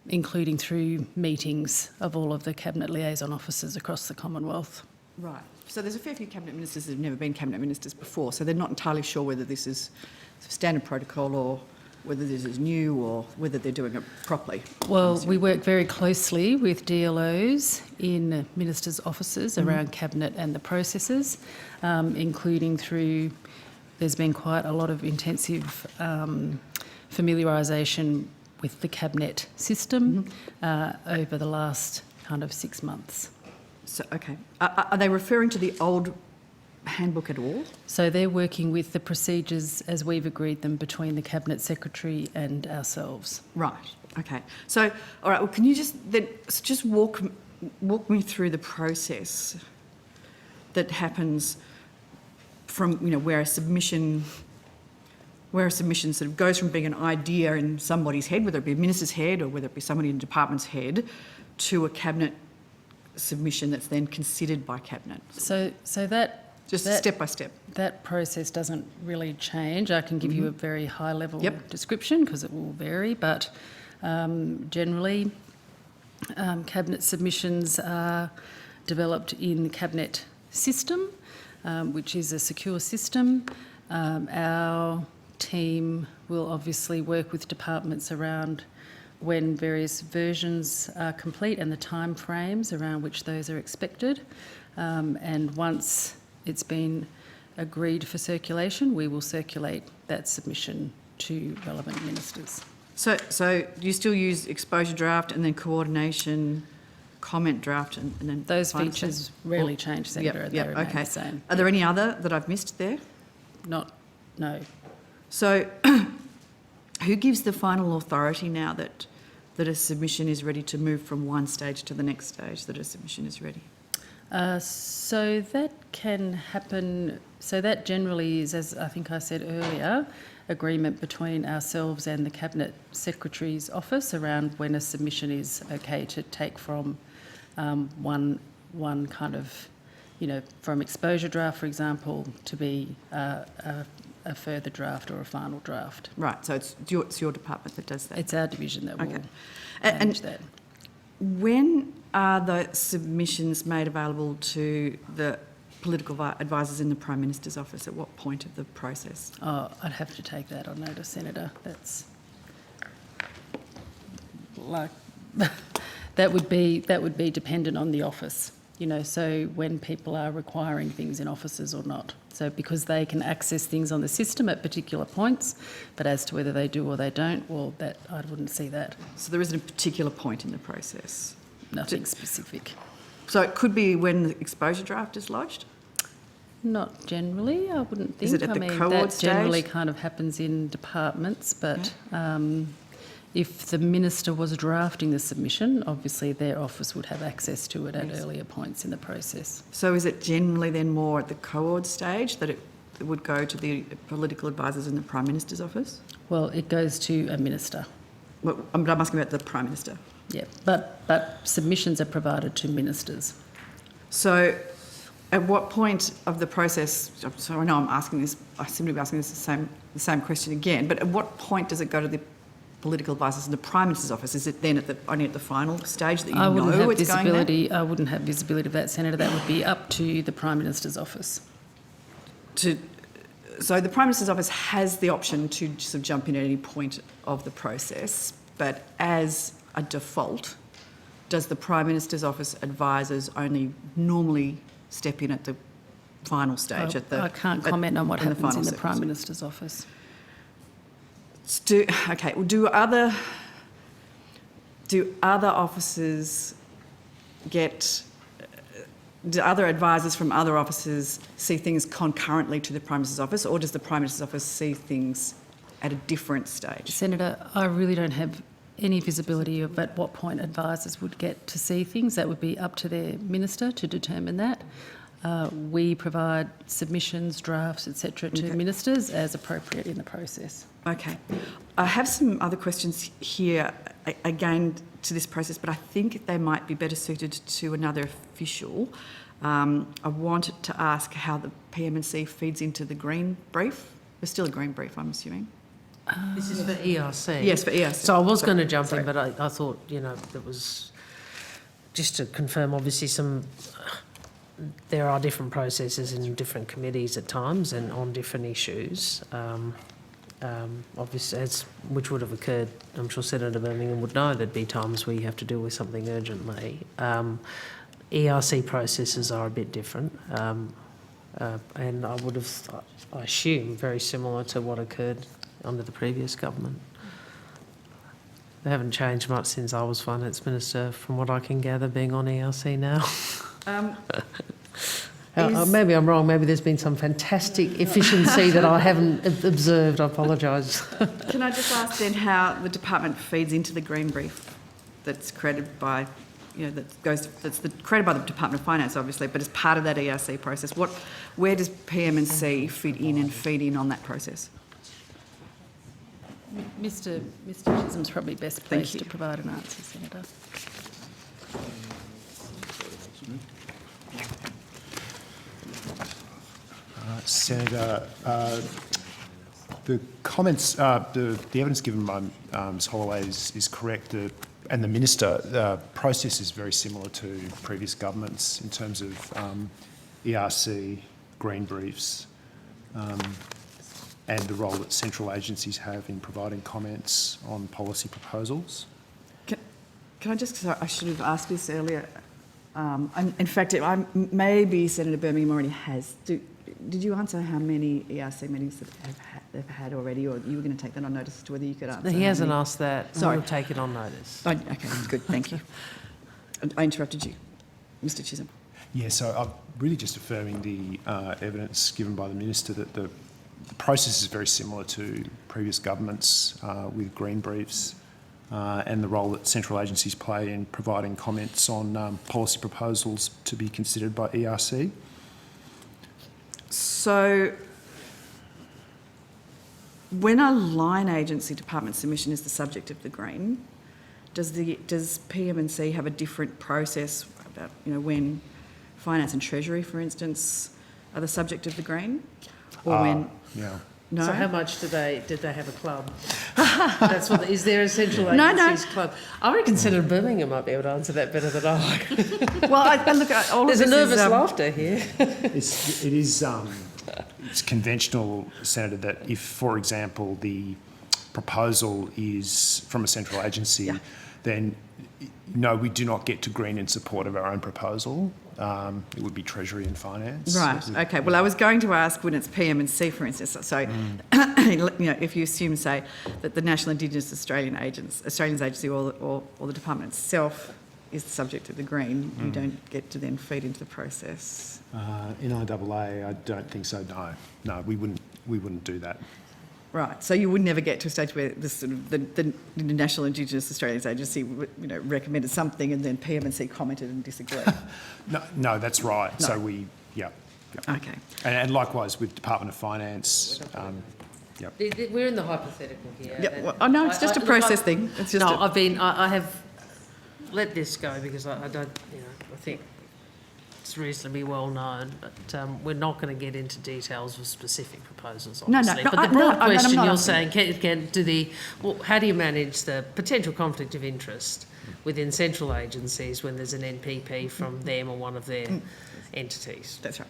including through meetings of all of the Cabinet Liaison Officers across the Commonwealth. Right. So there's a fair few cabinet ministers that have never been cabinet ministers before, so they're not entirely sure whether this is standard protocol or whether this is new or whether they're doing it properly. Well, we work very closely with DLOs in ministers' offices around cabinet and the processes, including through, there's been quite a lot of intensive familiarisation with the cabinet system over the last kind of 6 months. So, okay. Are they referring to the old handbook at all? So they're working with the procedures as we've agreed them between the Cabinet Secretary and ourselves. Right, okay. So, all right, well, can you just walk me through the process that happens from, where a submission sort of goes from being an idea in somebody's head, whether it be a minister's head or whether it be somebody in a department's head, to a cabinet submission that's then considered by cabinet? So that... Just step by step. That process doesn't really change. I can give you a very high-level description because it will vary, but generally cabinet submissions are developed in the cabinet system, which is a secure system. Our team will obviously work with departments around when various versions are complete and the time frames around which those are expected. And once it's been agreed for circulation, we will circulate that submission to relevant ministers. So do you still use exposure draft and then coordination, comment draft and then... Those features rarely change, Senator. They remain the same. Are there any other that I've missed there? No. So who gives the final authority now that a submission is ready to move from one stage to the next stage, that a submission is ready? So that can happen, so that generally is, as I think I said earlier, agreement between ourselves and the Cabinet Secretary's office around when a submission is okay to take from one kind of, from exposure draft, for example, to be a further draft or a final draft. Right, so it's your department that does that? It's our division that will manage that. When are the submissions made available to the political advisors in the Prime Minister's office? At what point of the process? Oh, I'd have to take that on notice, Senator. That's like that would be dependent on the office. So when people are requiring things in offices or not. So because they can access things on the system at particular points, but as to whether they do or they don't, well, that I wouldn't see that. So there isn't a particular point in the process? Nothing specific. So it could be when the exposure draft is lodged? Not generally, I wouldn't think. Is it at the co-ord that stage? Generally kind of happens in departments, but if the minister was drafting the submission, obviously their office would have access to it at earlier points in the process. So is it generally then more at the co-ord stage that it would go to the political advisors in the Prime Minister's office? Well, it goes to a minister. Well, I'm asking about the Prime Minister. Yeah, but submissions are provided to ministers. So at what point of the process, so I know I'm asking this, I seem to be asking this the same question again, but at what point does it go to the political advisors in the Prime Minister's office? Is it then only at the final stage that you know it's going there? I wouldn't have visibility of that, Senator. That would be up to the Prime Minister's office. So the Prime Minister's office has the option to sort of jump in at any point of the process, but as a default, does the Prime Minister's office advisors only normally step in at the final stage? I can't comment on what happens in the Prime Minister's office. Do other offices do other advisors from other offices see things concurrently to the Prime Minister's office, or does the Prime Minister's office see things at a different stage? Senator, I really don't have any visibility of at what point advisors would get to see things. That would be up to their minister to determine that. We provide submissions, drafts, etc. to ministers as appropriate in the process. Okay. I have some other questions here, again, to this process, but I think they might be better suited to another official. I wanted to ask how the PM&C feeds into the green brief. There's still a green brief, I'm assuming. This is for ERC? Yes, for ERC. So I was going to jump in, but I thought, that was just to confirm, obviously, some there are different processes in different committees at times and on different issues. Obviously, which would have occurred, I'm sure Senator Birmingham would know, there'd be times where you have to deal with something urgently. ERC processes are a bit different, and I assume, very similar to what occurred under the previous government. They haven't changed much since I was Finance Minister, from what I can gather, being on ERC now. Maybe I'm wrong. Maybe there's been some fantastic efficiency that I haven't observed. I apologise. Can I just ask then how the department feeds into the green brief that's created by, created by the Department of Finance, obviously, but as part of that ERC process, where does PM&C fit in and feed in on that process? Mr Chisholm's probably best placed to provide an answer, Senator. Senator, the comments, the evidence given by Ms Holloway is correct, and the Minister, the process is very similar to previous governments in terms of ERC, green briefs, and the role that central agencies have in providing comments on policy proposals. Can I just, I should have asked this earlier. In fact, maybe Senator Birmingham already has. Did you answer how many ERC meetings they've had already, or you were going to take that on notice as to whether you could answer? He hasn't asked that. Sorry. We'll take it on notice. Okay, good, thank you. I interrupted you, Mr Chisholm. Yeah, so I'm really just affirming the evidence given by the Minister that the process is very similar to previous governments with green briefs and the role that central agencies play in providing comments on policy proposals to be considered by ERC. So, when a line agency department submission is the subject of the green, does PM&C have a different process about when Finance and Treasury, for instance, are the subject of the green, or when? Yeah. No. So how much did they have a club? That's what. Is there a central agencies club? I reckon Senator Birmingham might be able to answer that better than I. Well, I look at all of this. There's a nervous laughter here. It is it's conventional, Senator, that if, for example, the proposal is from a central agency, then no, we do not get to green in support of our own proposal. It would be Treasury and Finance. Right, okay. Well, I was going to ask when it's PM&C, for instance. So, if you assume, say, that the National Indigenous Australians Agency or the department itself is the subject of the green, you don't get to then feed into the process. NIAA, I don't think so, no. We wouldn't do that. Right, so you would never get to a stage where the National Indigenous Australians Agency recommended something and then PM&C commented and disagreed. No, that's right. No. So Okay. And likewise with Department of Finance. We're in the hypothetical here. Yeah. Well, no, it's just a process thing. It's just I have let this go because I don't. I think it's reasonably well known, but we're not going to get into details of specific proposals, obviously. But the broad question you're saying, how do you manage the potential conflict of interest within central agencies when there's an NPP from them or one of their entities? That's right.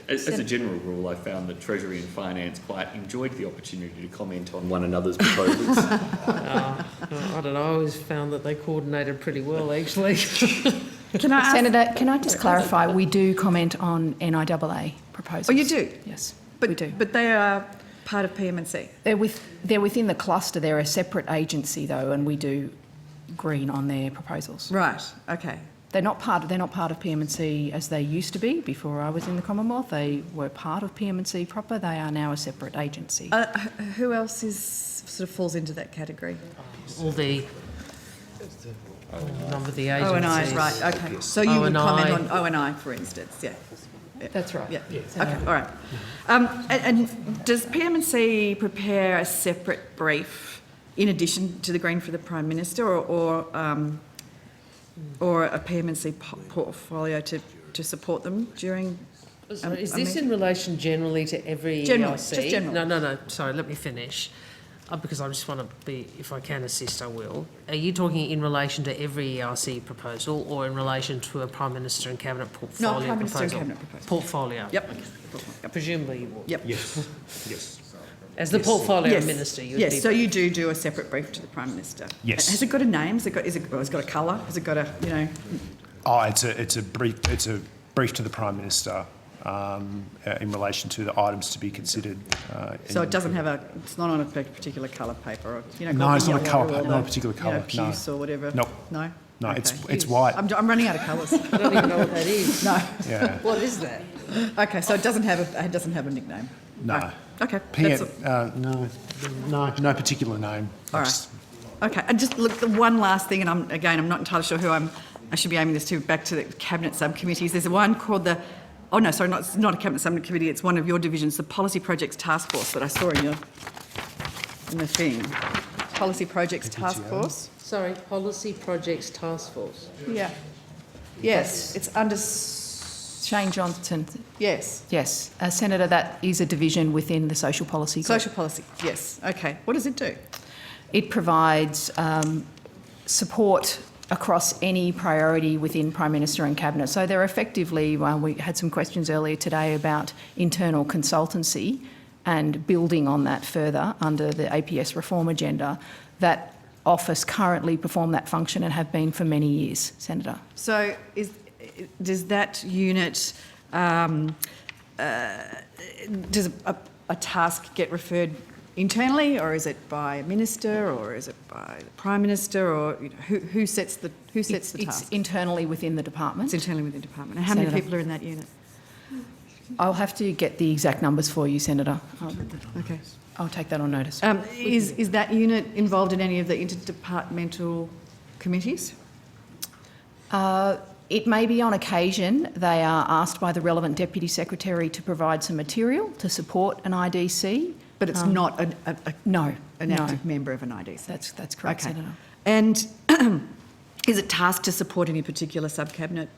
As a general rule, I found that Treasury and Finance quite enjoyed the opportunity to comment on one another's proposals. I don't know, I always found that they coordinated pretty well, actually. Senator, can I just clarify, we do comment on NIAA proposals. Oh, you do? Yes, we do. But they are part of PM&C? They're within the cluster. They're a separate agency, though, and we do green on their proposals. Right, okay. They're not part of PM&C as they used to be before I was in the Commonwealth. They were part of PM&C proper. They are now a separate agency. Who else sort of falls into that category? All the number of the agencies. O&I, right, okay. So you would comment on O&I, for instance, yeah. That's right. Yeah. Okay, all right. And does PM&C prepare a separate brief in addition to the green for the Prime Minister or a PM&C portfolio to support them during... Is this in relation generally to every General, ERC? just general. No, sorry, let me finish. because I just want to be, if I can assist, I will. Are you talking in relation to every ERC proposal or in relation to a Prime Minister and Cabinet portfolio proposal? No, Prime Minister and Cabinet proposal. Portfolio? Yep. Presumably you would. Yep. Yes, yes. As the portfolio minister, you would yes. be... So you do a separate brief to the Prime Minister. Yes. Has it got a name? Has it got? It's got a colour? Has it got a? You know. Oh, it's a brief to the Prime Minister in relation to the items to be considered. So it doesn't have a. It's not on a particular colour paper, or you know. No, it's not a colour yellow paper. or Not a particular colour. You know, puce or whatever. Nope. No. No, Okay. it's white. I'm running out of colours. I don't even know what that is. No. Yeah. What is that? Okay, so it doesn't have a nickname. No. Okay. No particular name. All right. Okay, and just look, the one last thing, and I'm not entirely sure who I should be aiming this to, back to the cabinet subcommittees. There's one called the, oh no, sorry, it's not a cabinet subcommittee, it's one of your divisions, the Policy Projects Task Force that I saw in the thing. Policy Projects Task Force. Sorry, Policy Projects Task Force. Yeah. Yes, it's under. Shane Johnson. Yes. Yes. Senator, that is a division within the social policy group. Social policy, yes. Okay. What does it do? It provides support across any priority within Prime Minister and Cabinet. So they're effectively, we had some questions earlier today about internal consultancy and building on that further under the APS reform agenda. That office currently perform that function and have been for many years, Senator. So does that unit, does a task get referred internally, or is it by a minister, or is it by the Prime Minister, or who sets the task? It's internally within the department. It's internally within the department. And how many Senator. people are in that unit? I'll have to get the exact numbers for you, Senator. Okay. I'll take that on notice. Is that unit involved in any of the interdepartmental committees? It may be on occasion they are asked by the relevant Deputy Secretary to provide some material to support an IDC. But it's not an No. active member of an IDC? That's correct, Okay. Senator. And is it tasked to support any particular sub-cabinet?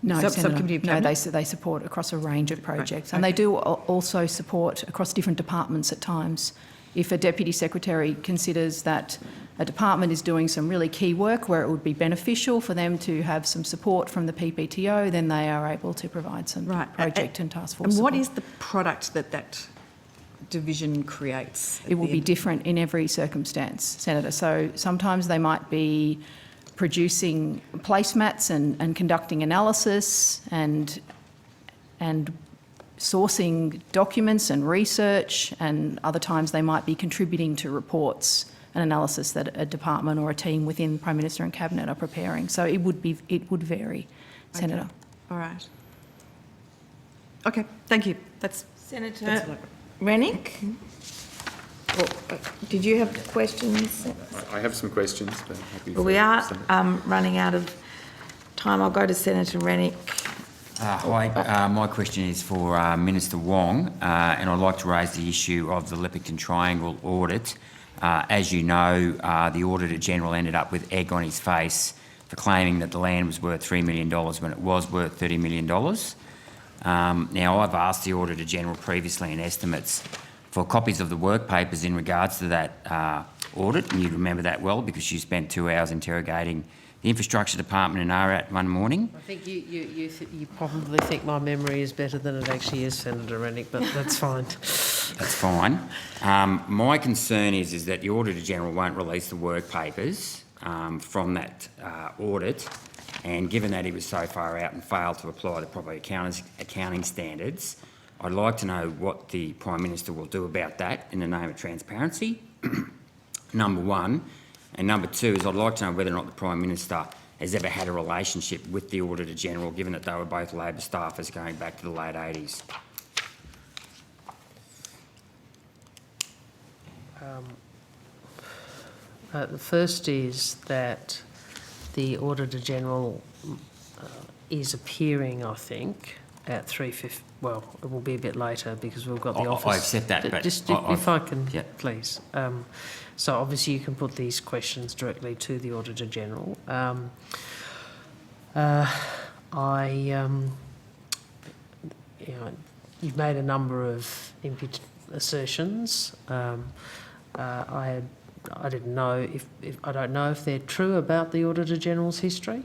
No, Senator. Subcommittee of No, Cabinet? they support across a range of projects. Right, And they okay. do also support across different departments at times. If a Deputy Secretary considers that a department is doing some really key work where it would be beneficial for them to have some support from the PPTO, then they are able to provide some project and task force And what support. is the product that division creates? It will be different in every circumstance, Senator. So sometimes they might be producing placemats and conducting analysis and sourcing documents and research, and other times they might be contributing to reports and analysis that a department or a team within Prime Minister and Cabinet are preparing. So it would vary, Senator. All right. Okay, thank you. Senator Rennick? Did you have questions? I have some questions, but happy Well, we are running out of time. I'll go to Senator Rennick. Hi, my question is for Minister Wong, and I'd like to raise the issue of the Leppington Triangle audit. As you know, the Auditor-General ended up with egg on his face for claiming that the land was worth $3 million when it was worth $30 million. Now, I've asked the Auditor-General previously in estimates for copies of the work papers in regards to that audit, and you remember that well because you spent 2 hours interrogating the Infrastructure Department in ARAT one morning. I think you probably think my memory is better than it actually is, Senator Rennick, but that's fine. That's fine. My concern is that the Auditor-General won't release the work papers from that audit, and given that he was so far out and failed to apply the proper accounting standards, I'd like to know what the Prime Minister will do about that in the name of transparency, number one. And number two is I'd like to know whether or not the Prime Minister has ever had a relationship with the Auditor-General, given that they were both Labor staffers going back to the late 80s. The first is that the Auditor-General is appearing, I think, at 3:50. Well, it will be a bit later because we've got the office. I accept that, but just if I can, please. So obviously you can put these questions directly to the Auditor-General. You've made a number of assertions. I didn't know if I don't know if they're true about the Auditor General's history.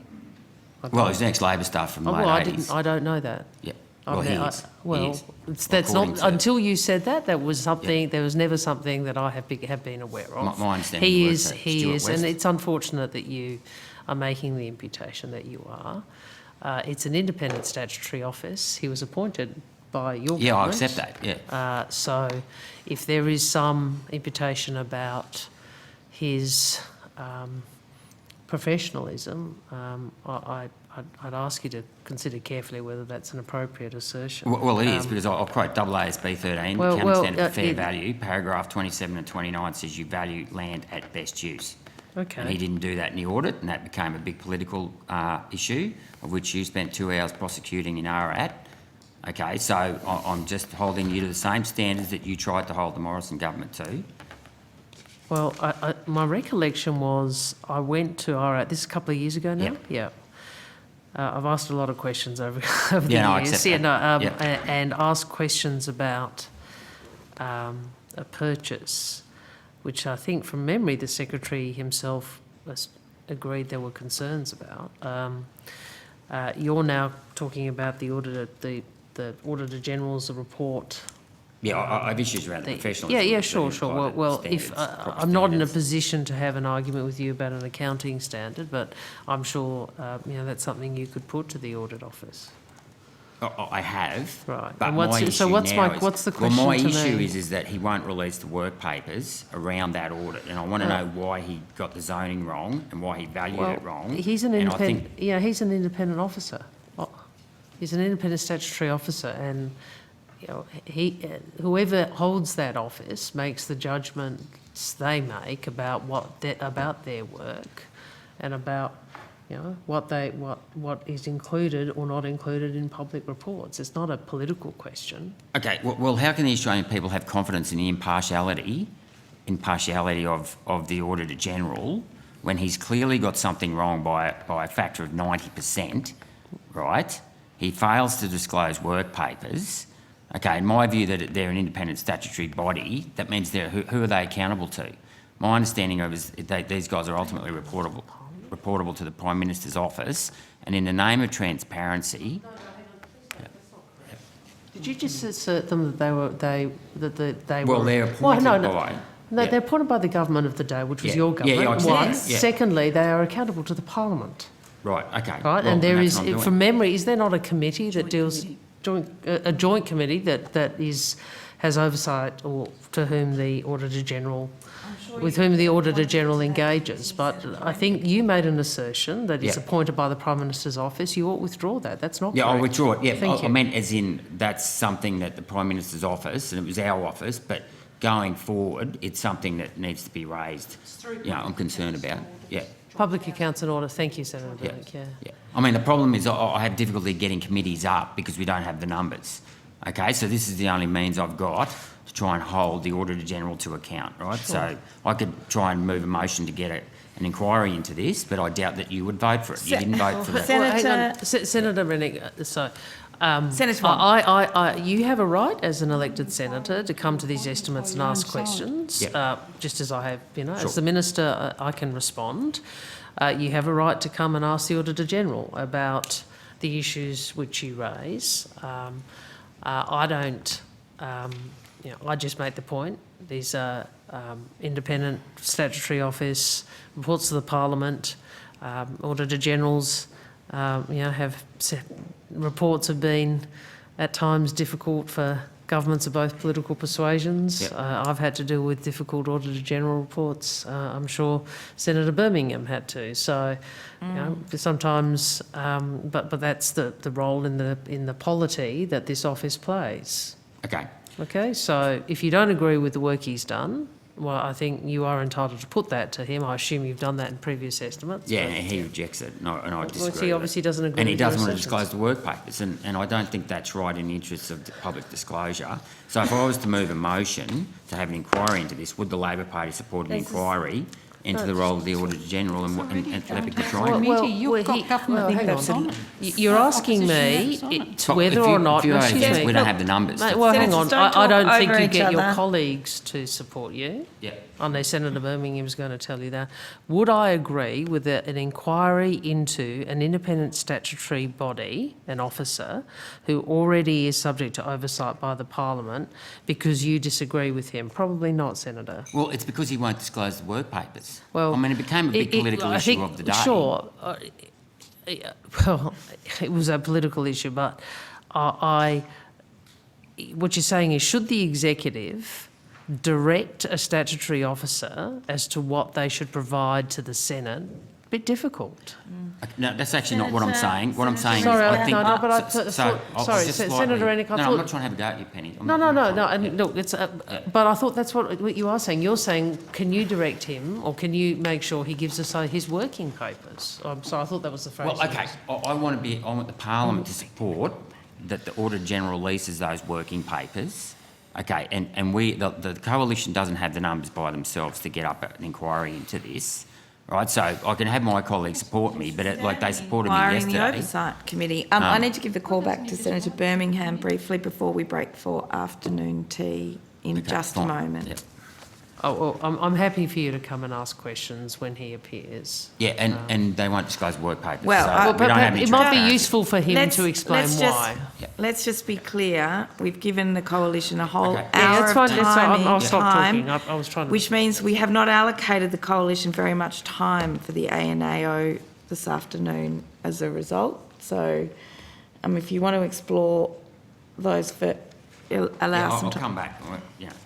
Well, he's ex-Labor staff from the late 80s. I don't know that. Yeah. Well, he is. That's According not to- until you said that. That was something. There was never something that I have been aware of. My understanding He was is. that He Stuart is, West- and it's unfortunate that you are making the imputation that you are. It's an independent statutory office. He was appointed by your Yeah, I government. accept that, yeah. So if there is some imputation about his professionalism, I'd ask you to consider carefully whether that's an appropriate assertion. Well, it is, because I'll quote AASB 13, Well, Accounting well, Standard for Fair it- Value, paragraph 27 and 29 says you value land at best use. Okay. And he didn't do that in the audit, and that became a big political issue, of which you spent 2 hours prosecuting in ARAT. Okay, so I'm just holding you to the same standards that you tried to hold the Morrison government to. Well, my recollection was I went to RAT, this is a couple of years ago now? Yep. Yeah. I've asked a lot of questions over the Yeah, no, I years. accept that. And asked questions about a purchase, which I think from memory the Secretary himself agreed there were concerns about. You're now talking about the Auditor General's report. Yeah, I've issues around the professionalism. Yeah, sure. Well, standards, if proper I'm not in a standards. position to have an argument with you about an accounting standard, but I'm sure that's something you could put to the audit office. I have. Right. But And my what's issue what's now my is, what's the well, question my to issue me? is that he won't release the work papers around that audit, and I want to know why he got the zoning wrong and why he valued it wrong. He's an And I think- independent. Yeah, he's an independent officer. He's an independent statutory officer, and whoever holds that office makes the judgments they make about about their work, and about what is included or not included in public reports. It's not a political question. Okay, well, how can the Australian people have confidence in the impartiality of the Auditor General when he's clearly got something wrong by a factor of 90%, right? He fails to disclose work papers. Okay, in my view that they're an independent statutory body, that means who are they accountable to? My understanding of is these guys are ultimately reportable to the Prime Minister's office, and in the name of transparency... Did you just assert them that they were Well, they're appointed by... No, Yeah. they're appointed by the government of the day, which was Yeah. your Yeah, government. yeah, I accept One. that. Yeah. Secondly, they are accountable to the Parliament. Right, okay. Right, Well, and there that's is, what I'm doing. from memory, is there not a committee that deals, a joint committee that has oversight, or to whom the Auditor General, with whom the Auditor General engages? But I think you made an assertion that is Yeah. appointed by the Prime Minister's office. You ought withdraw that. That's not Yeah, I'll correct. withdraw it. Yeah, Thank I you. meant as in that's something that the Prime Minister's office, and it was our office, but going forward, it's something that needs to be raised. Yeah, I'm concerned about. Yeah. Public accounts and audit. Thank you, Senator Yeah. Burke. Yeah. Yeah. I mean, the problem is I have difficulty getting committees up because we don't have the numbers. Okay, so this is the only means I've got to try and hold the Auditor General to account, right? Sure. So I could try and move a motion to get an inquiry into this, but I doubt that you would vote for it. You didn't vote for that. Senator Rennick, Senator Wong. you have a right as an elected senator to come to these estimates and ask questions, Yeah. just as I have, Sure. as the minister, I can respond. You have a right to come and ask the Auditor General about the issues which you raise. I don't, I just make the point. These are independent statutory office, reports to the Parliament, Auditor Generals, reports have been at times difficult for governments of both political persuasions. Yep. I've had to deal with difficult Auditor General reports. I'm sure Senator Birmingham had to. So, sometimes, but that's the role in the polity that this office plays. Okay. Okay, so if you don't agree with the work he's done, well, I think you are entitled to put that to him. I assume you've done that in previous estimates. Yeah, but- and he rejects it, and I disagree. Well, he obviously doesn't agree And he with your doesn't want to assertions. disclose the work papers, and I don't think that's right in the interests of public disclosure. So if I was to move a motion to have an inquiry into this, would the Labor Party support an This is- inquiry into the role of the Auditor General and Lepington Triangle. You're asking me whether or not... we don't have the numbers. Mate, well, hang on. I don't think you get your other. colleagues to support you. Yeah. Unless Senator Birmingham's going to tell you that. Would I agree with an inquiry into an independent statutory body, an officer, who already is subject to oversight by the Parliament because you disagree with him? Probably not, Senator. Well, it's because he won't disclose the work papers. Well, I mean, it became a big political issue of the day. Sure. Well, it was a political issue, but what you're saying is, should the executive direct a statutory officer as to what they should provide to the Senate? A bit difficult. No, that's actually not what I'm saying. What I'm saying Sorry, is, I think... sorry, Senator Rennick, I thought... No, I'm not trying to have a go at you, Penny. No. And look, it's. But I thought that's what you are saying. You're saying, can you direct him, or can you make sure he gives us his working papers? So I thought that was the phrase. Well, okay. I want the Parliament to support that the Auditor General releases those working papers. Okay, and the Coalition doesn't have the numbers by themselves to get up an inquiry into this, right? So I can have my colleagues support me, but they supported me Inquiry in the yesterday. Oversight Committee. I need to give the call back to Senator Birmingham briefly before we break for afternoon tea in just a moment. Yep. Oh, well, I'm happy for you to come and ask questions when he appears. Yeah, and they won't disclose work papers. Well, so we don't have any it might be transparency. useful for him to explain why. Let's just be clear. We've given the Coalition a whole Okay. hour that's fine. of That's fine. time I'll in stop time, talking. I was trying to... which means we have not allocated the Coalition very much time for the ANAO this afternoon as a result. So if you want to explore those, allow some I'll time. come back. I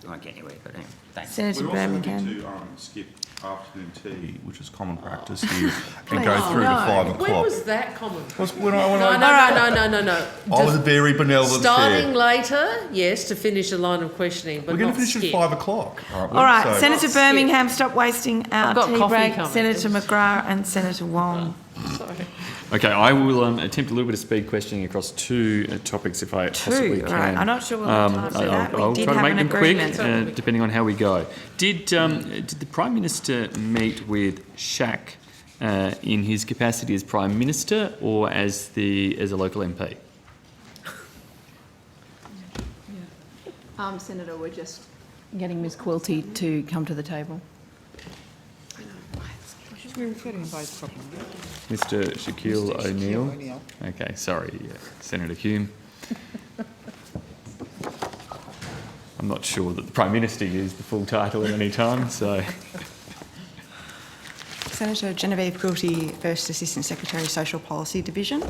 won't get anywhere, but anyway, thanks. Senator We're also Birmingham. looking to skip afternoon tea, which is common practice here, and go through to 5 o'clock. When was that common? No. No. I was a very benevolent Starting chair. later, yes, to finish a line of questioning, but We're going not to finish skip. at 5 o'clock. All right, so- Senator Birmingham, stop wasting our I've got tea coffee break. coming. Senator McGrath and Senator Wong. Sorry. Okay, I will attempt a little bit of speed questioning across two topics if I possibly can. Right. I'm not sure we'll have time for that. We I'll did try to have make an them agreement. quick, depending on how we go. Did the Prime Minister meet with Shaq in his capacity as Prime Minister or as a local MP? Senator, we're just getting Ms Quilty to come to the table. Mr. Shaquille O'Neil. Okay, sorry, Senator Hume. I'm not sure that the Prime Minister used the full title at any time, so... Senator Genevieve Quilty, First Assistant Secretary, Social Policy Division.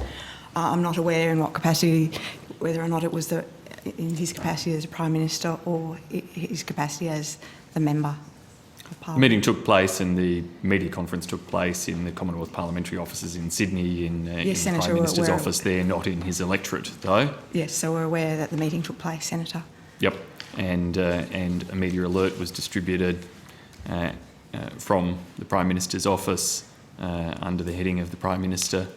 I'm not aware in what capacity, whether or not it was in his capacity as Prime Minister or his capacity as the member. The meeting took place and the media conference took place in the Commonwealth Parliamentary offices in Sydney, in the Senator, Prime Minister's we're office there, not in his electorate, though. Yes, so we're aware that the meeting took place, Senator. Yep, and a media alert was distributed from the Prime Minister's office under the heading of the Prime Minister.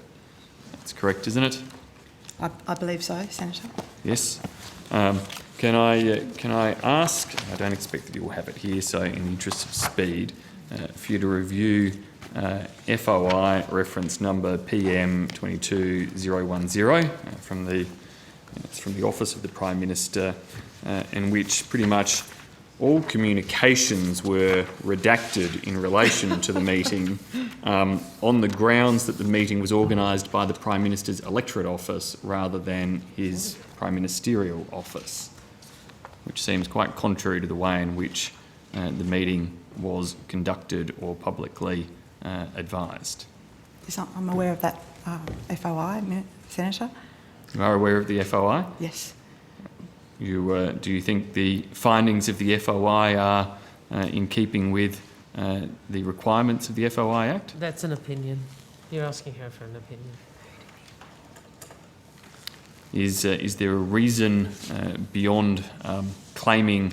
That's correct, isn't it? I believe so, Senator. Yes. Can I ask, I don't expect that you'll have it here, so in the interest of speed, for you to review FOI reference number PM 22010 from the Office of the Prime Minister, in which pretty much all communications were redacted in relation to the meeting on the grounds that the meeting was organised by the Prime Minister's electorate office rather than his Prime Ministerial office, which seems quite contrary to the way in which the meeting was conducted or publicly advised. Yes, I'm aware of that FOI, Senator. You are aware of the FOI? Yes. Do you think the findings of the FOI are in keeping with the requirements of the FOI Act? That's an opinion. You're asking her for an opinion. Is there a reason beyond claiming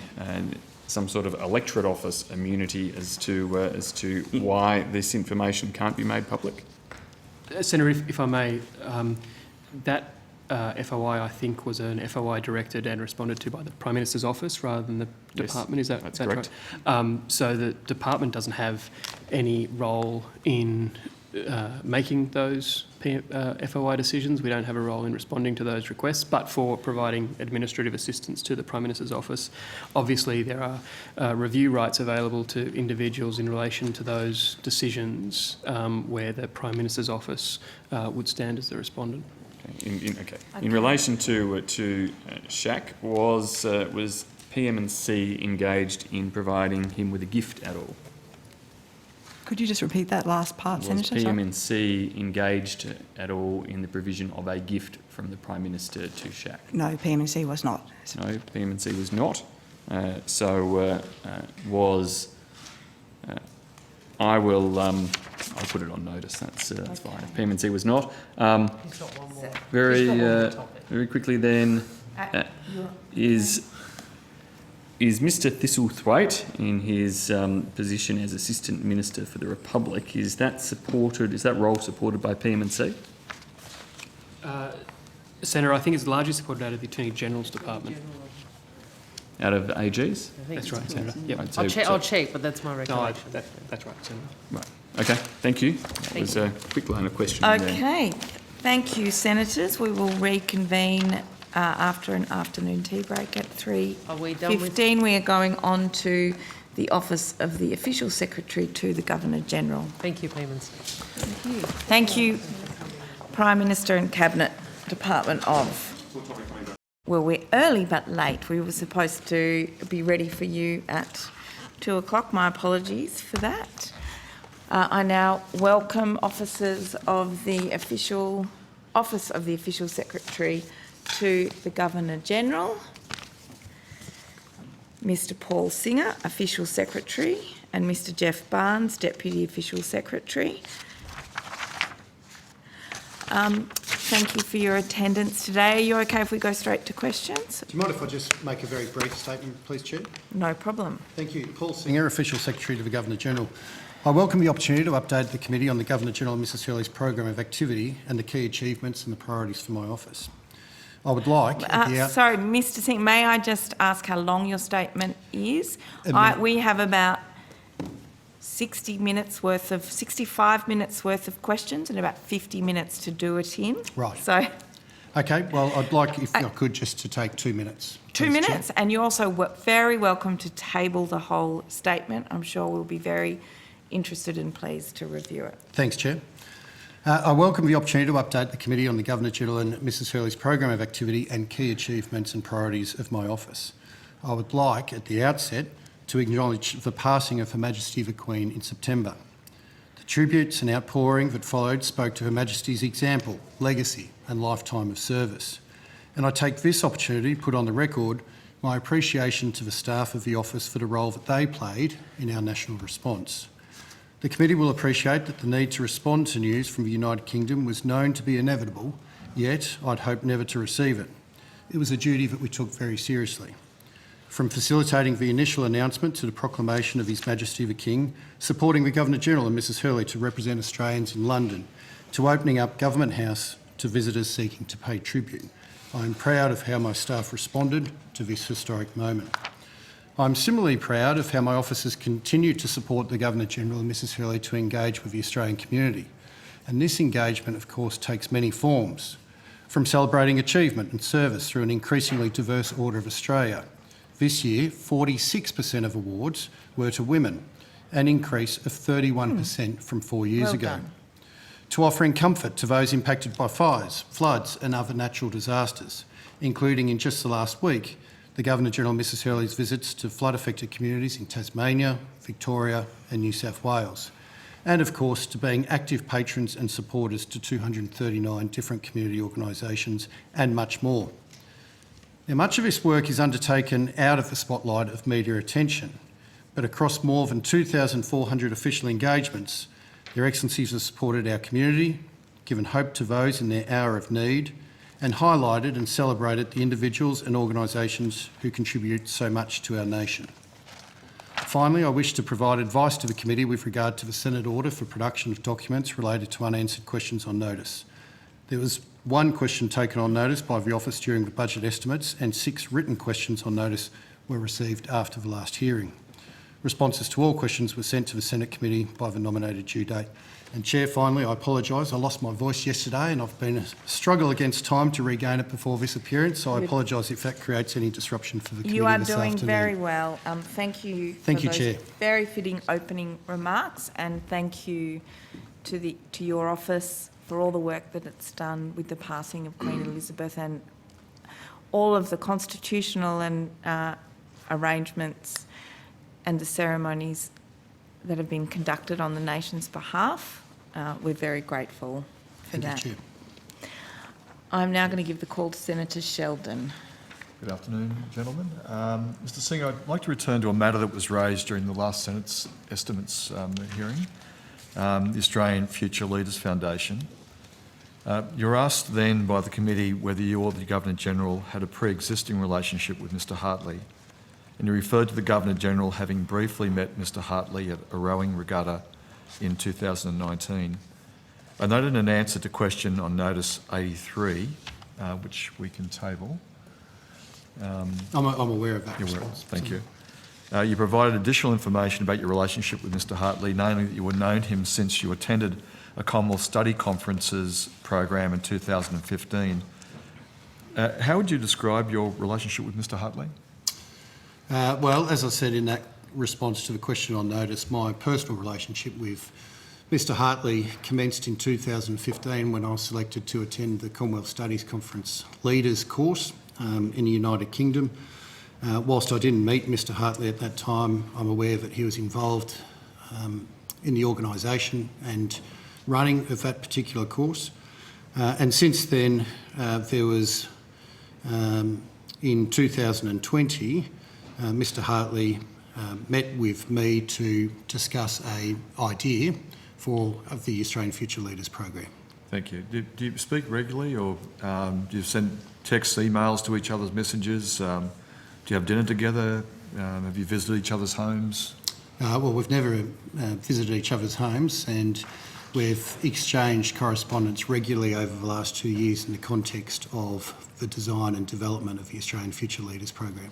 some sort of electorate office immunity as to why this information can't be made public? Senator, if I may, that FOI, I think, was an FOI directed and responded to by the Prime Minister's office rather than the department. Is that that's correct? correct. So the department doesn't have any role in making those FOI decisions. We don't have a role in responding to those requests, but for providing administrative assistance to the Prime Minister's office. Obviously, there are review rights available to individuals in relation to those decisions where the Prime Minister's office would stand as the respondent. In relation to Shaq, was PM&C engaged in providing him with a gift at all? Could you just repeat that last part, Was Senator? Sorry. PM&C engaged at all in the provision of a gift from the Prime Minister to Shaq? No, PM&C was not. No, PM&C was not. I'll put it on notice. That's fine. PM&C was not. Very quickly then, is Mr Thistlethwaite, in his position as Assistant Minister for the Republic, is that role supported by PM&C? Senator, I think it's largely supported out of the Attorney General's Department. Out of AG's? That's right, Senator. Yep. I'll check, but that's my recollection. No, that's right, Senator. Right. Okay, thank you. That was a quick line of questioning there. Okay, thank you, Senators. We will reconvene after an afternoon tea break at 3:15. We are going on to the Office of the Official Secretary to the Governor-General. Thank you, Payments. Thank you. Thank you, Prime Minister and Cabinet, Department of... Well, we're early but late. We were supposed to be ready for you at 2 o'clock. My apologies for that. I now welcome officers of the Office of the Official Secretary to the Governor-General. Mr Paul Singer, Official Secretary, and Mr Jeff Barnes, Deputy Official Secretary. Thank you for your attendance today. Are you okay if we go straight to questions? Do you mind if I just make a very brief statement, please, Chair? No problem. Thank you. Paul Singer, Official Secretary to the Governor-General. I welcome the opportunity to update the Committee on the Governor-General and Mrs Hurley's program of activity and the key achievements and the priorities for my office. I would like... Sorry, Mr Singh, may I just ask how long your statement is? We have about 65 minutes worth of questions and about 50 minutes to do it in. Right. So... Okay, well, I'd like, if I could, just to take 2 minutes. 2 minutes, Chair. And you're also very welcome to table the whole statement. I'm sure we'll be very interested and pleased to review it. Thanks, Chair. I welcome the opportunity to update the Committee on the Governor-General and Mrs Hurley's program of activity and key achievements and priorities of my office. I would like, at the outset, to acknowledge the passing of Her Majesty the Queen in September. The tributes and outpouring that followed spoke to Her Majesty's example, legacy and lifetime of service. And I take this opportunity to put on the record my appreciation to the staff of the office for the role that they played in our national response. The Committee will appreciate that the need to respond to news from the United Kingdom was known to be inevitable, yet I'd hope never to receive it. It was a duty that we took very seriously. From facilitating the initial announcement to the proclamation of His Majesty the King, supporting the Governor-General and Mrs Hurley to represent Australians in London, to opening up Government House to visitors seeking to pay tribute, I am proud of how my staff responded to this historic moment. I'm similarly proud of how my officers continue to support the Governor-General and Mrs Hurley to engage with the Australian community. And this engagement, of course, takes many forms, from celebrating achievement and service through an increasingly diverse Order of Australia. This year, 46% of awards were to women, an increase of 31% from 4 years ago. Done. To offering comfort to those impacted by fires, floods and other natural disasters, including in just the last week, the Governor-General and Mrs Hurley's visits to flood-affected communities in Tasmania, Victoria and New South Wales. And of course, to being active patrons and supporters to 239 different community organisations and much more. Now, much of this work is undertaken out of the spotlight of media attention, but across more than 2,400 official engagements, Their Excellencies have supported our community, given hope to those in their hour of need, and highlighted and celebrated the individuals and organisations who contribute so much to our nation. Finally, I wish to provide advice to the Committee with regard to the Senate order for production of documents related to unanswered questions on notice. There was 1 question taken on notice by the office during the budget estimates, and 6 written questions on notice were received after the last hearing. Responses to all questions were sent to the Senate committee by the nominated due date. And Chair, finally, I apologise. I lost my voice yesterday and I've been a struggle against time to regain it before this appearance, so I apologise if that creates any disruption for the committee You are this doing afternoon. very well. Thank you for Thank you, those Chair. very fitting opening remarks, and thank you to your office for all the work that it's done with the passing of Queen Elizabeth and all of the constitutional and arrangements and the ceremonies that have been conducted on the nation's behalf. We're very grateful for that. Thank you, Chair. I'm now going to give the call to Senator Sheldon. Good afternoon, gentlemen. Mr Singh, I'd like to return to a matter that was raised during the last Senate's estimates hearing, the Australian Future Leaders Foundation. You were asked then by the committee whether you or the Governor-General had a pre-existing relationship with Mr Hartley, and you referred to the Governor-General having briefly met Mr Hartley at a rowing regatta in 2019. I noted an answer to question on notice 83, which we can table. I'm aware of that You're aware. response. Thank you. You provided additional information about your relationship with Mr Hartley, namely that you had known him since you attended a Commonwealth Study Conferences program in 2015. How would you describe your relationship with Mr Hartley? Well, as I said in that response to the question on notice, my personal relationship with Mr Hartley commenced in 2015 when I was selected to attend the Commonwealth Studies Conference Leaders course in the United Kingdom. Whilst I didn't meet Mr Hartley at that time, I'm aware that he was involved in the organisation and running of that particular course. And since then, there was, in 2020, Mr Hartley met with me to discuss an idea for the Australian Future Leaders program. Thank you. Do you speak regularly, or do you send texts, emails to each other's messages? Do you have dinner together? Have you visited each other's homes? Well, we've never visited each other's homes, and we've exchanged correspondence regularly over the last 2 years in the context of the design and development of the Australian Future Leaders program.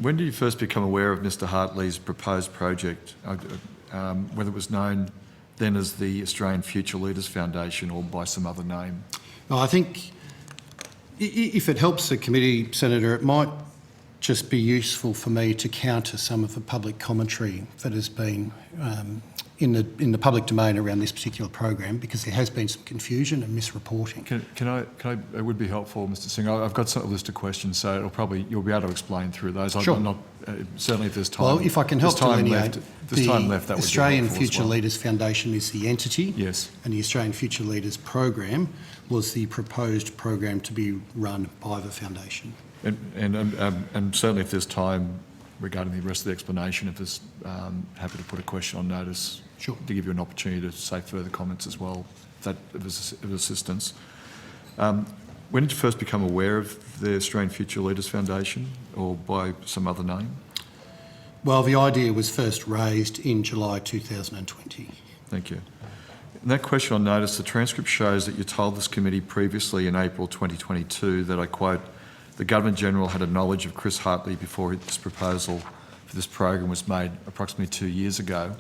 When did you first become aware of Mr Hartley's proposed project, whether it was known then as the Australian Future Leaders Foundation or by some other name? Well, I think if it helps the committee, Senator, it might just be useful for me to counter some of the public commentary that has been in the public domain around this particular program, because there has been some confusion and misreporting. Can I? It would be helpful, Mr Singh. I've got a list of questions, so you'll be able to explain through those. Sure. I'm not, certainly, if there's time. Well, if I can help delineate, the Australian helpful Future as well. Leaders Foundation is the entity. Yes. And the Australian Future Leaders program was the proposed program to be run by the foundation. And certainly, if there's time regarding the rest of the explanation, if there's happy to put a question on notice. Sure. To give you an opportunity to say further comments as well, if that is of assistance. When did you first become aware of the Australian Future Leaders Foundation, or by some other name? Well, the idea was first raised in July 2020. Thank you. In that question on notice, the transcript shows that you told this committee previously in April 2022 that, I quote, the Governor-General had a knowledge of Chris Hartley before this proposal for this program was made approximately 2 years ago.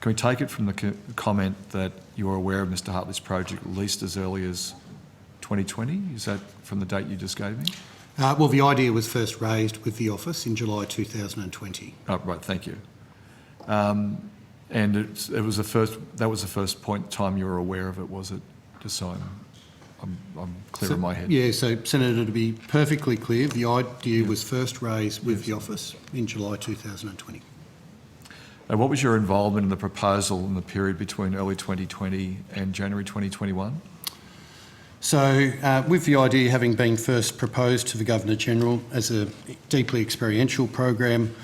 Can we take it from the comment that you were aware of Mr Hartley's project at least as early as 2020? Is that from the date you just gave me? Well, the idea was first raised with the office in July 2020. Oh, right, thank you. And that was the first point in time you were aware of it, was it? Just so I'm clear in my head. Yeah, so Senator, to be perfectly clear, the idea was first raised with the office in July 2020. What was your involvement in the proposal in the period between early 2020 and January 2021? So, with the idea having been first proposed to the Governor-General as a deeply experiential program,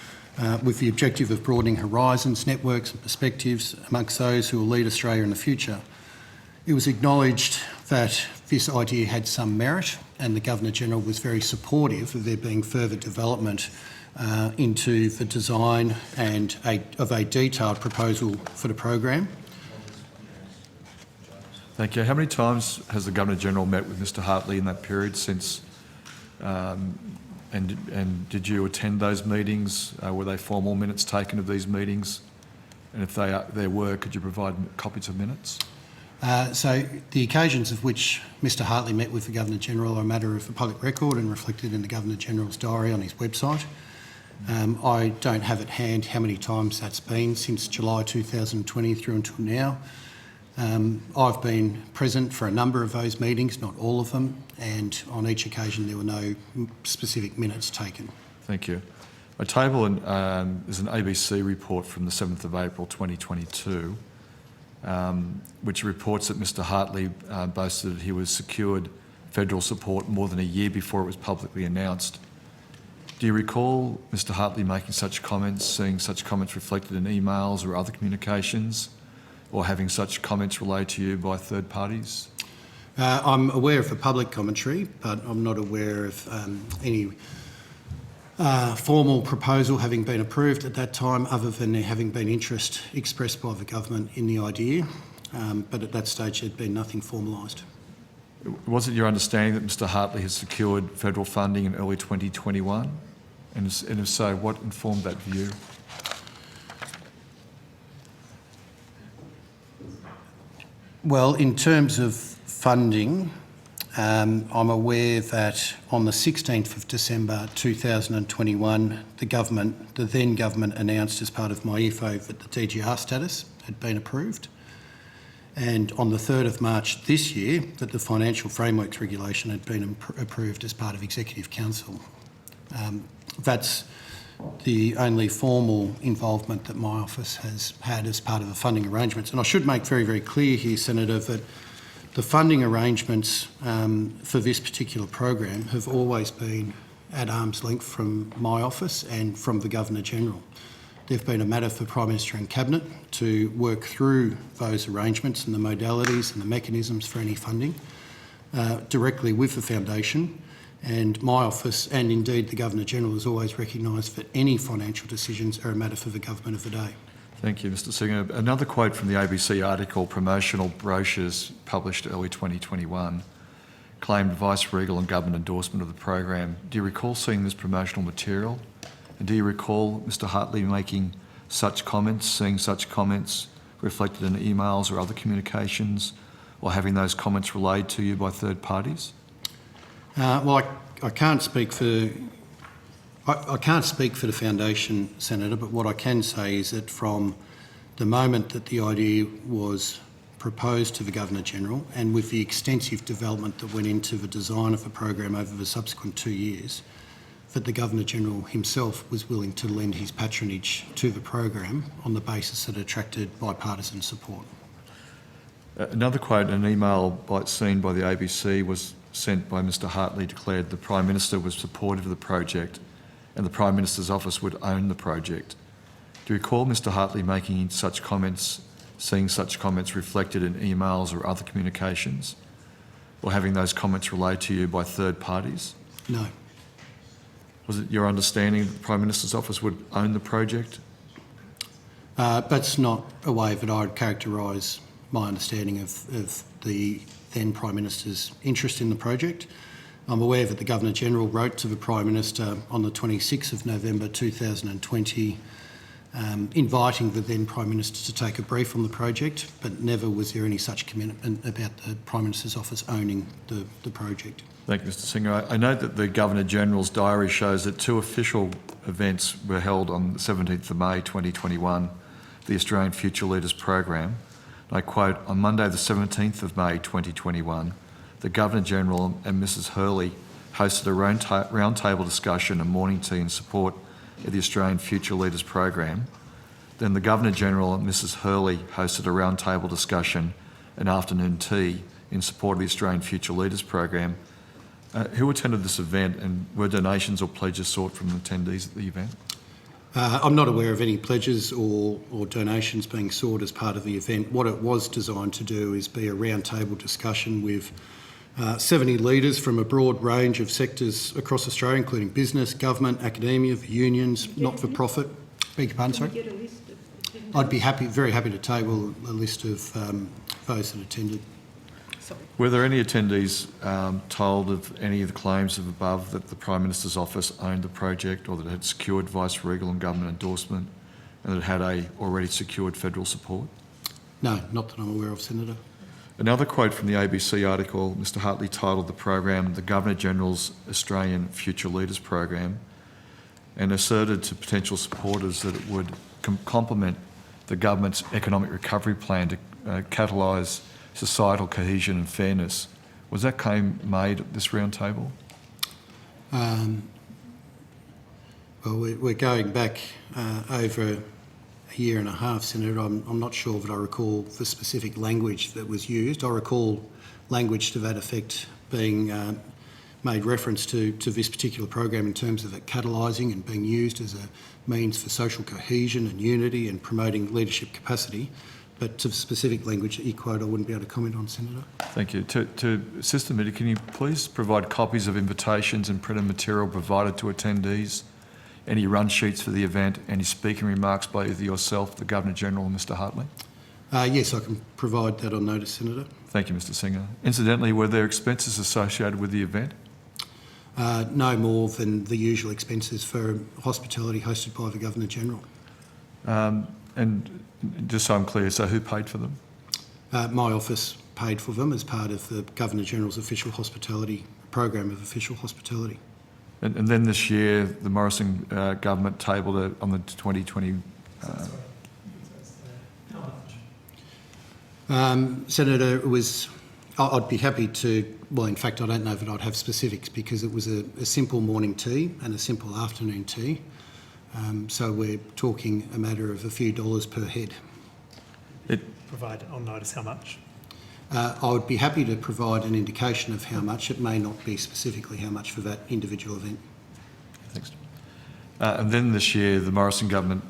with the objective of broadening horizons, networks and perspectives amongst those who will lead Australia in the future, it was acknowledged that this idea had some merit, and the Governor-General was very supportive of there being further development into the design of a detailed proposal for the program. Thank you. How many times has the Governor-General met with Mr Hartley in that period since, and did you attend those meetings? Were they formal minutes taken of these meetings? And if there were, could you provide copies of minutes? So the occasions of which Mr Hartley met with the Governor-General are a matter of the public record and reflected in the Governor-General's diary on his website. I don't have at hand how many times that's been since July 2020 through until now. I've been present for a number of those meetings, not all of them, and on each occasion there were no specific minutes taken. Thank you. I table is an ABC report from the 7th of April 2022, which reports that Mr Hartley boasted that he was secured federal support more than a year before it was publicly announced. Do you recall Mr Hartley making such comments, seeing such comments reflected in emails or other communications, or having such comments relayed to you by third parties? I'm aware of the public commentary, but I'm not aware of any formal proposal having been approved at that time, other than there having been interest expressed by the government in the idea. But at that stage, there'd been nothing formalised. Was it your understanding that Mr Hartley has secured federal funding in early 2021? And if so, what informed that view? Well, in terms of funding, I'm aware that on the 16th of December 2021, the then government announced as part of my EFO that the DGR status had been approved. And on the 3rd of March this year, that the Financial Frameworks Regulation had been approved as part of Executive Council. That's the only formal involvement that my office has had as part of the funding arrangements. And I should make very, very clear here, Senator, that the funding arrangements for this particular program have always been at arm's length from my office and from the Governor-General. They've been a matter for Prime Minister and Cabinet to work through those arrangements and the modalities and the mechanisms for any funding directly with the Foundation. And my office, and indeed the Governor-General, has always recognised that any financial decisions are a matter for the government of the day. Thank you, Mr Singer. Another quote from the ABC article, promotional brochures published early 2021, claimed Vice-Regal and government endorsement of the program. Do you recall seeing this promotional material? And do you recall Mr Hartley making such comments, seeing such comments reflected in emails or other communications, or having those comments relayed to you by third parties? Well, I can't speak for the Foundation, Senator, but what I can say is that from the moment that the idea was proposed to the Governor-General, and with the extensive development that went into the design of the program over the subsequent 2 years, that the Governor-General himself was willing to lend his patronage to the program on the basis that it attracted bipartisan support. Another quote, an email seen by the ABC was sent by Mr Hartley, declared the Prime Minister was supportive of the project and the Prime Minister's office would own the project. Do you recall Mr Hartley making such comments, seeing such comments reflected in emails or other communications, or having those comments relayed to you by third parties? No. Was it your understanding that the Prime Minister's office would own the project? That's not a way that I would characterise my understanding of the then Prime Minister's interest in the project. I'm aware that the Governor-General wrote to the Prime Minister on the 26th of November 2020 inviting the then Prime Minister to take a brief on the project, but never was there any such commitment about the Prime Minister's office owning the project. Thank you, Mr Singer. I note that the Governor-General's diary shows that 2 official events were held on the 17th of May 2021, the Australian Future Leaders Program. I quote, on Monday the 17th of May 2021, the Governor-General and Mrs Hurley hosted a roundtable discussion and morning tea in support of the Australian Future Leaders Program. Then the Governor-General and Mrs Hurley hosted a roundtable discussion and afternoon tea in support of the Australian Future Leaders Program. Who attended this event, and were donations or pledges sought from attendees at the event? I'm not aware of any pledges or donations being sought as part of the event. What it was designed to do is be a roundtable discussion with 70 leaders from a broad range of sectors across Australia, including business, government, academia, unions, not-for-profit. Beg your pardon, sorry? I'd be very happy to table a list of those that attended. Were there any attendees told of any of the claims of above that the Prime Minister's office owned the project or that it had secured vice-regal and government endorsement and that it had already secured federal support? No, not that I'm aware of, Senator. Another quote from the ABC article, Mr Hartley titled the program the Governor-General's Australian Future Leaders Program, and asserted to potential supporters that it would complement the government's economic recovery plan to catalyse societal cohesion and fairness. Was that claim made at this round table? Well, we're going back over a year and a half, Senator. I'm not sure that I recall the specific language that was used. I recall language to that effect being made reference to this particular program in terms of it catalysing and being used as a means for social cohesion and unity and promoting leadership capacity. But to the specific language that you quote, I wouldn't be able to comment on, Senator. Thank you. To assist the committee, can you please provide copies of invitations and printed material provided to attendees, any run sheets for the event, any speaking remarks by either yourself, the Governor-General or Mr Hartley? Yes, I can provide that on notice, Senator. Thank you, Mr Singer. Incidentally, were there expenses associated with the event? No more than the usual expenses for hospitality hosted by the Governor-General. And just so I'm clear, so who paid for them? My office paid for them as part of the Governor-General's official hospitality program of official hospitality. And then this year, the Morrison government tabled it on the 2020... Senator, it was... I'd be happy to... Well, in fact, I don't know that I'd have specifics because it was a simple morning tea and a simple afternoon tea. So we're talking a matter of a few dollars per head. Provide on notice how much? I would be happy to provide an indication of how much. It may not be specifically how much for that individual event. Thanks. And then this year, the Morrison government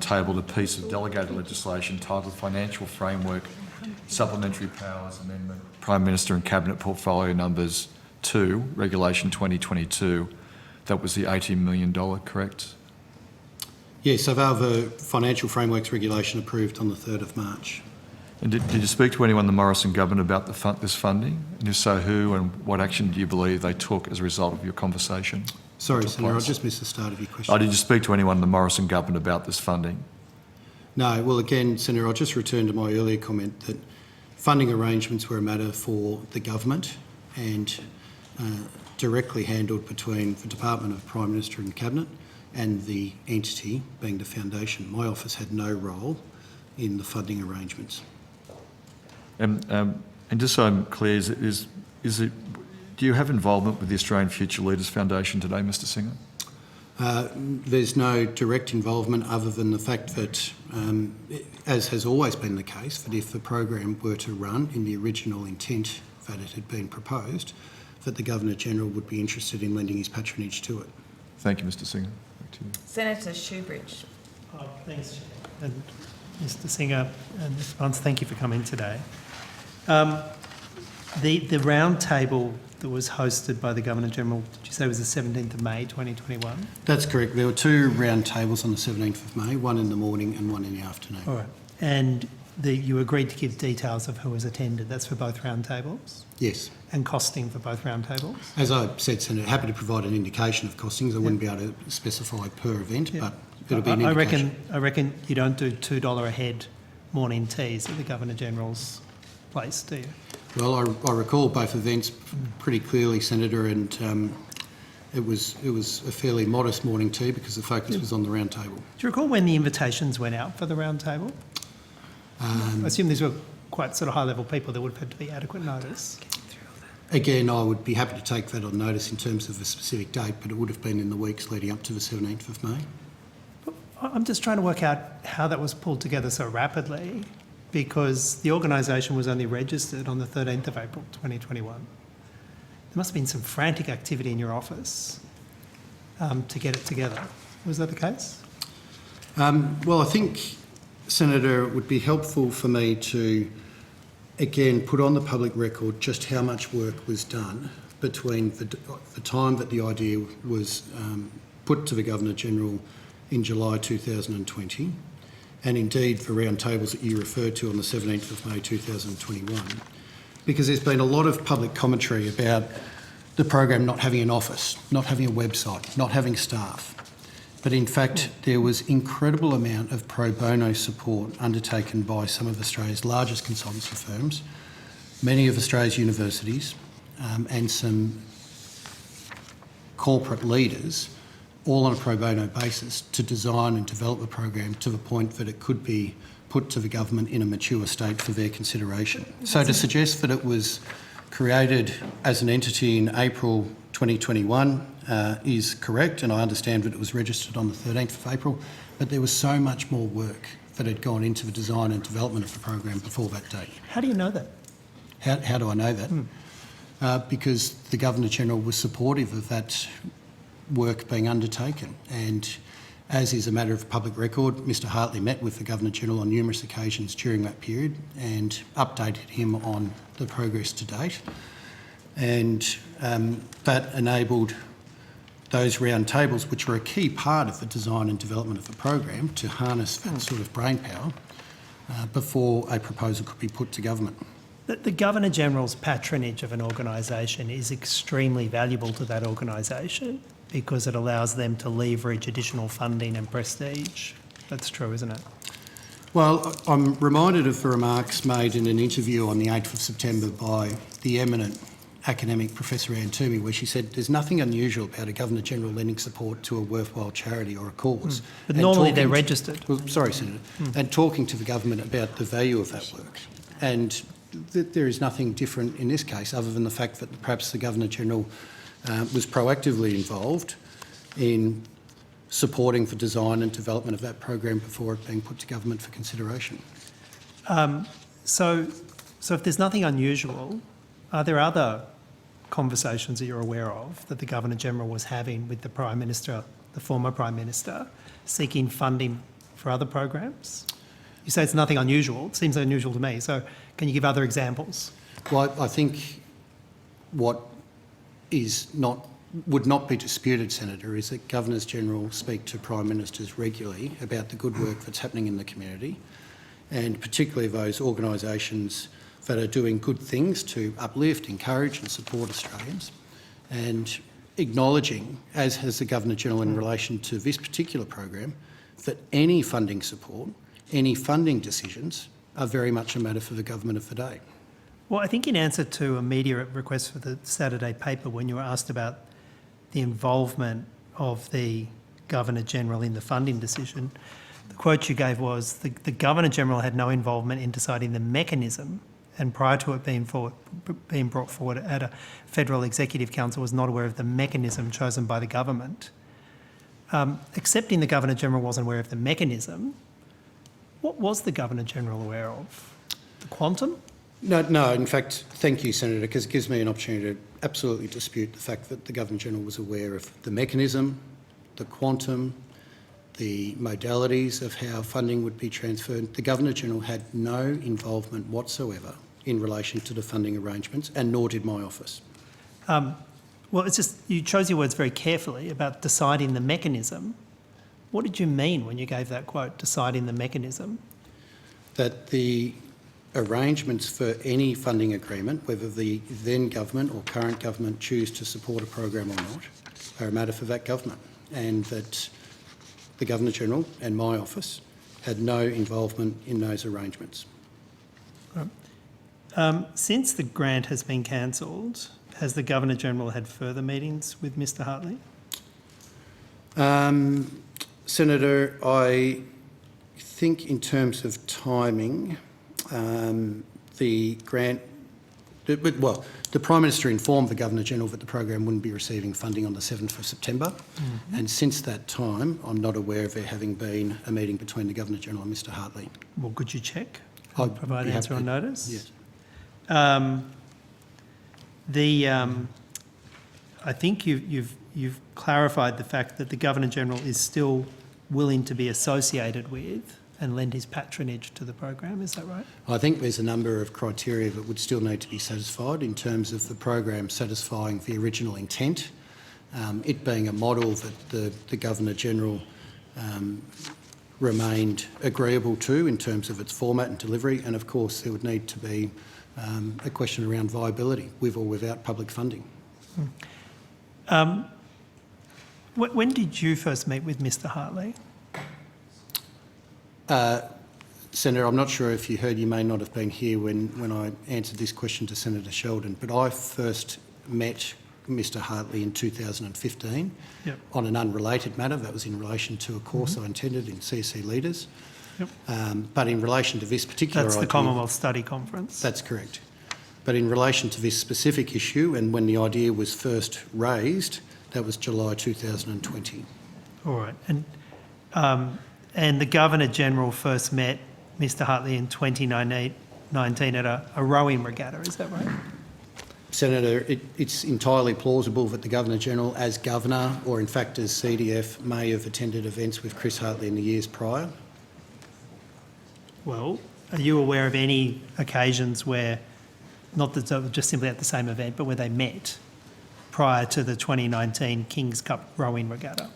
tabled a piece of delegated legislation titled Financial Framework Supplementary Powers Amendment, Prime Minister and Cabinet Portfolio Numbers 2, Regulation 2022. That was the $18 million, correct? Yes, so the Financial Frameworks Regulation approved on the 3rd of March. And did you speak to anyone in the Morrison government about this funding? And if so, who and what action do you believe they took as a result of your conversation? Sorry, Senator, I just missed the start of your question. Did you speak to anyone in the Morrison government about this funding? No. Well, again, Senator, I'll just return to my earlier comment that funding arrangements were a matter for the government and directly handled between the Department of Prime Minister and Cabinet and the entity being the foundation. My office had no role in the funding arrangements. And just so I'm clear, do you have involvement with the Australian Future Leaders Foundation today, Mr Singer? There's no direct involvement other than the fact that, as has always been the case, that if the program were to run in the original intent that it had been proposed, that the Governor-General would be interested in lending his patronage to it. Thank you, Mr Singer. Back to you. Senator Shoebridge. Thanks, Chair. And Mr Singer and Mr Bunce, thank you for coming today. The round table that was hosted by the Governor-General, did you say was the 17th of May 2021? That's correct. There were two round tables on the 17th of May, one in the morning and one in the afternoon. All right. And you agreed to give details of who was attended. That's for both round tables? Yes. And costing for both round tables? As I said, Senator, happy to provide an indication of costings. I wouldn't be able to specify per event, but it'll be an indication. I reckon you don't do $2 a head morning teas at the Governor-General's place, do you? Well, I recall both events pretty clearly, Senator, and it was a fairly modest morning tea because the focus was on the round table. Do you recall when the invitations went out for the round table? I assume these were quite sort of high-level people. There would have had to be adequate notice. Again, I would be happy to take that on notice in terms of a specific date, but it would have been in the weeks leading up to the 17th of May. I'm just trying to work out how that was pulled together so rapidly, because the organisation was only registered on the 13th of April 2021. There must have been some frantic activity in your office to get it together. Was that the case? Well, I think, Senator, it would be helpful for me to, again, put on the public record just how much work was done between the time that the idea was put to the Governor-General in July 2020 and indeed the round tables that you referred to on the 17th of May 2021. because there's been a lot of public commentary about the program not having an office, not having a website, not having staff. But in fact, there was incredible amount of pro bono support undertaken by some of Australia's largest consultancy firms, many of Australia's universities, and some corporate leaders, all on a pro bono basis, to design and develop the program to the point that it could be put to the government in a mature state for their consideration. So to suggest that it was created as an entity in April 2021 is correct, and I understand that it was registered on the 13th of April, but there was so much more work that had gone into the design and development of the program before that date. How do you know that? How do I know that? Because the Governor-General was supportive of that work being undertaken, and as is a matter of public record, Mr Hartley met with the Governor-General on numerous occasions during that period and updated him on the progress to date, and that enabled those round tables, which were a key part of the design and development of the program, to harness that sort of brainpower before a proposal could be put to government. The Governor-General's patronage of an organisation is extremely valuable to that organisation because it allows them to leverage additional funding and prestige. That's true, isn't it? Well, I'm reminded of the remarks made in an interview on the 8th of September by the eminent academic Professor Anne Toomey, where she said there's nothing unusual about a Governor-General lending support to a worthwhile charity or a cause. But And normally talking they're registered. Well, sorry, Senator. And talking to the government about the value of that work. And there is nothing different in this case other than the fact that perhaps the Governor-General was proactively involved in supporting the design and development of that program before it being put to government for consideration. So if there's nothing unusual, are there other conversations that you're aware of that the Governor-General was having with the Prime Minister, the former Prime Minister, seeking funding for other programs? You say it's nothing unusual. It seems unusual to me. So can you give other examples? Well, I think what would not be disputed, Senator, is that Governors-General speak to Prime Ministers regularly about the good work that's happening in the community, and particularly those organisations that are doing good things to uplift, encourage and support Australians, and acknowledging, as has the Governor-General in relation to this particular program, that any funding support, any funding decisions are very much a matter for the government of the day. Well, I think in answer to a media request for the Saturday paper, when you were asked about the involvement of the Governor-General in the funding decision, the quote you gave was, the Governor-General had no involvement in deciding the mechanism, and prior to it being brought forward at a Federal Executive Council, was not aware of the mechanism chosen by the government. Accepting the Governor-General wasn't aware of the mechanism, what was the Governor-General aware of? The quantum? No, in fact, thank you, Senator, because it gives me an opportunity to absolutely dispute the fact that the Governor-General was aware of the mechanism, the quantum, the modalities of how funding would be transferred. The Governor-General had no involvement whatsoever in relation to the funding arrangements, and nor did my office. Well, it's just, you chose your words very carefully about deciding the mechanism. What did you mean when you gave that quote, deciding the mechanism? That the arrangements for any funding agreement, whether the then government or current government choose to support a program or not, are a matter for that government, and that the Governor-General and my office had no involvement in those arrangements. Right. Since the grant has been cancelled, has the Governor-General had further meetings with Mr Hartley? Senator, I think in terms of timing, the grant, the Prime Minister informed the Governor-General that the program wouldn't be receiving funding on the 7th of September, and since that time I'm not aware of there having been a meeting between the Governor-General and Mr Hartley. Well, could you check? I'd Provide be an answer happy on to- notice? Yes. I think you've clarified the fact that the Governor-General is still willing to be associated with and lend his patronage to the program, is that right? I think there's a number of criteria that would still need to be satisfied in terms of the program satisfying the original intent, it being a model that the Governor-General remained agreeable to in terms of its format and delivery, and of course there would need to be a question around viability, with or without public funding. When did you first meet with Mr Hartley? Senator, I'm not sure if you heard, you may not have been here when I answered this question to Senator Sheldon, but I first met Mr Hartley in 2015 Yep. on an unrelated matter. That was in relation to a course I attended in CSC Leaders. Yep. But in relation to this particular That's the idea, Commonwealth Study Conference. That's correct. But in relation to this specific issue, and when the idea was first raised, that was July 2020. All right. And the Governor-General first met Mr Hartley in 2019 at a rowing regatta, is that right? Senator, it's entirely plausible that the Governor-General, as Governor, or in fact as CDF, may have attended events with Chris Hartley in the years prior. Well, are you aware of any occasions where, not that they were just simply at the same event, but where they met prior to the 2019 King's Cup rowing regatta?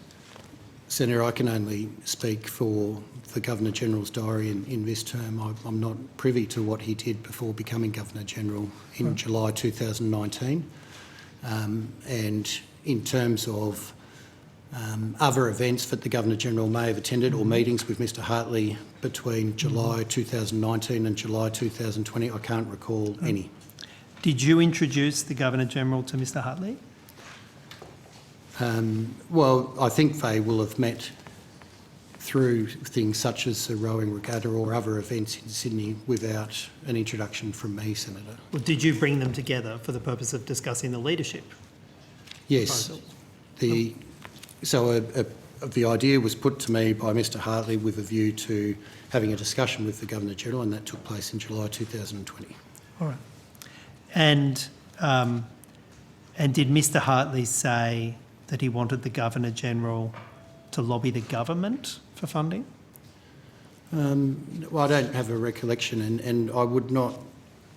Senator, I can only speak for the Governor-General's diary in this term. I'm not privy to what he did before becoming Governor-General in July 2019. And in terms of other events that the Governor-General may have attended or meetings with Mr Hartley between July 2019 and July 2020, I can't recall any. Did you introduce the Governor-General to Mr Hartley? Well, I think they will have met through things such as the rowing regatta or other events in Sydney without an introduction from me, Senator. Or did you bring them together for the purpose of discussing the leadership? Yes. proposal? The idea was put to me by Mr Hartley with a view to having a discussion with the Governor-General, and that took place in July 2020. All right. And did Mr Hartley say that he wanted the Governor-General to lobby the government for funding? Well, I don't have a recollection, and I would not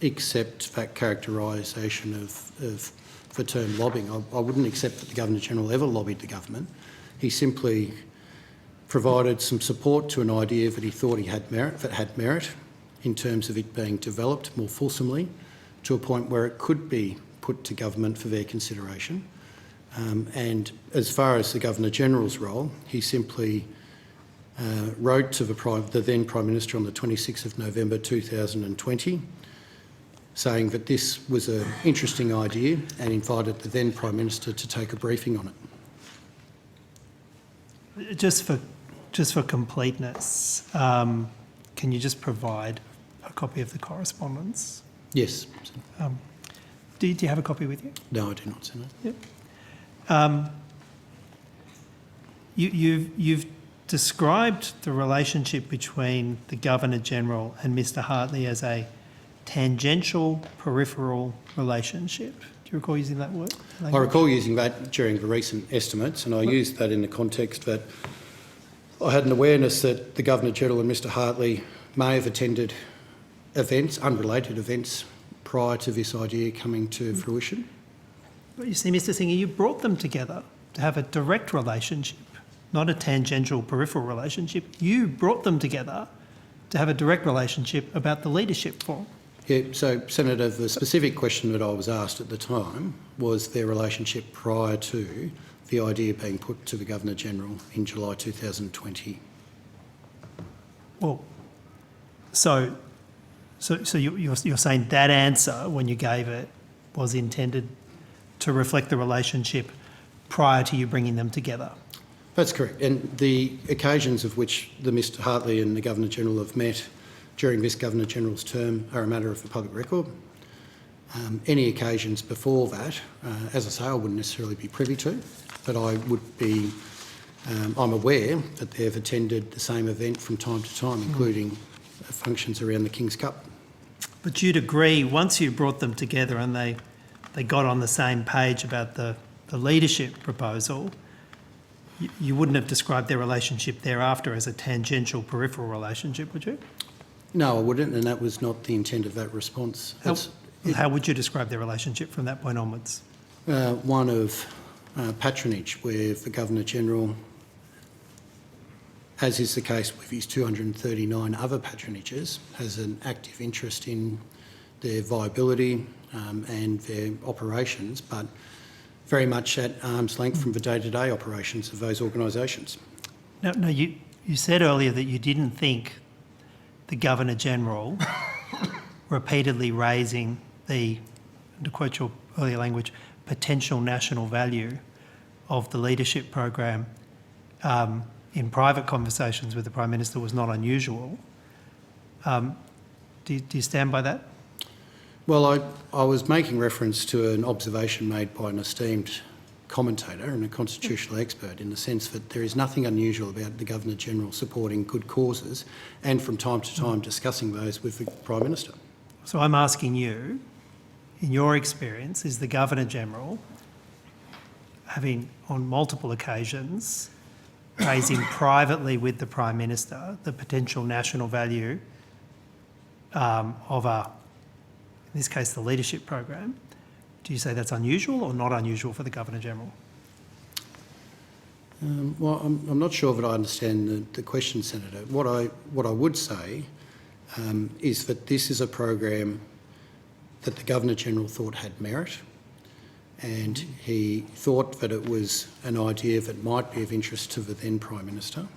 accept that characterisation of the term lobbying. I wouldn't accept that the Governor-General ever lobbied the government. He simply provided some support to an idea that he thought had merit in terms of it being developed more fulsomely to a point where it could be put to government for their consideration. And as far as the Governor-General's role, he simply wrote to the then Prime Minister on the 26th of November 2020, saying that this was an interesting idea and invited the then Prime Minister to take a briefing on it. Just for completeness, can you just provide a copy of the correspondence? Yes. Do you have a copy with you? No, I do not, Senator. Yep. You've described the relationship between the Governor-General and Mr Hartley as a tangential, peripheral relationship. Do you recall using that word? I recall using that during the recent estimates, and I used that in the context that I had an awareness that the Governor-General and Mr Hartley may have attended events, unrelated events, prior to this idea coming to fruition. But you see, Mr Singer, you brought them together to have a direct relationship, not a tangential, peripheral relationship. You brought them together to have a direct relationship about the leadership forum. Yeah, so, Senator, the specific question that I was asked at the time was their relationship prior to the idea being put to the Governor-General in July 2020. Well, so you're saying that answer, when you gave it, was intended to reflect the relationship prior to you bringing them together? That's correct. And the occasions of which the Mr Hartley and the Governor-General have met during this Governor-General's term are a matter of the public record. Any occasions before that, as I say, I wouldn't necessarily be privy to, but I would be, I'm aware that they've attended the same event from time to time, including functions around the King's Cup. But you'd agree, once you brought them together and they got on the same page about the leadership proposal, you wouldn't have described their relationship thereafter as a tangential, peripheral relationship, would you? No, I wouldn't, and that was not the intent of that response. How would you describe their relationship from that point onwards? One of patronage, where the Governor-General, as is the case with his 239 other patronages, has an active interest in their viability and their operations, but very much at arm's length from the day-to-day operations of those organisations. No, you said earlier that you didn't think the Governor-General repeatedly raising the, to quote your earlier language, potential national value of the leadership program in private conversations with the Prime Minister was not unusual. Do you stand by that? Well, I was making reference to an observation made by an esteemed commentator and a constitutional expert in the sense that there is nothing unusual about the Governor-General supporting good causes and from time to time discussing those with the Prime Minister. So I'm asking you, in your experience, is the Governor-General having on multiple occasions raising privately with the Prime Minister the potential national value of in this case, the leadership program, do you say that's unusual or not unusual for the Governor-General? Well, I'm not sure that I understand the question, Senator. What I would say is that this is a program that the Governor-General thought had merit, and he thought that it was an idea that might be of interest to the then Prime Minister,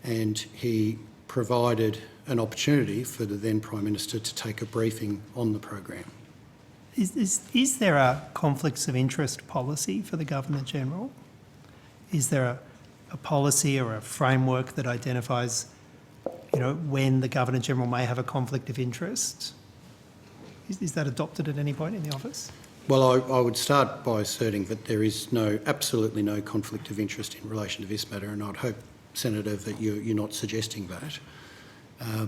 and he provided an opportunity for the then Prime Minister to take a briefing on the program. Is there a conflicts of interest policy for the Governor-General? Is there a policy or a framework that identifies, when the Governor-General may have a conflict of interest? Is that adopted at any point in the office? Well, I would start by asserting that there is absolutely no conflict of interest in relation to this matter, and I'd hope, Senator, that you're not suggesting that,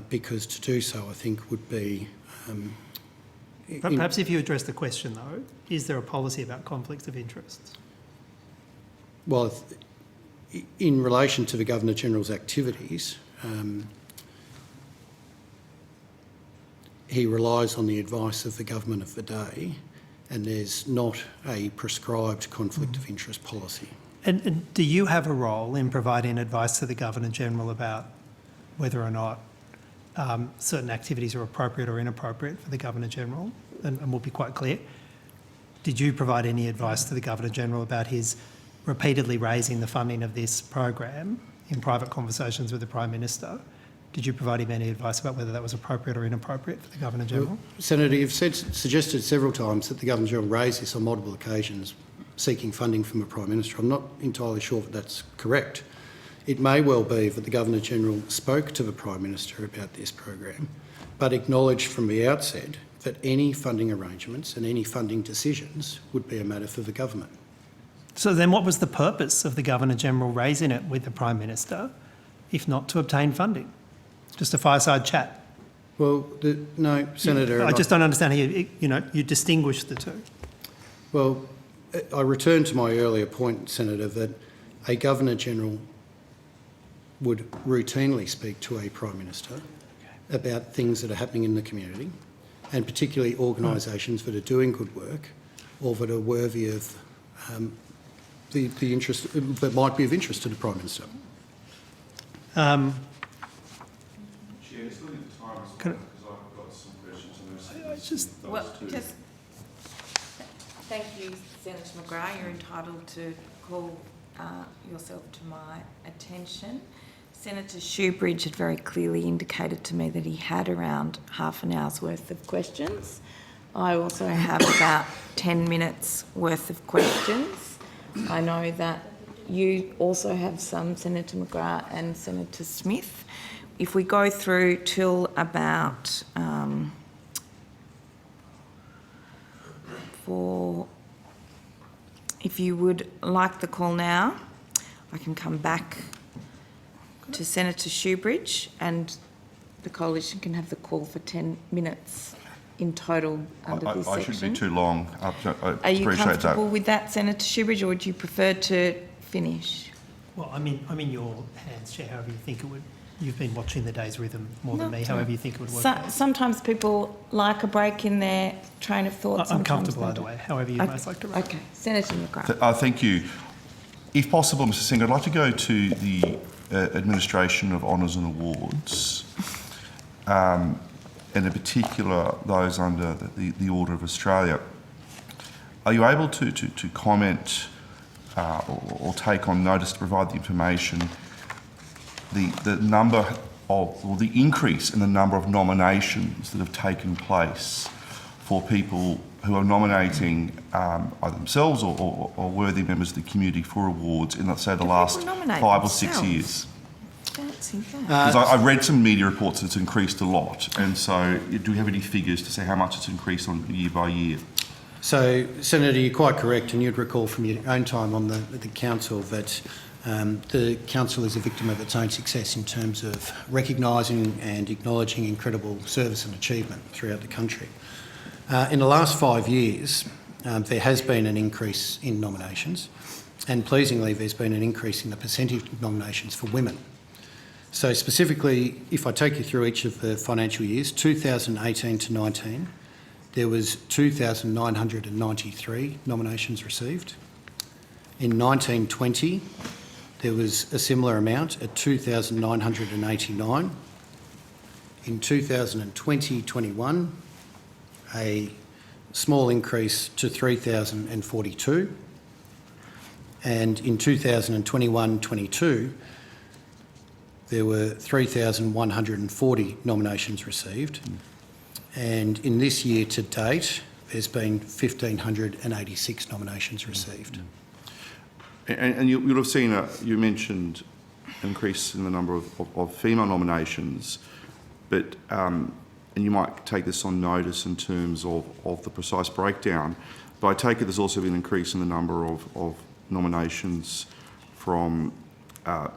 because to do so, I think, would be... Perhaps if you address the question, though, is there a policy about conflicts of interest? Well, in relation to the Governor-General's activities, he relies on the advice of the government of the day, and there's not a prescribed conflict of interest policy. And do you have a role in providing advice to the Governor-General about whether or not certain activities are appropriate or inappropriate for the Governor-General? And we'll be quite clear. Did you provide any advice to the Governor-General about his repeatedly raising the funding of this program in private conversations with the Prime Minister? Did you provide him any advice about whether that was appropriate or inappropriate for the Governor-General? Well, Senator, you've suggested several times that the Governor-General raised this on multiple occasions, seeking funding from the Prime Minister. I'm not entirely sure that that's correct. It may well be that the Governor-General spoke to the Prime Minister about this program, but acknowledged from the outset that any funding arrangements and any funding decisions would be a matter for the government. So then what was the purpose of the Governor-General raising it with the Prime Minister, if not to obtain funding? Just a fireside chat. Well, no, Senator... I just don't understand how you distinguish the two. Well, I return to my earlier point, Senator, that a Governor-General would routinely speak to a Prime Minister about things that are happening in the community, and particularly organisations that are doing good work or that are worthy of the interest, that might be of interest to the Prime Minister. Thank you, Senator McGrath. You're entitled to call yourself to my attention. Senator Shoebridge had very clearly indicated to me that he had around half an hour's worth of questions. I also have about 10 minutes worth of questions. I know that you also have some, Senator McGrath and Senator Smith. If we go through till about if you would like the call now, I can come back to Senator Shoebridge and the Coalition can have the call for 10 minutes in total under this section. I shouldn't be too long. I Are you appreciate comfortable that. with that, Senator Shoebridge, or would you prefer to finish? Well, I'm in your hands, Chair, however you think it would. You've been watching the day's rhythm more than me, however you think it would work. Sometimes people like a break in their train of thought. I'm comfortable either way, however you'd most like to run. Okay, Senator McGrath. Thank you. If possible, Mr Singh, I'd like to go to the administration of honours and awards. and in particular those under the Order of Australia. Are you able to comment or take on notice to provide the information, the number of, or the increase in the number of nominations that have taken place for people who are nominating either themselves or worthy members of the community for awards in, let's say, the last 5 or 6 years? Fancy that. Because I've read some media reports that it's increased a lot, and so do we have any figures to say how much it's increased on year by year? So, Senator, you're quite correct, and you'd recall from your own time on the council that the council is a victim of its own success in terms of recognising and acknowledging incredible service and achievement throughout the country. In the last 5 years, there has been an increase in nominations, and pleasingly there's been an increase in the percentage of nominations for women. So specifically, if I take you through each of the financial years, 2018 to 19, there was 2,993 nominations received. In 1920, there was a similar amount at 2,989. In 2020-21, a small increase to 3,042. And in 2021-22, there were 3,140 nominations received. And in this year to date, there's been 1,586 nominations received. And you'll have seen, you mentioned an increase in the number of female nominations, but, and you might take this on notice in terms of the precise breakdown, but I take it there's also been an increase in the number of nominations from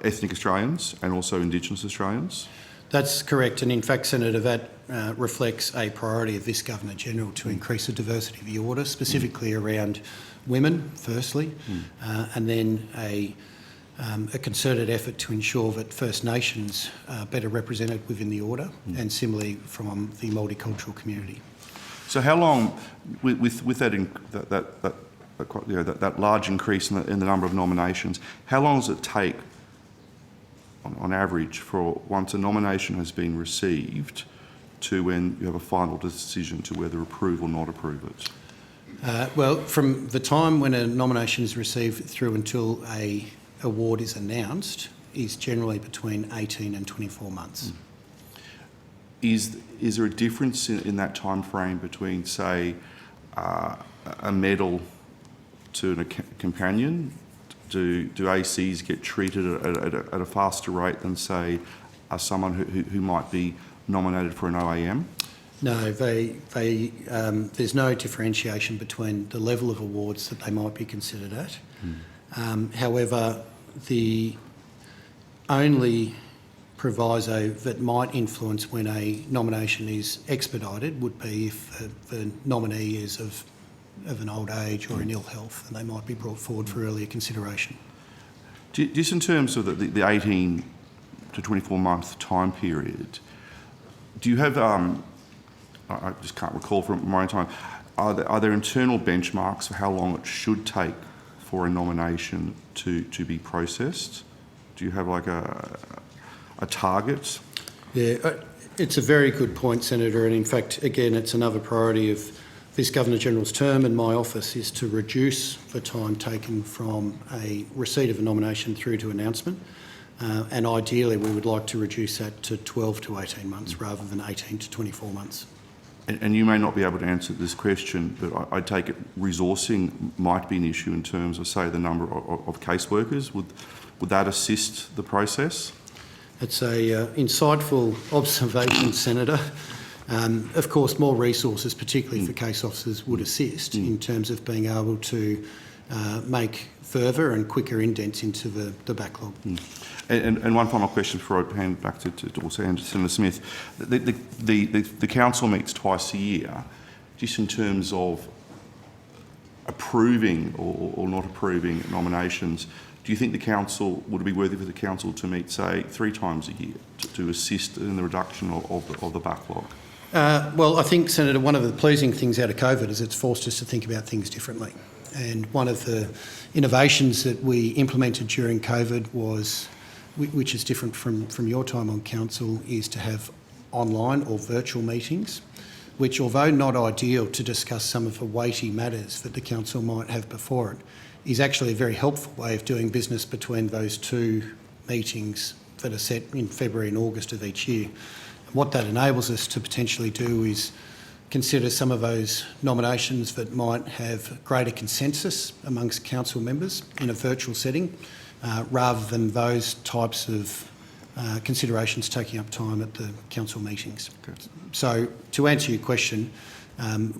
ethnic Australians and also Indigenous Australians. That's correct, and in fact, Senator, that reflects a priority of this Governor-General to increase the diversity of the order, specifically around women, firstly, and then a concerted effort to ensure that First Nations are better represented within the order, and similarly from the multicultural community. So how long, with that large increase in the number of nominations, how long does it take, on average, for once a nomination has been received to when you have a final decision to whether approve or not approve it? Well, from the time when a nomination is received through until a award is announced is generally between 18 and 24 months. Is there a difference in that time frame between, say, a medal to a companion? Do ACs get treated at a faster rate than, say, someone who might be nominated for an OAM? No, there's no differentiation between the level of awards that they might be considered at. However, the only proviso that might influence when a nomination is expedited would be if the nominee is of an old age or in ill health, and they might be brought forward for earlier consideration. Just in terms of the 18 to 24 month time period, do you have, I just can't recall from my own time, are there internal benchmarks for how long it should take for a nomination to be processed? Do you have like a target? Yeah, it's a very good point, Senator, and in fact, again, it's another priority of this Governor-General's term and my office is to reduce the time taken from a receipt of a nomination through to announcement. And ideally, we would like to reduce that to 12 to 18 months rather than 18 to 24 months. And you may not be able to answer this question, but I take it resourcing might be an issue in terms of, say, the number of caseworkers. Would that assist the process? It's a insightful observation, Senator. Of course, more resources, particularly for case officers, would assist in terms of being able to make further and quicker indents into the backlog. And one final question before I hand back to also Senator Smith. The council meets twice a year, just in terms of approving or not approving nominations. Do you think the council, would it be worthy for the council to meet, say, 3 times a year to assist in the reduction of the backlog? Well, I think, Senator, one of the pleasing things out of COVID is it's forced us to think about things differently. And one of the innovations that we implemented during COVID was, which is different from your time on council, is to have online or virtual meetings, which, although not ideal to discuss some of the weighty matters that the council might have before it, is actually a very helpful way of doing business between those two meetings that are set in February and August of each year. What that enables us to potentially do is consider some of those nominations that might have greater consensus amongst council members in a virtual setting, rather than those types of considerations taking up time at the council meetings. So, to answer your question,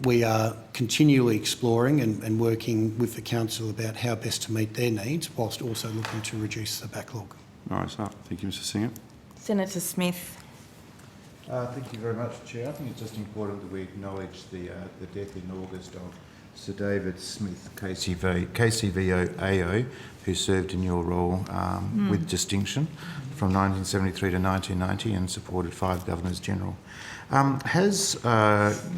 we are continually exploring and working with the council about how best to meet their needs, whilst also looking to reduce the backlog. Nice up. Thank you, Mr. Singer. Senator Smith. Thank you very much, Chair. I think it's just important that we acknowledge the death in August of Sir David Smith, KCVO AO, who served in your role with distinction from 1973 to 1990 and supported 5 Governors-General. Has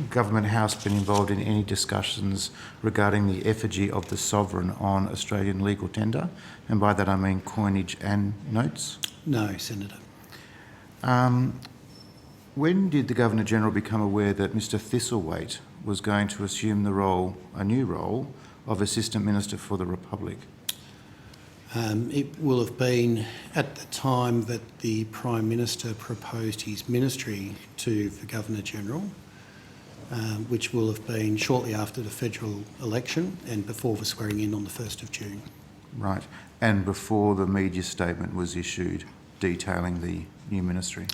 Government House been involved in any discussions regarding the effigy of the Sovereign on Australian legal tender? And by that I mean coinage and notes? No, Senator. When did the Governor-General become aware that Mr Thistlethwaite was going to assume the role, a new role, of Assistant Minister for the Republic? It will have been at the time that the Prime Minister proposed his ministry to the Governor-General, which will have been shortly after the federal election and before the swearing in on the 1st of June. Right, and before the media statement was issued detailing the new ministry?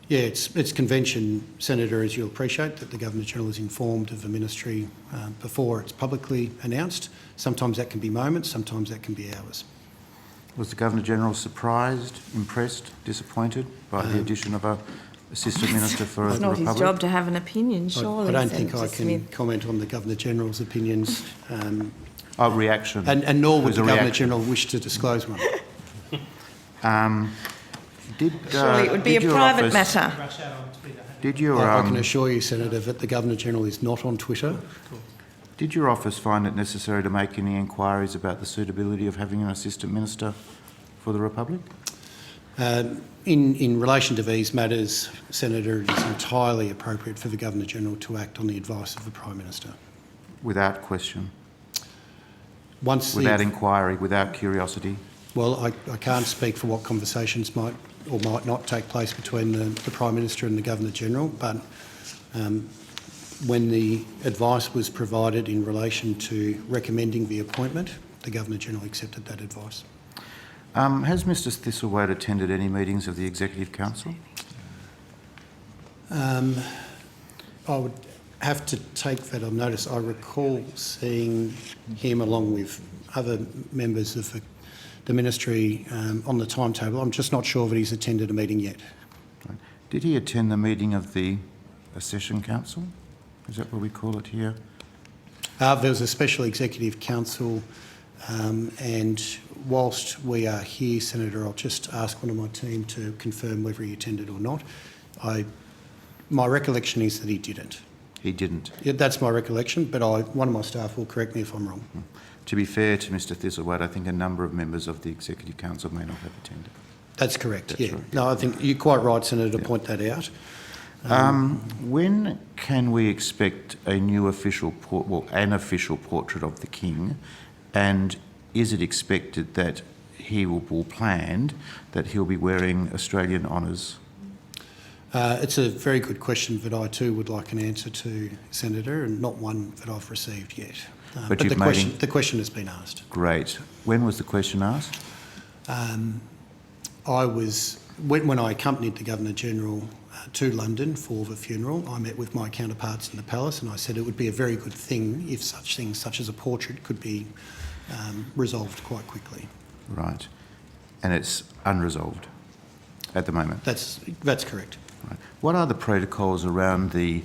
Yeah, it's convention, Senator, as you'll appreciate, that the Governor-General is informed of the ministry before it's publicly announced. Sometimes that can be moments, sometimes that can be hours. Was the Governor-General surprised, impressed, disappointed by the addition of a Assistant Minister for the Republic? It's not his job to have an opinion, surely. I don't think I Senator can Smith. comment on the Governor-General's opinions. Reaction. And nor would There's the a reaction. Governor-General wish to disclose one. Surely it would be a private matter. Did your, I can assure you, Senator, that the Governor-General is not on Twitter. Did your office find it necessary to make any inquiries about the suitability of having an Assistant Minister for the Republic? In relation to these matters, Senator, it is entirely appropriate for the Governor-General to act on the advice of the Prime Minister. Without question? Once without inquiry, without curiosity? Well, I can't speak for what conversations might or might not take place between the Prime Minister and the Governor-General, but when the advice was provided in relation to recommending the appointment, the Governor-General accepted that advice. Has Mr Thistlethwaite attended any meetings of the Executive Council? I would have to take that on notice. I recall seeing him along with other members of the ministry on the timetable. I'm just not sure that he's attended a meeting yet. Right. Did he attend the meeting of the Accession Council? Is that what we call it here? There was a special executive council, and whilst we are here, Senator, I'll just ask one of my team to confirm whether he attended or not. My recollection is that he didn't. He didn't? Yeah, that's my recollection, but one of my staff will correct me if I'm wrong. To be fair to Mr Thistlethwaite, I think a number of members of the Executive Council may not have attended. That's correct, That's yeah. right. No, I think you're quite right, Senator, to point that out. When can we expect a new official, an official portrait of the King, and is it expected that he will be planned that he'll be wearing Australian honours? It's a very good question that I too would like an answer to, Senator, and not one that I've received yet. But the question has been asked. Great. When was the question asked? When I accompanied the Governor-General to London for the funeral, I met with my counterparts in the palace and I said it would be a very good thing if such things such as a portrait could be resolved quite quickly. Right. And it's unresolved at the moment? That's correct. Right. What are the protocols around the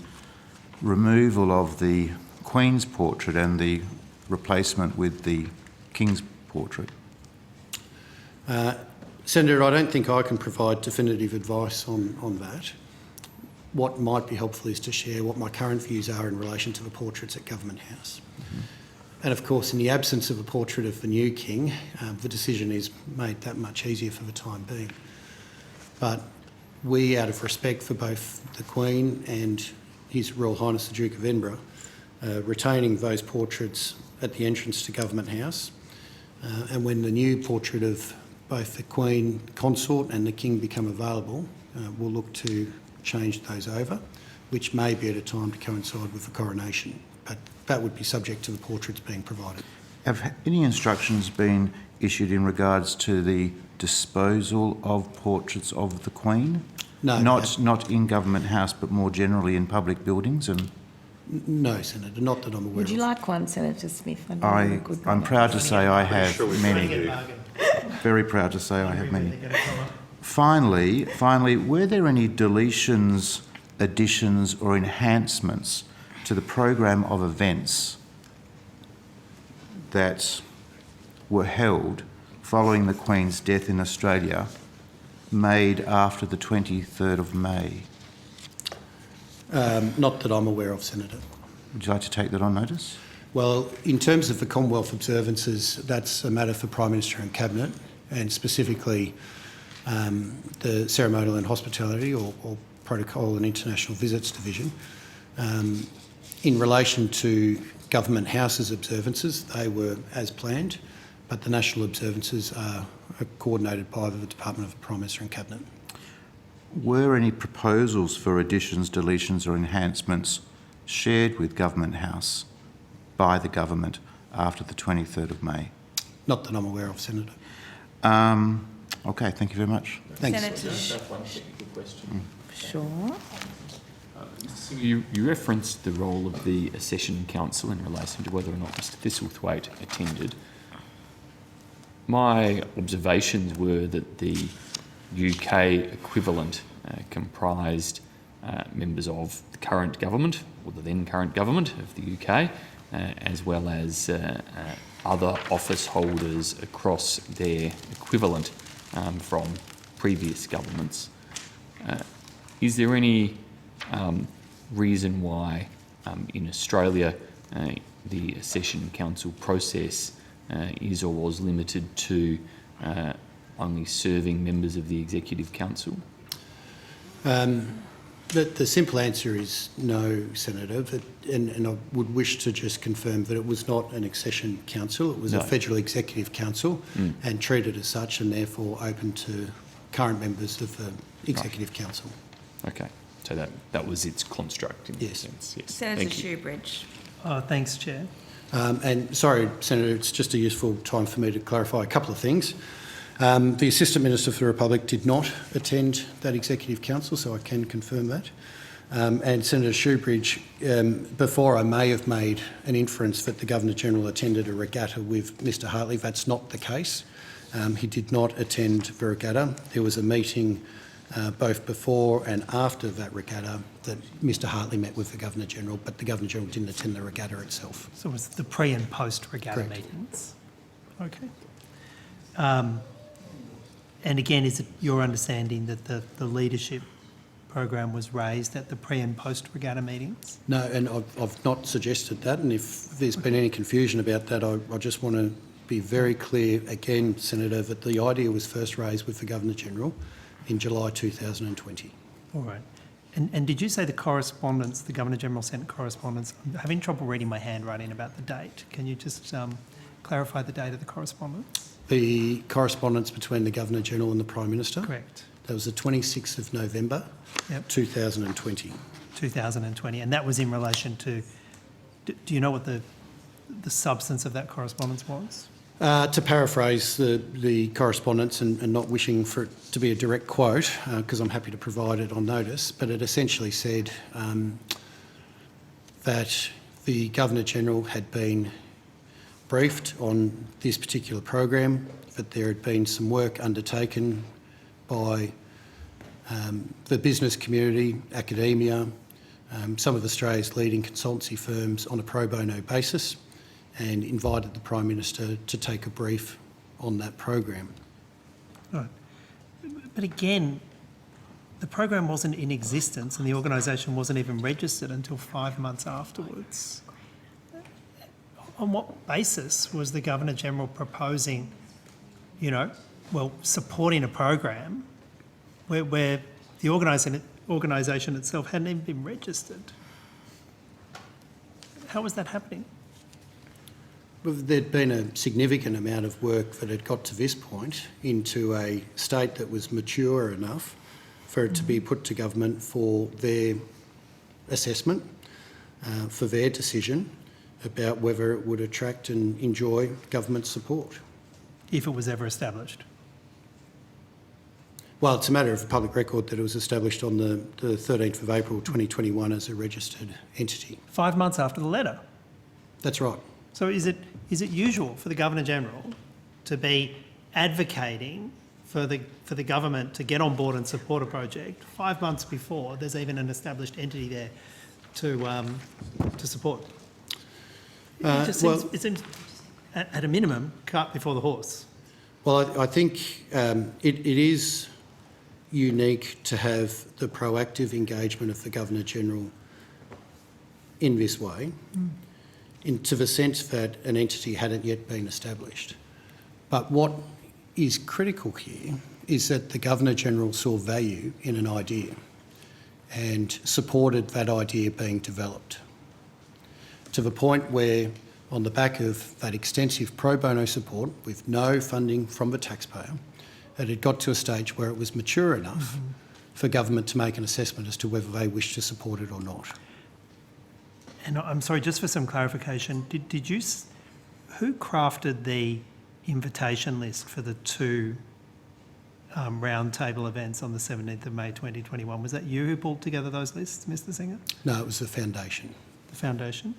removal of the Queen's portrait and the replacement with the King's portrait? Senator, I don't think I can provide definitive advice on that. What might be helpful is to share what my current views are in relation to the portraits at Government House. Mm-hmm. And of course, in the absence of a portrait of the new King, the decision is made that much easier for the time being. But we, out of respect for both the Queen and His Royal Highness the Duke of Edinburgh, retaining those portraits at the entrance to Government House. And when the new portrait of both the Queen Consort and the King become available, we'll look to change those over, which may be at a time to coincide with the coronation. But that would be subject to the portraits being provided. Have any instructions been issued in regards to the disposal of portraits of the Queen? No. Not in Government House, but more generally in public buildings? And No, Senator, not that I'm aware Would you of. like one, Senator Smith? I know you're a good I'm one. proud to say I have many. Very proud to say I have many. Finally, were there any deletions, additions or enhancements to the program of events that were held following the Queen's death in Australia made after the 23rd of May? Not that I'm aware of, Senator. Would you like to take that on notice? Well, in terms of the Commonwealth observances, that's a matter for Prime Minister and Cabinet, and specifically the Ceremonial and Hospitality or Protocol and International Visits Division. In relation to Government House's observances, they were as planned, but the national observances are coordinated by the Department of the Prime Minister and Cabinet. Were any proposals for additions, deletions or enhancements shared with Government House by the government after the 23rd of May? Not that I'm aware of, Senator. Okay, thank you very much. Thanks. Senator One technical question. Sure. You referenced the role of the Accession Council in relation to whether or not Mr Thistlethwaite attended. My observations were that the UK equivalent comprised members of the current government, or the then current government of the UK, as well as other office holders across their equivalent from previous governments. Is there any reason why in Australia the Accession Council process is or was limited to only serving members of the Executive Council? The simple answer is no, Senator, and I would wish to just confirm that it was not an accession council, it was a federal executive council and treated as such and therefore open to current members of the executive council. Okay, so that was its construct in that sense. Yes. Senator Thank you. Shoebridge. Thanks, Chair. And sorry, Senator, it's just a useful time for me to clarify a couple of things. The Assistant Minister for the Republic did not attend that Executive Council, so I can confirm that. And Senator Shoebridge, before I may have made an inference that the Governor-General attended a regatta with Mr Hartley, that's not the case. He did not attend the regatta. There was a meeting both before and after that regatta that Mr Hartley met with the Governor-General, but the Governor-General didn't attend the regatta itself. So it was the pre and post regatta Correct. meetings. Okay. And again, is it your understanding that the leadership program was raised at the pre and post regatta meetings? No, and I've not suggested that, and if there's been any confusion about that, I just want to be very clear again, Senator, that the idea was first raised with the Governor-General in July 2020. All right. And did you say the correspondence, the Governor-General sent correspondence? I'm having trouble reading my handwriting about the date. Can you just clarify the date of the correspondence? The correspondence between the Governor-General and the Prime Minister? Correct. That was the 26th of November, 2020. 2020. And that was in relation to, do you know what the substance of that correspondence was? To paraphrase the correspondence, and not wishing for it to be a direct quote, because I'm happy to provide it on notice, but it essentially said that the Governor-General had been briefed on this particular program, that there had been some work undertaken by the business community, academia, some of Australia's leading consultancy firms on a pro bono basis, and invited the Prime Minister to take a brief on that program. Right. But again, the program wasn't in existence and the organisation wasn't even registered until 5 months afterwards. On what basis was the Governor-General proposing, supporting a program where the organisation itself hadn't even been registered. How was that happening? Well, there'd been a significant amount of work that had got to this point into a state that was mature enough for it to be put to government for their assessment, for their decision about whether it would attract and enjoy government support. If it was ever established? Well, it's a matter of public record that it was established on the 13th of April 2021 as a registered entity. 5 months after the letter? That's right. So is it usual for the Governor-General to be advocating for the government to get on board and support a project 5 months before there's even an established entity there to support? It just seems, at a minimum, cart before the horse. Well, I think it is unique to have the proactive engagement of the Governor-General in this way, to the sense that an entity hadn't yet been established. But what is critical here is that the Governor-General saw value in an idea and supported that idea being developed, to the point where, on the back of that extensive pro bono support with no funding from the taxpayer, that it got to a stage where it was mature enough for government to make an assessment as to whether they wish to support it or not. And I'm sorry, just for some clarification, who crafted the invitation list for the two roundtable events on the 17th of May 2021? Was that you who pulled together those lists, Mr. Singer? No, it was the foundation. The foundation?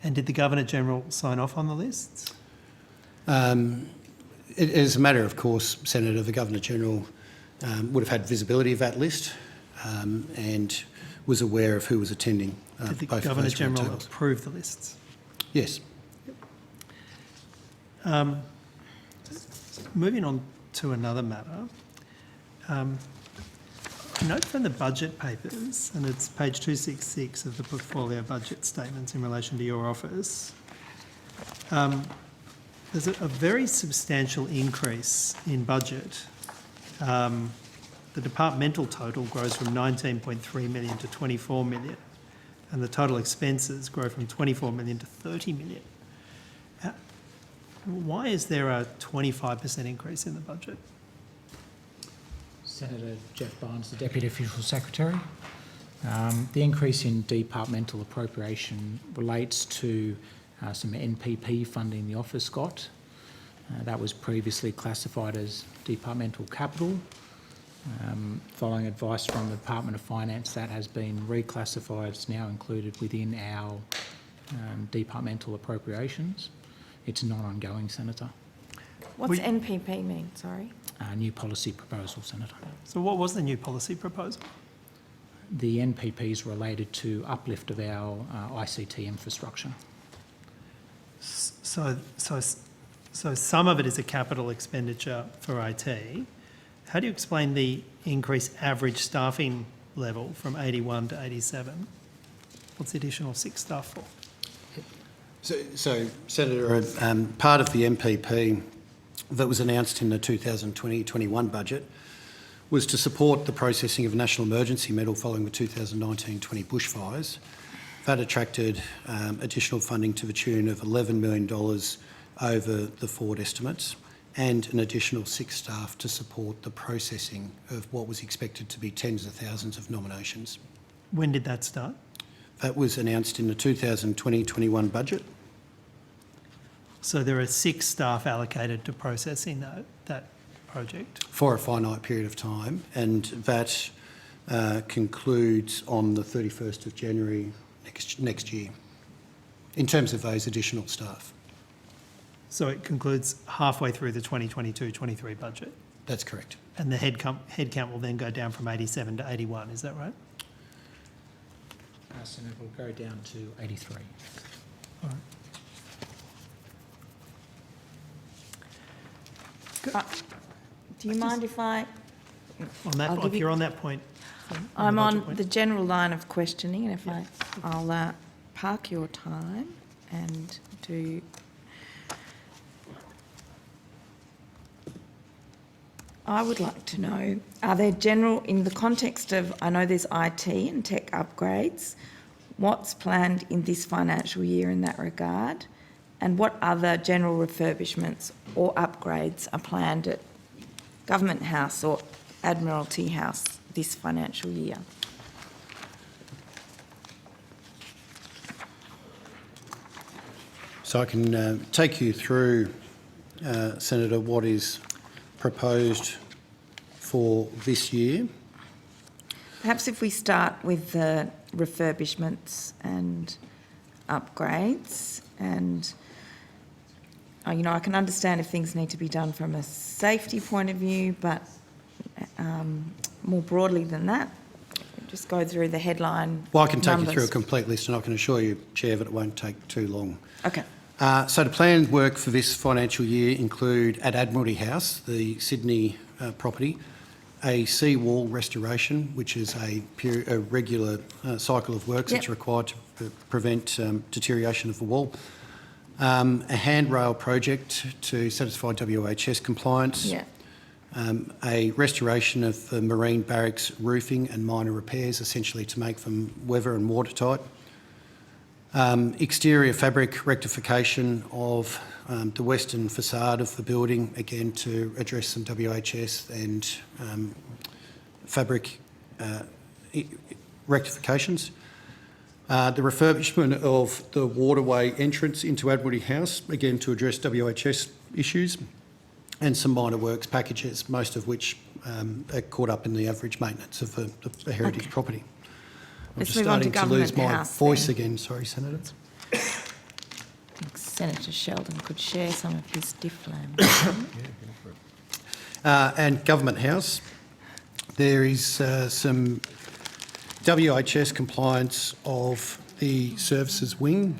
And did the Governor-General sign off on the lists? As a matter of course, Senator, the Governor-General would have had visibility of that list and was aware of who was attending Did the both of those Governor-General roundtables. approve the lists? Yes. Moving on to another matter, note from the budget papers, and it's page 266 of the portfolio budget statements in relation to your office, there's a very substantial increase in budget. The departmental total grows from 19.3 million to 24 million, and the total expenses grow from 24 million to 30 million. Why is there a 25% increase in the budget? Senator Jeff Barnes, the Deputy Official Secretary. The increase in departmental appropriation relates to some NPP funding the office got. That was previously classified as departmental capital. Following advice from the Department of Finance, that has been reclassified. It's now included within our departmental appropriations. It's not ongoing, Senator. What's NPP mean, sorry? New policy proposal, Senator. So what was the new policy proposal? The NPP is related to uplift of our ICT infrastructure. So some of it is a capital expenditure for IT. How do you explain the increased average staffing level from 81 to 87? What's the additional 6 staff for? So Senator, part of the MPP that was announced in the 2020-21 budget was to support the processing of a national emergency medal following the 2019-20 bushfires. That attracted additional funding to the tune of $11 million over the forward estimates, and an additional 6 staff to support the processing of what was expected to be tens of thousands of nominations. When did that start? That was announced in the 2020-21 budget. So there are 6 staff allocated to processing that project? For a finite period of time, and that concludes on the 31st of January next year, in terms of those additional staff. So it concludes halfway through the 2022-23 budget? That's correct. And the headcount will then go down from 87 to 81, is that right? Senator, will go down to 83. All right. Do you mind if I... If you're on that point. I'm on the general line of questioning, and if I'll park your time and do... I would like to know, are there general, in the context of, I know there's IT and tech upgrades, what's planned in this financial year in that regard? And what other general refurbishments or upgrades are planned at Government House or Admiralty House this financial year? So I can take you through, Senator, what is proposed for this year. Perhaps if we start with the refurbishments and upgrades, and you know, I can understand if things need to be done from a safety point of view, but more broadly than that, just go through the headline. Well, I can take numbers. you through a complete list, and I can assure you, Chair, that it won't take too long. Okay. So the planned work for this financial year include at Admiralty House, the Sydney property, a seawall restoration, which is a regular cycle of works that's required to prevent deterioration of the wall. A handrail project to satisfy WHS compliance. Yeah. A restoration of the marine barracks roofing and minor repairs, essentially to make them weather and watertight. Exterior fabric rectification of the western facade of the building, again to address some WHS and fabric rectifications. The refurbishment of the waterway entrance into Admiralty House, again to address WHS issues, and some minor works packages, most of which are caught up in the average maintenance of a heritage property. I'm Let's just move on to starting to lose Government my House voice then. again, sorry, Senator. I think Senator Sheldon could share some of his difflam. And Government House, there is some WHS compliance of the services wing.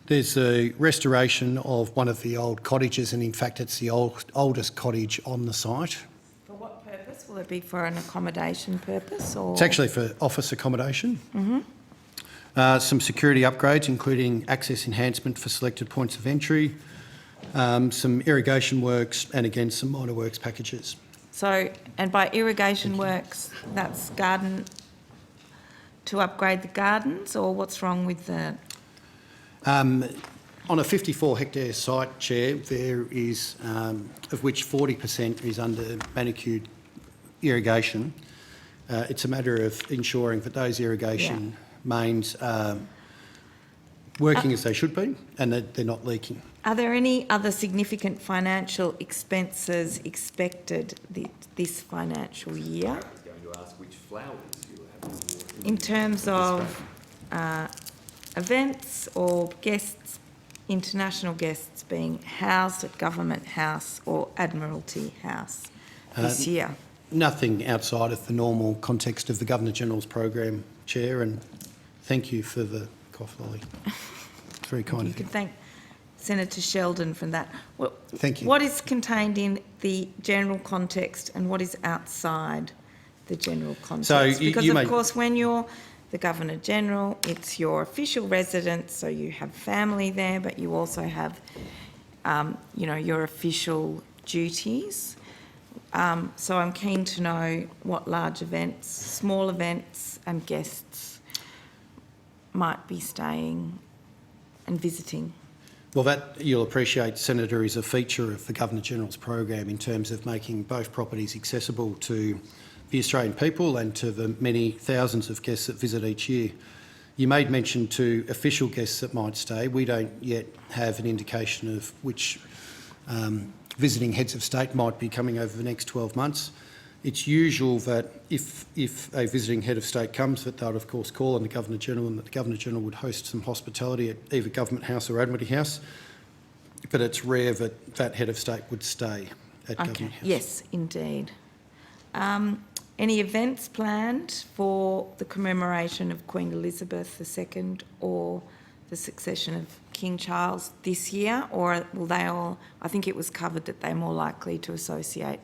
There's a restoration of one of the old cottages, and in fact it's the oldest cottage on the site. For what purpose? Will it be for an accommodation purpose or...? It's actually for office accommodation. Mm-hmm. Some security upgrades, including access enhancement for selected points of entry, some irrigation works, and again, some minor works packages. So, and by irrigation works, that's garden, to upgrade the gardens, or what's wrong with the... On a 54 hectare site, Chair, there is, of which 40% is under manicured irrigation. It's a matter of ensuring that those irrigation mains are working as they should be and that they're not leaking. Are there any other significant financial expenses expected this financial year? In terms of events or guests, international guests being housed at Government House or Admiralty House this year? Nothing outside of the normal context of the Governor-General's program, Chair, and thank you for the cough lolly. It's very kind You of you. can thank Senator Sheldon for that. Well, Thank you. what is contained in the general context and what is outside the general context? So you because may- of course, when you're the Governor-General, it's your official residence, so you have family there, but you also have, you know, your official duties. So I'm keen to know what large events, small events and guests might be staying and visiting. Well, that, you'll appreciate, Senator, is a feature of the Governor-General's program in terms of making both properties accessible to the Australian people and to the many thousands of guests that visit each year. You made mention to official guests that might stay. We don't yet have an indication of which visiting heads of state might be coming over the next 12 months. It's usual that if a visiting head of state comes, that they'll of course call on the Governor-General and that the Governor-General would host some hospitality at either Government House or Admiralty House. But it's rare that that head of state would stay at Government House. Yes, indeed. Any events planned for the commemoration of Queen Elizabeth II or the succession of King Charles this year, or will they all, I think it was covered that they're more likely to associate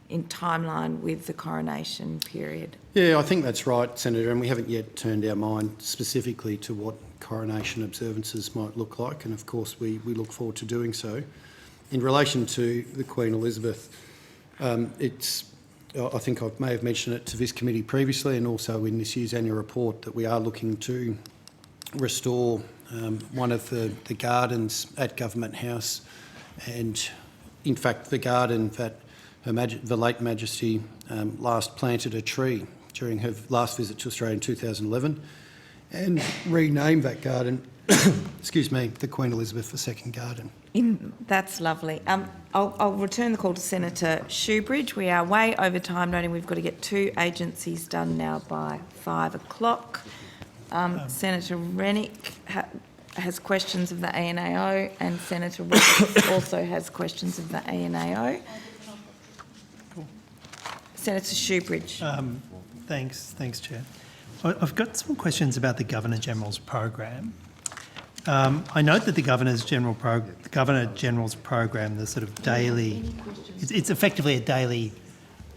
in timeline with the coronation period? Yeah, I think that's right, Senator, and we haven't yet turned our mind specifically to what coronation observances might look like, and of course we look forward to doing so. In relation to the Queen Elizabeth, I think I may have mentioned it to this committee previously and also in this year's annual report that we are looking to restore one of the gardens at Government House, and in fact the garden that the late Majesty last planted a tree during her last visit to Australia in 2011, and renamed that garden, excuse me, the Queen Elizabeth II Garden. That's lovely. I'll return the call to Senator Shoebridge. We are way over time, noting we've got to get 2 agencies done now by 5 o'clock. Senator Rennick has questions of the ANAO, and Senator Roberts also has questions of the ANAO. Senator Shoebridge. Thanks, Chair. I've got some questions about the Governor-General's program. I note that the Governor-General's program, the sort of daily, it's effectively a daily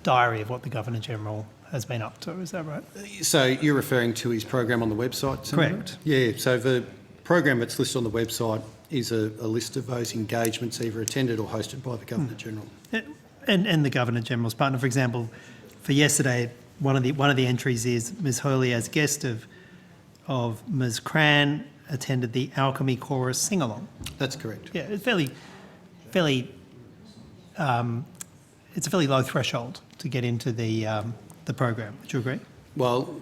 diary of what the Governor-General has been up to, is that right? So you're referring to his program on the website, Senator? Correct. Yeah, so the program that's listed on the website is a list of those engagements either attended or hosted by the Governor-General. And the Governor-General's partner, for example, for yesterday, one of the entries is Ms Hurley as guest of Ms Cran attended the Alchemy Chorus sing-along. That's correct. Yeah, it's it's a fairly low threshold to get into the program. Would you agree? Well,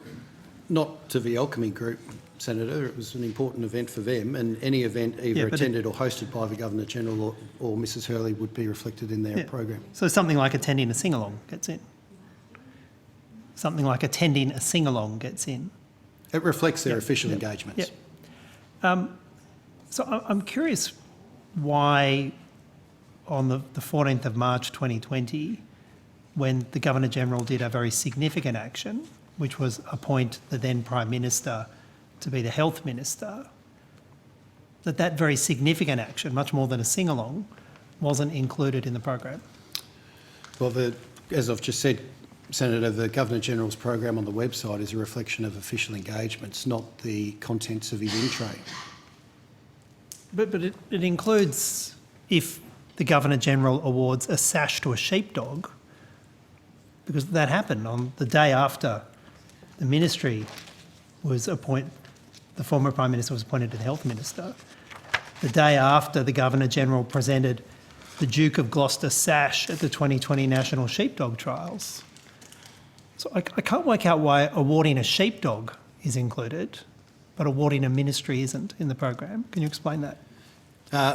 not to the Alchemy Group, Senator. It was an important event for them, and any event either attended or hosted by the Governor-General or Mrs Hurley would be reflected in their program. So something like attending a sing-along gets in? Something like attending a sing-along gets in? It reflects their official engagements. So I'm curious why on the 14th of March 2020, when the Governor-General did a very significant action, which was appoint the then Prime Minister to be the Health Minister, that very significant action, much more than a sing-along, wasn't included in the program? Well, as I've just said, Senator, the Governor-General's program on the website is a reflection of official engagements, not the contents of his in-tray. But it includes if the Governor-General awards a sash to a sheepdog, because that happened on the day after the ministry was the former Prime Minister was appointed to the Health Minister, the day after the Governor-General presented the Duke of Gloucester sash at the 2020 National Sheepdog Trials. So I can't work out why awarding a sheepdog is included, but awarding a ministry isn't in the program. Can you explain that?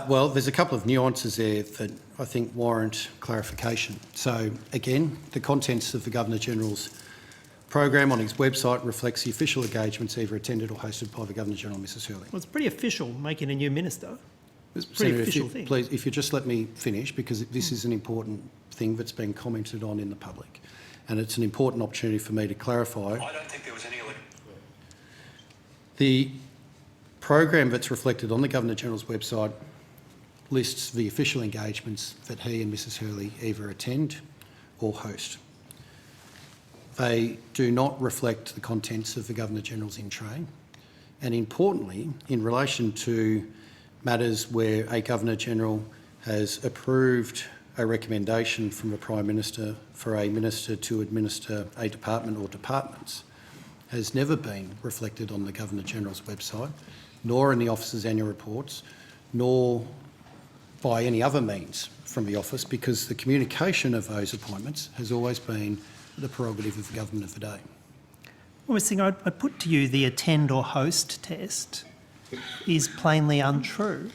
Well, there's a couple of nuances there that I think warrant clarification. So again, the contents of the Governor-General's program on his website reflects the official engagements either attended or hosted by the Governor-General, Mrs Hurley. Well, it's pretty official, making a new minister. It's a pretty Senator, official thing. Please, if you just let me finish, because this is an important thing that's been commented on in the public, and it's an important opportunity for me to clarify. I don't think there was any... The program that's reflected on the Governor-General's website lists the official engagements that he and Mrs Hurley either attend or host. They do not reflect the contents of the Governor-General's in-tray, and importantly, in relation to matters where a Governor-General has approved a recommendation from the Prime Minister for a minister to administer a department or departments, has never been reflected on the Governor-General's website, nor in the office's annual reports, nor by any other means from the office, because the communication of those appointments has always been the prerogative of the government of the day. Well, Mr. Singer, I'd put to you the attend or host test is plainly untrue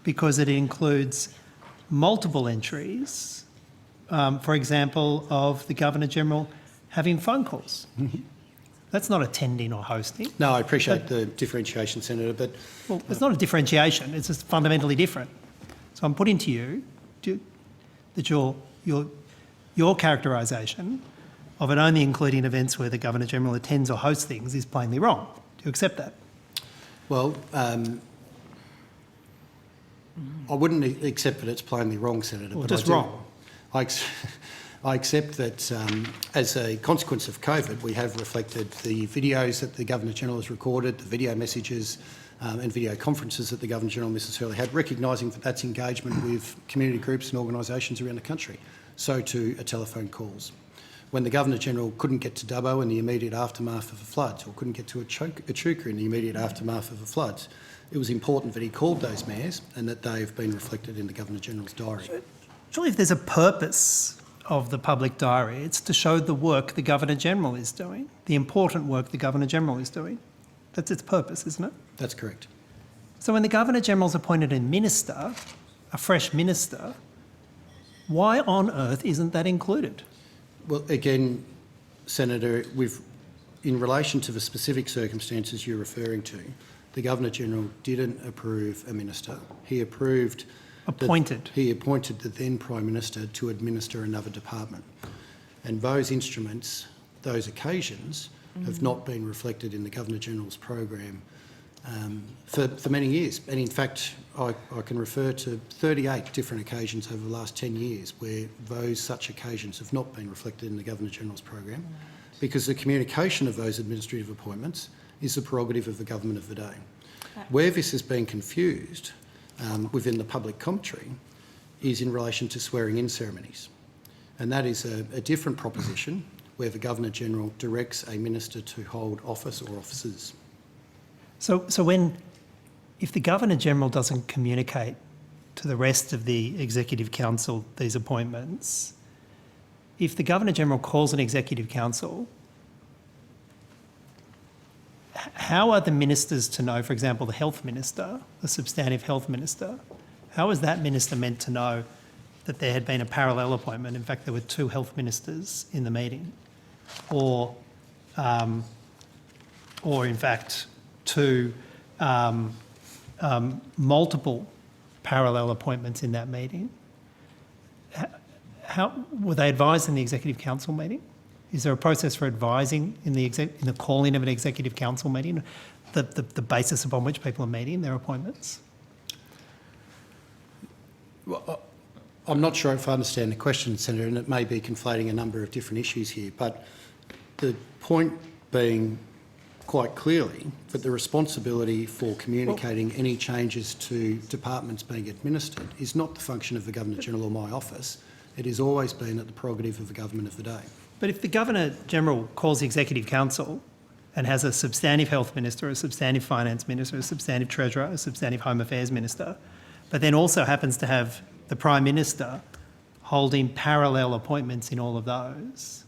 because it includes multiple entries, for example, of the Governor-General having phone calls. That's not attending or hosting. No, I appreciate the differentiation, Senator, but... Well, it's not a differentiation, it's just fundamentally different. So I'm putting to you that your characterisation of it only including events where the Governor-General attends or hosts things is plainly wrong. Do you accept that? Well, I wouldn't accept that it's plainly wrong, Senator. Well, but just I do, wrong. I accept that as a consequence of COVID, we have reflected the videos that the Governor-General has recorded, the video messages and video conferences that the Governor-General, Mrs Hurley, had, recognising that that's engagement with community groups and organisations around the country. So too are telephone calls. When the Governor-General couldn't get to Dubbo in the immediate aftermath of the floods, or couldn't get to Echuca in the immediate aftermath of the floods, it was important that he called those mayors and that they have been reflected in the Governor-General's diary. Surely if there's a purpose of the public diary, it's to show the work the Governor-General is doing, the important work the Governor-General is doing. That's its purpose, isn't it? That's correct. So when the Governor-General's appointed a minister, a fresh minister, why on earth isn't that included? Well, again, Senator, in relation to the specific circumstances you're referring to, the Governor-General didn't approve a minister. He approved... He appointed the then Prime Minister to administer another department. And those instruments, those occasions, have not been reflected in the Governor-General's program for many years. And in fact, I can refer to 38 different occasions over the last 10 years where such occasions have not been reflected in the Governor-General's program, because the communication of those administrative appointments is the prerogative of the government of the day. Where this has been confused within the public commentary is in relation to swearing-in ceremonies. And that is a different proposition where the Governor-General directs a minister to hold office or offices. So if the Governor-General doesn't communicate to the rest of the Executive Council these appointments, if the Governor-General calls an Executive Council, how are the ministers to know, for example, the Health Minister, the substantive Health Minister, how is that minister meant to know that there had been a parallel appointment? In fact, there were two Health Ministers in the meeting, or in fact, two multiple parallel appointments in that meeting. How were they advised in the Executive Council meeting? Is there a process for advising in the calling of an Executive Council meeting, the basis upon which people are meeting their appointments? Well, I'm not sure if I understand the question, Senator, and it may be conflating a number of different issues here, but the point being quite clearly that the responsibility for communicating any changes to departments being administered is not the function of the Governor-General or my office. It has always been at the prerogative of the government of the day. But if the Governor-General calls the Executive Council and has a substantive Health Minister, a substantive Finance Minister, a substantive Treasurer, a substantive Home Affairs Minister, but then also happens to have the Prime Minister holding parallel appointments in all of those,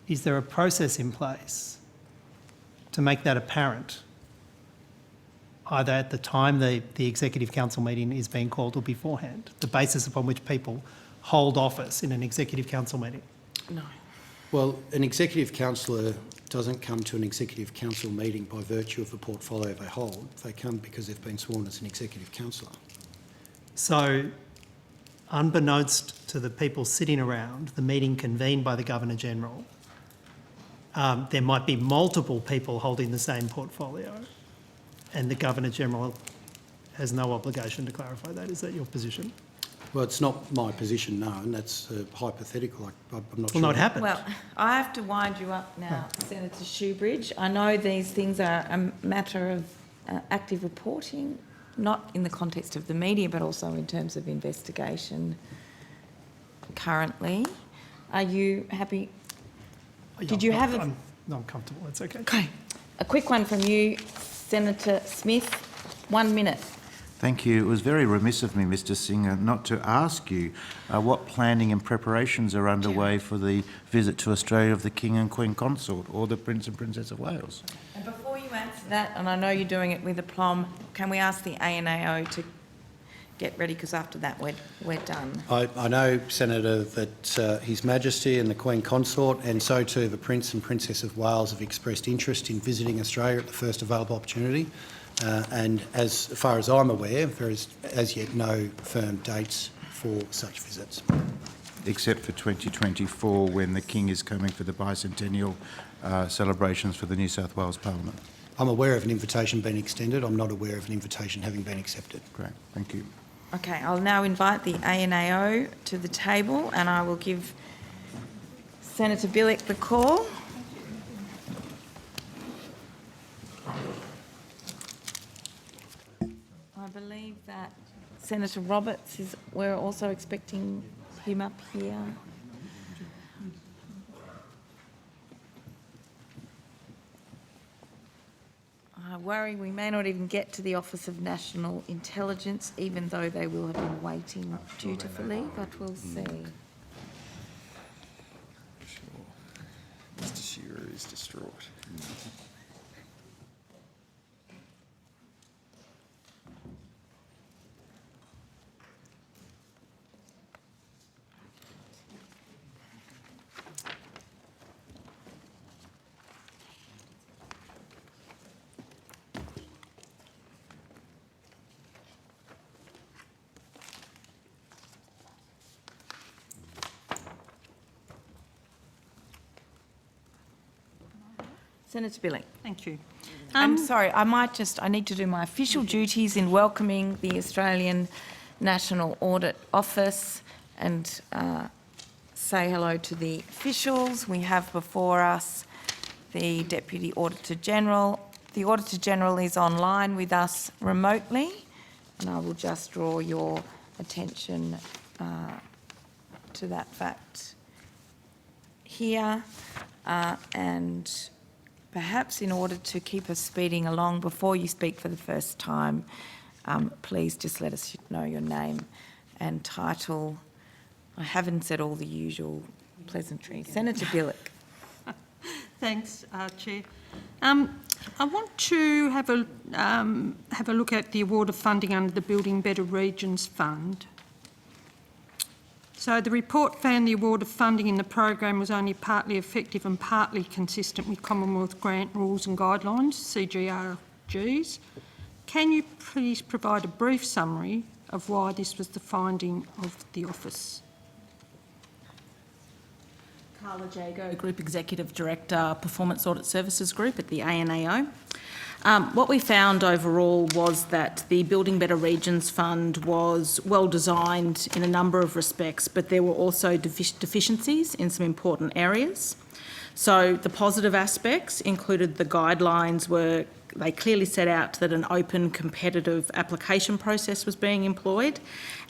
is there a process in place to make that apparent, either at the time the Executive Council meeting is being called or beforehand, the basis upon which people hold office in an Executive Council meeting? No. Well, an Executive Councillor doesn't come to an Executive Council meeting by virtue of the portfolio they hold. They come because they've been sworn as an Executive Councillor. So, unbeknownst to the people sitting around, the meeting convened by the Governor-General, there might be multiple people holding the same portfolio, and the Governor-General has no obligation to clarify that. Is that your position? Well, it's not my position, no, and that's hypothetical. I'm not sure. Well, no, it happened. Well, I have to wind you up now, Senator Shoebridge. I know these things are a matter of active reporting, not in the context of the media, but also in terms of investigation currently. Are you happy? Did you have a... I'm comfortable, it's okay. Okay. A quick one from you, Senator Smith. 1 minute. Thank you. It was very remiss of me, Mr Singer, not to ask you what planning and preparations are underway for the visit to Australia of the King and Queen Consort or the Prince and Princess of Wales. And before you answer that, and I know you're doing it with aplomb, can we ask the ANAO to get ready, because after that we're done. I know, Senator, that His Majesty and the Queen Consort, and so too the Prince and Princess of Wales, have expressed interest in visiting Australia at the first available opportunity. And as far as I'm aware, there is as yet no firm dates for such visits. Except for 2024, when the King is coming for the bicentennial celebrations for the New South Wales Parliament. I'm aware of an invitation being extended. I'm not aware of an invitation having been accepted. Great, thank you. Okay, I'll now invite the ANAO to the table, and I will give Senator Billick, the call. I believe that Senator Roberts is, we're also expecting him up here. I worry we may not even get to the Office of National Intelligence, even though they will have been waiting dutifully, but we'll see. Mr. Shearer is distraught. Senator Billick. Thank you. I'm sorry, I need to do my official duties in welcoming the Australian National Audit Office and say hello to the officials. We have before us the Deputy Auditor General. The Auditor General is online with us remotely, and I will just draw your attention to that fact here. And perhaps in order to keep us speeding along, before you speak for the first time, please just let us know your name and title. I haven't said all the usual pleasantries. Senator Billick. Thanks, Chair. I want to have a look at the award of funding under the Building Better Regions Fund. So the report found the award of funding in the program was only partly effective and partly consistent with Commonwealth Grant Rules and Guidelines, CGRGs. Can you please provide a brief summary of why this was the finding of the office? Carla Jago, Group Executive Director, Performance Audit Services Group at the ANAO. What we found overall was that the Building Better Regions Fund was well designed in a number of respects, but there were also deficiencies in some important areas. So the positive aspects included the guidelines they clearly set out that an open, competitive application process was being employed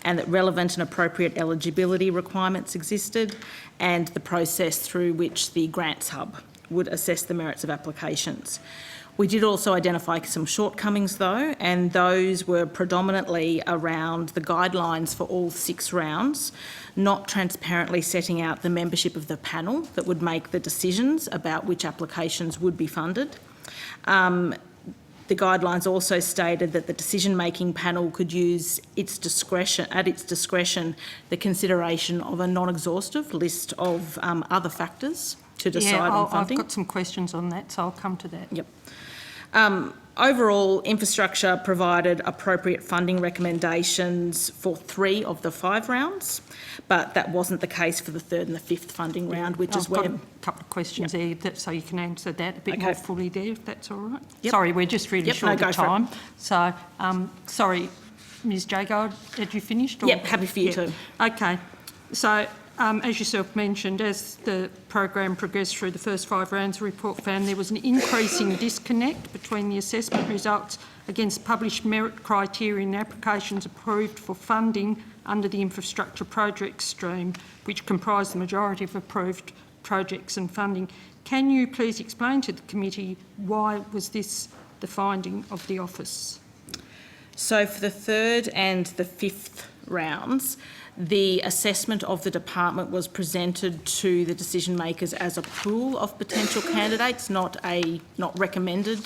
and that relevant and appropriate eligibility requirements existed, and the process through which the Grants Hub would assess the merits of applications. We did also identify some shortcomings though, and those were predominantly around the guidelines for all 6 rounds, not transparently setting out the membership of the panel that would make the decisions about which applications would be funded. The guidelines also stated that the decision-making panel could use at its discretion, the consideration of a non-exhaustive list of other factors to decide on funding. I've got some questions on that, so I'll come to that. Yep. Overall, infrastructure provided appropriate funding recommendations for 3 of the 5 rounds, but that wasn't the case for the 3rd and the 5th funding round, which is where... I've got a couple of questions there, so you can answer that a bit more fully there, if that's all right. Yep. Sorry, we're just really short of time. So, sorry, Ms Jago, had you finished? Or? Yep, happy for you too. Okay. So, as yourself mentioned, as the program progressed through the first 5 rounds, the report found there was an increasing disconnect between the assessment results against published merit criteria and applications approved for funding under the infrastructure project stream, which comprised the majority of approved projects and funding. Can you please explain to the committee why was this the finding of the office? So for the 3rd and the 5th rounds, the assessment of the department was presented to the decision makers as a pool of potential candidates, not recommended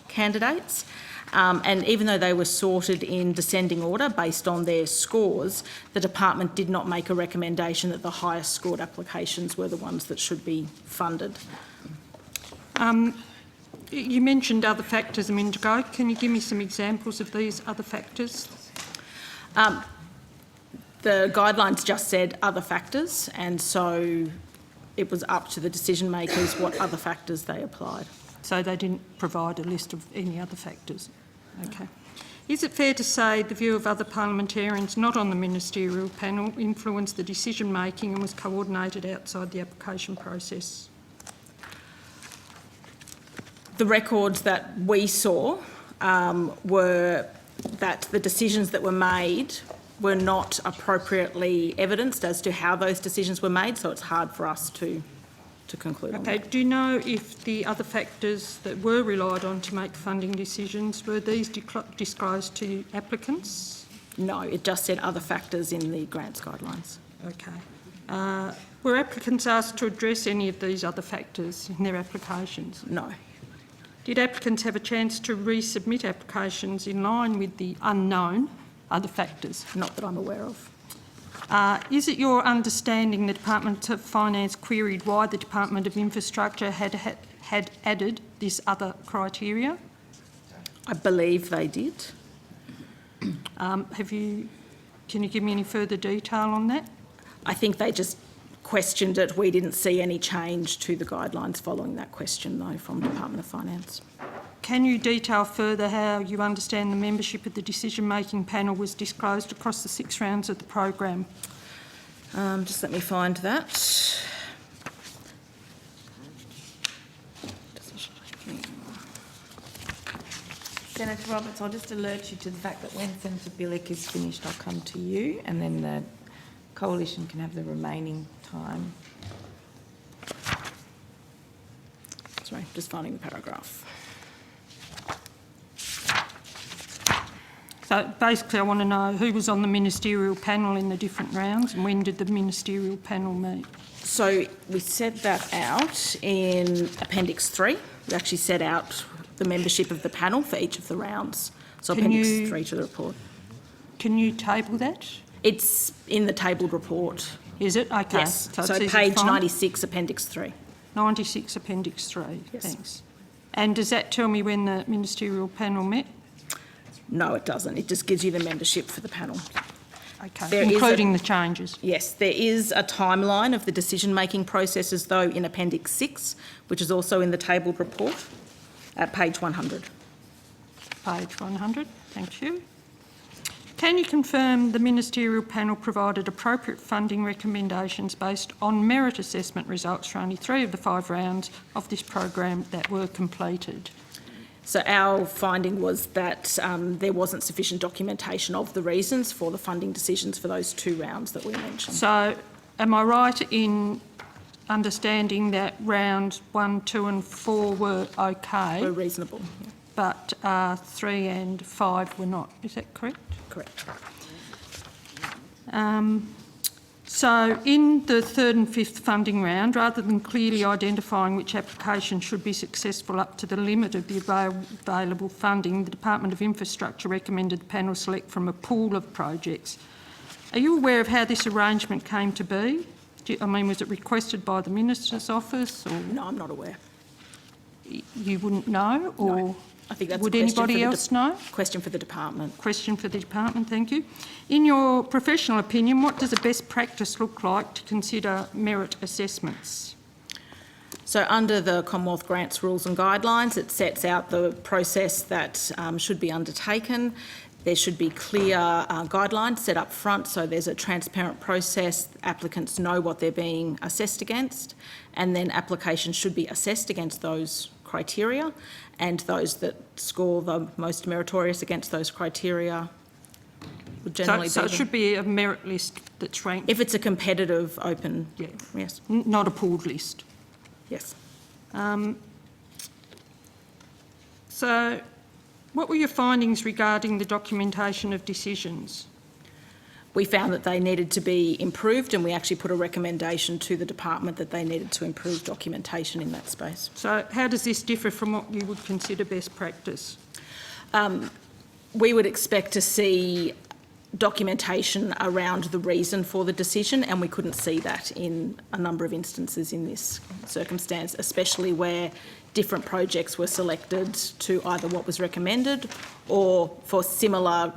candidates. And even though they were sorted in descending order based on their scores, the department did not make a recommendation that the highest scored applications were the ones that should be funded. You mentioned other factors a minute ago. Can you give me some examples of these other factors? The guidelines just said other factors, and so it was up to the decision makers what other factors they applied. So they didn't provide a list of any other factors? Okay. Is it fair to say the view of other parliamentarians not on the ministerial panel influenced the decision-making and was coordinated outside the application process? The records that we saw were that the decisions that were made were not appropriately evidenced as to how those decisions were made, so it's hard for us to conclude on Okay, that. do you know if the other factors that were relied on to make funding decisions, were these disclosed to applicants? No, it just said other factors in the grants guidelines. Okay. Were applicants asked to address any of these other factors in their applications? No. Did applicants have a chance to resubmit applications in line with the unknown other factors? Not that I'm aware of. Is it your understanding the Department of Finance queried why the Department of Infrastructure had added this other criteria? I believe they did. Can you give me any further detail on that? I think they just questioned it. We didn't see any change to the guidelines following that question, though, from Department of Finance. Can you detail further how you understand the membership of the decision-making panel was disclosed across the 6 rounds of the program? Just let me find that. Senator Roberts, I'll just alert you to the fact that when Senator Bilyk is finished, I'll come to you, and then the Coalition can have the remaining time. Sorry, just finding the paragraph. So basically I want to know who was on the ministerial panel in the different rounds and when did the ministerial panel meet? So we set that out in Appendix 3. We actually set out the membership of the panel for each of the rounds. So Appendix 3 to the report. Can you table that? It's in the tabled report. Is it? Okay. Yes. So it's easy to page find? 96, Appendix 3. 96, Appendix 3. Yes. Thanks. And does that tell me when the ministerial panel met? No, it doesn't. It just gives you the membership for the panel. Okay, including the changes? Yes, there is a timeline of the decision-making processes, though, in Appendix 6, which is also in the tabled report at page 100. Page 100, thank you. Can you confirm the ministerial panel provided appropriate funding recommendations based on merit assessment results for only 3 of the 5 rounds of this program that were completed? So our finding was that there wasn't sufficient documentation of the reasons for the funding decisions for those 2 rounds that we mentioned. So am I right in understanding that rounds 1, 2 and 4 were okay? Were reasonable. Yeah. But 3 and 5 were not, is that correct? Correct. So in the 3rd and 5th funding round, rather than clearly identifying which application should be successful up to the limit of the available funding, the Department of Infrastructure recommended the panel select from a pool of projects. Are you aware of how this arrangement came to be? Was it requested by the Minister's office? Or No, I'm not aware. You wouldn't know? Or No. I think that's would a question anybody for the else know? Question for the department. Question for the department, thank you. In your professional opinion, what does a best practice look like to consider merit assessments? So under the Commonwealth Grants Rules and Guidelines, it sets out the process that should be undertaken. There should be clear guidelines set up front, so there's a transparent process. Applicants know what they're being assessed against, and then applications should be assessed against those criteria, and those that score the most meritorious against those criteria would generally So be... it should be a merit list that's ranked? If it's a competitive, open, Yeah. yes. Not a pooled list? Yes. So what were your findings regarding the documentation of decisions? We found that they needed to be improved, and we actually put a recommendation to the department that they needed to improve documentation in that space. So how does this differ from what you would consider best practice? We would expect to see documentation around the reason for the decision, and we couldn't see that in a number of instances in this circumstance, especially where different projects were selected to either what was recommended or for similar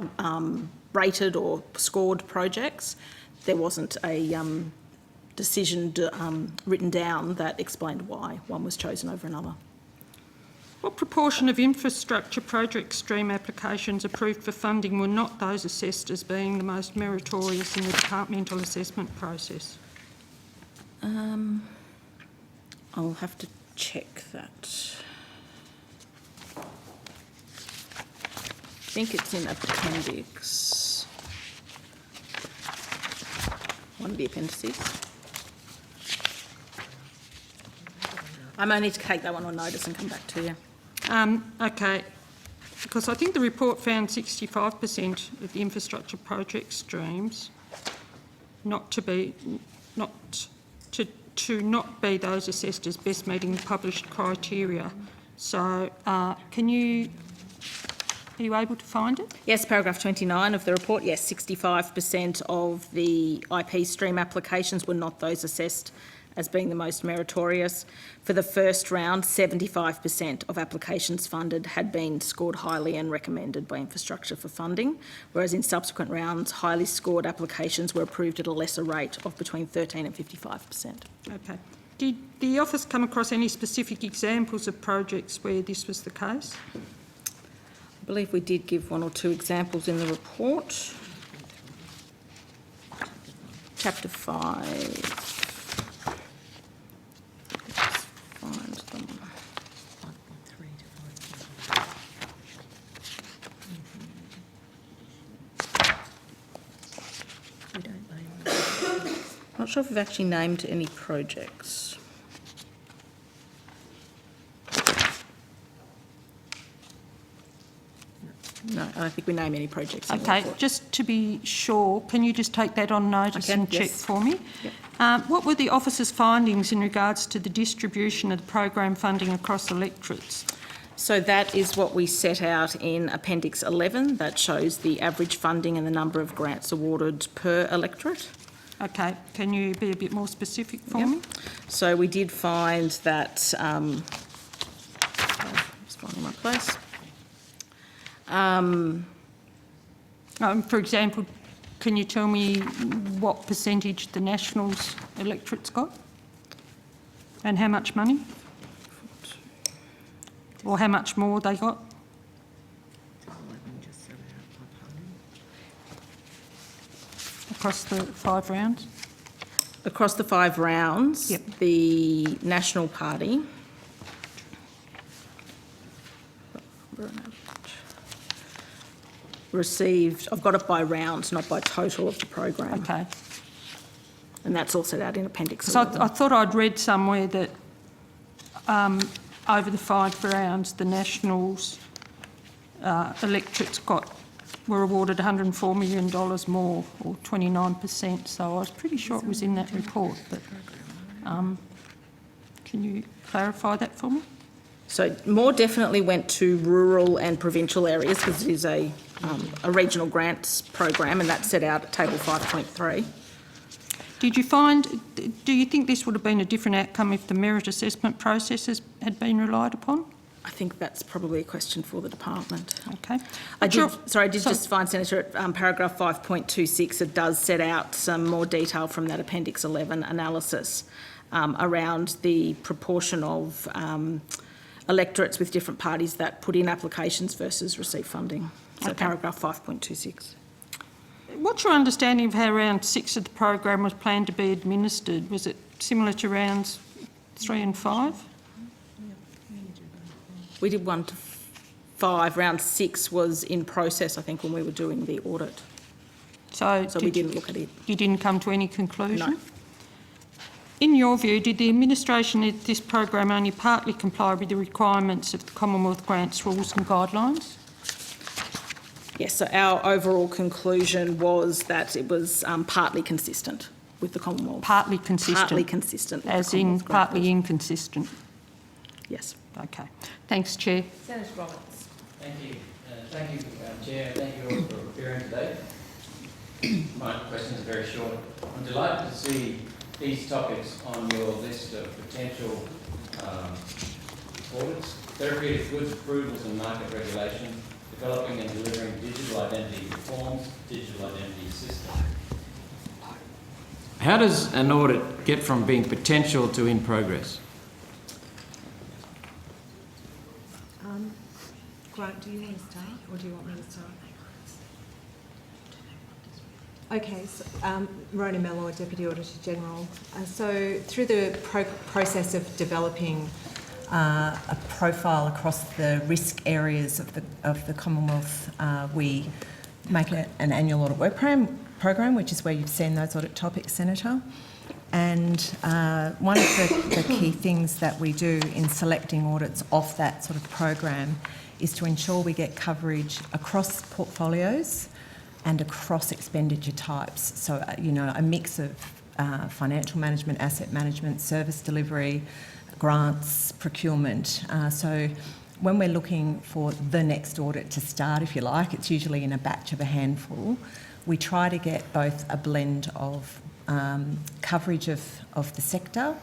rated or scored projects. There wasn't a decision written down that explained why one was chosen over another. What proportion of infrastructure project stream applications approved for funding were not those assessed as being the most meritorious in the departmental assessment process? I'll have to check that. I think it's in appendix, one of the appendices. I may need to take that one on notice and come back to you. Okay, because I think the report found 65% of the infrastructure project streams not to be those assessed as best meeting the published criteria. So, are you able to find it? Yes, paragraph 29 of the report, yes, 65% of the IP stream applications were not those assessed as being the most meritorious. For the first round, 75% of applications funded had been scored highly and recommended by infrastructure for funding, whereas in subsequent rounds, highly scored applications were approved at a lesser rate of between 13 and 55%. Okay. Did the office come across any specific examples of projects where this was the case? I believe we did give one or two examples in the report. Chapter 5. Not sure if we've actually named any projects. No, I don't think we name any projects. in the Okay, report. just to be sure, can you just take that on notice and check yes. for me? What were the officer's findings in regards to the distribution of the program funding across electorates? So that is what we set out in Appendix 11. That shows the average funding and the number of grants awarded per electorate. Okay, can you be a bit more specific for me? So we did find that, just finding my place. For example, can you tell me what percentage the Nationals electorates got? And how much money? Or how much more they got? Across the 5 rounds? Across the 5 rounds, the National Party received, I've got it by rounds, not by total of the program. Okay. And that's all set out in Appendix So 11. I thought I'd read somewhere that over the 5 rounds, the Nationals electorates were awarded $104 million more, or 29%. So I was pretty sure it was in that report, but can you clarify that for me? So more definitely went to rural and provincial areas because it is a regional grants program, and that's set out at table 5.3. Do you think this would have been a different outcome if the merit assessment processes had been relied upon? I think that's probably a question for the department. Okay. I did just find, Senator, at paragraph 5.26, it does set out some more detail from that Appendix 11 analysis around the proportion of electorates with different parties that put in applications versus receive funding. So paragraph 5.26. What's your understanding of how round 6 of the program was planned to be administered? Was it similar to rounds 3 and 5? We did 1 to 5. Round 6 was in process, I think, when we were doing the audit. So we didn't look at it. You didn't come to any conclusion? No. In your view, did the administration of this program only partly comply with the requirements of the Commonwealth Grants rules and guidelines? Yes, so our overall conclusion was that it was partly consistent with the Commonwealth. Partly consistent? Partly consistent with As the in Commonwealth grant partly rules. inconsistent? Yes. Okay. Thanks, Chair. Senator Roberts. Thank you. Thank you, Chair. Thank you all for appearing today. My question is very short. I'm delighted to see these topics on your list of potential audits: therapeutic goods approvals and market regulation, developing and delivering digital identity reforms, digital identity system. How does an audit get from being potential to in progress? Grant, do you want to start or do you want me to start? Okay, so, Rona Mellor, Deputy Auditor General. So through the process of developing a profile across the risk areas of the Commonwealth, we make an annual audit work program, which is where you've seen those audit topics, Senator. And one of the key things that we do in selecting audits off that sort of program is to ensure we get coverage across portfolios and across expenditure types. So, a mix of financial management, asset management, service delivery, grants, procurement. So when we're looking for the next audit to start, if you like, it's usually in a batch of a handful. We try to get both a blend of coverage of the sector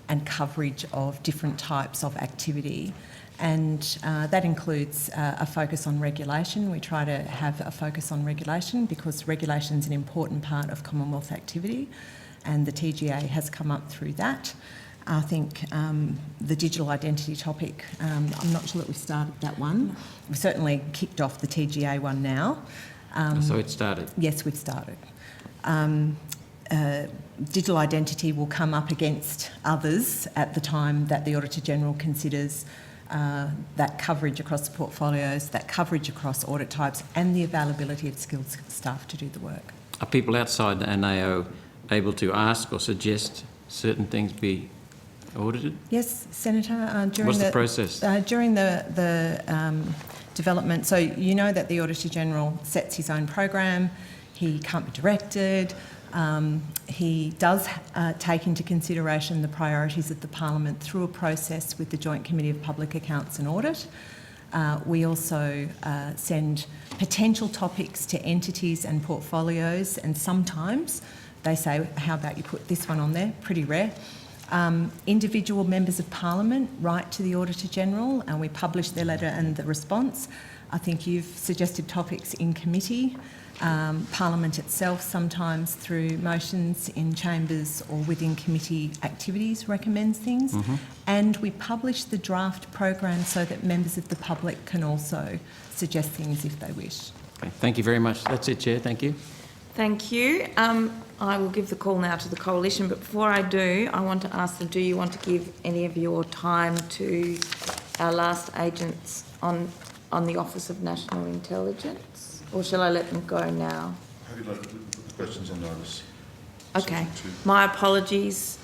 and coverage of different types of activity. And that includes a focus on regulation. We try to have a focus on regulation because regulation is an important part of Commonwealth activity, and the TGA has come up through that. I think the digital identity topic, I'm not sure that we've started that one. We've certainly kicked off the TGA one now. So it started? Yes, we've started. Digital identity will come up against others at the time that the Auditor-General considers that coverage across the portfolios, that coverage across audit types, and the availability of skilled staff to do the work. Are people outside the NAO able to ask or suggest certain things be audited? Yes, Senator. What's the process? During the development, so you know that the Auditor-General sets his own program. He can't be directed. He does take into consideration the priorities of the Parliament through a process with the Joint Committee of Public Accounts and Audit. We also send potential topics to entities and portfolios, and sometimes they say, how about you put this one on there? Pretty rare. Individual members of Parliament write to the Auditor-General and we publish their letter and the response. I think you've suggested topics in committee. Parliament itself, sometimes through motions in chambers or within committee activities, recommends things. Mm-hmm. And we publish the draft program so that members of the public can also suggest things if they wish. Okay, thank you very much. That's it, Chair. Thank you. Thank you. I will give the call now to the Coalition, but before I do, I want to ask them, do you want to give any of your time to our last agents on the Office of National Intelligence, or shall I let them go now? Have you left the questions on notice? Okay. My apologies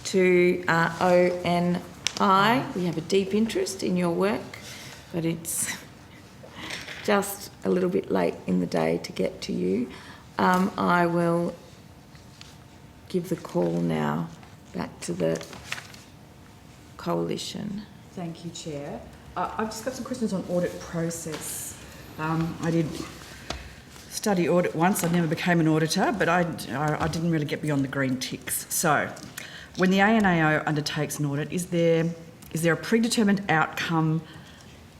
to ONI. We have a deep interest in your work, but it's just a little bit late in the day to get to you. I will give the call now back to the Coalition. Thank you, Chair. I've just got some questions on audit process. I did study audit once. I never became an auditor, but I didn't really get beyond the green ticks. So when the ANAO undertakes an audit, is there a predetermined outcome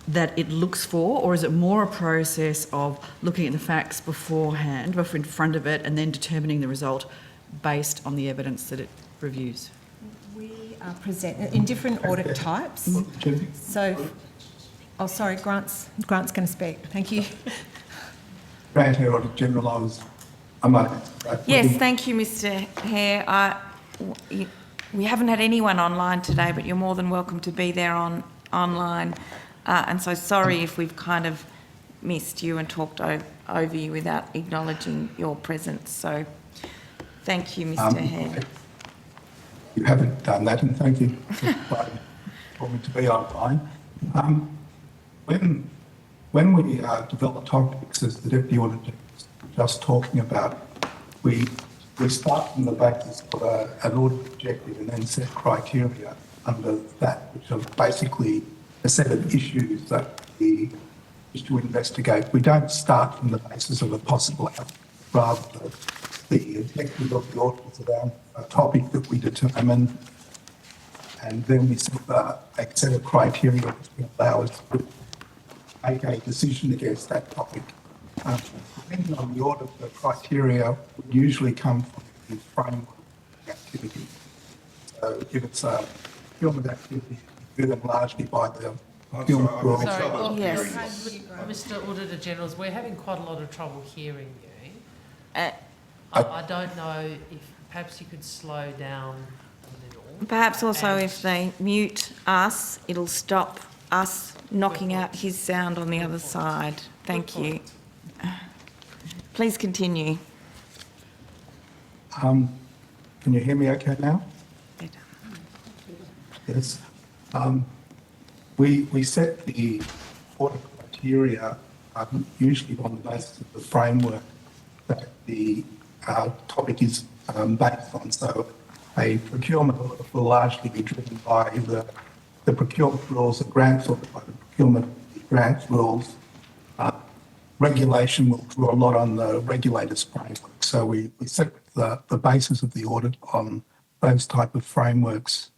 that it looks for, or is it more a process of looking at the facts beforehand, before in front of it, and then determining the result based on the evidence that it reviews? We present in different audit types. So, oh, sorry, Grant's going to speak. Thank you. Grant Hare, Auditor General. Yes, thank you, Mr. Hare. We haven't had anyone online today, but you're more than welcome to be there online. And so sorry if we've kind of missed you and talked over you without acknowledging your presence. So thank you, Mr. Hare. You haven't done that, and thank you for me to be online. When we develop topics, as the Deputy Auditor was just talking about, we start from the basis of an audit objective and then set criteria under that, which are basically a set of issues that we wish to investigate. We don't start from the basis of a possible outcome, rather the objective of the audit is around a topic that we determine, and then we set a set of criteria which will allow us to make a decision against that topic. Depending on the audit, the criteria would usually come from the framework activity. So if it's a procurement activity, driven largely by the procurement rules. Sorry, well, Yes. Mr Auditor General, we're having quite a lot of trouble hearing you. Uh, I don't know if perhaps you could slow down a little. Perhaps also and- if they mute us, it'll stop us knocking out his sound on the other side. Thank you. Please continue. Can you hear me okay now? Yes. We set the audit criteria usually on the basis of the framework that the topic is based on. So a procurement audit will largely be driven by the procurement rules of grants or by the procurement grants rules. Regulation will draw a lot on the regulator's framework. So we set the basis of the audit on those type of frameworks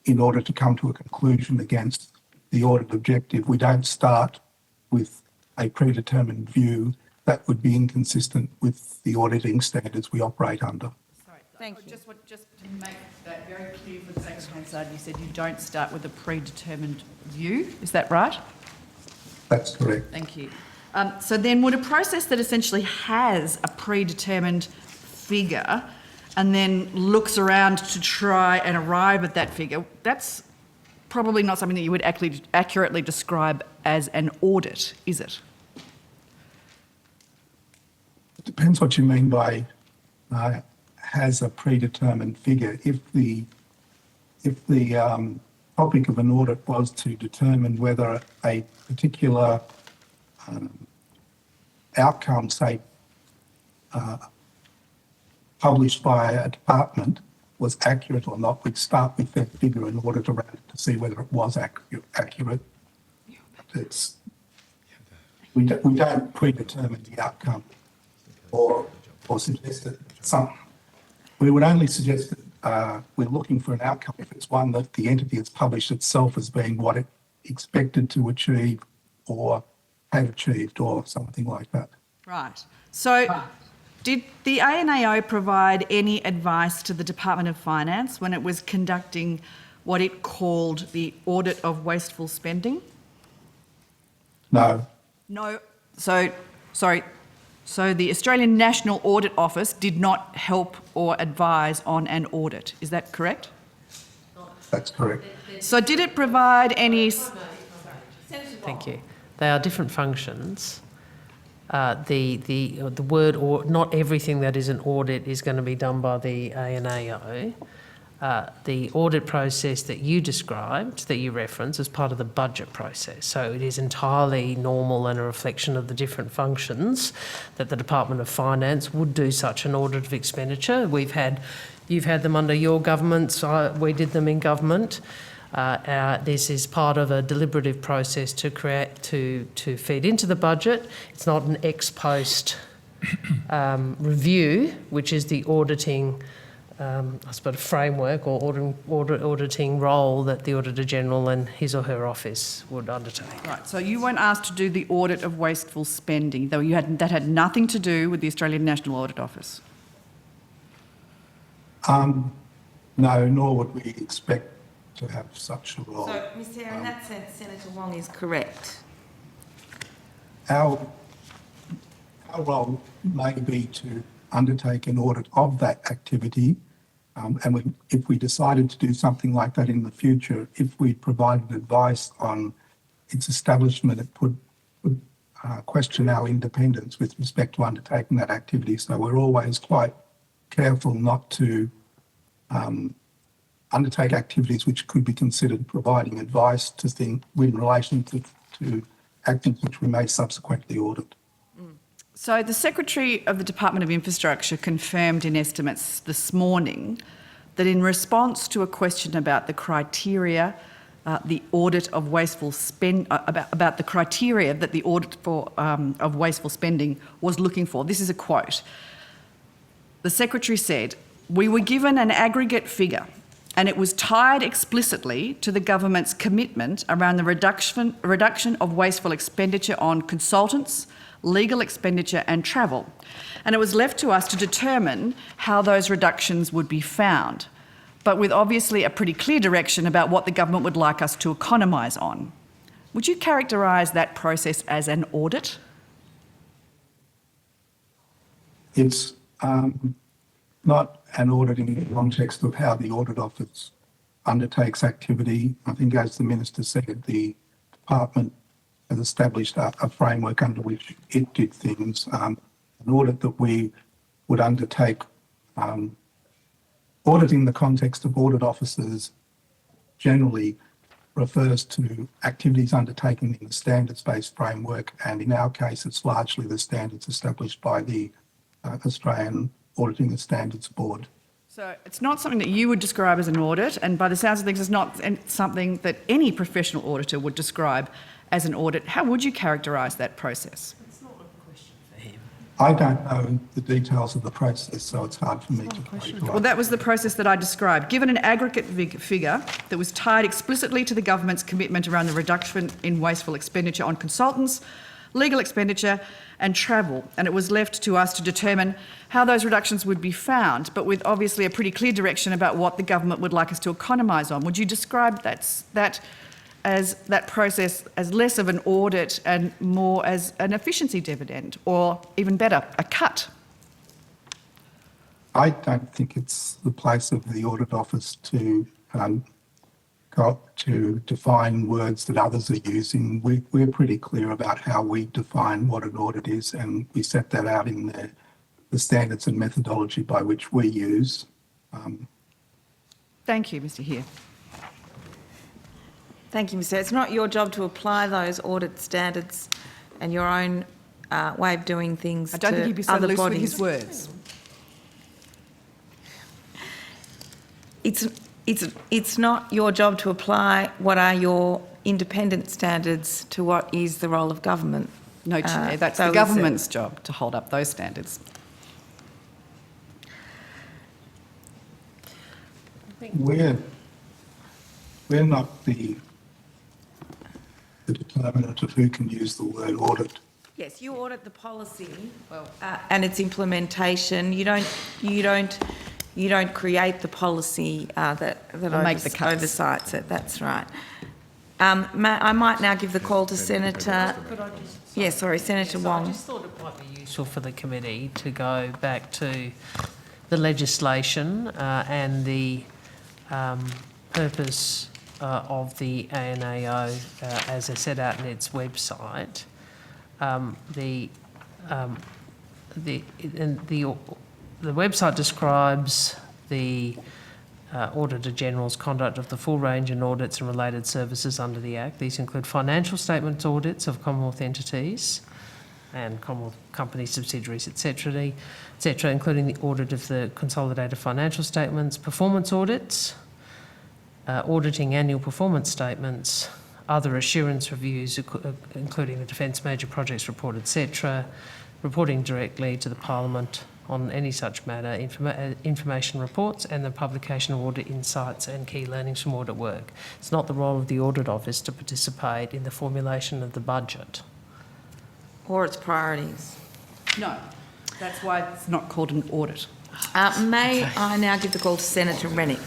in order to come to a conclusion against the audit objective. We don't start with a predetermined view that would be inconsistent with the auditing standards we operate under. Thank you. Just to make that very clear for the second side, you said you don't start with a predetermined view. Is that right? That's correct. Thank you. So then would a process that essentially has a predetermined figure and then looks around to try and arrive at that figure, that's probably not something that you would accurately describe as an audit, is it? It depends what you mean by has a predetermined figure. If the topic of an audit was to determine whether a particular outcome, say, published by a department was accurate or not, we'd start with that figure and audit around it to see whether it was accurate. We don't predetermine the outcome or suggest that we would only suggest that we're looking for an outcome if it's one that the entity has published itself as being what it expected to achieve or had achieved or something like that. Right. So did the ANAO provide any advice to the Department of Finance when it was conducting what it called the audit of wasteful spending? No. No. So the Australian National Audit Office did not help or advise on an audit. Is that correct? That's correct. So did it provide any... Thank you. They are different functions. The word or not everything that is an audit is going to be done by the ANAO. The audit process that you described, that you referenced, is part of the budget process. So it is entirely normal and a reflection of the different functions that the Department of Finance would do such an audit of expenditure. You've had them under your government, we did them in government. This is part of a deliberative process to feed into the budget. It's not an ex post review, which is the auditing, I suppose, framework or auditing role that the Auditor General and his or her office would undertake. Right, so you weren't asked to do the audit of wasteful spending, though that had nothing to do with the Australian National Audit Office? No, nor would we expect to have such a role. So, Ms Hare, in that sense, Senator Wong is correct. Our role may be to undertake an audit of that activity, and if we decided to do something like that in the future, if we provided advice on its establishment, it would question our independence with respect to undertaking that activity. So we're always quite careful not to undertake activities which could be considered providing advice to things in relation to actions which we may subsequently audit. So the Secretary of the Department of Infrastructure confirmed in estimates this morning that in response to a question about the criteria, the audit of wasteful about the criteria that the audit of wasteful spending was looking for. This is a quote. The Secretary said, "We were given an aggregate figure and it was tied explicitly to the government's commitment around the reduction of wasteful expenditure on consultants, legal expenditure and travel. And it was left to us to determine how those reductions would be found, but with obviously a pretty clear direction about what the government would like us to economise on. Would you characterise that process as an audit? It's not an audit in the context of how the Audit Office undertakes activity. I think, as the Minister said, the department has established a framework under which it did things. An audit that we would undertake, audit in the context of audit officers generally refers to activities undertaken in the standards-based framework, and in our case, it's largely the standards established by the Australian Auditing and Standards Board. So it's not something that you would describe as an audit, and by the sounds of things, it's not something that any professional auditor would describe as an audit. How would you characterise that process? I don't know the details of the process, so it's hard for me to characterise. Well, that was the process that I described. Given an aggregate figure that was tied explicitly to the government's commitment around the reduction in wasteful expenditure on consultants, legal expenditure and travel, and it was left to us to determine how those reductions would be found, but with obviously a pretty clear direction about what the government would like us to economise on. Would you describe that process as less of an audit and more as an efficiency dividend, or even better, a cut? I don't think it's the place of the Audit Office to define words that others are using. We're pretty clear about how we define what an audit is, and we set that out in the standards and methodology by which we use. Thank you, Mr. Heer. Thank you, Mr. It's not your job to apply those audit standards and your own way of doing things I don't think he'd be so loose with bodies. his words. It's not your job to apply what are your independent standards to what is the role of government. No, Chair, that's so the is government's job to hold up those standards. We're not the determinant of who can use the word audit. Yes, you audit the policy and its implementation. You don't create the policy that make the cuts. oversights it. That's right. I might now give the call to Senator. Senator Wong. I just thought it might be useful for the committee to go back to the legislation and the purpose of the ANAO as it's set out in its website. The website describes the Auditor General's conduct of the full range of audits and related services under the Act. These include financial statements audits of Commonwealth entities and Commonwealth company subsidiaries, etc., including the audit of the consolidated financial statements, performance audits, auditing annual performance statements, other assurance reviews, including the Defence Major Projects Report, etc., reporting directly to the Parliament on any such matter, information reports, and the publication of audit insights and key learnings from audit work. It's not the role of the Audit Office to participate in the formulation of the budget. Or its priorities. No, that's why it's not called an audit. May I now give the call to Senator Rennick?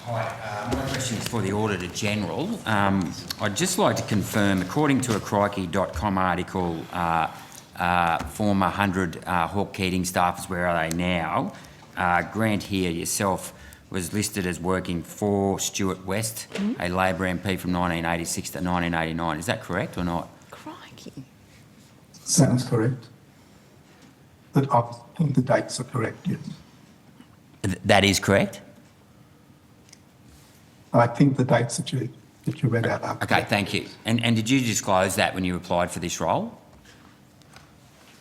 Hi, my question is for the Auditor General. I'd just like to confirm, according to a Crikey.com article, former 100 Hawke Keating staffers, where are they now? Grant Heer, yourself, was listed as working for Stuart West, a Labor MP from 1986 to 1989. Is that correct or not? Crikey. Sounds correct. But I think the dates are correct, yes. That is correct? I think the dates that you read out are Okay, correct. thank you. And did you disclose that when you applied for this role?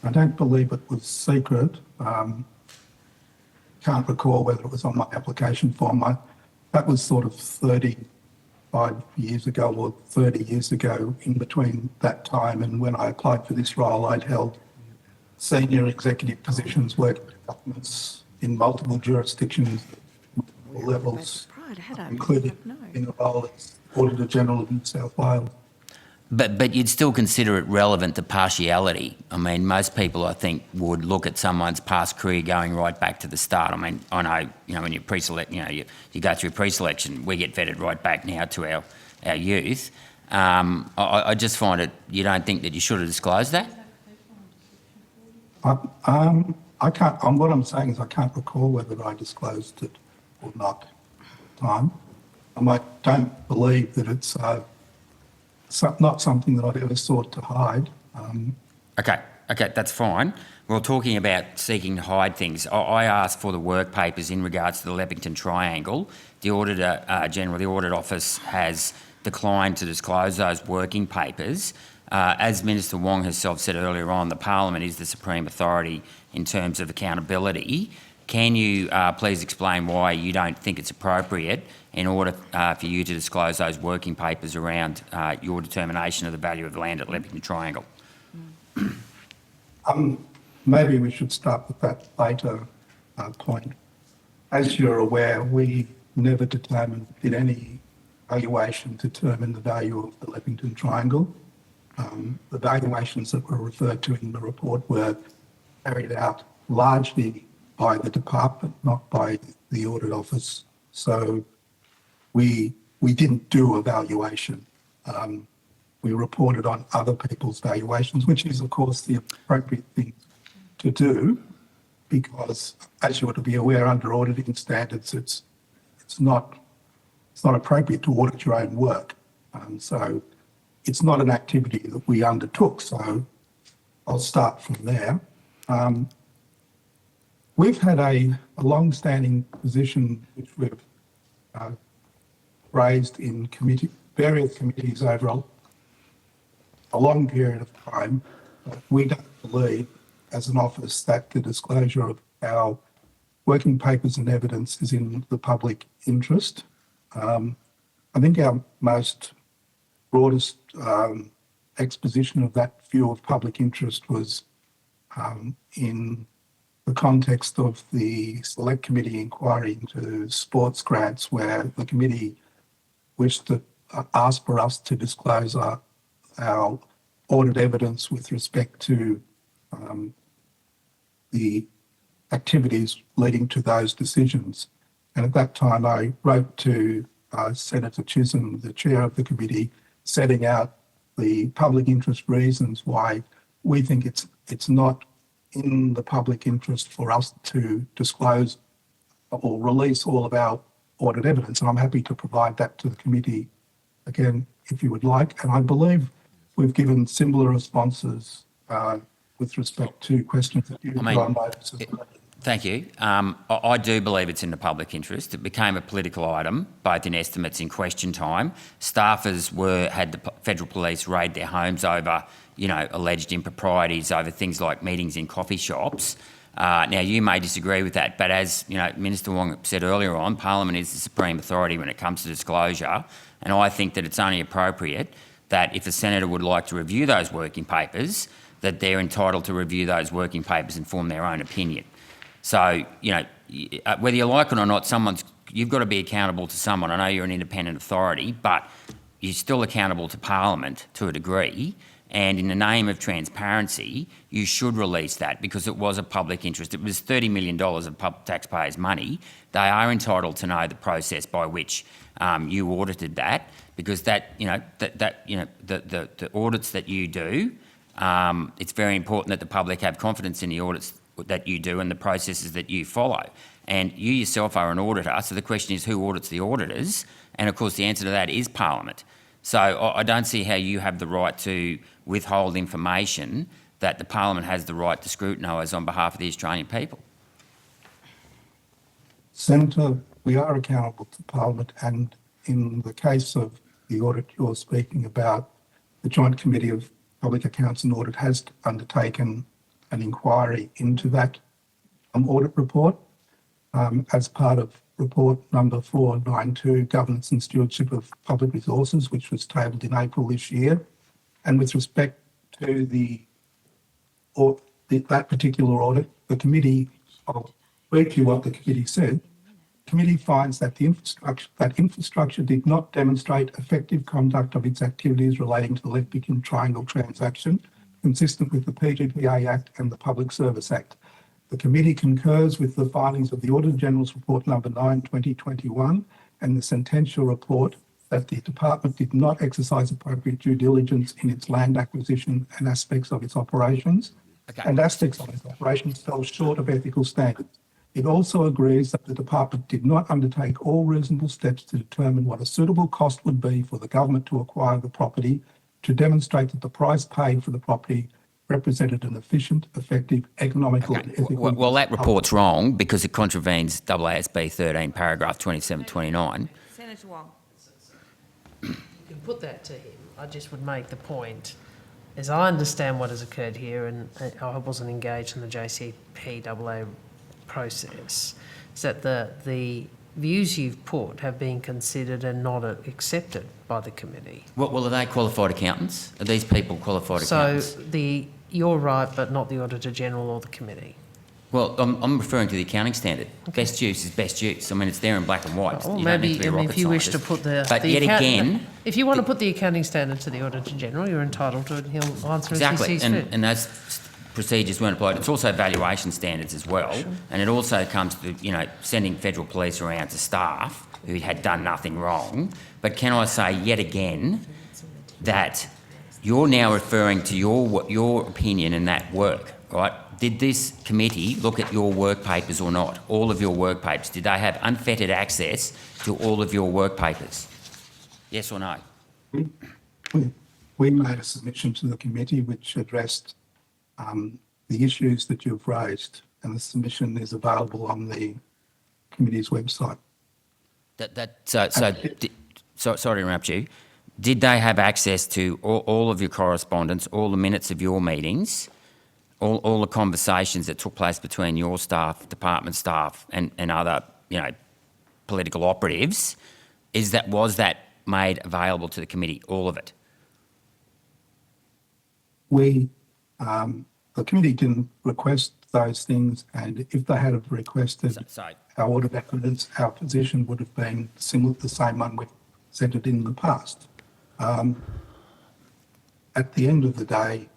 I don't believe it was secret. Can't recall whether it was on my application form. That was sort of 35 years ago or 30 years ago. In between that time and when I applied for this role, I'd held senior executive positions working with governments in multiple jurisdictions, multiple levels, including in the role as Auditor General of New South Wales. But you'd still consider it relevant to partiality. I mean, most people, I think, would look at someone's past career going right back to the start. I mean, I know, when you pre-select, you go through pre-selection, we get vetted right back now to our youth. I just find it, you don't think that you should have disclosed that? I can't, what I'm saying is I can't recall whether I disclosed it or not at the time. I don't believe that it's not something that I've ever sought to hide. Okay, that's fine. We're talking about seeking to hide things. I asked for the work papers in regards to the Leppington Triangle. The Auditor General, the Audit Office has declined to disclose those working papers. As Minister Wong herself said earlier on, the Parliament is the supreme authority in terms of accountability. Can you please explain why you don't think it's appropriate in order for you to disclose those working papers around your determination of the value of the land at Leppington Triangle? Maybe we should start with that later point. As you're aware, we never did any valuation to determine the value of the Leppington Triangle. The valuations that were referred to in the report were carried out largely by the department, not by the Audit Office. So we didn't do a valuation. We reported on other people's valuations, which is, of course, the appropriate thing to do, because, as you ought to be aware, under auditing standards, it's not appropriate to audit your own work. So it's not an activity that we undertook. So I'll start from there. We've had a long-standing position which we've raised in various committees over a long period of time. We don't believe, as an office, that the disclosure of our working papers and evidence is in the public interest. I think our most broadest exposition of that view of public interest was in the context of the Select Committee inquiry into sports grants, where the committee wished to ask for us to disclose our audit evidence with respect to the activities leading to those decisions. And at that time, I wrote to Senator Chisholm, the chair of the committee, setting out the public interest reasons why we think it's not in the public interest for us to disclose or release all of our audit evidence. And I'm happy to provide that to the committee again, if you would like. And I believe we've given similar responses with respect to questions that you've got on notice as well. Thank you. I do believe it's in the public interest. It became a political item, both in estimates in question time. Staffers had the federal police raid their homes over, alleged improprieties over things like meetings in coffee shops. Now, you may disagree with that, but as Minister Wong said earlier on, Parliament is the supreme authority when it comes to disclosure, and I think that it's only appropriate that if a senator would like to review those working papers, that they're entitled to review those working papers and form their own opinion. So, whether you like it or not, you've got to be accountable to someone. I know you're an independent authority, but you're still accountable to Parliament to a degree. And in the name of transparency, you should release that because it was a public interest. It was $30 million of taxpayers' money. They are entitled to know the process by which you audited that, because the audits that you do, it's very important that the public have confidence in the audits that you do and the processes that you follow. And you yourself are an auditor, so the question is who audits the auditors? And of course the answer to that is Parliament. So I don't see how you have the right to withhold information that the Parliament has the right to scrutinise on behalf of the Australian people. Senator, we are accountable to Parliament, and in the case of the audit you're speaking about, the Joint Committee of Public Accounts and Audit has undertaken an inquiry into that audit report as part of report number 492, Governance and Stewardship of Public Resources, which was tabled in April this year. And with respect to that particular audit, the committee, I'll read you what the committee said. committee finds that infrastructure did not demonstrate effective conduct of its activities relating to the Left-Beacon Triangle transaction, consistent with the PGPA Act and the Public Service Act. The committee concurs with the findings of the Auditor General's Report number 9/2021 and the Sentential Report that the department did not exercise appropriate due diligence in its land acquisition and aspects of its operations, and aspects of its operations fell short of ethical standards. It also agrees that the department did not undertake all reasonable steps to determine what a suitable cost would be for the government to acquire the property, to demonstrate that the price paid for the property represented an efficient, effective, economical and ethical... Well, that report's wrong because it contravenes AASB 13, paragraph 2729. Senator Wong. You can put that to him. I just would make the point, as I understand what has occurred here, and I wasn't engaged in the JCPAA process, is that the views you've put have been considered and not accepted by the committee. Well, are they qualified accountants? Are these people qualified accountants? So you're right, but not the Auditor General or the committee. Well, I'm referring to the accounting standard. Okay. Best use is best use. I mean, it's there in black and white. Well, You don't need maybe to be a rocket if you wish to scientist. put the... But the yet account- again... If you want to put the accounting standard to the Auditor General, you're entitled to it, and he'll answer Exactly, as he sees fit. and those procedures weren't applied. It's also valuation standards as well, and it also comes to, sending federal police around to staff who had done nothing wrong. But can I say yet again that you're now referring to your opinion in that work, right? Did this committee look at your work papers or not? All of your work papers. Did they have unfettered access to all of your work papers? Yes or no? We made a submission to the committee which addressed the issues that you've raised, and the submission is available on the committee's website. Sorry to interrupt you. Did they have access to all of your correspondence, all the minutes of your meetings, all the conversations that took place between your staff, department staff, and other, political operatives? Was that made available to the committee, all of it? The committee didn't request those things, and if they had have requested our audit evidence, our position would have been similar to the same one we've presented in the past. At the end of the day,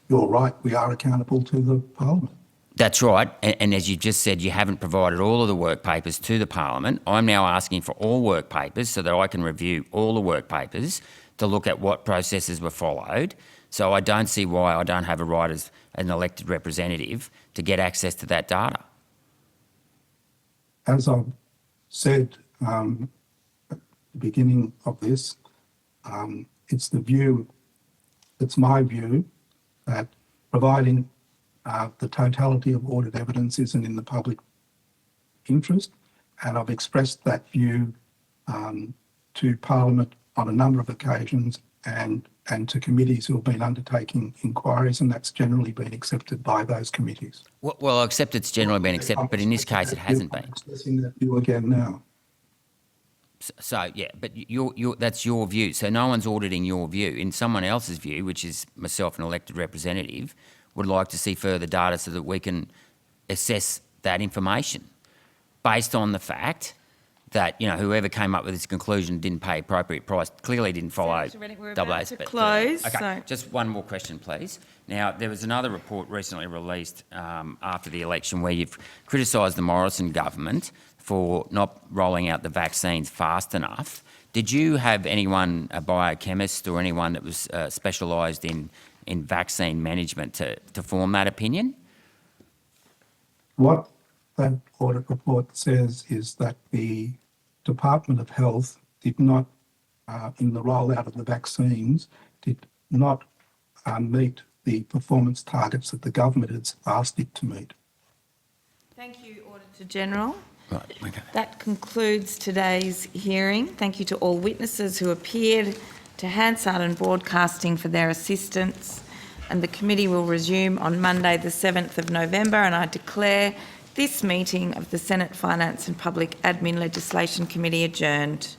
you're right, we are accountable to the Parliament. That's right, and as you just said, you haven't provided all of the work papers to the Parliament. I'm now asking for all work papers so that I can review all the work papers to look at what processes were followed. So I don't see why I don't have a right as an elected representative to get access to that data. As I've said at the beginning of this, it's my view that providing the totality of audit evidence isn't in the public interest, and I've expressed that view to Parliament on a number of occasions and to committees who have been undertaking inquiries, and that's generally been accepted by those committees. Well, I accept it's generally been accepted, but in this case it hasn't been. I'm expressing that view again now. So yeah, but that's your view. So no one's auditing your view. In someone else's view, which is myself, an elected representative, would like to see further data so that we can assess that information based on the fact that, whoever came up with this conclusion didn't pay appropriate price, clearly didn't follow We're about to AASB. close. Okay, So. just one more question, please. Now, there was another report recently released after the election where you've criticised the Morrison government for not rolling out the vaccines fast enough. Did you have anyone, a biochemist or anyone that was specialised in vaccine management to form that opinion? What that audit report says is that the Department of Health did not, in the rollout of the vaccines, did not meet the performance targets that the government has asked it to meet. Thank you, Auditor General. Right, okay. That concludes today's hearing. Thank you to all witnesses who appeared, to Hansard and Broadcasting for their assistance, and the committee will resume on Monday the 7th of November, and I declare this meeting of the Senate Finance and Public Admin Legislation Committee adjourned.